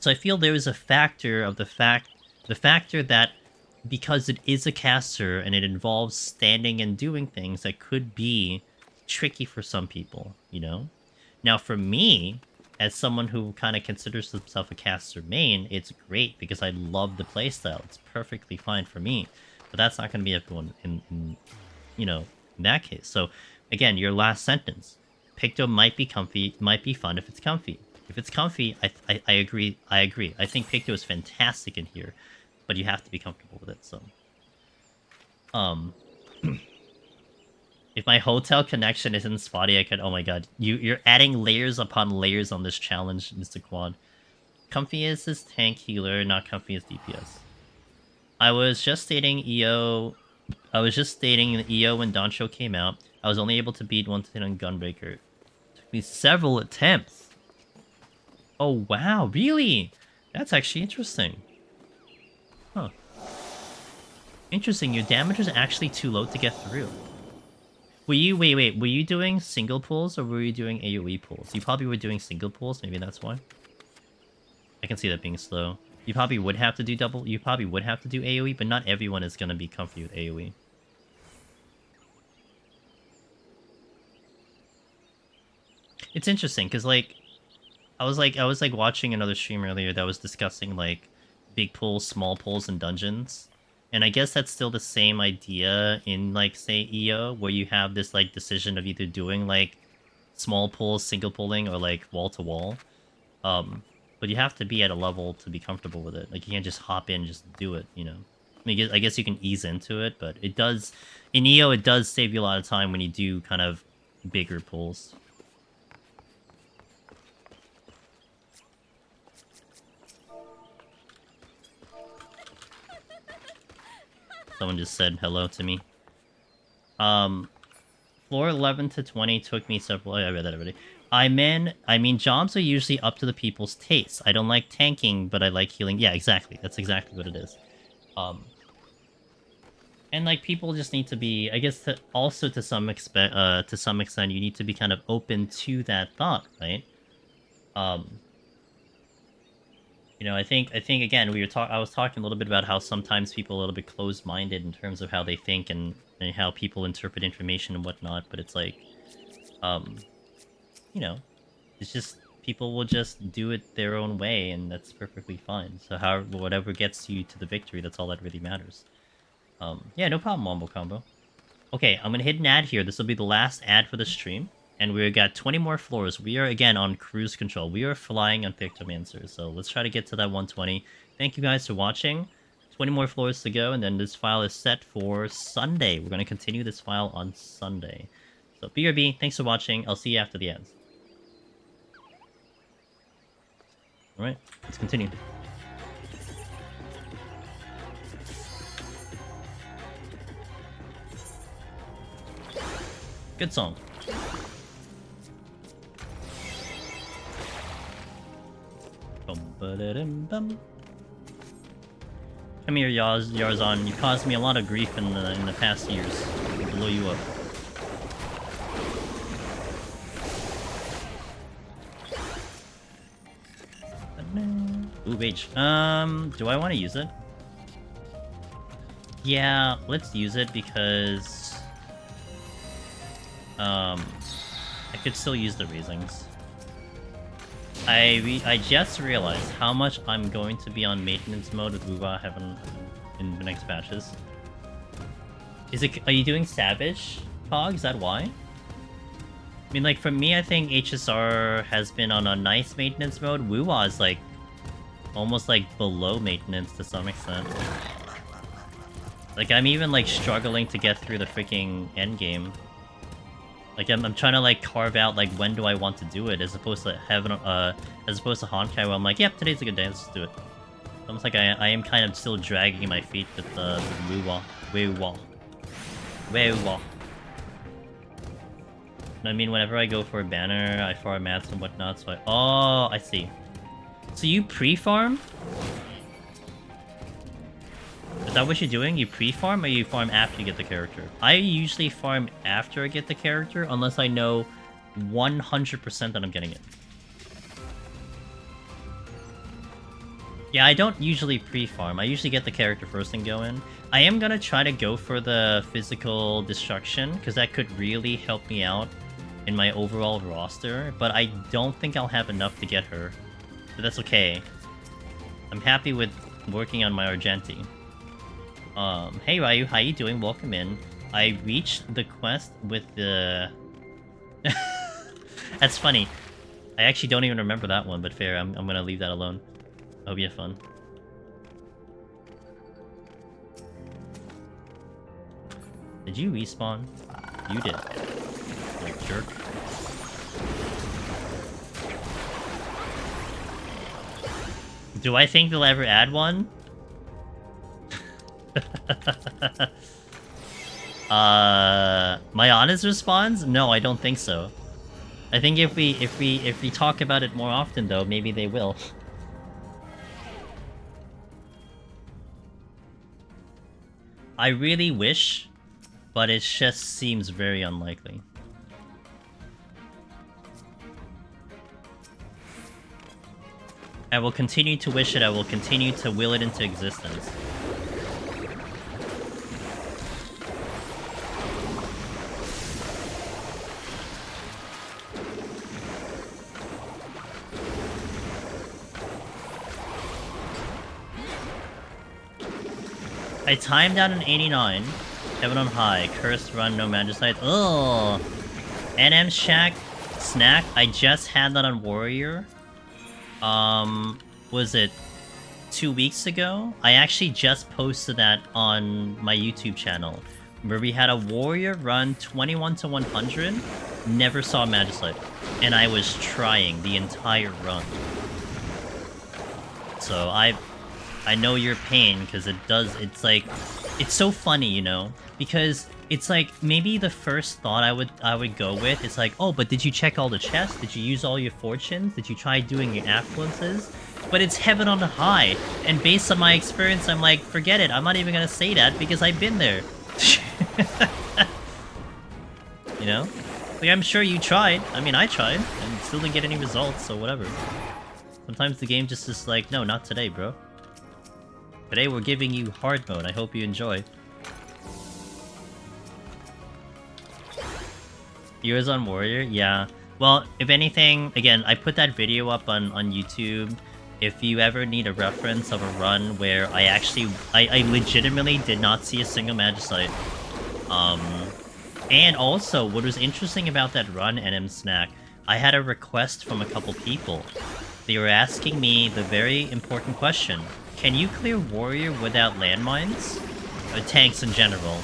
I feel there is a factor of the factor that because it is a caster and it involves standing and doing things that could be tricky for some people, you know? Now, for me, as someone who kind of considers himself a caster main, it's great because I love the playstyle. It's perfectly fine for me. But that's not going to be everyone in you know, in that case. So, again, your last sentence. Picto might be comfy, might be fun if it's comfy. If it's comfy, I agree. I think Picto is fantastic in here, but you have to be comfortable with it, so. If my hotel connection isn't spotty, I could... Oh my god. You're adding layers upon layers on this challenge, Mr. Quad. Comfy is his tank healer, not comfy as DPS. I was just stating EO when Dawntrail came out. I was only able to beat 110 on Gunbreaker. It took me several attempts. Oh wow, really? That's actually interesting. Huh. Interesting, your damage was actually too low to get through. Were you, wait, were you doing single pulls or were you doing AoE pulls? You probably were doing single pulls, maybe that's why. I can see that being slow. You probably would have to do AoE, but not everyone is going to be comfy with AoE. It's interesting, because, like, I was watching another stream earlier that was discussing, like, big pulls, small pulls, and dungeons. And I guess that's still the same idea in, like, say, EO, where you have this, like, decision of either doing, like, small pulls, single pulling, or, like, wall-to-wall. But you have to be at a level to be comfortable with it. Like, you can't just hop in and just do it, you know? I mean, I guess you can ease into it, but it does... In EO, it does save you a lot of time when you do kind of bigger pulls. Someone just said hello to me. Floor 11 to 20 took me several... I read that already. I mean, jobs are usually up to the people's taste. I don't like tanking, but I like healing. Yeah, exactly. That's exactly what it is. And And like people just need to be, I guess, also to some extent, you need to be kind of open to that thought, right? You know, I think again I was talking a little bit about how sometimes people are a little bit closed-minded in terms of how they think and how people interpret information and whatnot. But it's like, you know, it's just people will just do it their own way, and that's perfectly fine. So whatever gets you to the victory, that's all that really matters. Yeah, no problem, Wombo Combo. Okay, I'm gonna hit an ad here. This will be the last ad for the stream. And we got 20 more floors. We are, again, on cruise control. We are flying on Pictomancer. So let's try to get to that 120. Thank you guys for watching. 20 more floors to go. And then this file is set for Sunday. We're going to continue this file on Sunday. So BRB, thanks for watching. I'll see you after the ads. Alright, let's continue. Good song. Come here, Yarzon. You caused me a lot of grief in the past years. I'll blow you up. Ooh, H. Do I want to use it? Yeah, let's use it because I could still use the raisings. I just realized how much I'm going to be on maintenance mode with Wuva Heaven in the next patches. Are you doing Savage, Pog? Is that why? I mean, like, for me, I think HSR has been on a nice maintenance mode. Wuwa is, like, almost, like, below maintenance to some extent. Like, I'm even, like, struggling to get through the freaking endgame. Like, I'm trying to, like, carve out, like, when do I want to do it, as opposed to as opposed to Honkai, where I'm like, yep, today's a good day, let's just do it. Almost like I am kind of still dragging my feet with the Wuwa. I mean, whenever I go for a banner, I farm mats and whatnot, so oh, I see. So you pre-farm? Is that what you're doing? You pre-farm or you farm after you get the character? I usually farm after I get the character, unless I know 100% that I'm getting it. Yeah, I don't usually pre-farm. I usually get the character first and go in. I am gonna try to go for the physical destruction, because that could really help me out in my overall roster, but I don't think I'll have enough to get her. But that's okay. I'm happy with working on my Argenti. Hey Ryu, how you doing? Welcome in. I reached the quest with the... That's funny. I actually don't even remember that one, but fair, I'm gonna leave that alone. I hope you have fun. Did you respawn? You did. Like jerk. Do I think they'll ever add one? My honest response? No, I don't think so. I think if we talk about it more often, though, maybe they will. I really wish, but it just seems very unlikely. I will continue to wish it, I will continue to will it into existence. I timed out an 89. Heaven on high. Cursed run, no magicite. Ugh. NM Shack snack. I just had that on Warrior. Was it 2 weeks ago? I actually just posted that on my YouTube channel, where we had a Warrior run 21 to 100. Never saw magicite. And I was trying the entire run. So I know your pain, because it's like, it's so funny, you know, because it's like, maybe the first thought I would go with is like, oh, but did you check all the chests? Did you use all your fortunes? Did you try doing your affluences? But it's heaven on high, and based on my experience, I'm like, forget it, I'm not even gonna say that, because I've been there. You know? Like, I'm sure you tried. I mean, I tried, and still didn't get any results, so whatever. Sometimes the game just is like, no, not today, bro. Today we're giving you hard mode. I hope you enjoy. Years on Warrior? Yeah. Well, if anything, again, I put that video up on YouTube. If you ever need a reference of a run where I legitimately did not see a single Magicite. And also, what was interesting about that run, NM Snack, I had a request from a couple people. They were asking me the very important question. Can you clear Warrior without landmines? Or tanks in general?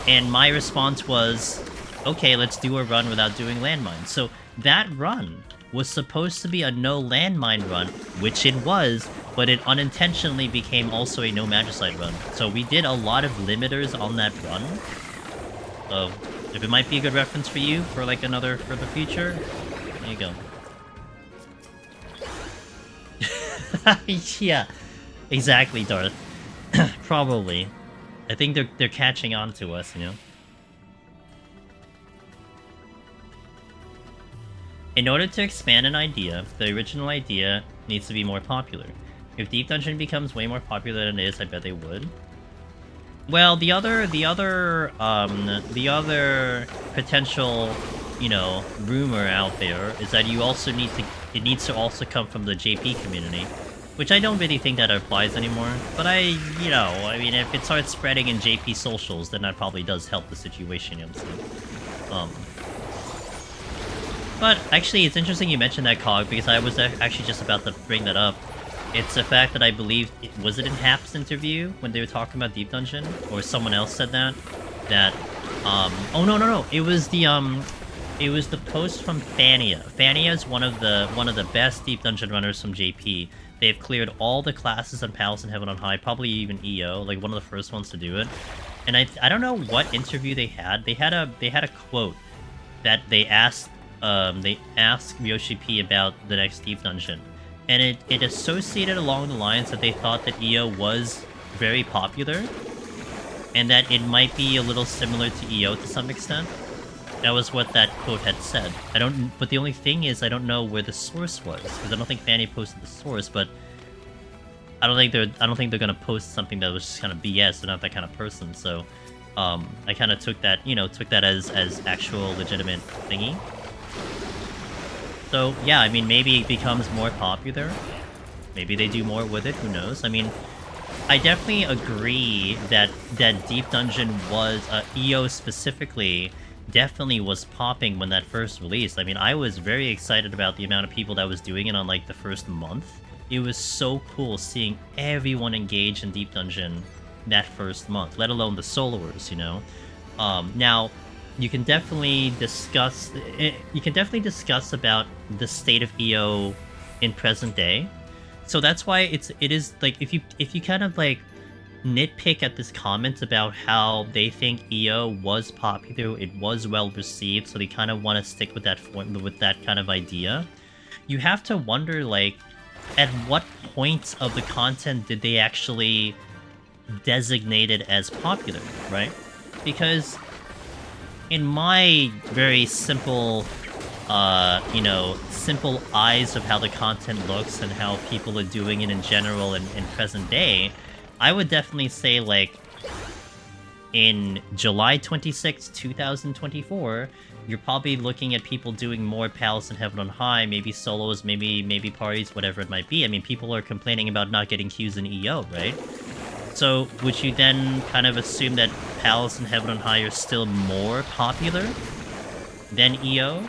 And my response was, okay, let's do a run without doing landmines. So that run was supposed to be a no landmine run, which it was, but it unintentionally became also a no Magicite run. So we did a lot of limiters on that run. So if it might be a good reference for you for like another for the future, there you go. Yeah, exactly, Darth. Probably. I think they're catching on to us, you know. In order to expand an idea, the original idea needs to be more popular. If Deep Dungeon becomes way more popular than it is, I bet they would. Well, the other potential, you know, rumor out there is that it needs to also come from the JP community, which I don't really think that applies anymore. But I mean, if it starts spreading in JP socials, then that probably does help the situation, you know what I'm saying? But actually, it's interesting you mentioned that, Cog, because I was actually just about to bring that up. It's the fact that I believe, was it in Hap's interview when they were talking about Deep Dungeon, or someone else said that? Oh no, it was the post from Fania. Fania is one of the best Deep Dungeon runners from JP. They've cleared all the classes on Palace and Heaven on High, probably even EO, like one of the first ones to do it. And I don't know what interview they had. They had a quote that they asked Yoshi P about the next Deep Dungeon, and it associated along the lines that they thought that EO was very popular, and that it might be a little similar to EO to some extent. That was what that quote had said. But the only thing is, I don't know where the source was, because I don't think Fanny posted the source. But I don't think they're gonna post something that was just kind of BS. They're not that kind of person. So I kind of took that as actual legitimate thingy. So yeah, I mean, maybe it becomes more popular. Maybe they do more with it, who knows? I mean, I definitely agree that Deep Dungeon was, EO specifically, definitely was popping when that first released. I mean, I was very excited about the amount of people that was doing it on, like, the first month. It was so cool seeing everyone engage in Deep Dungeon that first month, let alone the soloers, you know? Now, you can definitely discuss about the state of EO in present day. So that's why it is like, if you kind of like nitpick at this comment about how they think EO was popular, it was well received, so they kind of want to stick with that kind of idea, you have to wonder, like, at what point of the content did they actually designate it as popular, right? Because in my very simple, simple eyes of how the content looks and how people are doing it in general in present day, I would definitely say, like, in July 26, 2024, you're probably looking at people doing more Palace and Heaven on High, maybe solos, maybe parties, whatever it might be. I mean, people are complaining about not getting queues in EO, right? So, would you then kind of assume that Palace and Heaven on High are still more popular than EO?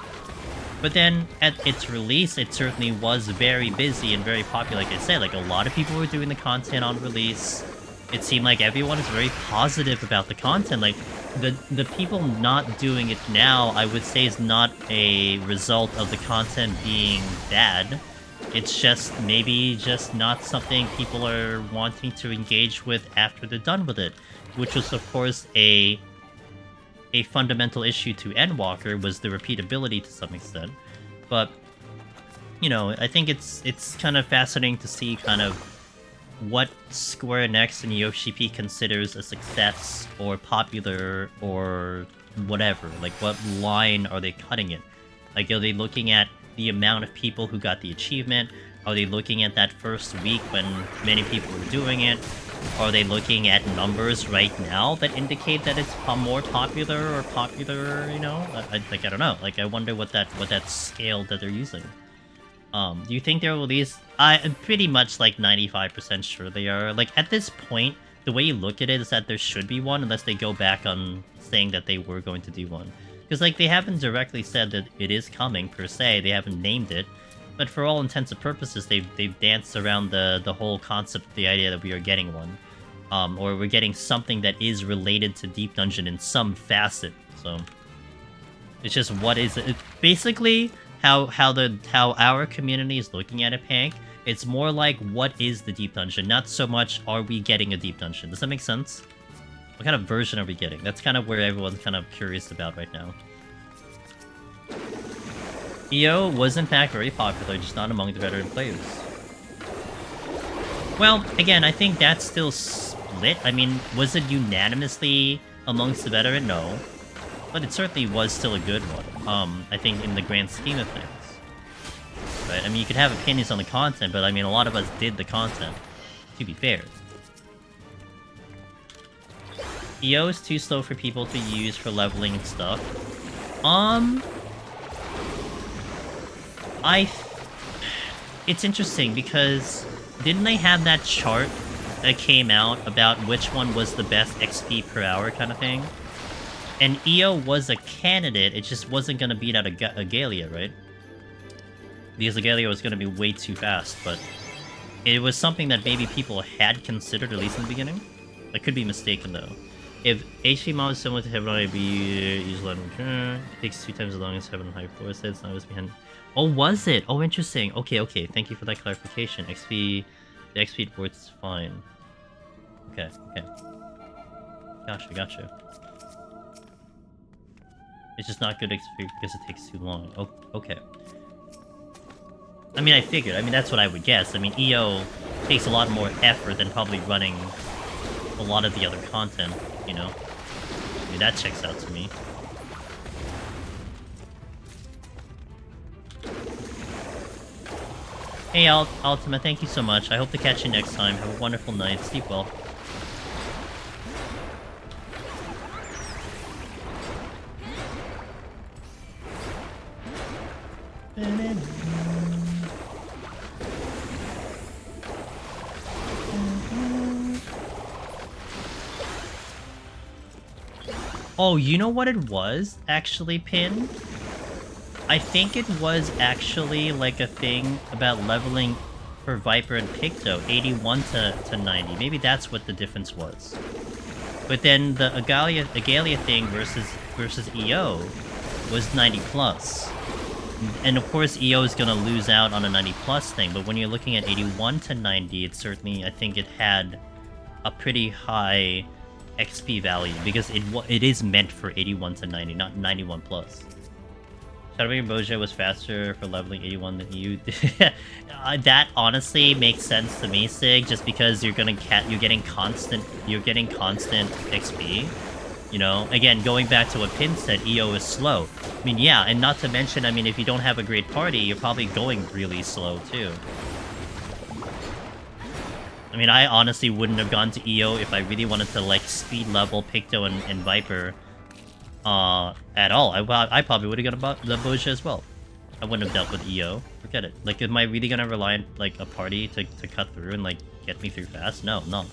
But then, at its release, it certainly was very busy and very popular, like I said. Like, a lot of people were doing the content on release. It seemed like everyone is very positive about the content. Like, the people not doing it now, I would say, is not a result of the content being bad. It's just maybe just not something people are wanting to engage with after they're done with it, which was, of course, a fundamental issue to Endwalker, was the repeatability to some extent. But, you know, I think it's kind of fascinating to see kind of what Square Enix and Yoshi considers a success or popular or whatever. Like, what line are they cutting it? Like, are they looking at the amount of people who got the achievement? Are they looking at that first week when many people were doing it? Are they looking at numbers right now that indicate that it's more popular or popular, you know? I don't know. Like, I wonder what that scale that they're using. Do you think they'll release? I'm pretty much like 95% sure they are. Like, at this point, the way you look at it is that there should be one, unless they go back on saying that they were going to do one. Because, like, they haven't directly said that it is coming, per se. They haven't named it. But for all intents and purposes, they've danced around the whole concept, the idea that we are getting one. Or we're getting something that is related to Deep Dungeon in some facet. So, it's just what is it? Basically, how our community is looking at it, Pank, it's more like, what is the Deep Dungeon? Not so much, are we getting a Deep Dungeon? Does that make sense? What kind of version are we getting? That's kind of where everyone's kind of curious about right now. EO was in fact very popular, just not among the veteran players. Well, again, I think that's still split. I mean, was it unanimously amongst the veteran? No. But it certainly was still a good one, I think, in the grand scheme of things. Right? I mean, you could have opinions on the content, but I mean, a lot of us did the content, to be fair. EO is too slow for people to use for leveling and stuff. It's interesting because didn't they have that chart that came out about which one was the best XP per hour kind of thing? And EO was a candidate, it just wasn't going to beat out Agalia, right? Because Agalia was going to be way too fast, but it was something that maybe people had considered, at least in the beginning. I could be mistaken, though. If HP mod is similar to Heaven on IB, use Light it takes 2 times as long as Heaven on High Floor sets, not was behind. Oh, was it? Oh, interesting. Okay. Thank you for that clarification. The XP works fine. Okay. Gotcha. It's just not good XP because it takes too long. Oh, okay. I mean, I figured. I mean, that's what I would guess. I mean, EO takes a lot more effort than probably running a lot of the other content, you know? I mean, that checks out to me. Hey, Ultima, thank you so much. I hope to catch you next time. Have a wonderful night. Sleep well. Oh, you know what it was, actually, Pin? I think it was actually like a thing about leveling for Viper and Picto, 81 to 90. Maybe that's what the difference was. But then the Agalia thing versus EO was 90 plus. And of course EO is gonna lose out on a 90 plus thing, but when you're looking at 81 to 90, it certainly, I think it had a pretty high XP value, because it is meant for 81 to 90, not 91 plus. Shadowbring Boja was faster for leveling 81 than you did. That honestly makes sense to me, Sig, just because you're getting constant XP. You know, again, going back to what Pin said, EO is slow. I mean, yeah, and not to mention, I mean, if you don't have a great party, you're probably going really slow too. I mean, I honestly wouldn't have gone to EO if I really wanted to, like, speed level Picto and Viper at all. I probably would have got the Boja as well. I wouldn't have dealt with EO. Forget it. Like, am I really gonna rely on, like, a party to cut through and, like, get me through fast? No, no.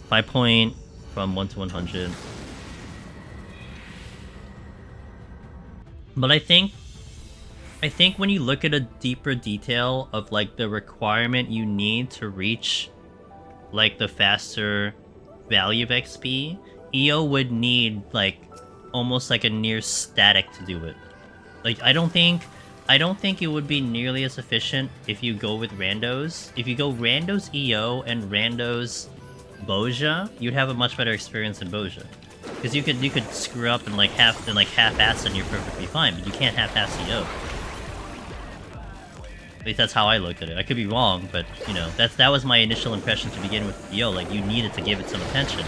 5 point from 1 to 100. But I think when you look at a deeper detail of, like, the requirement you need to reach, like, the faster value of XP, EO would need, like, almost like a near static to do it. Like, I don't think it would be nearly as efficient if you go with randos. If you go randos EO and randos Boja, you'd have a much better experience in Boja. Because you could screw up and half-ass and you're perfectly fine, but you can't half-ass EO. At least that's how I looked at it. I could be wrong, but, you know, that was my initial impression to begin with EO. Like, you needed to give it some attention.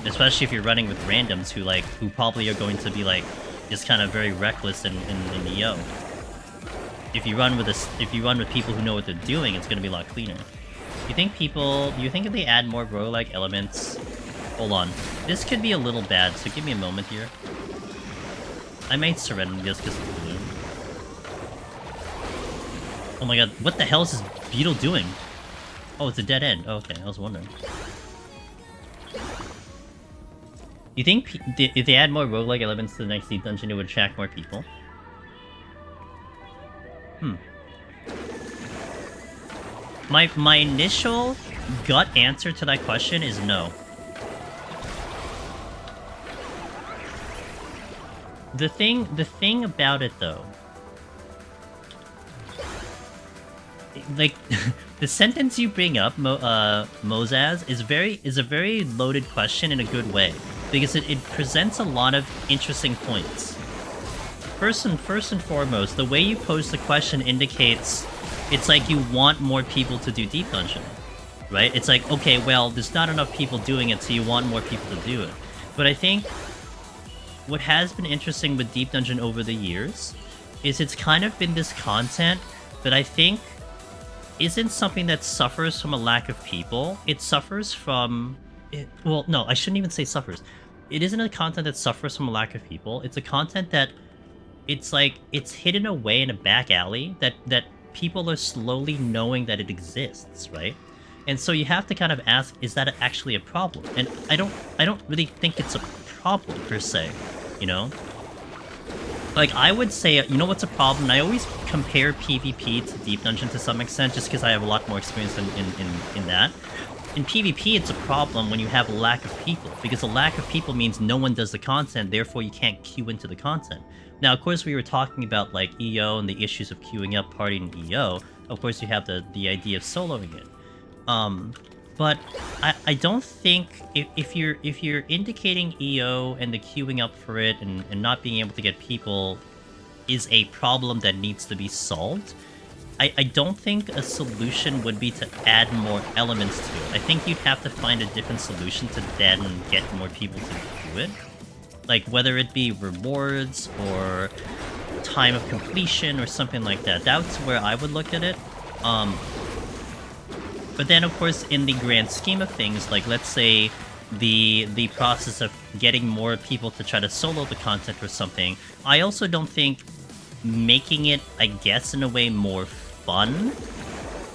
Especially if you're running with randoms who probably are going to be, like, just kind of very reckless in EO. If you run with people who know what they're doing, it's gonna be a lot cleaner. Do you think if they add more roguelike elements... Hold on. This could be a little bad, so give me a moment here. I might surrender just because of the balloon. Oh my god, what the hell is this beetle doing? Oh, it's a dead end. Oh, okay, I was wondering. You think if they add more roguelike elements to the next deep dungeon, it would attract more people? My initial gut answer to that question is no. The thing about it though, like the sentence you bring up, Mozaz, is a very loaded question in a good way, because it presents a lot of interesting points. First and foremost, the way you pose the question indicates it's like you want more people to do Deep Dungeon, right? It's like, okay, well, there's not enough people doing it, so you want more people to do it. But I think what has been interesting with Deep Dungeon over the years is it's kind of been this content that I think isn't something that suffers from a lack of people. It suffers from... well, no, I shouldn't even say suffers. It isn't a content that suffers from a lack of people. It's a content that it's like it's hidden away in a back alley that people are slowly knowing that it exists, right? And so you have to kind of ask, is that actually a problem? And I don't really think it's a problem per se, you know? Like, I would say, you know what's a problem? And I always compare PvP to Deep Dungeon to some extent, just because I have a lot more experience in that. In PvP, it's a problem when you have a lack of people, because a lack of people means no one does the content, therefore you can't queue into the content. Now, of course, we were talking about, like, EO and the issues of queuing up party in EO. Of course, you have the idea of soloing it. But I don't think if you're indicating EO and the queuing up for it and not being able to get people is a problem that needs to be solved, I don't think a solution would be to add more elements to it. I think you'd have to find a different solution to then get more people to do it. Like, whether it be rewards or time of completion or something like that. That's where I would look at it. But then, of course, in the grand scheme of things, like, let's say the process of getting more people to try to solo the content or something, I also don't think making it, I guess, in a way more fun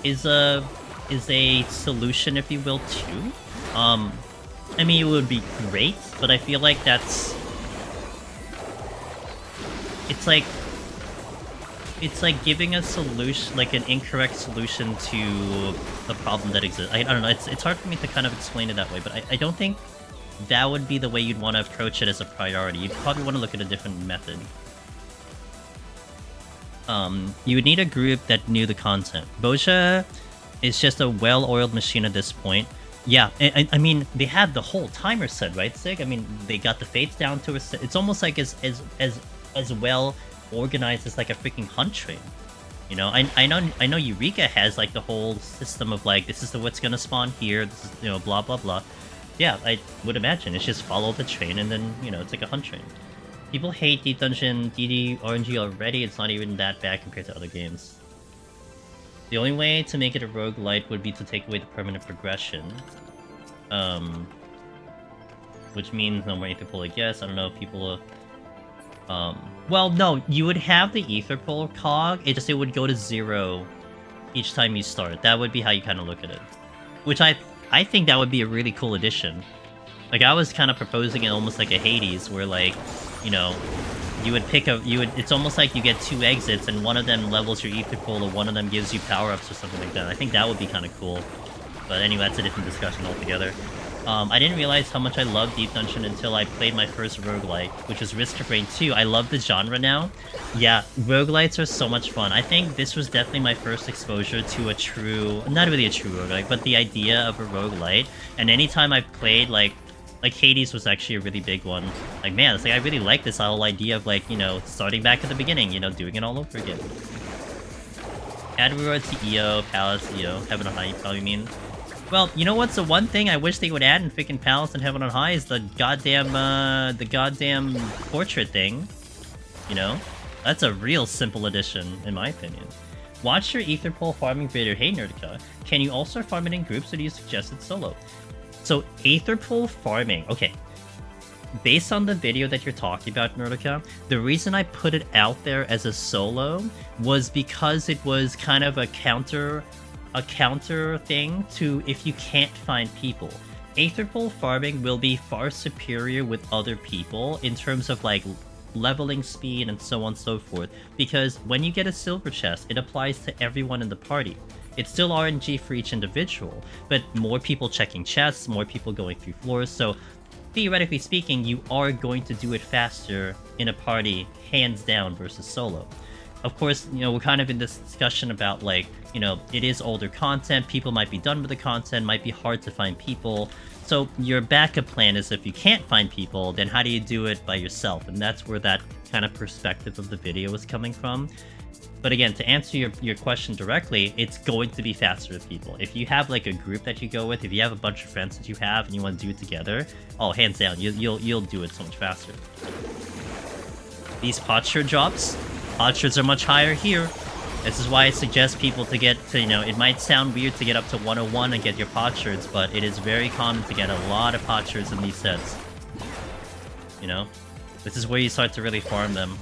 is a solution, if you will, too. I mean, it would be great, but I feel like that's... It's like giving a solution, like an incorrect solution to a problem that exists. I don't know, it's hard for me to kind of explain it that way, but I don't think that would be the way you'd want to approach it as a priority. You'd probably want to look at a different method. You would need a group that knew the content. Boja is just a well-oiled machine at this point. Yeah, I mean, they had the whole timer set, right, Sig? I mean, they got the fates down to a set. It's almost like as well organized as like a freaking hunt train. You know, I know Eureka has like the whole system of like, this is what's gonna spawn here, this is, you know, blah blah blah. Yeah, I would imagine it's just follow the train and then, you know, it's like a hunt train. People hate Deep Dungeon DD RNG already. It's not even that bad compared to other games. The only way to make it a roguelite would be to take away the permanent progression. Which means no more Ether Pull, I guess. I don't know if people... well, no, you would have the Ether Pull cog, it would go to 0 each time you start. That would be how you kind of look at it. Which I think that would be a really cool addition. Like, I was kind of proposing it almost like a Hades, where, like, you know, it's almost like you get 2 exits, and one of them levels your Ether Pull, or one of them gives you power-ups or something like that. I think that would be kind of cool. But anyway, that's a different discussion altogether. I didn't realize how much I loved Deep Dungeon until I played my first roguelite, which was Risk of Rain 2. I love the genre now. Yeah, roguelites are so much fun. I think this was definitely my first exposure to a true... Not really a true roguelite, but the idea of a roguelite. And anytime I've played, like Hades was actually a really big one. Like, man, it's like I really like this whole idea of, like, you know, starting back at the beginning, you know, doing it all over again. Add reward to EO, Palace, EO, Heaven on High, you probably mean. Well, you know what's the one thing I wish they would add in freaking Palace and Heaven on High is the goddamn portrait thing. You know? That's a real simple addition, in my opinion. Watch your Ether Pool farming video. Hey, Nerdika. Can you also farm it in groups, or do you suggest it solo? So, Ether Pool farming. Okay. Based on the video that you're talking about, Nerdika, the reason I put it out there as a solo was because it was kind of a counter thing to if you can't find people. Aether Pool farming will be far superior with other people in terms of like leveling speed and so on and so forth, because when you get a silver chest, it applies to everyone in the party. It's still RNG for each individual, but more people checking chests, more people going through floors, so theoretically speaking, you are going to do it faster in a party, hands down, versus solo. Of course, you know, we're kind of in this discussion about, like, you know, it is older content, people might be done with the content, might be hard to find people. So your backup plan is if you can't find people, then how do you do it by yourself? And that's where that kind of perspective of the video is coming from. But again, to answer your question directly, it's going to be faster with people. If you have like a group that you go with, if you have a bunch of friends that you have and you want to do it together, oh, hands down, you'll do it so much faster. These potsherd drops, potsherds are much higher here. This is why I suggest people to get to, you know, it might sound weird to get up to 101 and get your potsherds, but it is very common to get a lot of potsherds in these sets. You know, this is where you start to really farm them.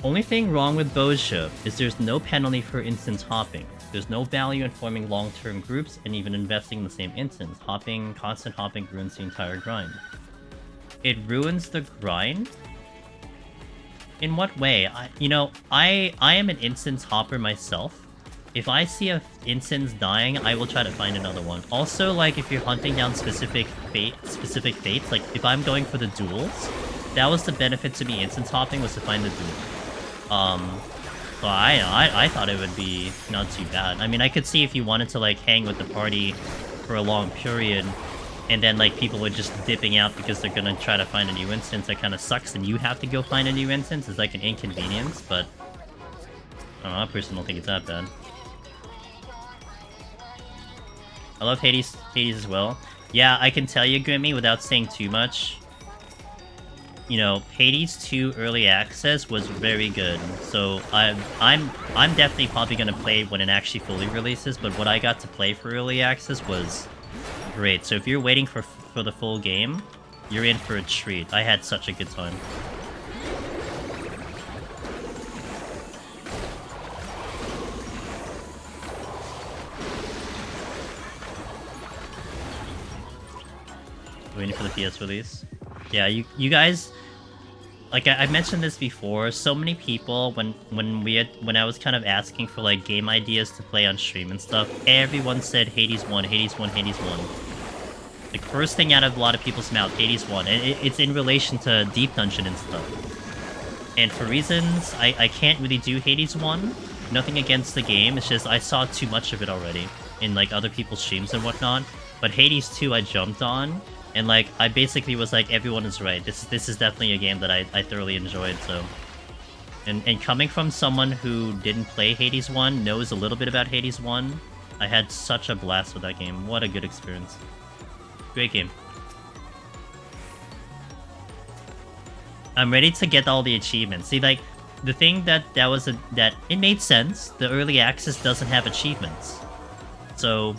Only thing wrong with Boja is there's no penalty for instance hopping. There's no value in forming long-term groups and even investing in the same instance. Constant hopping ruins the entire grind. It ruins the grind? In what way? I am an instance hopper myself. If I see a instance dying, I will try to find another one. Also, like, if you're hunting down specific fates, like, if I'm going for the duels, that was the benefit to me instance hopping, was to find the duel. So I thought it would be not too bad. I mean, I could see if you wanted to, like, hang with the party for a long period, and then, like, people were just dipping out because they're gonna try to find a new instance, that kind of sucks, and you have to go find a new instance. It's like an inconvenience, but I don't know, I personally don't think it's that bad. I love Hades as well. Yeah, I can tell you, Grimmy, without saying too much, you know, Hades 2 early access was very good. So I'm definitely probably gonna play when it actually fully releases, but what I got to play for early access was great. So if you're waiting for the full game, you're in for a treat. I had such a good time. Waiting for the PS release. Yeah, you guys, like I mentioned this before, so many people when I was kind of asking for like game ideas to play on stream and stuff, everyone said Hades 1, Hades 1, Hades 1. Like, first thing out of a lot of people's mouth, Hades 1. And it's in relation to Deep Dungeon and stuff. And for reasons, I can't really do Hades 1. Nothing against the game, it's just I saw too much of it already in like other people's streams and whatnot. But Hades 2 I jumped on, and like I basically was like, everyone is right. This is definitely a game that I thoroughly enjoyed, so. And coming from someone who didn't play Hades 1, knows a little bit about Hades 1, I had such a blast with that game. What a good experience. Great game. I'm ready to get all the achievements. See, like, the thing that it made sense. The early access doesn't have achievements. So,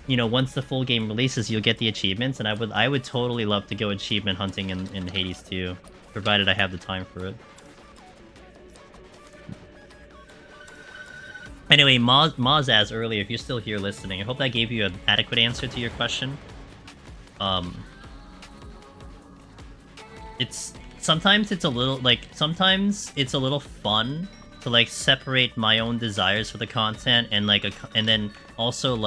you know, once the full game releases, you'll get the achievements, and I would totally love to go achievement hunting in Hades 2, provided I have the time for it. Anyway, Mozaz earlier, if you're still here listening, I hope that gave you an adequate answer to your question. Sometimes it's a little fun to like separate my own desires for the content and then also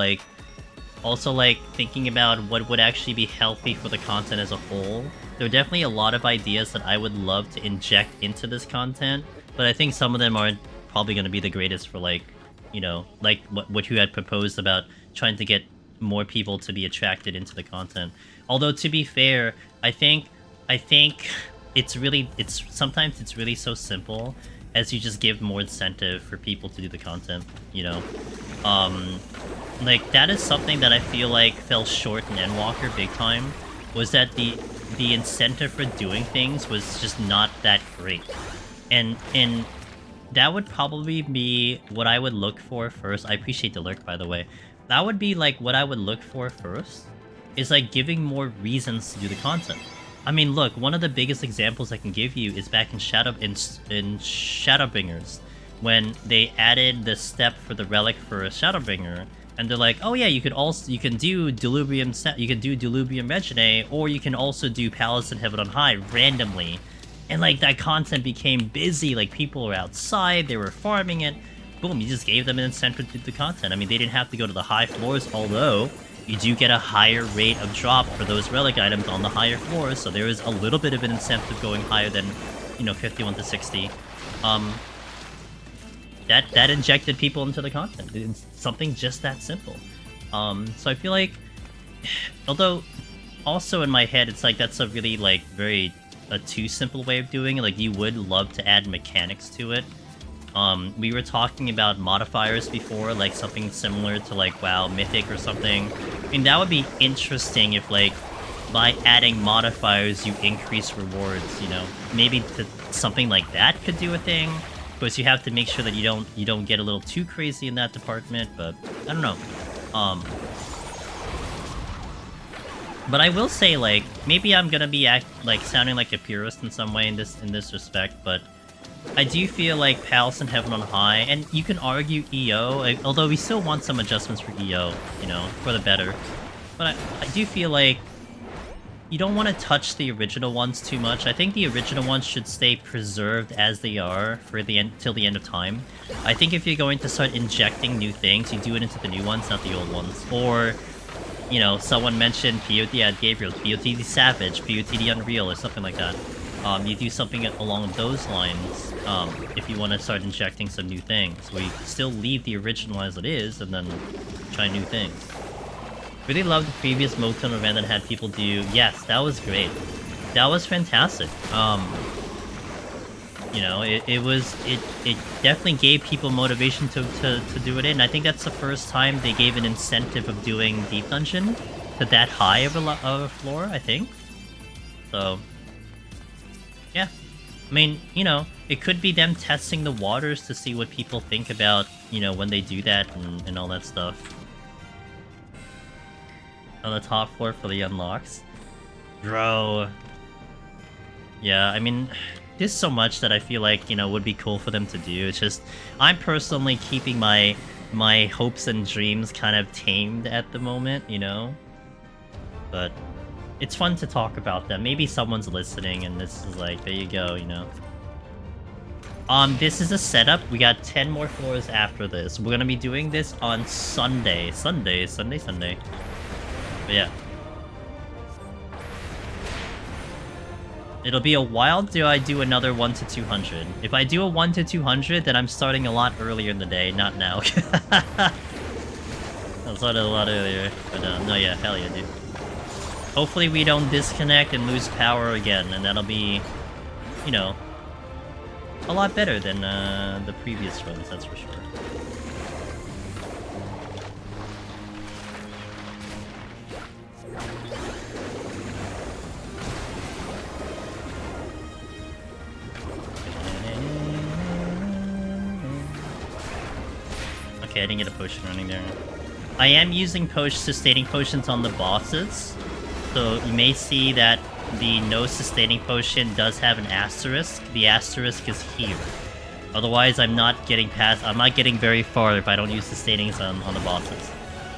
thinking about what would actually be healthy for the content as a whole. There are definitely a lot of ideas that I would love to inject into this content, but I think some of them aren't probably going to be the greatest for, like, you know, like what you had proposed about trying to get more people to be attracted into the content. Although, to be fair, I think sometimes it's really so simple as you just give more incentive for people to do the content, you know? Like, that is something that I feel like fell short in Endwalker big time, was that the incentive for doing things was just not that great. And that would probably be what I would look for first. I appreciate the lurk, by the way. That would be, like, what I would look for first, is, like, giving more reasons to do the content. I mean, look, one of the biggest examples I can give you is back in Shadowbringers, when they added the step for the relic for a Shadowbringer, and they're like, oh yeah, you can do Diluvium Regine, or you can also do Palace in Heaven on High randomly. And like that content became busy, like people were outside, they were farming it. Boom, you just gave them an incentive to do the content. I mean, they didn't have to go to the high floors, although you do get a higher rate of drop for those relic items on the higher floors, so there is a little bit of an incentive going higher than, you know, 51 to 60. That injected people into the content. It's something just that simple. So I feel like, although also in my head, it's like that's a really like a too simple way of doing it. Like you would love to add mechanics to it. We were talking about modifiers before, like something similar to like WoW Mythic or something. I mean, that would be interesting if like by adding modifiers you increase rewards, you know? Maybe something like that could do a thing. Of course, you have to make sure that you don't get a little too crazy in that department, but I don't know. But I will say, like, maybe I'm gonna be sounding like a purist in some way in this respect, but I do feel like Palace in Heaven on High, and you can argue EO, although we still want some adjustments for EO, you know, for the better. But I do feel like you don't want to touch the original ones too much. I think the original ones should stay preserved as they are for till the end of time. I think if you're going to start injecting new things, you do it into the new ones, not the old ones. Or, you know, someone mentioned PoTD at Gabriel, PoTD Savage, PoTD Unreal, or something like that. You do something along those lines if you want to start injecting some new things. We still leave the original as it is, and then try new things. Really loved the previous Moton event that had people do. Yes, that was great. That was fantastic. You know, it definitely gave people motivation to do it in. I think that's the first time they gave an incentive of doing Deep Dungeon to that high of a floor, I think. So, yeah. I mean, you know, it could be them testing the waters to see what people think about, you know, when they do that and all that stuff. On the top floor for the unlocks. Bro. Yeah, I mean, there's so much that I feel like, you know, would be cool for them to do. It's just, I'm personally keeping my hopes and dreams kind of tamed at the moment, you know? But it's fun to talk about them. Maybe someone's listening and this is like, there you go, you know? This is a setup. We got 10 more floors after this. We're gonna be doing this on Sunday. Sunday. But yeah. It'll be a while till I do another 1 to 200. If I do a 1 to 200, then I'm starting a lot earlier in the day, not now. I'll start a lot earlier. But no, yeah, hell yeah, dude. Hopefully we don't disconnect and lose power again, and that'll be, you know, a lot better than the previous runs, that's for sure. Okay, I didn't get a potion running there. I am using sustaining potions on the bosses, so you may see that the no sustaining potion does have an asterisk. The asterisk is here. Otherwise, I'm not getting very far if I don't use sustainings on the bosses.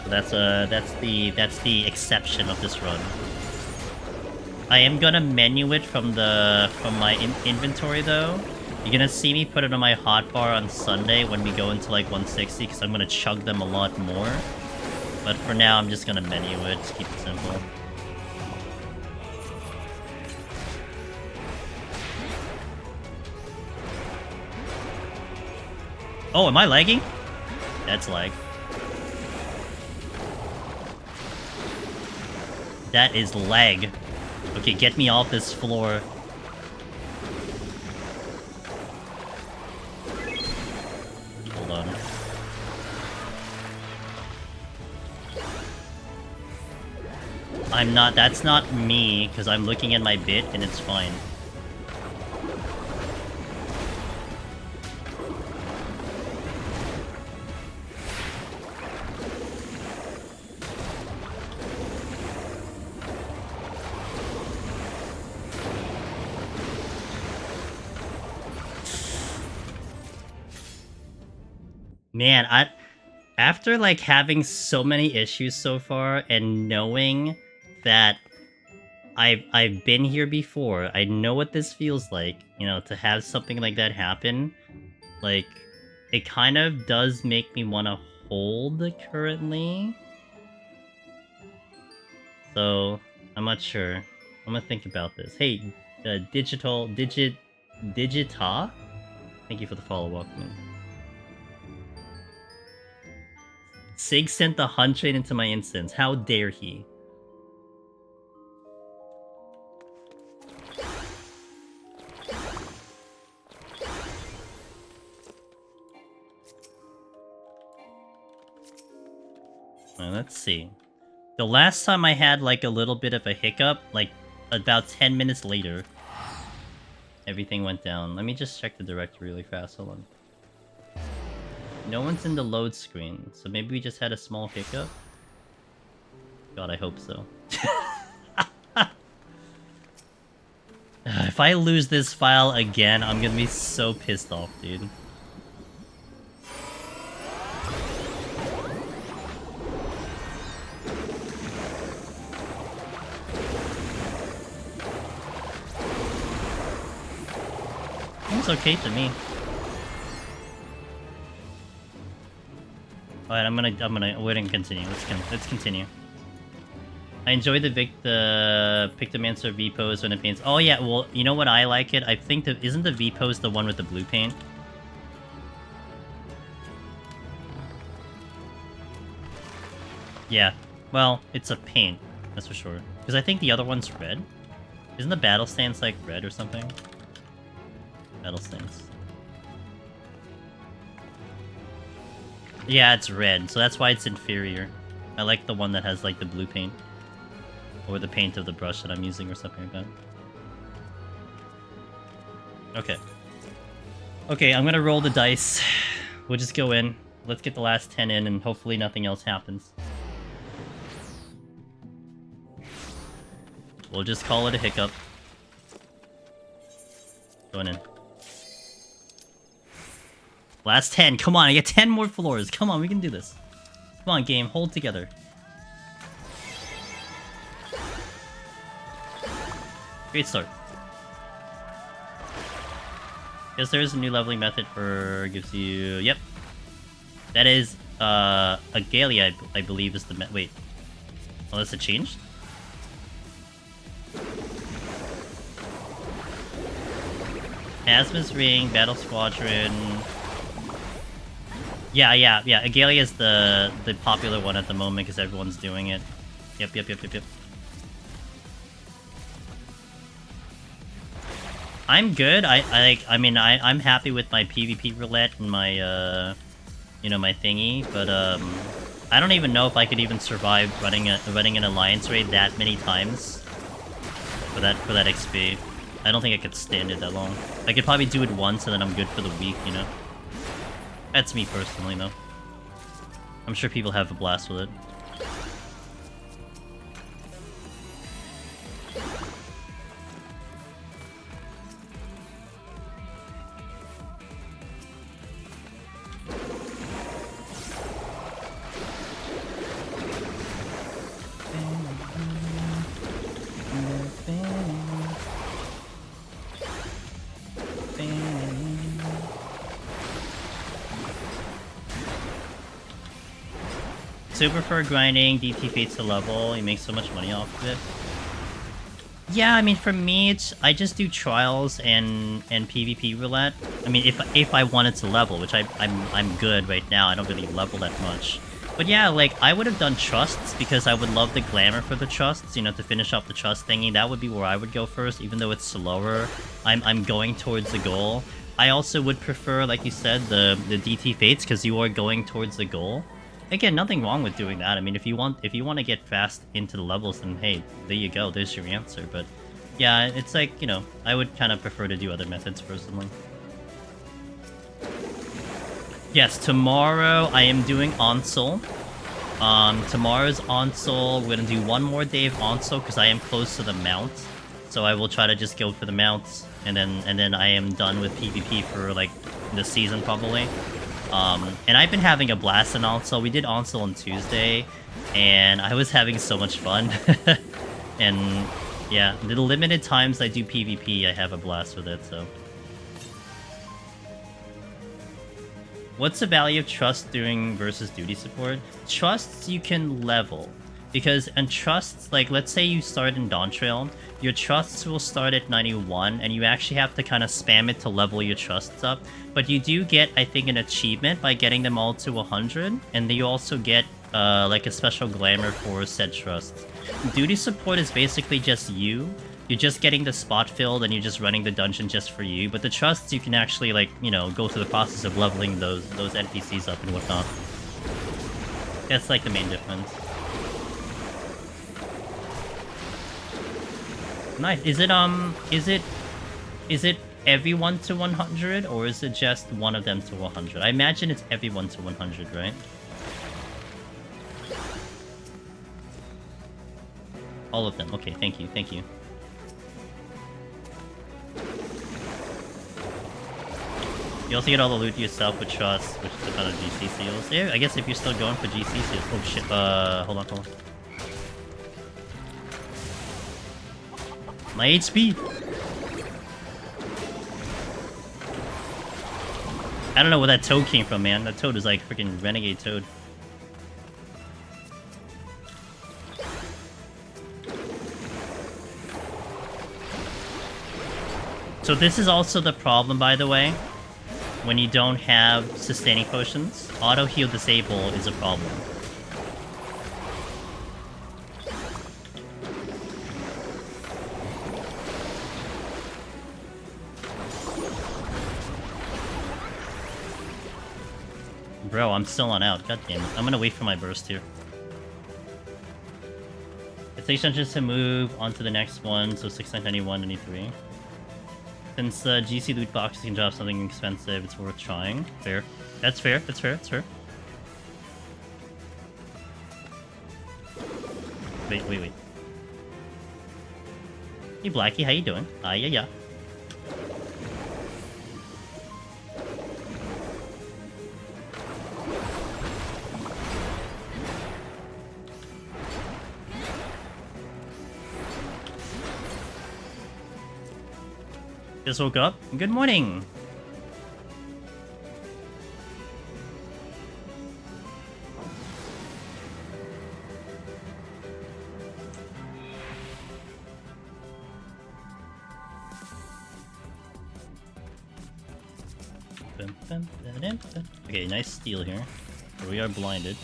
So that's the exception of this run. I am gonna menu it from my inventory though. You're gonna see me put it on my hotbar on Sunday when we go into like 160, because I'm gonna chug them a lot more. But for now, I'm just gonna menu it, just keep it simple. Oh, am I lagging? That's lag. That is lag. Okay, get me off this floor. I'm not, that's not me, because I'm looking at my bit and it's fine. Man, after like having so many issues so far and knowing that I've been here before, I know what this feels like, you know, to have something like that happen. Like, it kind of does make me want to hold currently. So, I'm not sure. I'm gonna think about this. Hey, Digita? Thank you for the follow, Walkman. Sig sent the hunt train into my instance. How dare he? Well, let's see. The last time I had like a little bit of a hiccup, like about 10 minutes later, everything went down. Let me just check the directory really fast. Hold on. No one's in the load screen, so maybe we just had a small hiccup? God, I hope so. If I lose this file again, I'm gonna be so pissed off, dude. It's okay to me. Alright, I'm gonna wait and continue. Let's continue. I enjoy the Pictomancer V pose when it paints. Oh yeah, well, you know what I like it? I think that isn't the V pose the one with the blue paint? Yeah. Well, it's a paint, that's for sure. Because I think the other one's red. Isn't the battle stance like red or something? Battle stance. Yeah, it's red, so that's why it's inferior. I like the one that has like the blue paint. Or the paint of the brush that I'm using or something like that. Okay. Okay, I'm gonna roll the dice. We'll just go in. Let's get the last 10 in and hopefully nothing else happens. We'll just call it a hiccup. Going in. Last 10. Come on, I get 10 more floors. Come on, we can do this. Come on, game. Hold together. Great start. Guess there is a new leveling method for... gives you... Yep. That is, Agalia, I believe is the... Wait. Unless it changed? Asmus Ring, Battle Squadron... Yeah. Agalia is the popular one at the moment because everyone's doing it. Yep. I'm good. I'm happy with my PvP roulette and my you know, my thingy, but I don't even know if I could even survive running an alliance raid that many times for that XP. I don't think I could stand it that long. I could probably do it once and then I'm good for the week, you know. That's me personally, though. I'm sure people have a blast with it. Super for grinding, DT fates to level, you make so much money off of it. Yeah, I mean, for me, it's I just do trials and PvP roulette. I mean, if I wanted to level, which I'm good right now, I don't really level that much. But yeah, like, I would have done trusts because I would love the glamour for the trusts, you know, to finish off the trust thingy. That would be where I would go first, even though it's slower. I'm going towards the goal. I also would prefer, like you said, the DT fates because you are going towards the goal. again, nothing wrong with doing that. I mean, if you want to get fast into the levels, then hey, there you go. There's your answer. But yeah, it's like, you know, I would kind of prefer to do other methods personally. Yes, tomorrow I am doing Onsol. Tomorrow's Onsol. We're gonna do one more day of Onsol because I am close to the mount. So I will try to just go for the mounts, and then I am done with PvP for like the season probably. And I've been having a blast in Onsol. We did Onsol on Tuesday, and I was having so much fun. And yeah, the limited times I do PvP, I have a blast with it, so. What's the value of trust during versus duty support? Trusts you can level. Because in trusts, like let's say you start in Dawntrail, your trusts will start at 91, and you actually have to kind of spam it to level your trusts up. But you do get, I think, an achievement by getting them all to 100, and then you also get like a special glamour for said trusts. Duty support is basically just you. You're just getting the spot filled, and you're just running the dungeon just for you. But the trusts, you can actually, like, you know, go through the process of leveling those NPCs up and whatnot. That's like the main difference. Nice. Is it everyone to 100, or is it just one of them to 100? I imagine it's everyone to 100, right? All of them. Okay, thank you, thank you. You also get all the loot yourself with trust, which is a ton of GC seals. Yeah, I guess if you're still going for GC seals. Oh shit, hold on. My HP! I don't know where that toad came from, man. That toad is like freaking renegade toad. So this is also the problem, by the way. When you don't have sustaining potions, auto heal disable is a problem. Bro, I'm still on out. God damn it. I'm gonna wait for my burst here. It takes chances to move on to the next one, so 691, 93. Since GC loot boxes can drop something expensive, it's worth trying. Fair. That's fair. That's fair. That's fair. Wait. Hey, Blackie, how you doing? Yeah. Just woke up. Good morning. Okay, nice steal here. We are blinded.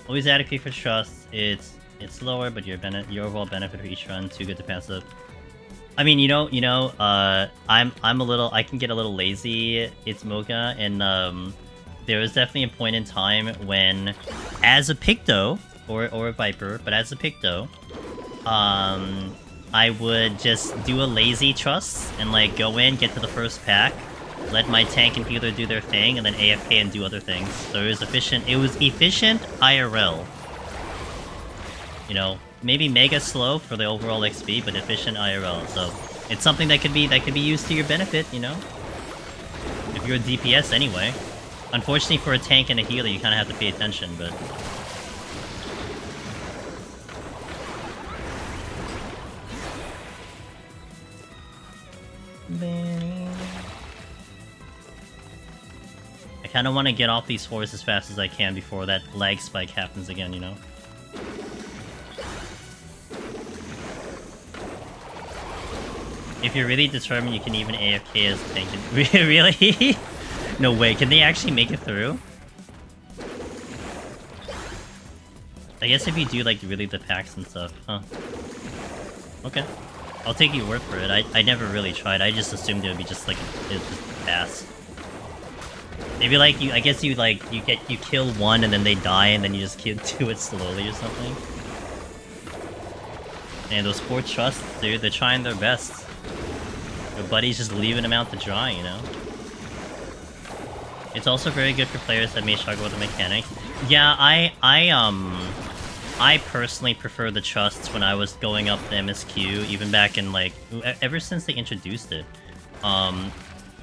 Always adequate for trust. It's lower, but your overall benefit for each run too good to pass up. I mean, I'm a little. I can get a little lazy. It's Mocha, and there was definitely a point in time when, as a Picto or a Viper, but as a Picto, I would just do a lazy trust and like go in, get to the first pack, let my tank and healer do their thing, and then AFK and do other things. So it was efficient. It was efficient IRL. You know, maybe mega slow for the overall XP, but efficient IRL. So it's something that could be used to your benefit. You know, if you're a DPS anyway. Unfortunately, for a tank and a healer, you kind of have to pay attention, but. I kind of want to get off these forests as fast as I can before that lag spike happens again, you know? If you're really determined, you can even AFK as a tank. Really? No way, can they actually make it through? I guess if you do, like, really the packs and stuff, huh? Okay. I'll take your word for it. I never really tried. I just assumed it would be just like it would just pass. Maybe like I guess you kill one and then they die and then you just do it slowly or something. Man, those poor trusts, dude, they're trying their best. Your buddy's just leaving them out to dry, you know? It's also very good for players that may struggle with the mechanics. Yeah, I personally prefer the trusts when I was going up the MSQ, even back in like ever since they introduced it.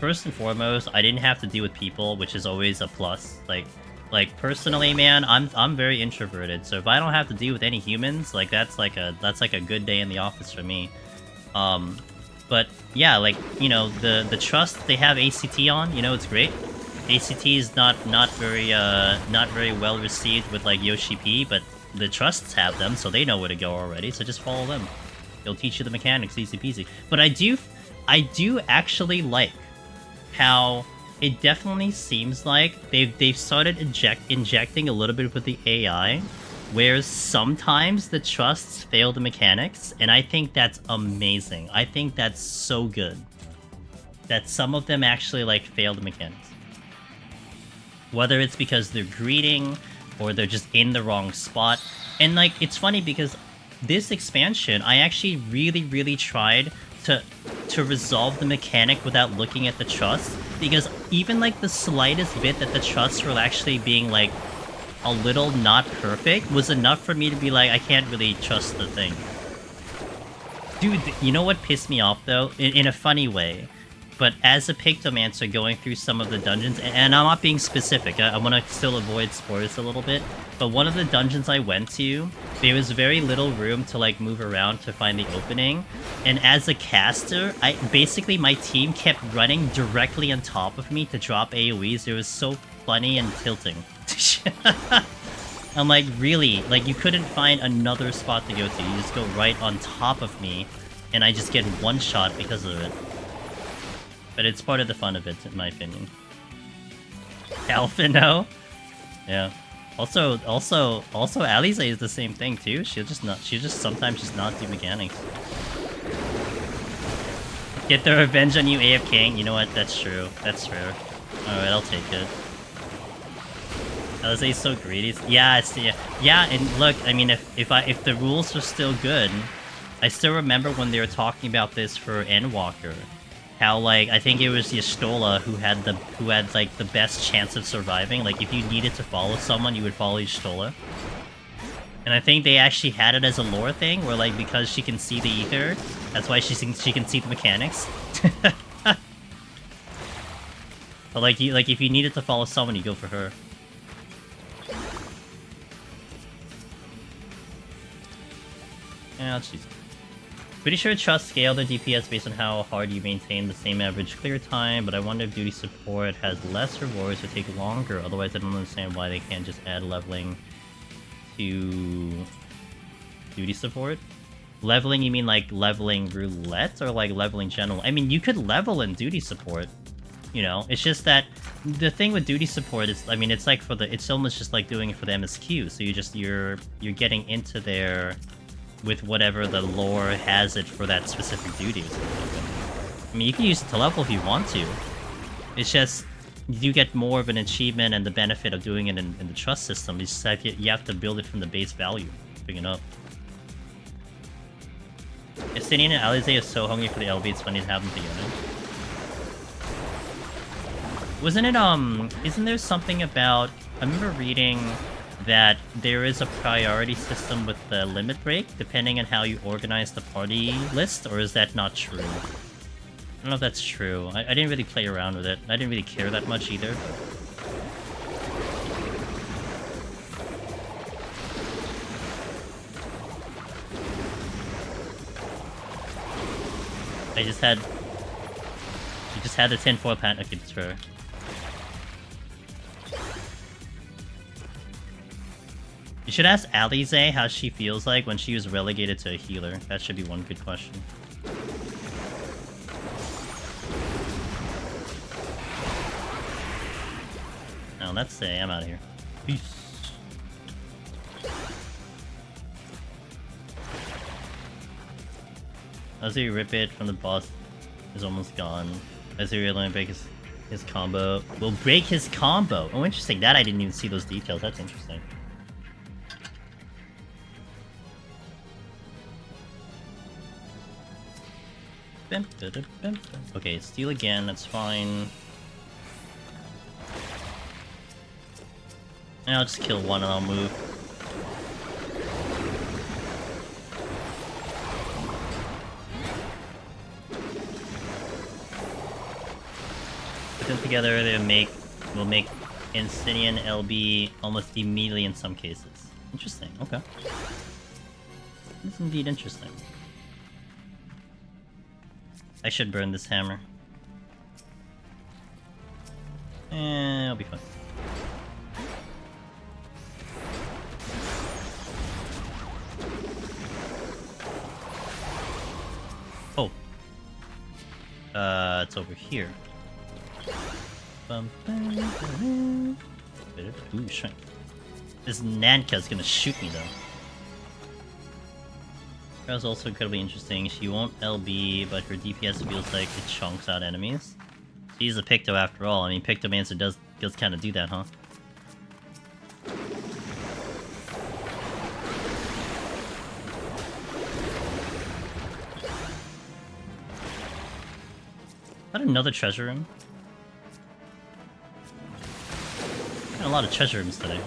First and foremost, I didn't have to deal with people, which is always a plus. Like personally, man, I'm very introverted, so if I don't have to deal with any humans, like that's like a good day in the office for me. But yeah, like, you know, the trust they have ACT on, you know, it's great. ACT is not very well received with like Yoshi P, but the trusts have them, so they know where to go already. So just follow them; they'll teach you the mechanics, easy peasy. But I do actually like how it definitely seems like they've started injecting a little bit with the AI, where sometimes the trusts fail the mechanics, and I think that's amazing. I think that's so good that some of them actually like fail the mechanics. Whether it's because they're greeting or they're just in the wrong spot. And like, it's funny because this expansion, I actually really tried to resolve the mechanic without looking at the trust, because even like the slightest bit that the trusts were actually being like a little not perfect was enough for me to be like, I can't really trust the thing. Dude, you know what pissed me off though? In a funny way. But as a Pictomancer going through some of the dungeons, and I'm not being specific, I want to still avoid spoilers a little bit, but one of the dungeons I went to, there was very little room to like move around to find the opening, and as a caster, basically my team kept running directly on top of me to drop AoEs. It was so funny and tilting. I'm like, really? Like, you couldn't find another spot to go to, you just go right on top of me, and I just get one shot because of it. But it's part of the fun of it, in my opinion. Alpha, no? Yeah. Also, Alize is the same thing too. She'll just sometimes just not do mechanics. Get the revenge on you, AF King. You know what? That's true. That's true. Alright, I'll take it. Alize is so greedy. Yeah, yeah, and look, I mean, if the rules were still good, I still remember when they were talking about this for Endwalker. How, like, I think it was Y'shtola who had like the best chance of surviving. Like, if you needed to follow someone, you would follow Y'shtola. And I think they actually had it as a lore thing, where like, because she can see the ether, that's why she can see the mechanics. But like, if you needed to follow someone, you go for her. Yeah, she's. Pretty sure trusts scale their DPS based on how hard you maintain the same average clear time, but I wonder if duty support has less rewards or take longer. Otherwise, I don't understand why they can't just add leveling to duty support. Leveling, you mean like leveling roulette or like leveling general? I mean, you could level in duty support, you know? It's just that the thing with duty support is, I mean, it's like it's almost just like doing it for the MSQ. So you're getting into there with whatever the lore has it for that specific duty or something. I mean, you can use it to level if you want to. It's just, you get more of an achievement and the benefit of doing it in the trust system. It's just that you have to build it from the base value, picking it up. Justinian and Alize are so hungry for the LB, it's funny to have them together. Wasn't it, isn't there something about, I remember reading that there is a priority system with the limit break, depending on how you organize the party list, or is that not true? I don't know if that's true. I didn't really play around with it. I didn't really care that much either. You just had the tinfoil pan. Okay, that's fair. You should ask Alize how she feels like when she was relegated to a healer. That should be one good question. Now let's say I'm out of here. Peace. As you rip it from the boss is almost gone. As you really break his combo. Will break his combo! Oh, interesting. That I didn't even see those details. That's interesting. Okay, steal again, that's fine. And I'll just kill one and I'll move. Put them together, will make Insidian LB almost immediately in some cases. Interesting, okay. That's indeed interesting. I should burn this hammer. And it'll be fun. Oh. It's over here. Ooh, shrink. This Nanka's gonna shoot me though. That was also incredibly interesting. She won't LB, but her DPS feels like it chunks out enemies. She's a Picto after all. I mean, Pictomancer does kind of do that, huh? Got another treasure room. Got a lot of treasure rooms today.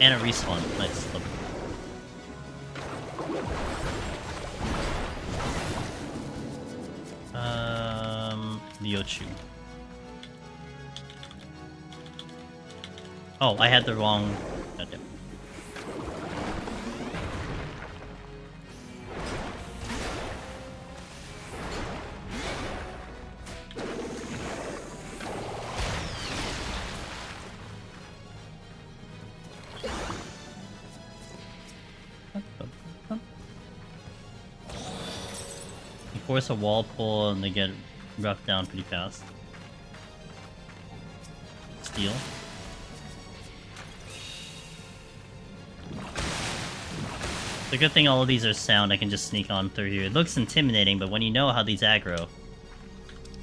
And a respawn. Nice. Liochu. Oh, I had the wrong... Goddamn. You force a wall pull and they get roughed down pretty fast. Steal. The good thing all of these are sound, I can just sneak on through here. It looks intimidating, but when you know how these aggro...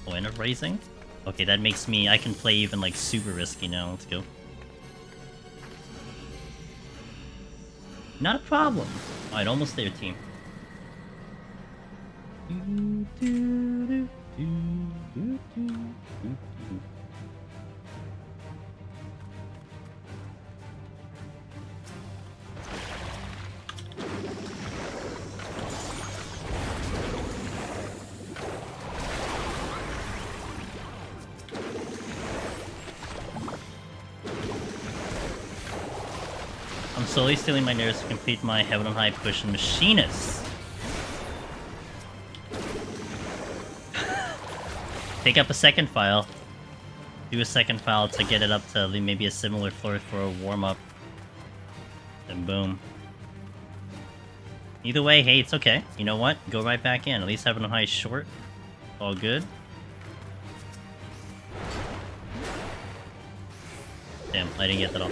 Point of raising? Okay, that makes me... I can play even like super risky now. Let's go. Not a problem. Alright, almost there, team. I'm slowly stealing my nerves to complete my Heaven on High push and Machinist. Take up a second file. Do a second file to get it up to maybe a similar floor for a warm-up. Then boom. Either way, hey, it's okay. You know what? Go right back in. At least Heaven on High is short. All good. Damn, I didn't get that off.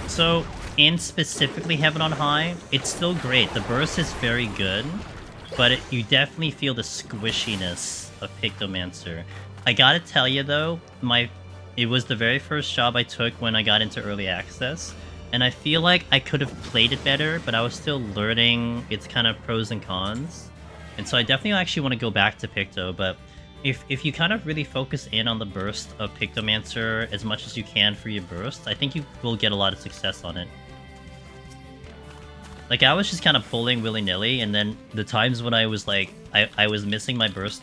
So, in specifically Heaven on High, it's still great. The burst is very good, but you definitely feel the squishiness of Pictomancer. I gotta tell you though, it was the very first job I took when I got into early access, and I feel like I could have played it better, but I was still learning its kind of pros and cons. And so I definitely actually want to go back to Picto, but if you kind of really focus in on the burst of Pictomancer as much as you can for your burst, I think you will get a lot of success on it. Like, I was just kind of pulling willy-nilly, and then the times when I was like, I was missing my burst,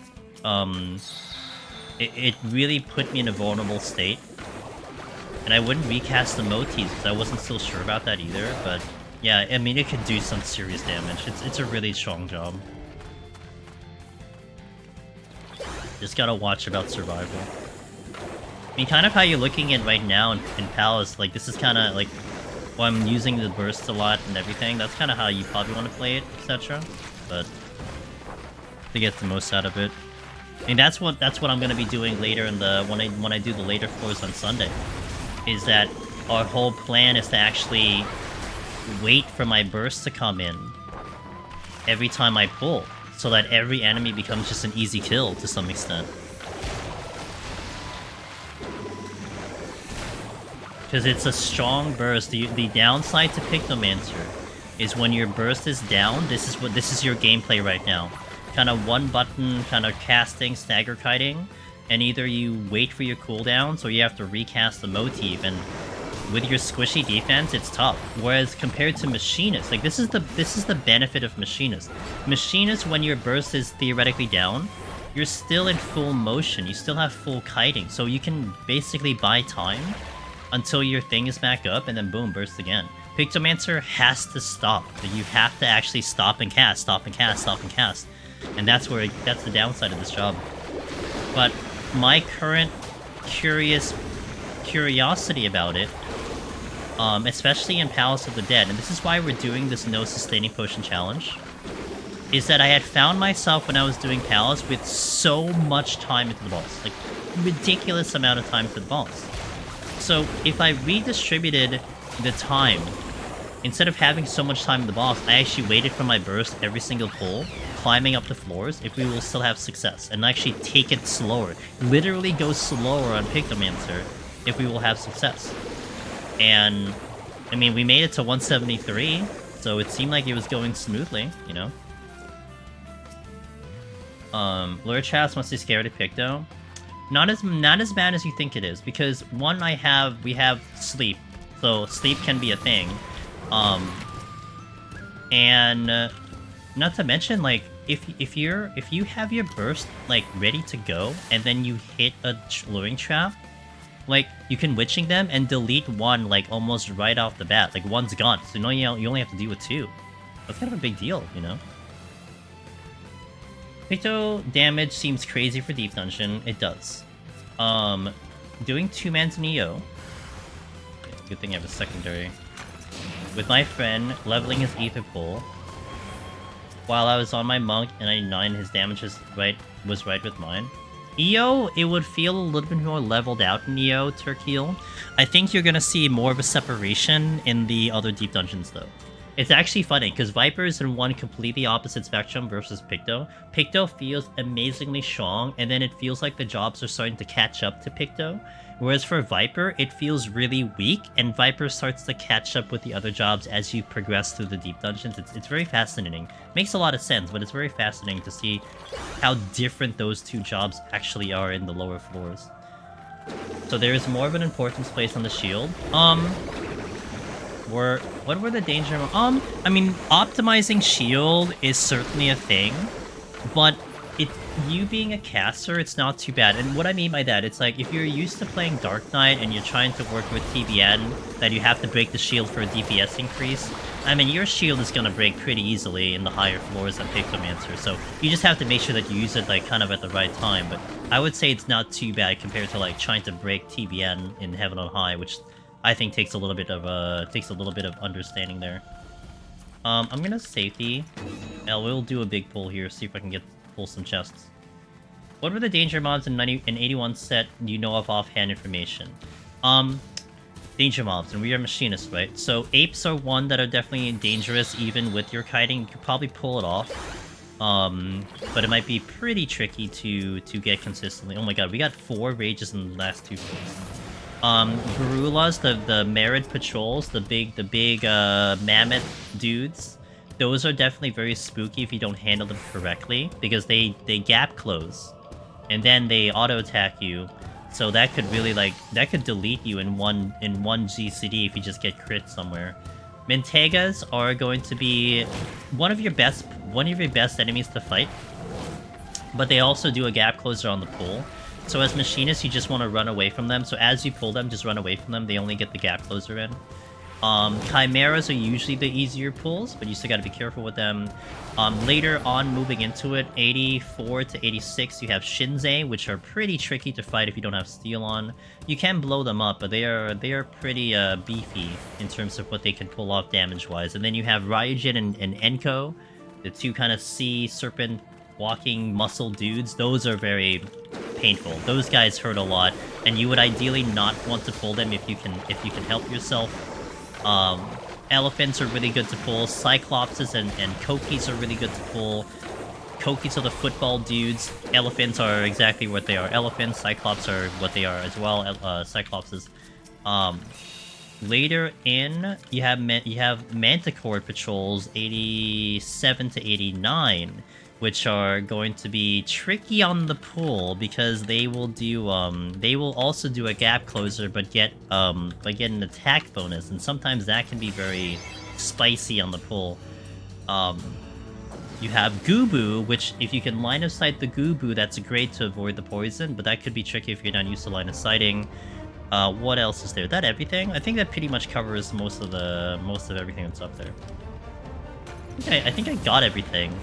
it really put me in a vulnerable state. And I wouldn't recast the motifs, because I wasn't still sure about that either, but yeah, I mean, it could do some serious damage. It's a really strong job. Just gotta watch about survival. I mean, kind of how you're looking at right now in Palace, like, this is kind of, like, well, I'm using the burst a lot and everything. That's kind of how you probably want to play it, etc. But to get the most out of it. I mean, that's what I'm gonna be doing later in the when I do the later floors on Sunday. Is that our whole plan is to actually wait for my burst to come in every time I pull, so that every enemy becomes just an easy kill to some extent. Because it's a strong burst. The downside to Pictomancer is when your burst is down, this is your gameplay right now. Kind of one button, kind of casting, stagger kiting, and either you wait for your cooldowns or you have to recast the motif, and with your squishy defense, it's tough. Whereas compared to Machinist, like this is the benefit of Machinist. Machinist, when your burst is theoretically down, you're still in full motion. You still have full kiting, so you can basically buy time until your thing is back up, and then boom, burst again. Pictomancer has to stop. You have to actually stop and cast, stop and cast, stop and cast. And that's the downside of this job. But my current curiosity about it, especially in Palace of the Dead, and this is why we're doing this no sustaining potion challenge, is that I had found myself when I was doing Palace with so much time into the boss. Like, ridiculous amount of time to the boss. So if I redistributed the time, instead of having so much time in the boss, I actually waited for my burst every single pull, climbing up the floors, if we will still have success, and actually take it slower. Literally go slower on Pictomancer if we will have success. And, I mean, we made it to 173, so it seemed like it was going smoothly, you know? Lure Chas must be scared of Picto. Not as bad as you think it is, because one, we have sleep, so sleep can be a thing, and not to mention, like, if you have your burst like ready to go and then you hit a luring trap, like, you can witching them and delete one like almost right off the bat, like one's gone, so you only have to deal with two. That's kind of a big deal, you know. Picto damage seems crazy for Deep Dungeon. It does. Doing 2-man's Neo. Good thing I have a secondary. With my friend, leveling his Ether Pool. While I was on my Monk and 99, his damage was right with mine. EO, it would feel a little bit more leveled out in EO, Turkeel. I think you're gonna see more of a separation in the other Deep Dungeons, though. It's actually funny, because Viper is in one completely opposite spectrum versus Picto. Picto feels amazingly strong, and then it feels like the jobs are starting to catch up to Picto. Whereas for Viper, it feels really weak, and Viper starts to catch up with the other jobs as you progress through the Deep Dungeons. It's very fascinating. Makes a lot of sense, but it's very fascinating to see how different those two jobs actually are in the lower floors. So there is more of an importance placed on the shield. What were the danger? I mean, optimizing shield is certainly a thing, but you being a caster, it's not too bad. And what I mean by that, it's like, if you're used to playing Dark Knight and you're trying to work with TBN, that you have to break the shield for a DPS increase, I mean, your shield is gonna break pretty easily in the higher floors than Pictomancer, so you just have to make sure that you use it, like, kind of at the right time. But I would say it's not too bad compared to, like, trying to break TBN in Heaven on High, which I think takes a little bit of understanding there. I'm gonna safety. I will do a big pull here, see if I can pull some chests. What were the danger mobs in 81 set you know of offhand information? Danger mobs, and we are machinists, right? So apes are one that are definitely dangerous even with your kiting. You could probably pull it off. But it might be pretty tricky to get consistently. Oh my god, we got 4 rages in the last 2 pulls. Garulas, the Merid patrols, the big mammoth dudes, those are definitely very spooky if you don't handle them correctly, because they gap close, and then they auto attack you, so that could really, like, that could delete you in one GCD if you just get crit somewhere. Mentegas are going to be one of your best enemies to fight, but they also do a gap closer on the pull. So as machinists, you just want to run away from them. So as you pull them, just run away from them. They only get the gap closer in. Chimeras are usually the easier pulls, but you still got to be careful with them. Later on, moving into it, 84 to 86, you have Shinzei, which are pretty tricky to fight if you don't have steel on. You can blow them up, but they are pretty beefy in terms of what they can pull off damage-wise. And then you have Ryujin and Enko, the two kind of sea serpent walking muscle dudes, those are very painful. Those guys hurt a lot, and you would ideally not want to pull them if you can help yourself. Elephants are really good to pull. Cyclopses and Kokis are really good to pull. Kokis are the football dudes. Elephants are exactly what they are. Elephants. Cyclops are what they are as well. Cyclopses. Later in, you have Manticore patrols 87 to 89, which are going to be tricky on the pull because they will do they will also do a gap closer but get an attack bonus, and sometimes that can be very spicy on the pull. You have Gubu, which if you can line of sight the Gubu, that's great to avoid the poison, but that could be tricky if you're not used to line of sighting. What else is there? Is that everything? I think that pretty much covers most of everything that's up there. I think I got everything.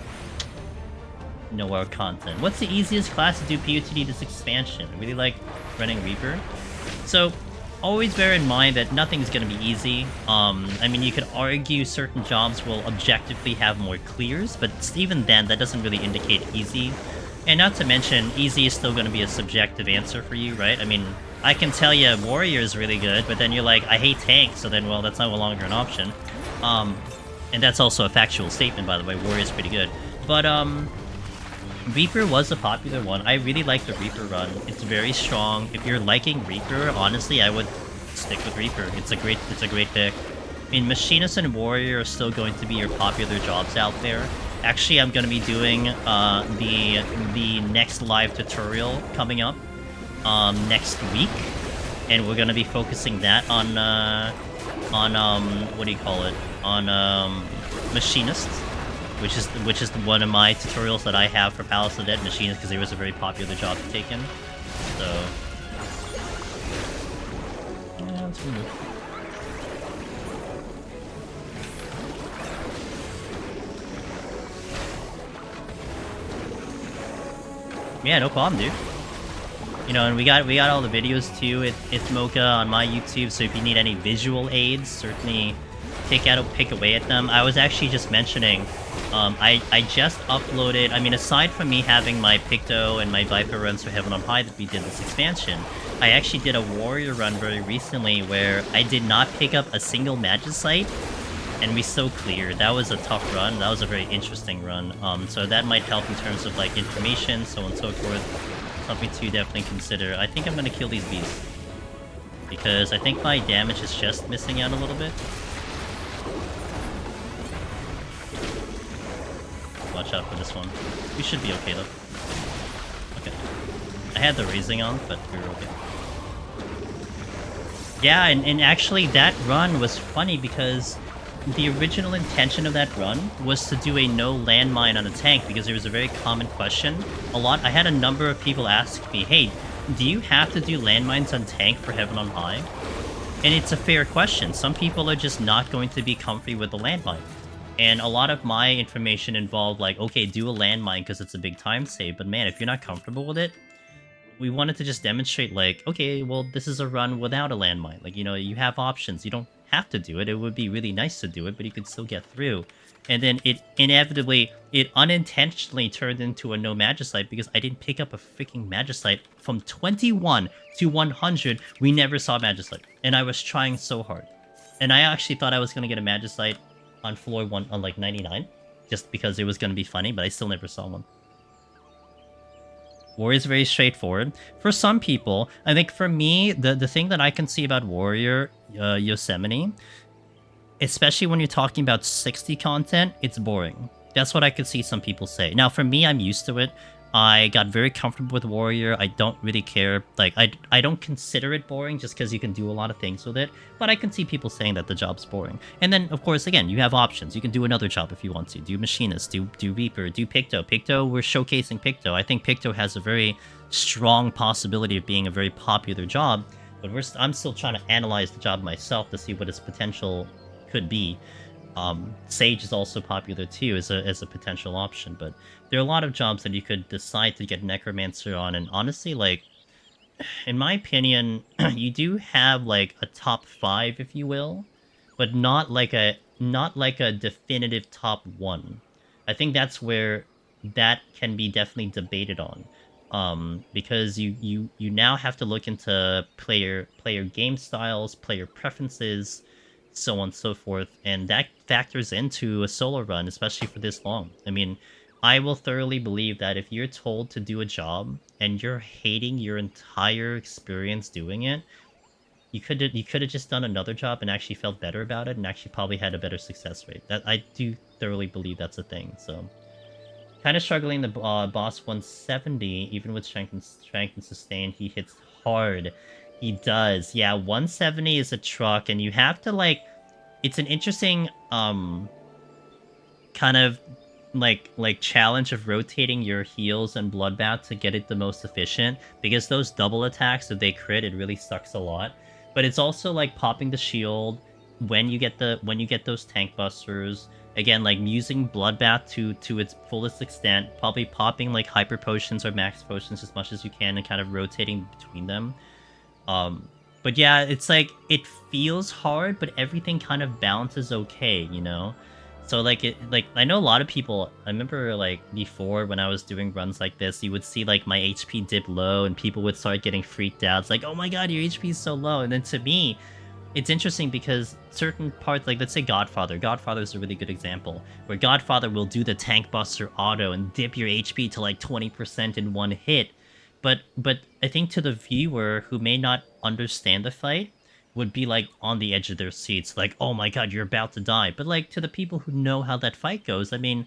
Nowhere content. What's the easiest class to do PoTD this expansion? I really like running Reaper. So, always bear in mind that nothing's gonna be easy. I mean, you could argue certain jobs will objectively have more clears, but even then, that doesn't really indicate easy. And not to mention, easy is still gonna be a subjective answer for you, right? I mean, I can tell you Warrior is really good, but then you're like, I hate tanks, so then, well, that's no longer an option. And that's also a factual statement, by the way. Warrior is pretty good. But, Reaper was a popular one. I really like the Reaper run. It's very strong. If you're liking Reaper, honestly, I would stick with Reaper. It's a great pick. I mean, Machinist and Warrior are still going to be your popular jobs out there. Actually, I'm going to be doing the next live tutorial coming up next week, and we're going to be focusing that on what do you call it? On Machinist. Which is one of my tutorials that I have for Palace of the Dead Machinist, because it was a very popular job to take in. So, yeah, let's remove. Yeah, no problem, dude. You know, and we got all the videos too. It's Mocha on my YouTube, so if you need any visual aids, certainly pick away at them. I was actually just mentioning, I just uploaded, I mean, aside from me having my Picto and my Viper runs for Heaven on High that we did this expansion, I actually did a Warrior run very recently where I did not pick up a single Magicite, and we still cleared. That was a tough run. That was a very interesting run. So that might help in terms of, like, information, so on and so forth. Something to definitely consider. I think I'm gonna kill these bees, because I think my damage is just missing out a little bit. Watch out for this one. We should be okay, though. Okay. I had the raising on, but we were okay. Yeah, and actually that run was funny because the original intention of that run was to do a no landmine on a tank, because there was a very common question. I had a number of people ask me, hey, do you have to do landmines on tank for Heaven on High? And it's a fair question. Some people are just not going to be comfy with the landmine. And a lot of my information involved, like, okay, do a landmine because it's a big time save, but man, if you're not comfortable with it, we wanted to just demonstrate, like, okay, well, this is a run without a landmine. Like, you know, you have options. You don't have to do it. It would be really nice to do it, but you could still get through. And then it unintentionally turned into a no Magicite because I didn't pick up a freaking Magicite. From 21 to 100, we never saw Magicite. And I was trying so hard. And I actually thought I was going to get a Magicite on floor 1 on like 99, just because it was going to be funny, but I still never saw one. Warrior is very straightforward. For some people, I think for me, the thing that I can see about Warrior Yosemite, especially when you're talking about 60 content, it's boring. That's what I could see some people say. Now, for me, I'm used to it. I got very comfortable with Warrior. I don't really care. Like, I don't consider it boring just because you can do a lot of things with it. But I can see people saying that the job's boring. And then, of course, again, you have options. You can do another job if you want to. Do Machinist, do Reaper, do Picto. Picto, we're showcasing Picto. I think Picto has a very strong possibility of being a very popular job. But I'm still trying to analyze the job myself to see what its potential could be. Sage is also popular too as a potential option, but there are a lot of jobs that you could decide to get Necromancer on, and honestly, like, in my opinion, you do have like a top 5, if you will, but not like a definitive top 1. I think that's where that can be definitely debated on. Because you now have to look into player game styles, player preferences, so on and so forth, and that factors into a solo run, especially for this long. I mean, I will thoroughly believe that if you're told to do a job and you're hating your entire experience doing it, you could have just done another job and actually felt better about it, and actually probably had a better success rate. That I do thoroughly believe that's a thing. So, kind of struggling the boss 170, even with strength and sustain, he hits hard. He does. Yeah, 170 is a truck, and you have to like. It's an interesting kind of like challenge of rotating your heals and bloodbath to get it the most efficient, because those double attacks, if they crit, it really sucks a lot. But it's also like popping the shield when you get those tank busters. Again, like using bloodbath to its fullest extent, probably popping like hyper potions or max potions as much as you can, and kind of rotating between them. But yeah, it's like it feels hard, but everything kind of balances okay, you know. So like I know a lot of people. I remember like before when I was doing runs like this, you would see like my HP dip low, and people would start getting freaked out. It's like, oh my god, your HP is so low. And then to me, it's interesting because certain parts, like let's say Godfather. Godfather is a really good example, where Godfather will do the tank buster auto and dip your HP to like 20% in one hit. But I think to the viewer who may not understand the fight, would be like on the edge of their seats, like, oh my god, you're about to die. But like to the people who know how that fight goes, I mean,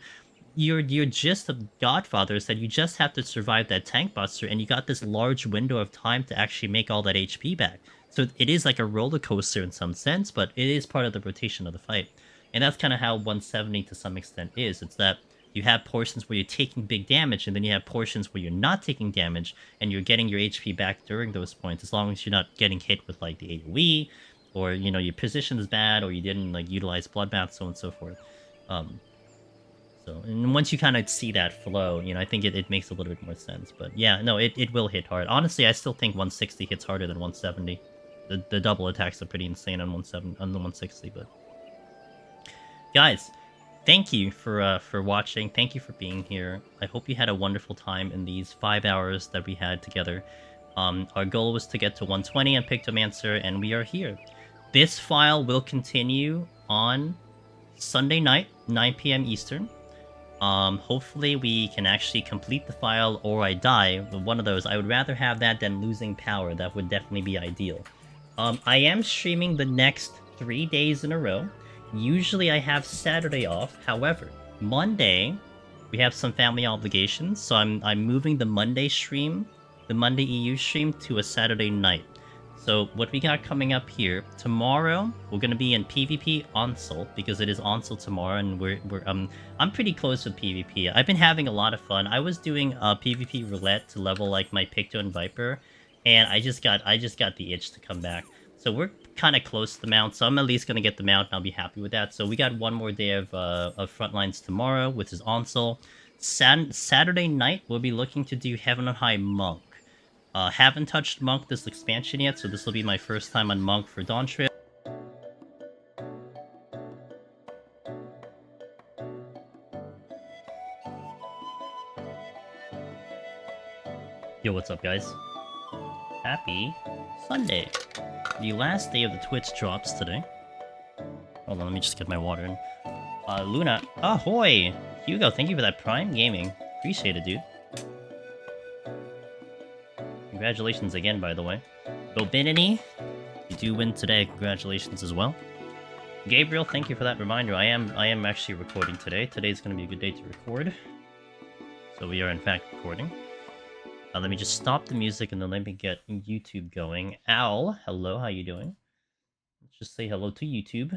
you're just a Godfather is that you just have to survive that tank buster, and you got this large window of time to actually make all that HP back. So it is like a roller coaster in some sense, but it is part of the rotation of the fight. And that's kind of how 170 to some extent is. It's that you have portions where you're taking big damage, and then you have portions where you're not taking damage, and you're getting your HP back during those points, as long as you're not getting hit with like the AoE, or you know your position is bad, or you didn't like utilize bloodbath, so on and so forth. So and once you kind of see that flow, you know, I think it makes a little bit more sense. But yeah, no, it will hit hard. Honestly, I still think 160 hits harder than 170. The double attacks are pretty insane on 160, but guys, thank you for watching. Thank you for being here. I hope you had a wonderful time in these 5 hours that we had together. Our goal was to get to 120 on Pictomancer, and we are here. This file will continue on Sunday night, 9 p.m. Eastern. Hopefully we can actually complete the file, or I die. One of those. I would rather have that than losing power. That would definitely be ideal. I am streaming the next 3 days in a row. Usually I have Saturday off. However, Monday we have some family obligations, so I'm moving the Monday stream, the Monday EU stream, to a Saturday night. So what we got coming up here tomorrow, we're gonna be in PvP Onsel, because it is Onsel tomorrow, and I'm pretty close with PvP. I've been having a lot of fun. I was doing PvP roulette to level like my Picto and Viper, and I just got the itch to come back. So we're kind of close to the mount, so I'm at least gonna get the mount, and I'll be happy with that. So we got one more day of frontlines tomorrow, which is Onsel. Saturday night we'll be looking to do Heaven on High Monk. Haven't touched Monk this expansion yet, so this will be my first time on Monk for Dawntrail. Yo, what's up, guys? Happy Sunday. The last day of the Twitch drops today. Hold on, let me just get my water in. Luna, ahoy! Hugo, thank you for that Prime Gaming. Appreciate it, dude. Congratulations again, by the way. Bobinity, you do win today. Congratulations as well. Gabriel, thank you for that reminder. I am actually recording today. Today's going to be a good day to record. So we are in fact recording. Let me just stop the music and then let me get YouTube going. Al, hello, how you doing? Let's just say hello to YouTube.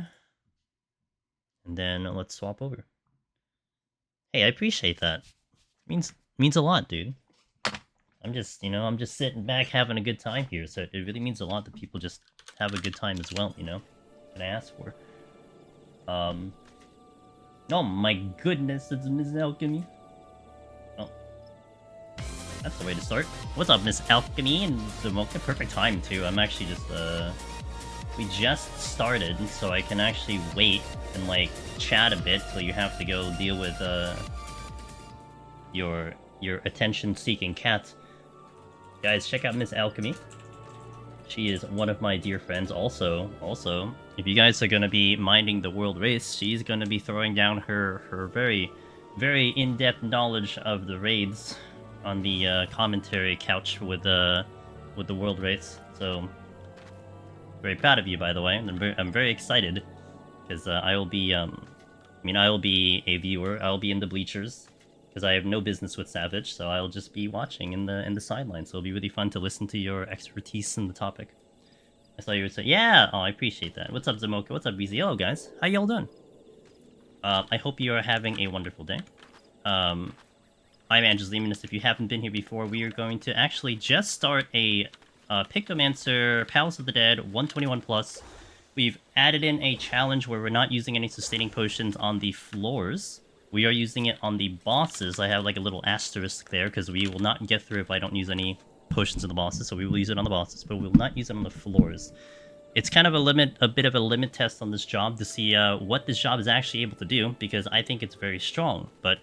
And then let's swap over. Hey, I appreciate that. Means a lot, dude. I'm just sitting back having a good time here, so it really means a lot that people just have a good time as well, you know? What I ask for. Oh my goodness, it's Miss Alchemy. Oh. That's the way to start. What's up, Miss Alchemy? And the perfect time too. I'm actually just we just started, so I can actually wait and like chat a bit till you have to go deal with your attention-seeking cat. Guys, check out Miss Alchemy. She is one of my dear friends. Also, if you guys are gonna be minding the world race, she's gonna be throwing down her very, very in-depth knowledge of the raids on the commentary couch with the world race. So, very proud of you, by the way. I'm very excited because I will be I will be a viewer. I'll be in the bleachers because I have no business with Savage, so I'll just be watching in the sidelines. So it'll be really fun to listen to your expertise in the topic. I saw you would say, yeah. Oh, I appreciate that. What's up, Zamoka? What's up, BZ? Hello, guys. How y'all doing? I hope you are having a wonderful day. I'm Angelus. If you haven't been here before, we are going to actually just start a Pictomancer Palace of the Dead 121 plus. We've added in a challenge where we're not using any sustaining potions on the floors. We are using it on the bosses. I have like a little asterisk there because we will not get through if I don't use any potions on the bosses. So we will use it on the bosses, but we will not use it on the floors. It's kind of a bit of a limit test on this job to see what this job is actually able to do, because I think it's very strong. But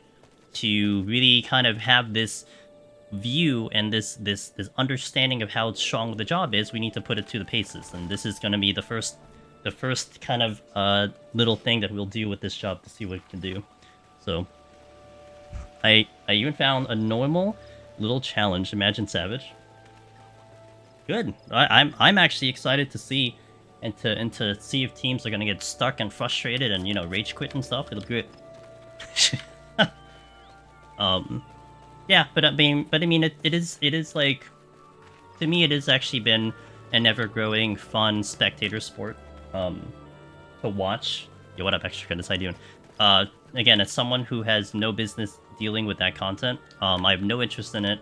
to really kind of have this view and this understanding of how strong the job is, we need to put it to the paces. And this is going to be the first kind of little thing that we'll do with this job to see what it can do. So, I even found a normal little challenge. Imagine Savage. Good. I'm actually excited to see and to see if teams are gonna get stuck and frustrated and rage quit and stuff. It'll be good. Yeah, but I mean, it is like, to me, it has actually been an ever-growing, fun spectator sport to watch. Yo, what up, Extra Goodness? How you doing? Again, as someone who has no business dealing with that content, I have no interest in it,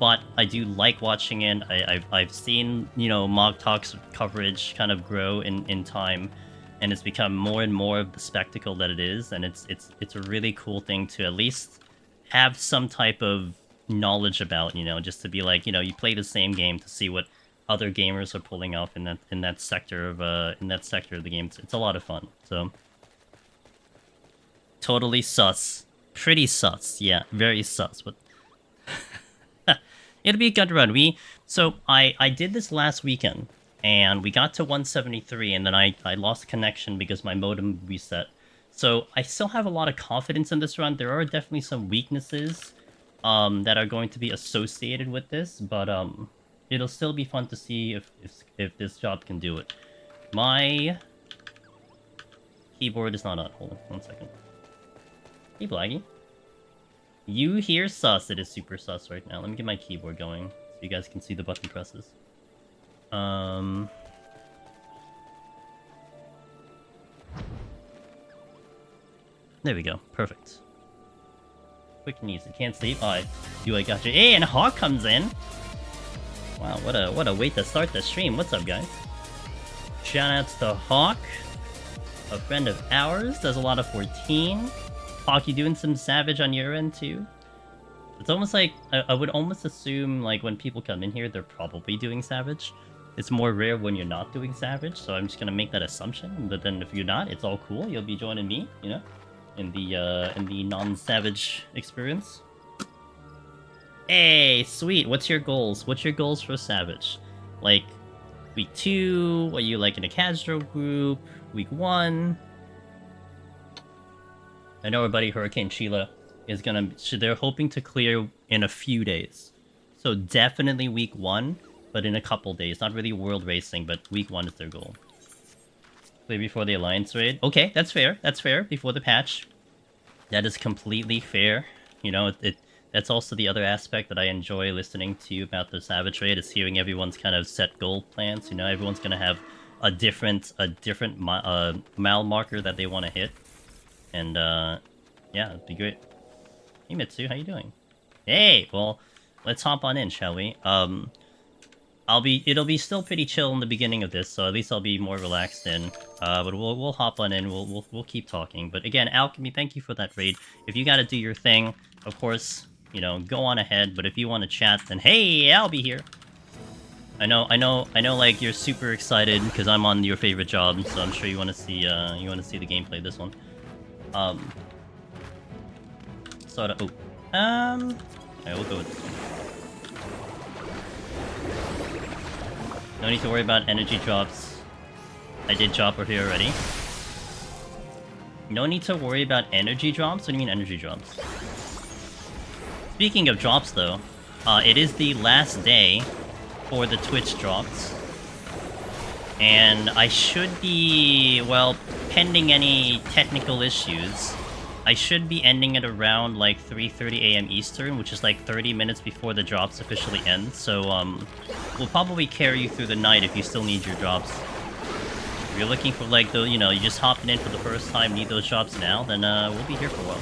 but I do like watching it. I've seen, Mog Talk's coverage kind of grow in time, and it's become more and more of the spectacle that it is, and it's a really cool thing to at least have some type of knowledge about, just to be like, you play the same game to see what other gamers are pulling off in that sector of the game. It's a lot of fun. So totally sus. Pretty sus. Yeah, very sus. But it'll be a good run. So I did this last weekend, and we got to 173, and then I lost connection because my modem reset. So I still have a lot of confidence in this run. There are definitely some weaknesses that are going to be associated with this, but it'll still be fun to see if this job can do it. My keyboard is not on. Hold on 1 second. Hey, Blaggy. You hear sus. It is super sus right now. Let me get my keyboard going so you guys can see the button presses. There we go. Perfect. Quick and easy. Can't sleep. Oh, I got you. Hey, and Hawk comes in. Wow, what a way to start the stream. What's up, guys? Shoutouts to Hawk, a friend of ours. Does a lot of 14. Hawk, you doing some Savage on your end too? It's almost like I would almost assume like when people come in here, they're probably doing Savage. It's more rare when you're not doing Savage, so I'm just gonna make that assumption. But then if you're not, it's all cool. You'll be joining me, in the non-Savage experience. Hey, sweet. What's your goals? What's your goals for Savage? Like week 2? Are you like in a casual group? Week 1? I know our buddy Hurricane Sheila is they're hoping to clear in a few days. So definitely week 1, but in a couple days. Not really world racing, but week 1 is their goal. Clear before the Alliance raid. Okay, that's fair. That's fair. Before the patch. That is completely fair. That's also the other aspect that I enjoy listening to you about the Savage raid, is hearing everyone's kind of set goal plans. Everyone's gonna have a different mile marker that they want to hit. And, yeah, it'd be great. Hey, Mitsu, how you doing? Hey, well, let's hop on in, shall we? It'll be still pretty chill in the beginning of this, so at least I'll be more relaxed in. But we'll hop on in, we'll keep talking. But again, Alchemy, thank you for that raid. If you gotta do your thing, of course, go on ahead. But if you want to chat, then hey, I'll be here. I know, like, you're super excited because I'm on your favorite job, so I'm sure you want to see the gameplay of this one. Alright, we'll go with this one. No need to worry about energy drops. I did drop her here already. No need to worry about energy drops? What do you mean energy drops? Speaking of drops though, it is the last day for the Twitch drops. And I should be, well, pending any technical issues, I should be ending it around like 3:30 AM Eastern, which is like 30 minutes before the drops officially end. So, we'll probably carry you through the night if you still need your drops. If you're looking for like the, you know, you just hopping in for the first time, need those drops now, then we'll be here for a while.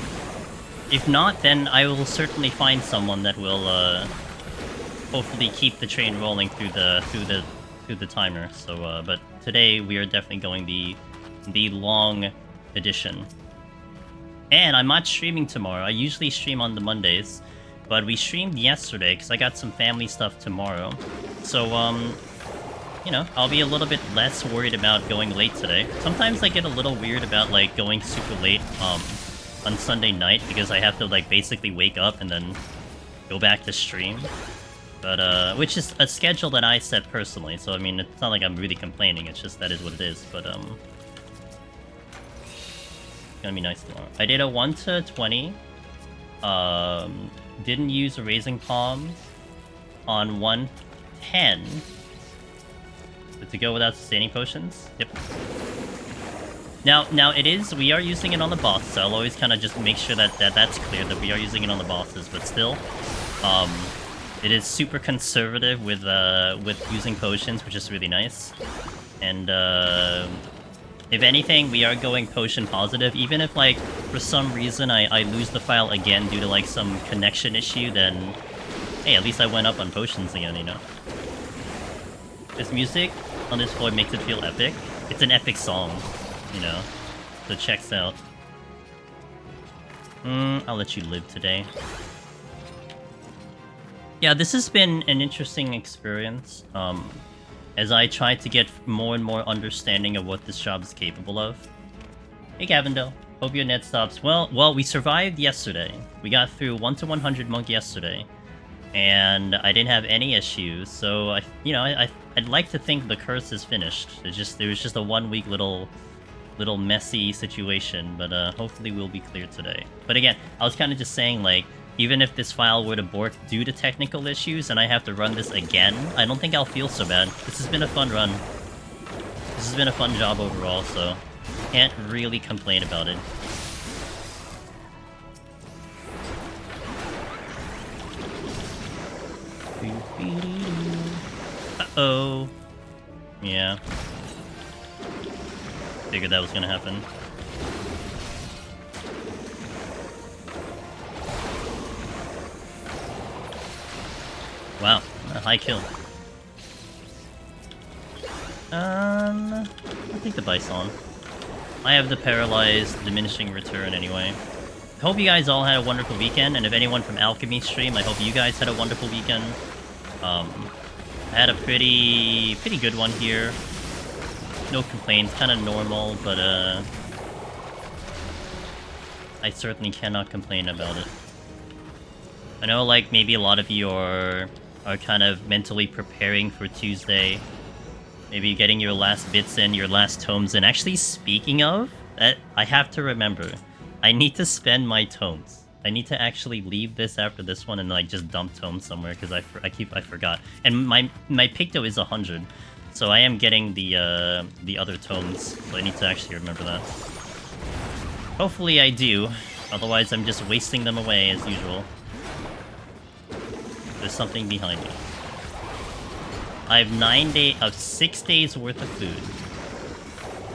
If not, then I will certainly find someone that will hopefully keep the train rolling through the timer. So, but today we are definitely going the long edition. And I'm not streaming tomorrow. I usually stream on the Mondays, but we streamed yesterday because I got some family stuff tomorrow. So, you know, I'll be a little bit less worried about going late today. Sometimes I get a little weird about like going super late on Sunday night because I have to like basically wake up and then go back to stream. But, which is a schedule that I set personally, so I mean, it's not like I'm really complaining, it's just that is what it is, but, it's gonna be nice tomorrow. I did a 1 to 20, didn't use Raising Palms on 110, but to go without sustaining potions, yep. Now it is, we are using it on the boss, so I'll always kind of just make sure that that's clear, that we are using it on the bosses, but still, it is super conservative with using potions, which is really nice. And if anything, we are going potion positive. Even if like for some reason I lose the file again due to like some connection issue, then hey, at least I went up on potions again, you know. This music on this floor makes it feel epic. It's an epic song, you know. So checks out. I'll let you live today. Yeah, this has been an interesting experience, as I try to get more and more understanding of what this job is capable of. Hey Gavindale, hope your net stops. Well, we survived yesterday. We got through 1 to 100 monk yesterday, and I didn't have any issues, so I'd like to think the curse is finished. There was just a 1 week little messy situation, but hopefully we'll be clear today. But again, I was kind of just saying, like, even if this file were to bork due to technical issues and I have to run this again, I don't think I'll feel so bad. This has been a fun run. This has been a fun job overall, so can't really complain about it. Uh-oh. Yeah. Figured that was gonna happen. Wow, a high kill. I'll take the Bison. I have the Paralyzed Diminishing Return anyway. I hope you guys all had a wonderful weekend, and if anyone from Alchemy stream, I hope you guys had a wonderful weekend. I had a pretty good one here. No complaints, kind of normal, but I certainly cannot complain about it. I know, like, maybe a lot of you are kind of mentally preparing for Tuesday. Maybe getting your last bits in, your last tomes in. Actually, speaking of, I have to remember, I need to spend my tomes. I need to actually leave this after this one and like just dump tomes somewhere because I forgot. And my Picto is 100, so I am getting the other tomes. So I need to actually remember that. Hopefully I do. Otherwise, I'm just wasting them away as usual. There's something behind me. I have 6 days worth of food.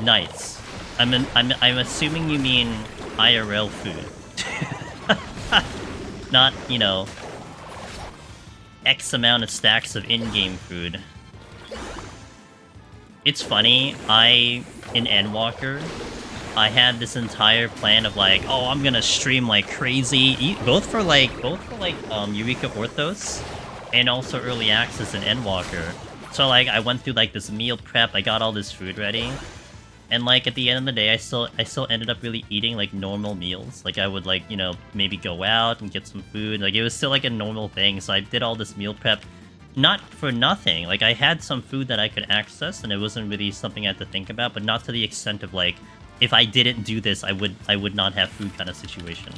Nice. I'm assuming you mean IRL food. Not, you know, X amount of stacks of in-game food. It's funny, in Endwalker, I had this entire plan of like, oh, I'm gonna stream like crazy, both for Eureka Orthos and also Early Access in Endwalker. So like, I went through like this meal prep, I got all this food ready, And like at the end of the day, I still ended up really eating like normal meals. Like I would like, you know, maybe go out and get some food. Like it was still like a normal thing. So I did all this meal prep, not for nothing. Like I had some food that I could access, and it wasn't really something I had to think about, but not to the extent of like, if I didn't do this, I would not have food kind of situation.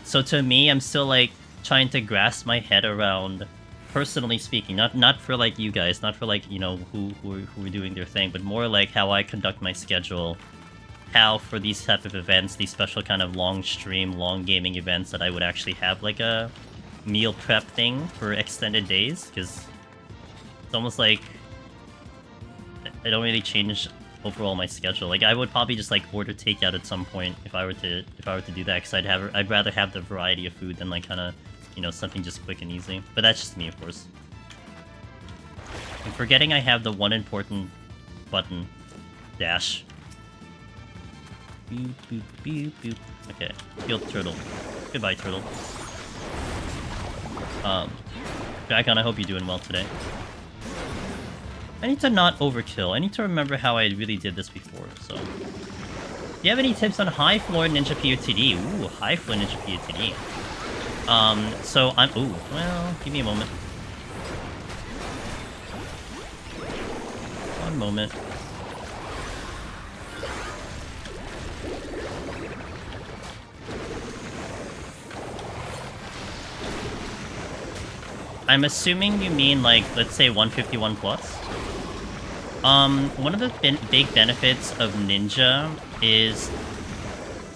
So to me, I'm still like trying to grasp my head around, personally speaking, not for like you guys, not for like, you know, who are doing their thing, but more like how I conduct my schedule, how for these type of events, these special kind of long stream, long gaming events, that I would actually have like a meal prep thing for extended days, because it's almost like I don't really change overall my schedule. Like I would probably just like order takeout at some point if I were to do that, because I'd rather have the variety of food than like kind of, you know, something just quick and easy. But that's just me, of course. I'm forgetting I have the one important button, dash. Boop, boop, boop, boop. Okay, field turtle. Goodbye, turtle. Dragon, I hope you're doing well today. I need to not overkill. I need to remember how I really did this before, so... Do you have any tips on high floor ninja PoTD? Ooh, high floor ninja PoTD. So I'm... Ooh, well, give me a moment. One moment. I'm assuming you mean, like, let's say 151 plus? One of the big benefits of Ninja is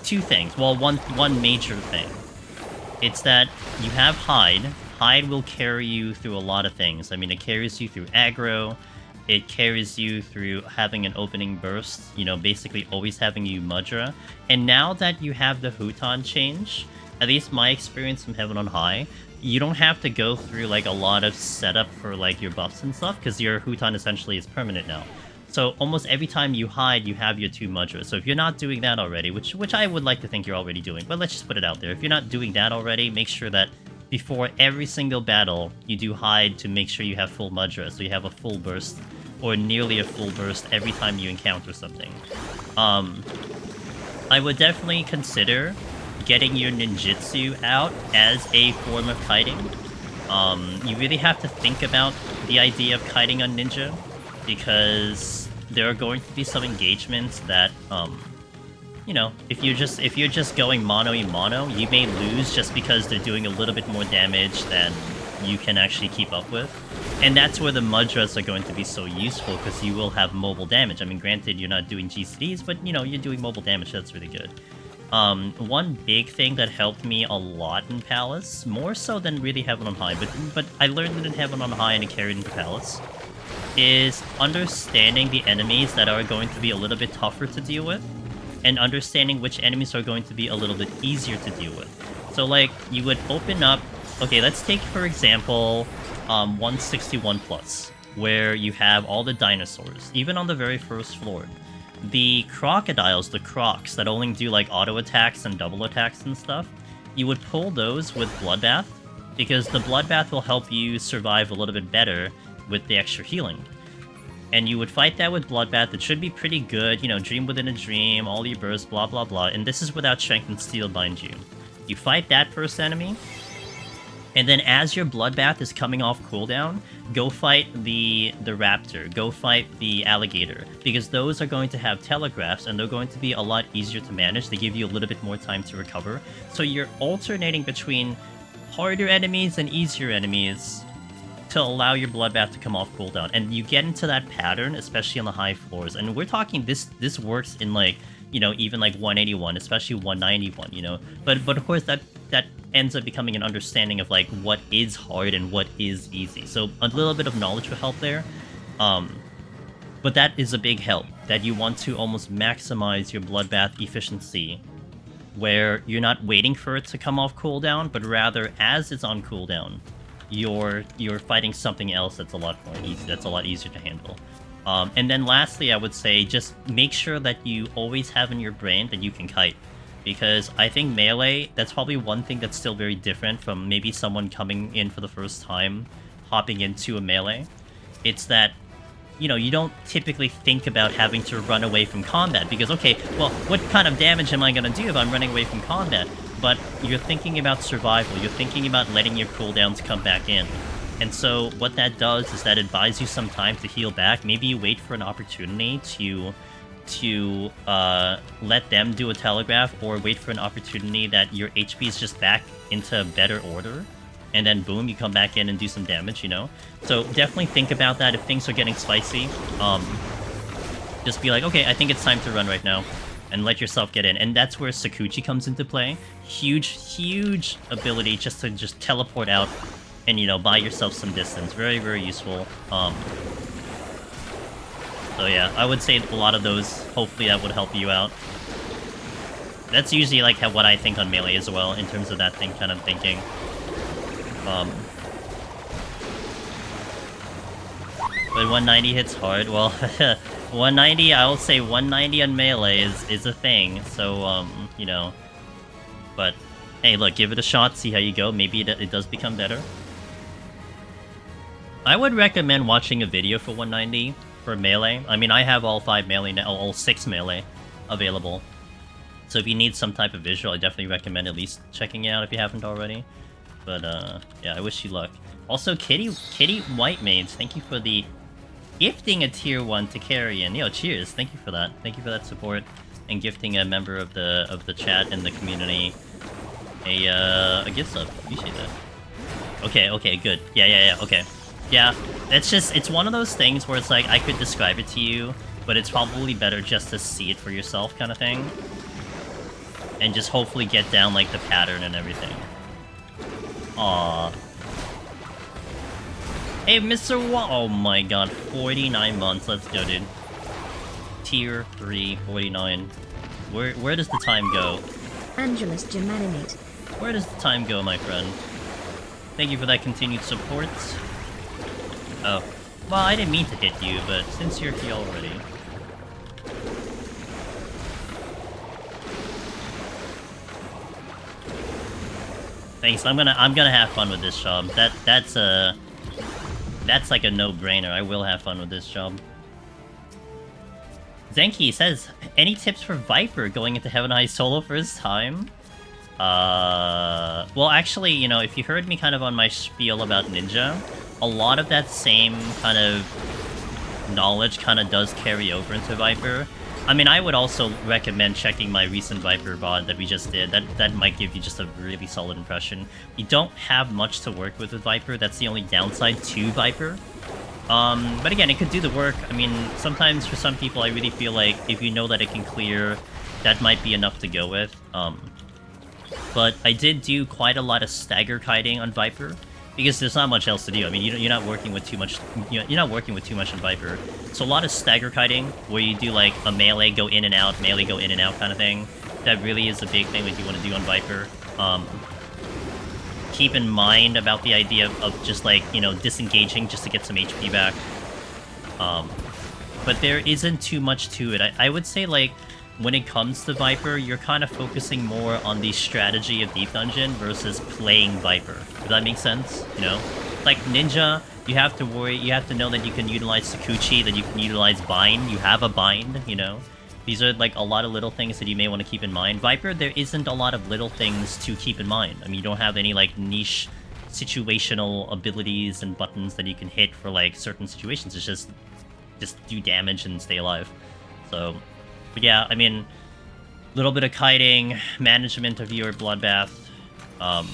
two things. Well, one major thing. It's that you have Hide. Hide will carry you through a lot of things. I mean, it carries you through aggro. It carries you through having an opening burst. You know, basically always having you Mudra. And now that you have the Huton change, at least my experience from Heaven on High, you don't have to go through like a lot of setup for like your buffs and stuff, because your Huton essentially is permanent now. So almost every time you hide, you have your 2 Mudras. So if you're not doing that already, which I would like to think you're already doing, but let's just put it out there. If you're not doing that already, make sure that before every single battle, you do hide to make sure you have full Mudra, so you have a full burst, or nearly a full burst every time you encounter something. I would definitely consider getting your ninjutsu out as a form of kiting. You really have to think about the idea of kiting on ninja, because there are going to be some engagements that, you know, if you're just going mono-y-mono, you may lose just because they're doing a little bit more damage than you can actually keep up with. And that's where the Mudras are going to be so useful, because you will have mobile damage. I mean, granted, you're not doing GCDs, but, you know, you're doing mobile damage. That's really good. One big thing that helped me a lot in Palace, more so than really Heaven on High, but I learned it in Heaven on High and it carried into Palace, is understanding the enemies that are going to be a little bit tougher to deal with, and understanding which enemies are going to be a little bit easier to deal with. So, like, you would open up... Okay, let's take, for example, 161 plus, where you have all the dinosaurs, even on the very first floor. The crocodiles, the crocs, that only do, like, auto attacks and double attacks and stuff, you would pull those with Bloodbath, because the Bloodbath will help you survive a little bit better with the extra healing. And you would fight that with Bloodbath. It should be pretty good, you know, Dream Within a Dream, all your bursts, blah blah blah, and this is without Strength and Steel, mind you. You fight that first enemy, and then as your Bloodbath is coming off cooldown, go fight the raptor, go fight the alligator, because those are going to have telegraphs, and they're going to be a lot easier to manage. They give you a little bit more time to recover. So you're alternating between harder enemies and easier enemies to allow your Bloodbath to come off cooldown. And you get into that pattern, especially on the high floors. And we're talking this works in, like, you know, even like 181, especially 191, you know. But of course that ends up becoming an understanding of like what is hard and what is easy. So a little bit of knowledge will help there. But that is a big help, that you want to almost maximize your Bloodbath efficiency, where you're not waiting for it to come off cooldown, but rather as it's on cooldown, you're fighting something else that's a lot more easy, that's a lot easier to handle. And then lastly, I would say just make sure that you always have in your brain that you can kite. Because I think melee, that's probably one thing that's still very different from maybe someone coming in for the first time, hopping into a melee. It's that you know, you don't typically think about having to run away from combat because, okay, well, what kind of damage am I going to do if I'm running away from combat? But you're thinking about survival. You're thinking about letting your cooldowns come back in. And so what that does is that it buys you some time to heal back. Maybe you wait for an opportunity to let them do a telegraph, or wait for an opportunity that your HP is just back into better order. And then boom, you come back in and do some damage, you know? So definitely think about that if things are getting spicy. Just be like, okay, I think it's time to run right now. And let yourself get in. And that's where Sakuchi comes into play. Huge ability just to teleport out and, you know, buy yourself some distance. Very, very useful. So yeah, I would say a lot of those, hopefully that would help you out. That's usually like what I think on melee as well, in terms of that thing kind of thinking. But 190 hits hard. Well, 190, I will say 190 on melee is a thing. So, you know. But, hey, look, give it a shot, see how you go. Maybe it does become better. I would recommend watching a video for 190 for melee. I mean, I have all 5 melee now, all 6 melee available. So if you need some type of visual, I definitely recommend at least checking it out if you haven't already. But, yeah, I wish you luck. Also, Kitty White Maids, thank you for the gifting a tier 1 to Carrion. Yo, cheers. Thank you for that. Thank you for that support. And gifting a member of the chat and the community a gift sub. Appreciate that. Okay, good. Yeah, okay. Yeah, it's one of those things where it's like, I could describe it to you, but it's probably better just to see it for yourself kind of thing. And just hopefully get down, like, the pattern and everything. Aww. Hey, Mr. Oh my god, 49 months. Let's go, dude. Tier 3, 49. Where does the time go? Angelus Germaninate. Where does the time go, my friend? Thank you for that continued support. Oh. Well, I didn't mean to hit you, but since you're here already... Thanks, I'm gonna have fun with this job. That's like a no-brainer. I will have fun with this job. Zenki says, any tips for Viper going into Heaven High solo first time? Well, actually, you know, if you heard me kind of on my spiel about Ninja, a lot of that same kind of knowledge kind of does carry over into Viper. I mean, I would also recommend checking my recent Viper VOD that we just did. That might give you just a really solid impression. You don't have much to work with Viper. That's the only downside to Viper. But again, it could do the work. I mean, sometimes for some people, I really feel like if you know that it can clear, that might be enough to go with. But I did do quite a lot of stagger kiting on Viper, because there's not much else to do. I mean, you're not working with too much. You're not working with too much in Viper. So a lot of stagger kiting, where you do like a melee go in and out, melee go in and out kind of thing. That really is a big thing that you want to do on Viper. Keep in mind about the idea of just like, you know, disengaging just to get some HP back. But there isn't too much to it. I would say, like, when it comes to Viper, you're kind of focusing more on the strategy of Deep Dungeon versus playing Viper. Does that make sense? You know? Like Ninja, you have to know that you can utilize Sakuchi, that you can utilize Bind. You have a Bind, you know? These are like a lot of little things that you may want to keep in mind. Viper, there isn't a lot of little things to keep in mind. I mean, you don't have any like niche situational abilities and buttons that you can hit for like certain situations. It's just do damage and stay alive. So, but yeah, I mean, a little bit of kiting, management of your bloodbath, kind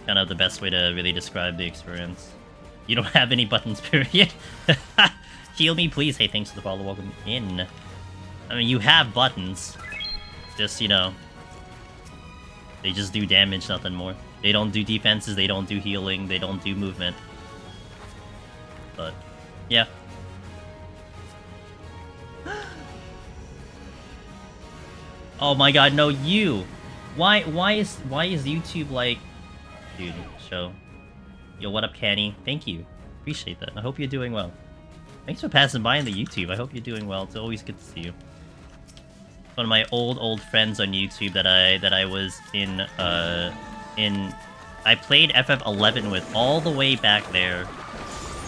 of the best way to really describe the experience. You don't have any buttons, period. Heal me, please. Hey, thanks for the follow. Welcome in. I mean, you have buttons. Just, you know, they just do damage, nothing more. They don't do defenses, they don't do healing, they don't do movement. But, yeah. Oh my god, no, you! Why is YouTube like... Dude, show. Yo, what up, Canny? Thank you. Appreciate that. I hope you're doing well. Thanks for passing by on the YouTube. I hope you're doing well. It's always good to see you. One of my old friends on YouTube that I was in I played FF11 with all the way back there.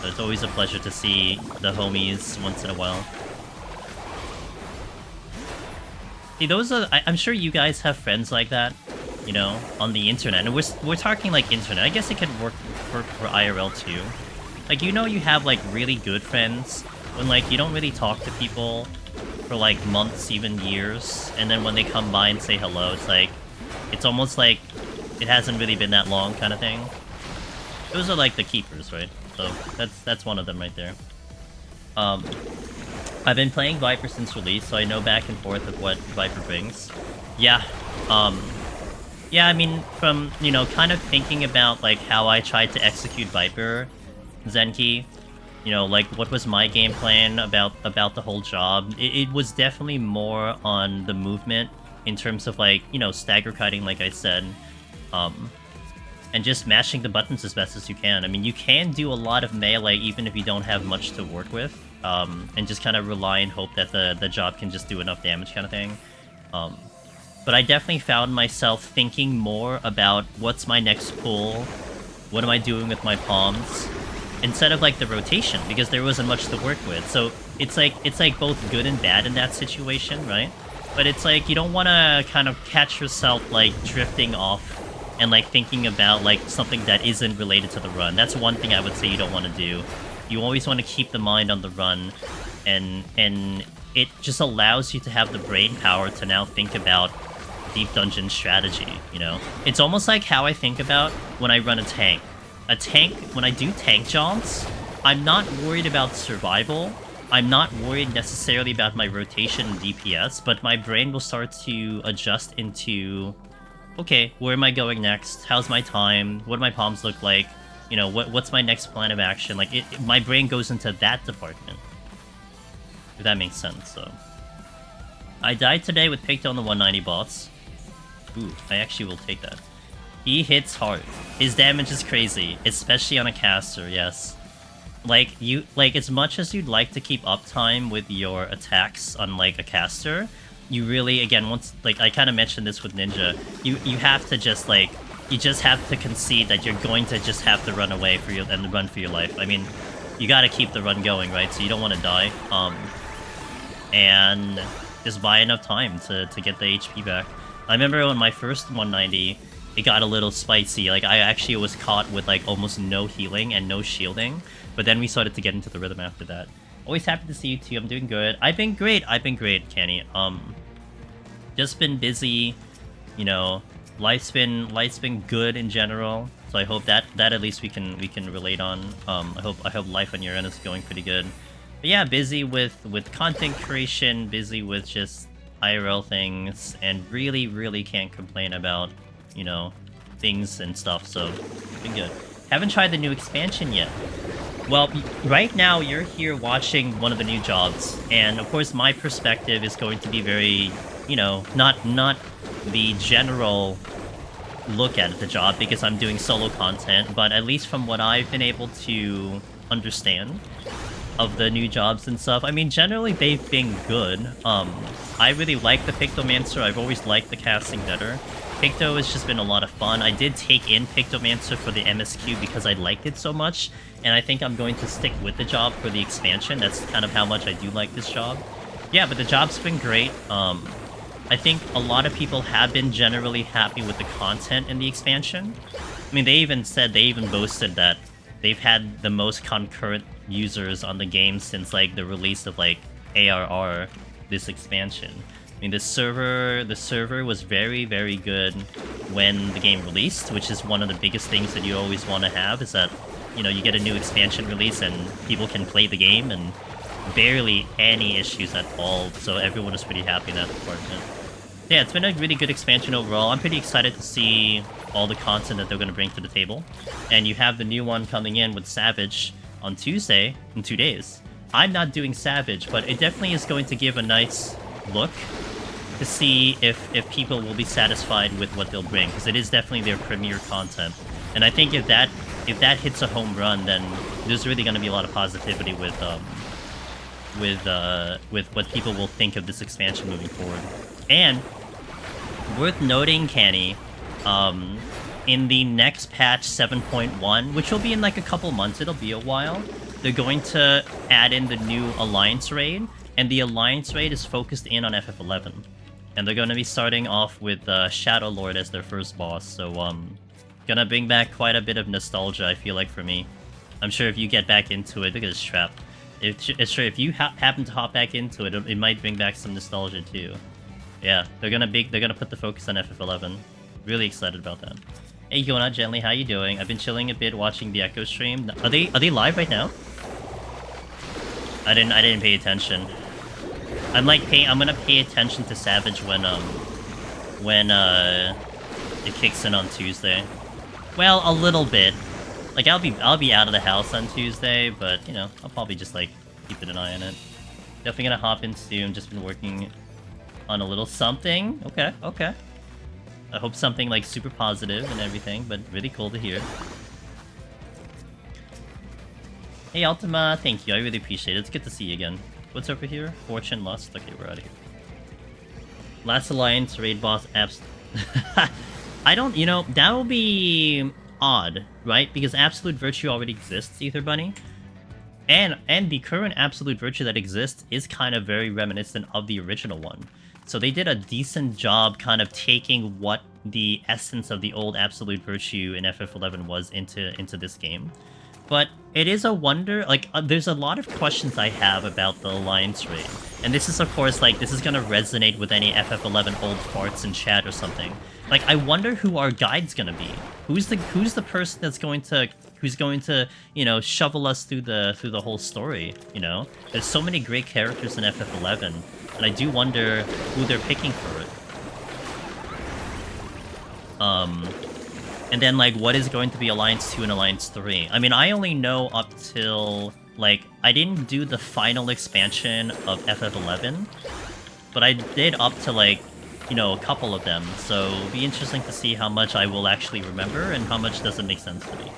So it's always a pleasure to see the homies once in a while. See, those are... I'm sure you guys have friends like that, you know, on the internet. And we're talking, like, internet. I guess it could work for IRL, too. Like, you know you have, like, really good friends when, like, you don't really talk to people for, like, months, even years. And then when they come by and say hello, it's like... It's almost like it hasn't really been that long kind of thing. Those are, like, the keepers, right? So that's one of them right there. I've been playing Viper since release, so I know back and forth of what Viper brings. Yeah, yeah, I mean, from, you know, kind of thinking about, like, how I tried to execute Viper, Zenki, you know, like, what was my game plan about the whole job? It was definitely more on the movement in terms of, like, you know, stagger kiting, like I said, and just mashing the buttons as best as you can. I mean, you can do a lot of melee even if you don't have much to work with, and just kind of rely and hope that the job can just do enough damage kind of thing. But I definitely found myself thinking more about what's my next pull, what am I doing with my palms, instead of, like, the rotation, because there wasn't much to work with. So it's like both good and bad in that situation, right? But it's like you don't want to kind of catch yourself, like, drifting off and, like, thinking about, like, something that isn't related to the run. That's one thing I would say you don't want to do. You always want to keep the mind on the run, and it just allows you to have the brain power to now think about deep dungeon strategy, you know? It's almost like how I think about when I run a tank. A tank, when I do tank jobs, I'm not worried about survival. I'm not worried necessarily about my rotation and DPS, but my brain will start to adjust into, okay, where am I going next? How's my time? What do my palms look like? You know, what's my next plan of action? Like, my brain goes into that department. If that makes sense, so. I died today with Picto on the 190 bots. Ooh, I actually will take that. He hits hard. His damage is crazy, especially on a caster, yes. Like, as much as you'd like to keep uptime with your attacks on, like, a caster, you really, again, once, like, I kind of mentioned this with Ninja, you have to just, like, you just have to concede that you're going to just have to run away for your, and run for your life. I mean, you gotta keep the run going, right? So you don't want to die. And just buy enough time to get the HP back. I remember on my first 190, it got a little spicy. Like, I actually was caught with, like, almost no healing and no shielding. But then we started to get into the rhythm after that. Always happy to see you too. I'm doing good. I've been great, Kenny. Just been busy, you know. Life's been good in general. So I hope that at least we can relate on. I hope life on your end is going pretty good. But yeah, busy with content creation, busy with just IRL things, and really can't complain about, you know, things and stuff. So been good. Haven't tried the new expansion yet. Well, right now you're here watching one of the new jobs, and of course my perspective is going to be very, you know, not the general look at the job because I'm doing solo content, but at least from what I've been able to understand of the new jobs and stuff, I mean, generally they've been good. I really like the Pictomancer. I've always liked the casting better. Picto has just been a lot of fun. I did take in Pictomancer for the MSQ because I liked it so much, and I think I'm going to stick with the job for the expansion. That's kind of how much I do like this job. Yeah, but the job's been great. I think a lot of people have been generally happy with the content in the expansion. I mean, they even boasted that they've had the most concurrent users on the game since, like, the release of, like, ARR, this expansion. I mean, the server was very good when the game released, which is one of the biggest things that you always want to have, is that, you know, you get a new expansion release and people can play the game, and barely any issues at all, so everyone is pretty happy in that department. Yeah, it's been a really good expansion overall. I'm pretty excited to see all the content that they're going to bring to the table. And you have the new one coming in with Savage on Tuesday, in 2 days. I'm not doing Savage, but it definitely is going to give a nice look to see if people will be satisfied with what they'll bring, because it is definitely their premier content. And I think if that hits a home run, then there's really going to be a lot of positivity with what people will think of this expansion moving forward. And worth noting, Canny, in the next patch 7.1, which will be in like a couple months, it'll be a while, they're going to add in the new Alliance raid, and the Alliance raid is focused in on FF11. And they're going to be starting off with Shadow Lord as their first boss, so gonna bring back quite a bit of nostalgia, I feel like, for me. I'm sure if you get back into it, look at this trap. It's sure if you happen to hop back into it, it might bring back some nostalgia too. Yeah, they're gonna put the focus on FF11. Really excited about that. Hey Yona, Gently, how you doing? I've been chilling a bit watching the Echo stream. Are they live right now? I didn't pay attention. I'm gonna pay attention to Savage when it kicks in on Tuesday. Well, a little bit. Like I'll be out of the house on Tuesday, but you know, I'll probably just like keep an eye on it. Definitely gonna hop in soon. Just been working on a little something. Okay, okay. I hope something like super positive and everything, but really cool to hear. Hey Ultima, thank you. I really appreciate it. It's good to see you again. What's over here? Fortune Lust. Okay, we're out of here. Last Alliance raid boss apps. I don't, you know, that will be odd, right? Because Absolute Virtue already exists, Ether Bunny. And the current Absolute Virtue that exists is kind of very reminiscent of the original one. So they did a decent job kind of taking what the essence of the old Absolute Virtue in FF11 was into this game. But it is a wonder, like, there's a lot of questions I have about the Alliance raid. And this is, of course, like, this is gonna resonate with any FF11 old farts in chat or something. Like, I wonder who our guide's gonna be. Who's the person that's going to, you know, shovel us through the whole story, you know? There's so many great characters in FF11, and I do wonder who they're picking for it. And then, like, what is going to be Alliance 2 and Alliance 3? I mean, I only know up till, like, I didn't do the final expansion of FF11, but I did up to, like, you know, a couple of them, so it'll be interesting to see how much I will actually remember and how much doesn't make sense to me.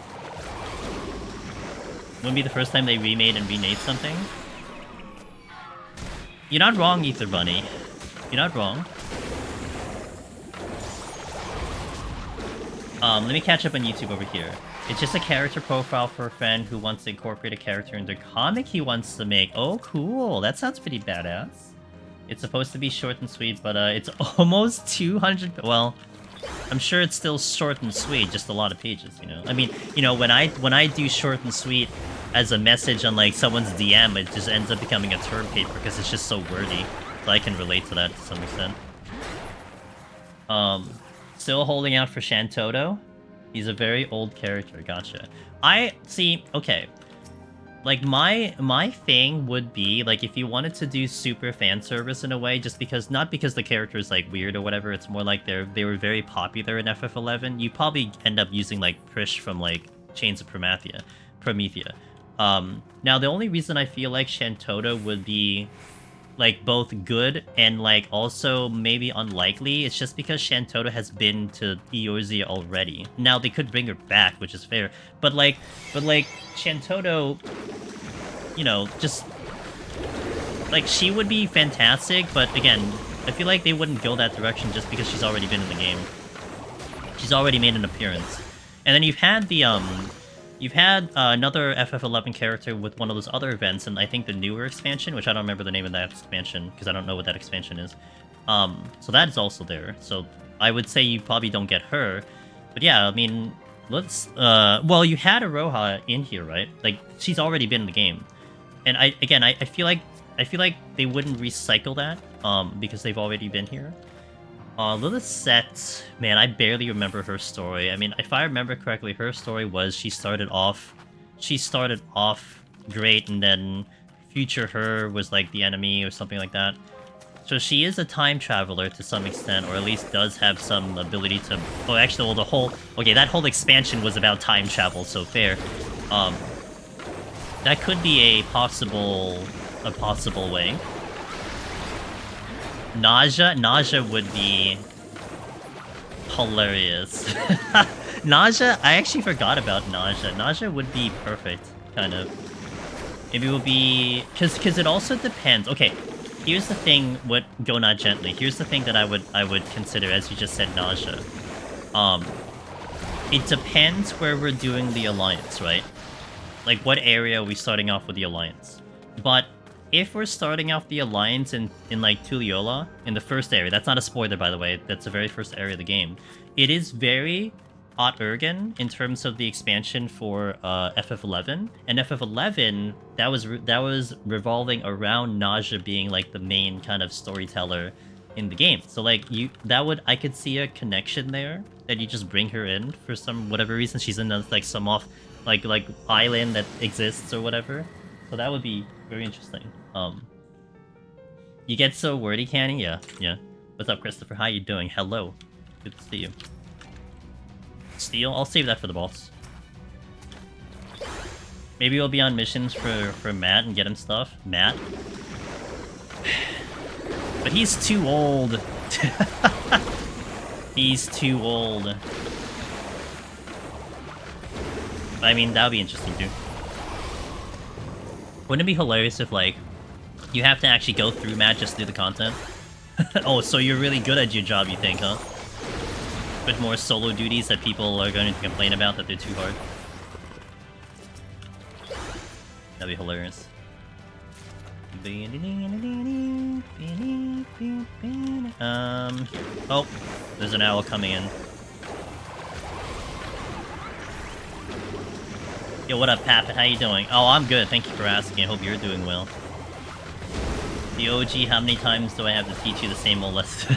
Wouldn't be the first time they remade and renade something. You're not wrong, Ether Bunny. You're not wrong. Let me catch up on YouTube over here. It's just a character profile for a friend who wants to incorporate a character in their comic he wants to make. Oh, cool. That sounds pretty badass. It's supposed to be short and sweet, but it's almost 200... Well, I'm sure it's still short and sweet, just a lot of pages, you know? I mean, you know, when I do short and sweet as a message on, like, someone's DM, it just ends up becoming a term paper because it's just so wordy. So I can relate to that to some extent. Still holding out for Shantoto. He's a very old character. Gotcha. I see. Okay. Like my thing would be like if you wanted to do super fan service in a way, just because not because the character is like weird or whatever. It's more like they were very popular in FF11. You probably end up using like Prish from like Chains of Promethea. Now the only reason I feel like Shantoto would be like both good and like also maybe unlikely, it's just because Shantoto has been to Eorzea already. Now they could bring her back, which is fair, but like Shantoto, you know, just like she would be fantastic, but again, I feel like they wouldn't go that direction just because she's already been in the game. She's already made an appearance. And then you've had the another FF11 character with one of those other events, and I think the newer expansion, which I don't remember the name of that expansion, because I don't know what that expansion is. So that is also there. So I would say you probably don't get her. But yeah, I mean, let's... well, you had Aroha in here, right? Like, she's already been in the game. And I feel like they wouldn't recycle that, because they've already been here. Lilithset, man, I barely remember her story. I mean, if I remember correctly, her story was she started off great, and then future her was like the enemy or something like that. So she is a time traveler to some extent, or at least does have some ability to... Oh, actually, well, the whole... Okay, that whole expansion was about time travel, so fair. That could be a possible way. Nausea would be hilarious. Nausea, I actually forgot about Nausea. Nausea would be perfect, kind of. Maybe it would be... Because it also depends. Okay, here's the thing with Go Not Gently. Here's the thing that I would consider, as you just said, Nausea. It depends where we're doing the alliance, right? Like, what area are we starting off with the Alliance? But if we're starting off the Alliance in like, Tuliyola, in the first area, that's not a spoiler, by the way, that's the very first area of the game, it is very Ot-Urgen in terms of the expansion for FF11, and FF11, that was revolving around Naja being, like, the main kind of storyteller in the game. So, like, I could see a connection there, that you just bring her in for some, whatever reason, she's in, like, some off, like island that exists or whatever. So that would be very interesting. You get so wordy, Canny? Yeah. What's up, Christopher? How you doing? Hello. Good to see you. Steel? I'll save that for the boss. Maybe we'll be on missions for Matt and get him stuff. Matt? But he's too old. He's too old. I mean, that would be interesting, too. Wouldn't it be hilarious if, like, you have to actually go through Matt just through the content? Oh, so you're really good at your job, you think, huh? With more solo duties that people are going to complain about that they're too hard. That'd be hilarious. Oh, there's an owl coming in. Yo, what up, Pappet? How you doing? Oh, I'm good. Thank you for asking. I hope you're doing well. The OG, how many times do I have to teach you the same old lesson?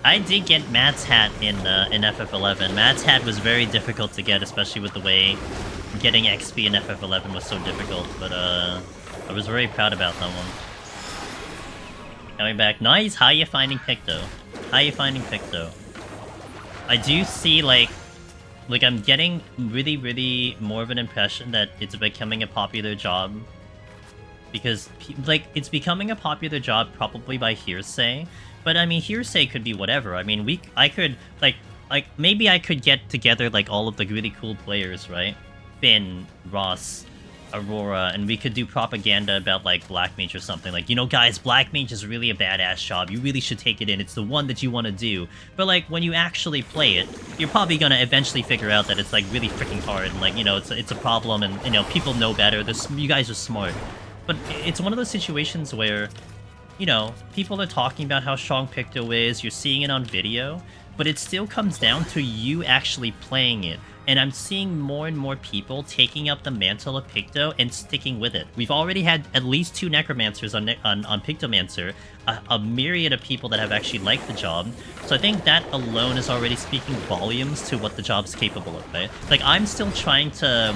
I did get Matt's hat in FF11. Matt's hat was very difficult to get, especially with the way getting XP in FF11 was so difficult, but I was very proud about that one. Coming back. Nice! How you finding Picto? How you finding Picto? I do see, like, I'm getting really more of an impression that it's becoming a popular job. Because, like, it's becoming a popular job probably by hearsay. But, I mean, hearsay could be whatever. I mean, I could, like, maybe I could get together, like, all of the really cool players, right? Finn, Ross, Aurora, and we could do propaganda about, like, Black Mage or something. Like, you know, guys, Black Mage is really a badass job. You really should take it in. It's the one that you want to do. But, like, when you actually play it, you're probably gonna eventually figure out that it's, like, really freaking hard. And, like, you know, it's a problem, and, you know, people know better. You guys are smart. But it's one of those situations where, you know, people are talking about how strong Picto is, you're seeing it on video, but it still comes down to you actually playing it. And I'm seeing more and more people taking up the mantle of Picto and sticking with it. We've already had at least 2 Necromancers on Pictomancer, a myriad of people that have actually liked the job. So I think that alone is already speaking volumes to what the job's capable of, right? Like, I'm still trying to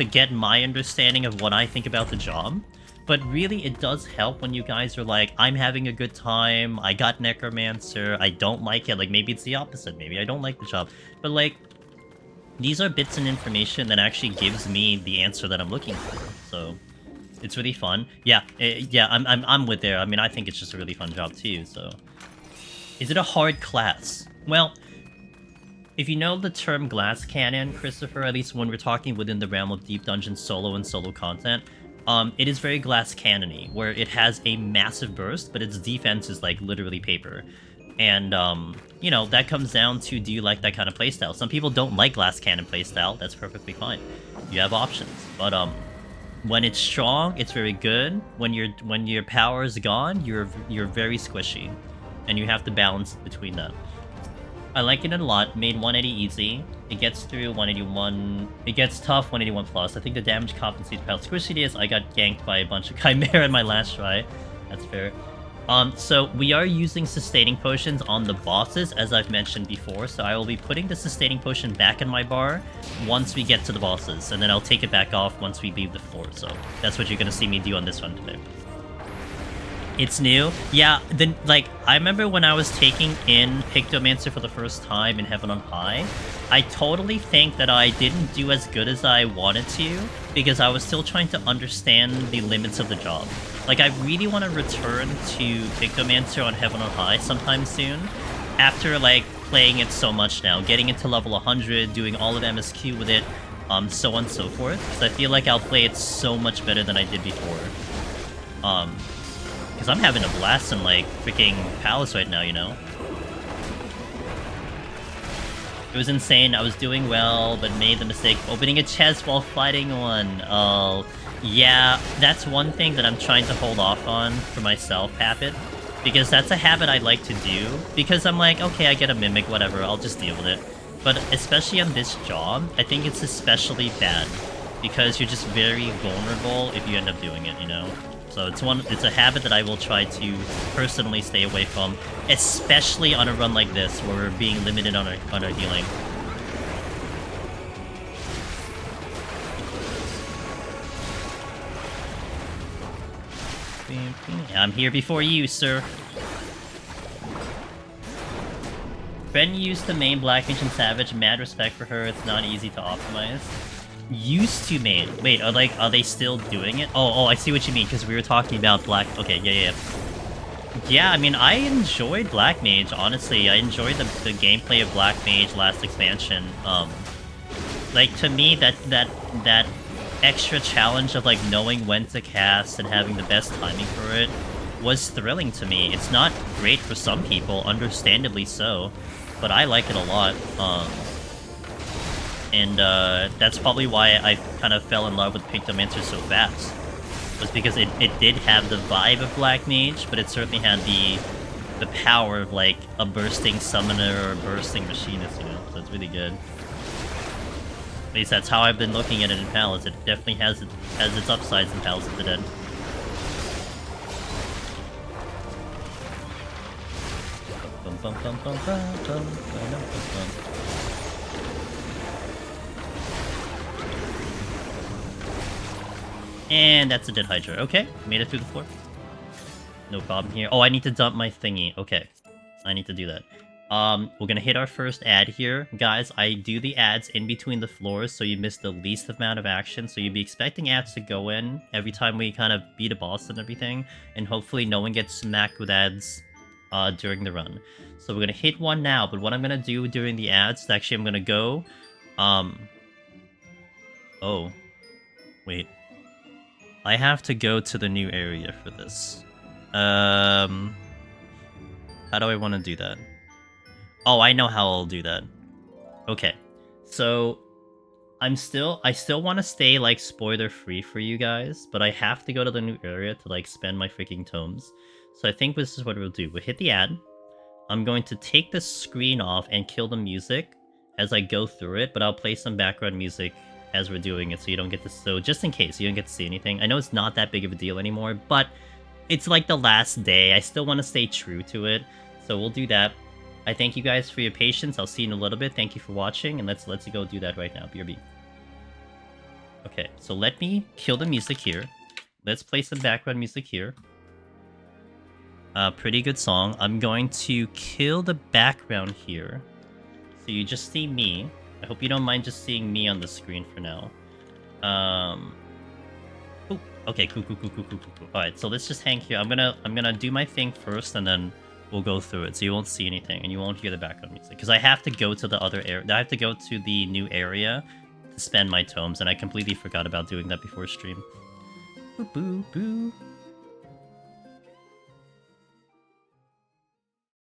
get my understanding of what I think about the job. But really, it does help when you guys are like, I'm having a good time, I got Necromancer, I don't like it. Like, maybe it's the opposite, maybe I don't like the job. But, like, these are bits and information that actually gives me the answer that I'm looking for. So, it's really fun. Yeah, I'm with there. I mean, I think it's just a really fun job, too, so... Is it a hard class? Well, if you know the term glass cannon, Christopher, at least when we're talking within the realm of Deep Dungeon solo and solo content, it is very glass cannon-y, where it has a massive burst, but its defense is, like, literally paper. And, you know, that comes down to, do you like that kind of playstyle? Some people don't like glass cannon playstyle, that's perfectly fine. You have options. But, when it's strong, it's very good. When your power is gone, you're very squishy. And you have to balance between that. I like it a lot. Made 180 easy. It gets through 181. It gets tough 181 plus. I think the damage compensates for how squishy it is. I got ganked by a bunch of Chimera in my last try. That's fair. So we are using sustaining potions on the bosses, as I've mentioned before. So I will be putting the sustaining potion back in my bar once we get to the bosses, and then I'll take it back off once we leave the floor. So that's what you're gonna see me do on this run today. It's new. Yeah, then, like, I remember when I was taking in Pictomancer for the first time in Heaven on High, I totally think that I didn't do as good as I wanted to, because I was still trying to understand the limits of the job. Like, I really want to return to Pictomancer on Heaven on High sometime soon, after, like, playing it so much now, getting it to level 100, doing all of MSQ with it, so on and so forth, because I feel like I'll play it so much better than I did before. Because I'm having a blast in, like, freaking Palace right now, you know? It was insane. I was doing well, but made the mistake of opening a chest while fighting one. Oh, yeah, that's one thing that I'm trying to hold off on for myself, habit. Because that's a habit I like to do. Because I'm like, okay, I get a mimic, whatever, I'll just deal with it. But especially on this job, I think it's especially bad. Because you're just very vulnerable if you end up doing it, you know? So it's a habit that I will try to personally stay away from, especially on a run like this where we're being limited on our healing. I'm here before you, sir. Friend used the main Black Mage and Savage. Mad respect for her. It's not easy to optimize. Used to main. Wait, are they still doing it? Oh, I see what you mean, because we were talking about Black... Okay, yeah. Yeah, I mean, I enjoyed Black Mage, honestly. I enjoyed the gameplay of Black Mage last expansion. Like, to me, that extra challenge of, like, knowing when to cast and having the best timing for it was thrilling to me. It's not great for some people, understandably so, but I like it a lot. And that's probably why I kind of fell in love with Pictomancer so fast. Was because it did have the vibe of Black Mage, but it certainly had the power of, like, a bursting summoner or a bursting machinist, you know? So it's really good. At least that's how I've been looking at it in Palace. It definitely has its upsides in Palace of the Dead. And that's a dead Hydra. Okay, made it through the floor. No problem here. Oh, I need to dump my thingy. Okay, I need to do that. We're gonna hit our first ad here. Guys, I do the ads in between the floors, so you miss the least amount of action. So you'd be expecting ads to go in every time we kind of beat a boss and everything. And hopefully no one gets smacked with ads during the run. So we're gonna hit one now, but what I'm gonna do during the ads is actually I'm gonna go... Oh. Wait. I have to go to the new area for this. How do I want to do that? Oh, I know how I'll do that. Okay. So, I still want to stay, like, spoiler-free for you guys, but I have to go to the new area to, like, spend my freaking tomes. So I think this is what we'll do. We'll hit the ad. I'm going to take the screen off and kill the music as I go through it, but I'll play some background music as we're doing it, so you don't get to... So, just in case you don't get to see anything. I know it's not that big of a deal anymore, but it's like the last day. I still want to stay true to it, so we'll do that. I thank you guys for your patience. I'll see you in a little bit. Thank you for watching, and let's go do that right now. BRB. Okay, so let me kill the music here. Let's play some background music here. Pretty good song. I'm going to kill the background here, so you just see me. I hope you don't mind just seeing me on the screen for now. Ooh, okay, cool. Alright, so let's just hang here. I'm gonna do my thing first, and then we'll go through it, so you won't see anything, and you won't hear the background music. Because I have to go to the other area. I have to go to the new area to spend my tomes, and I completely forgot about doing that before stream. Boo.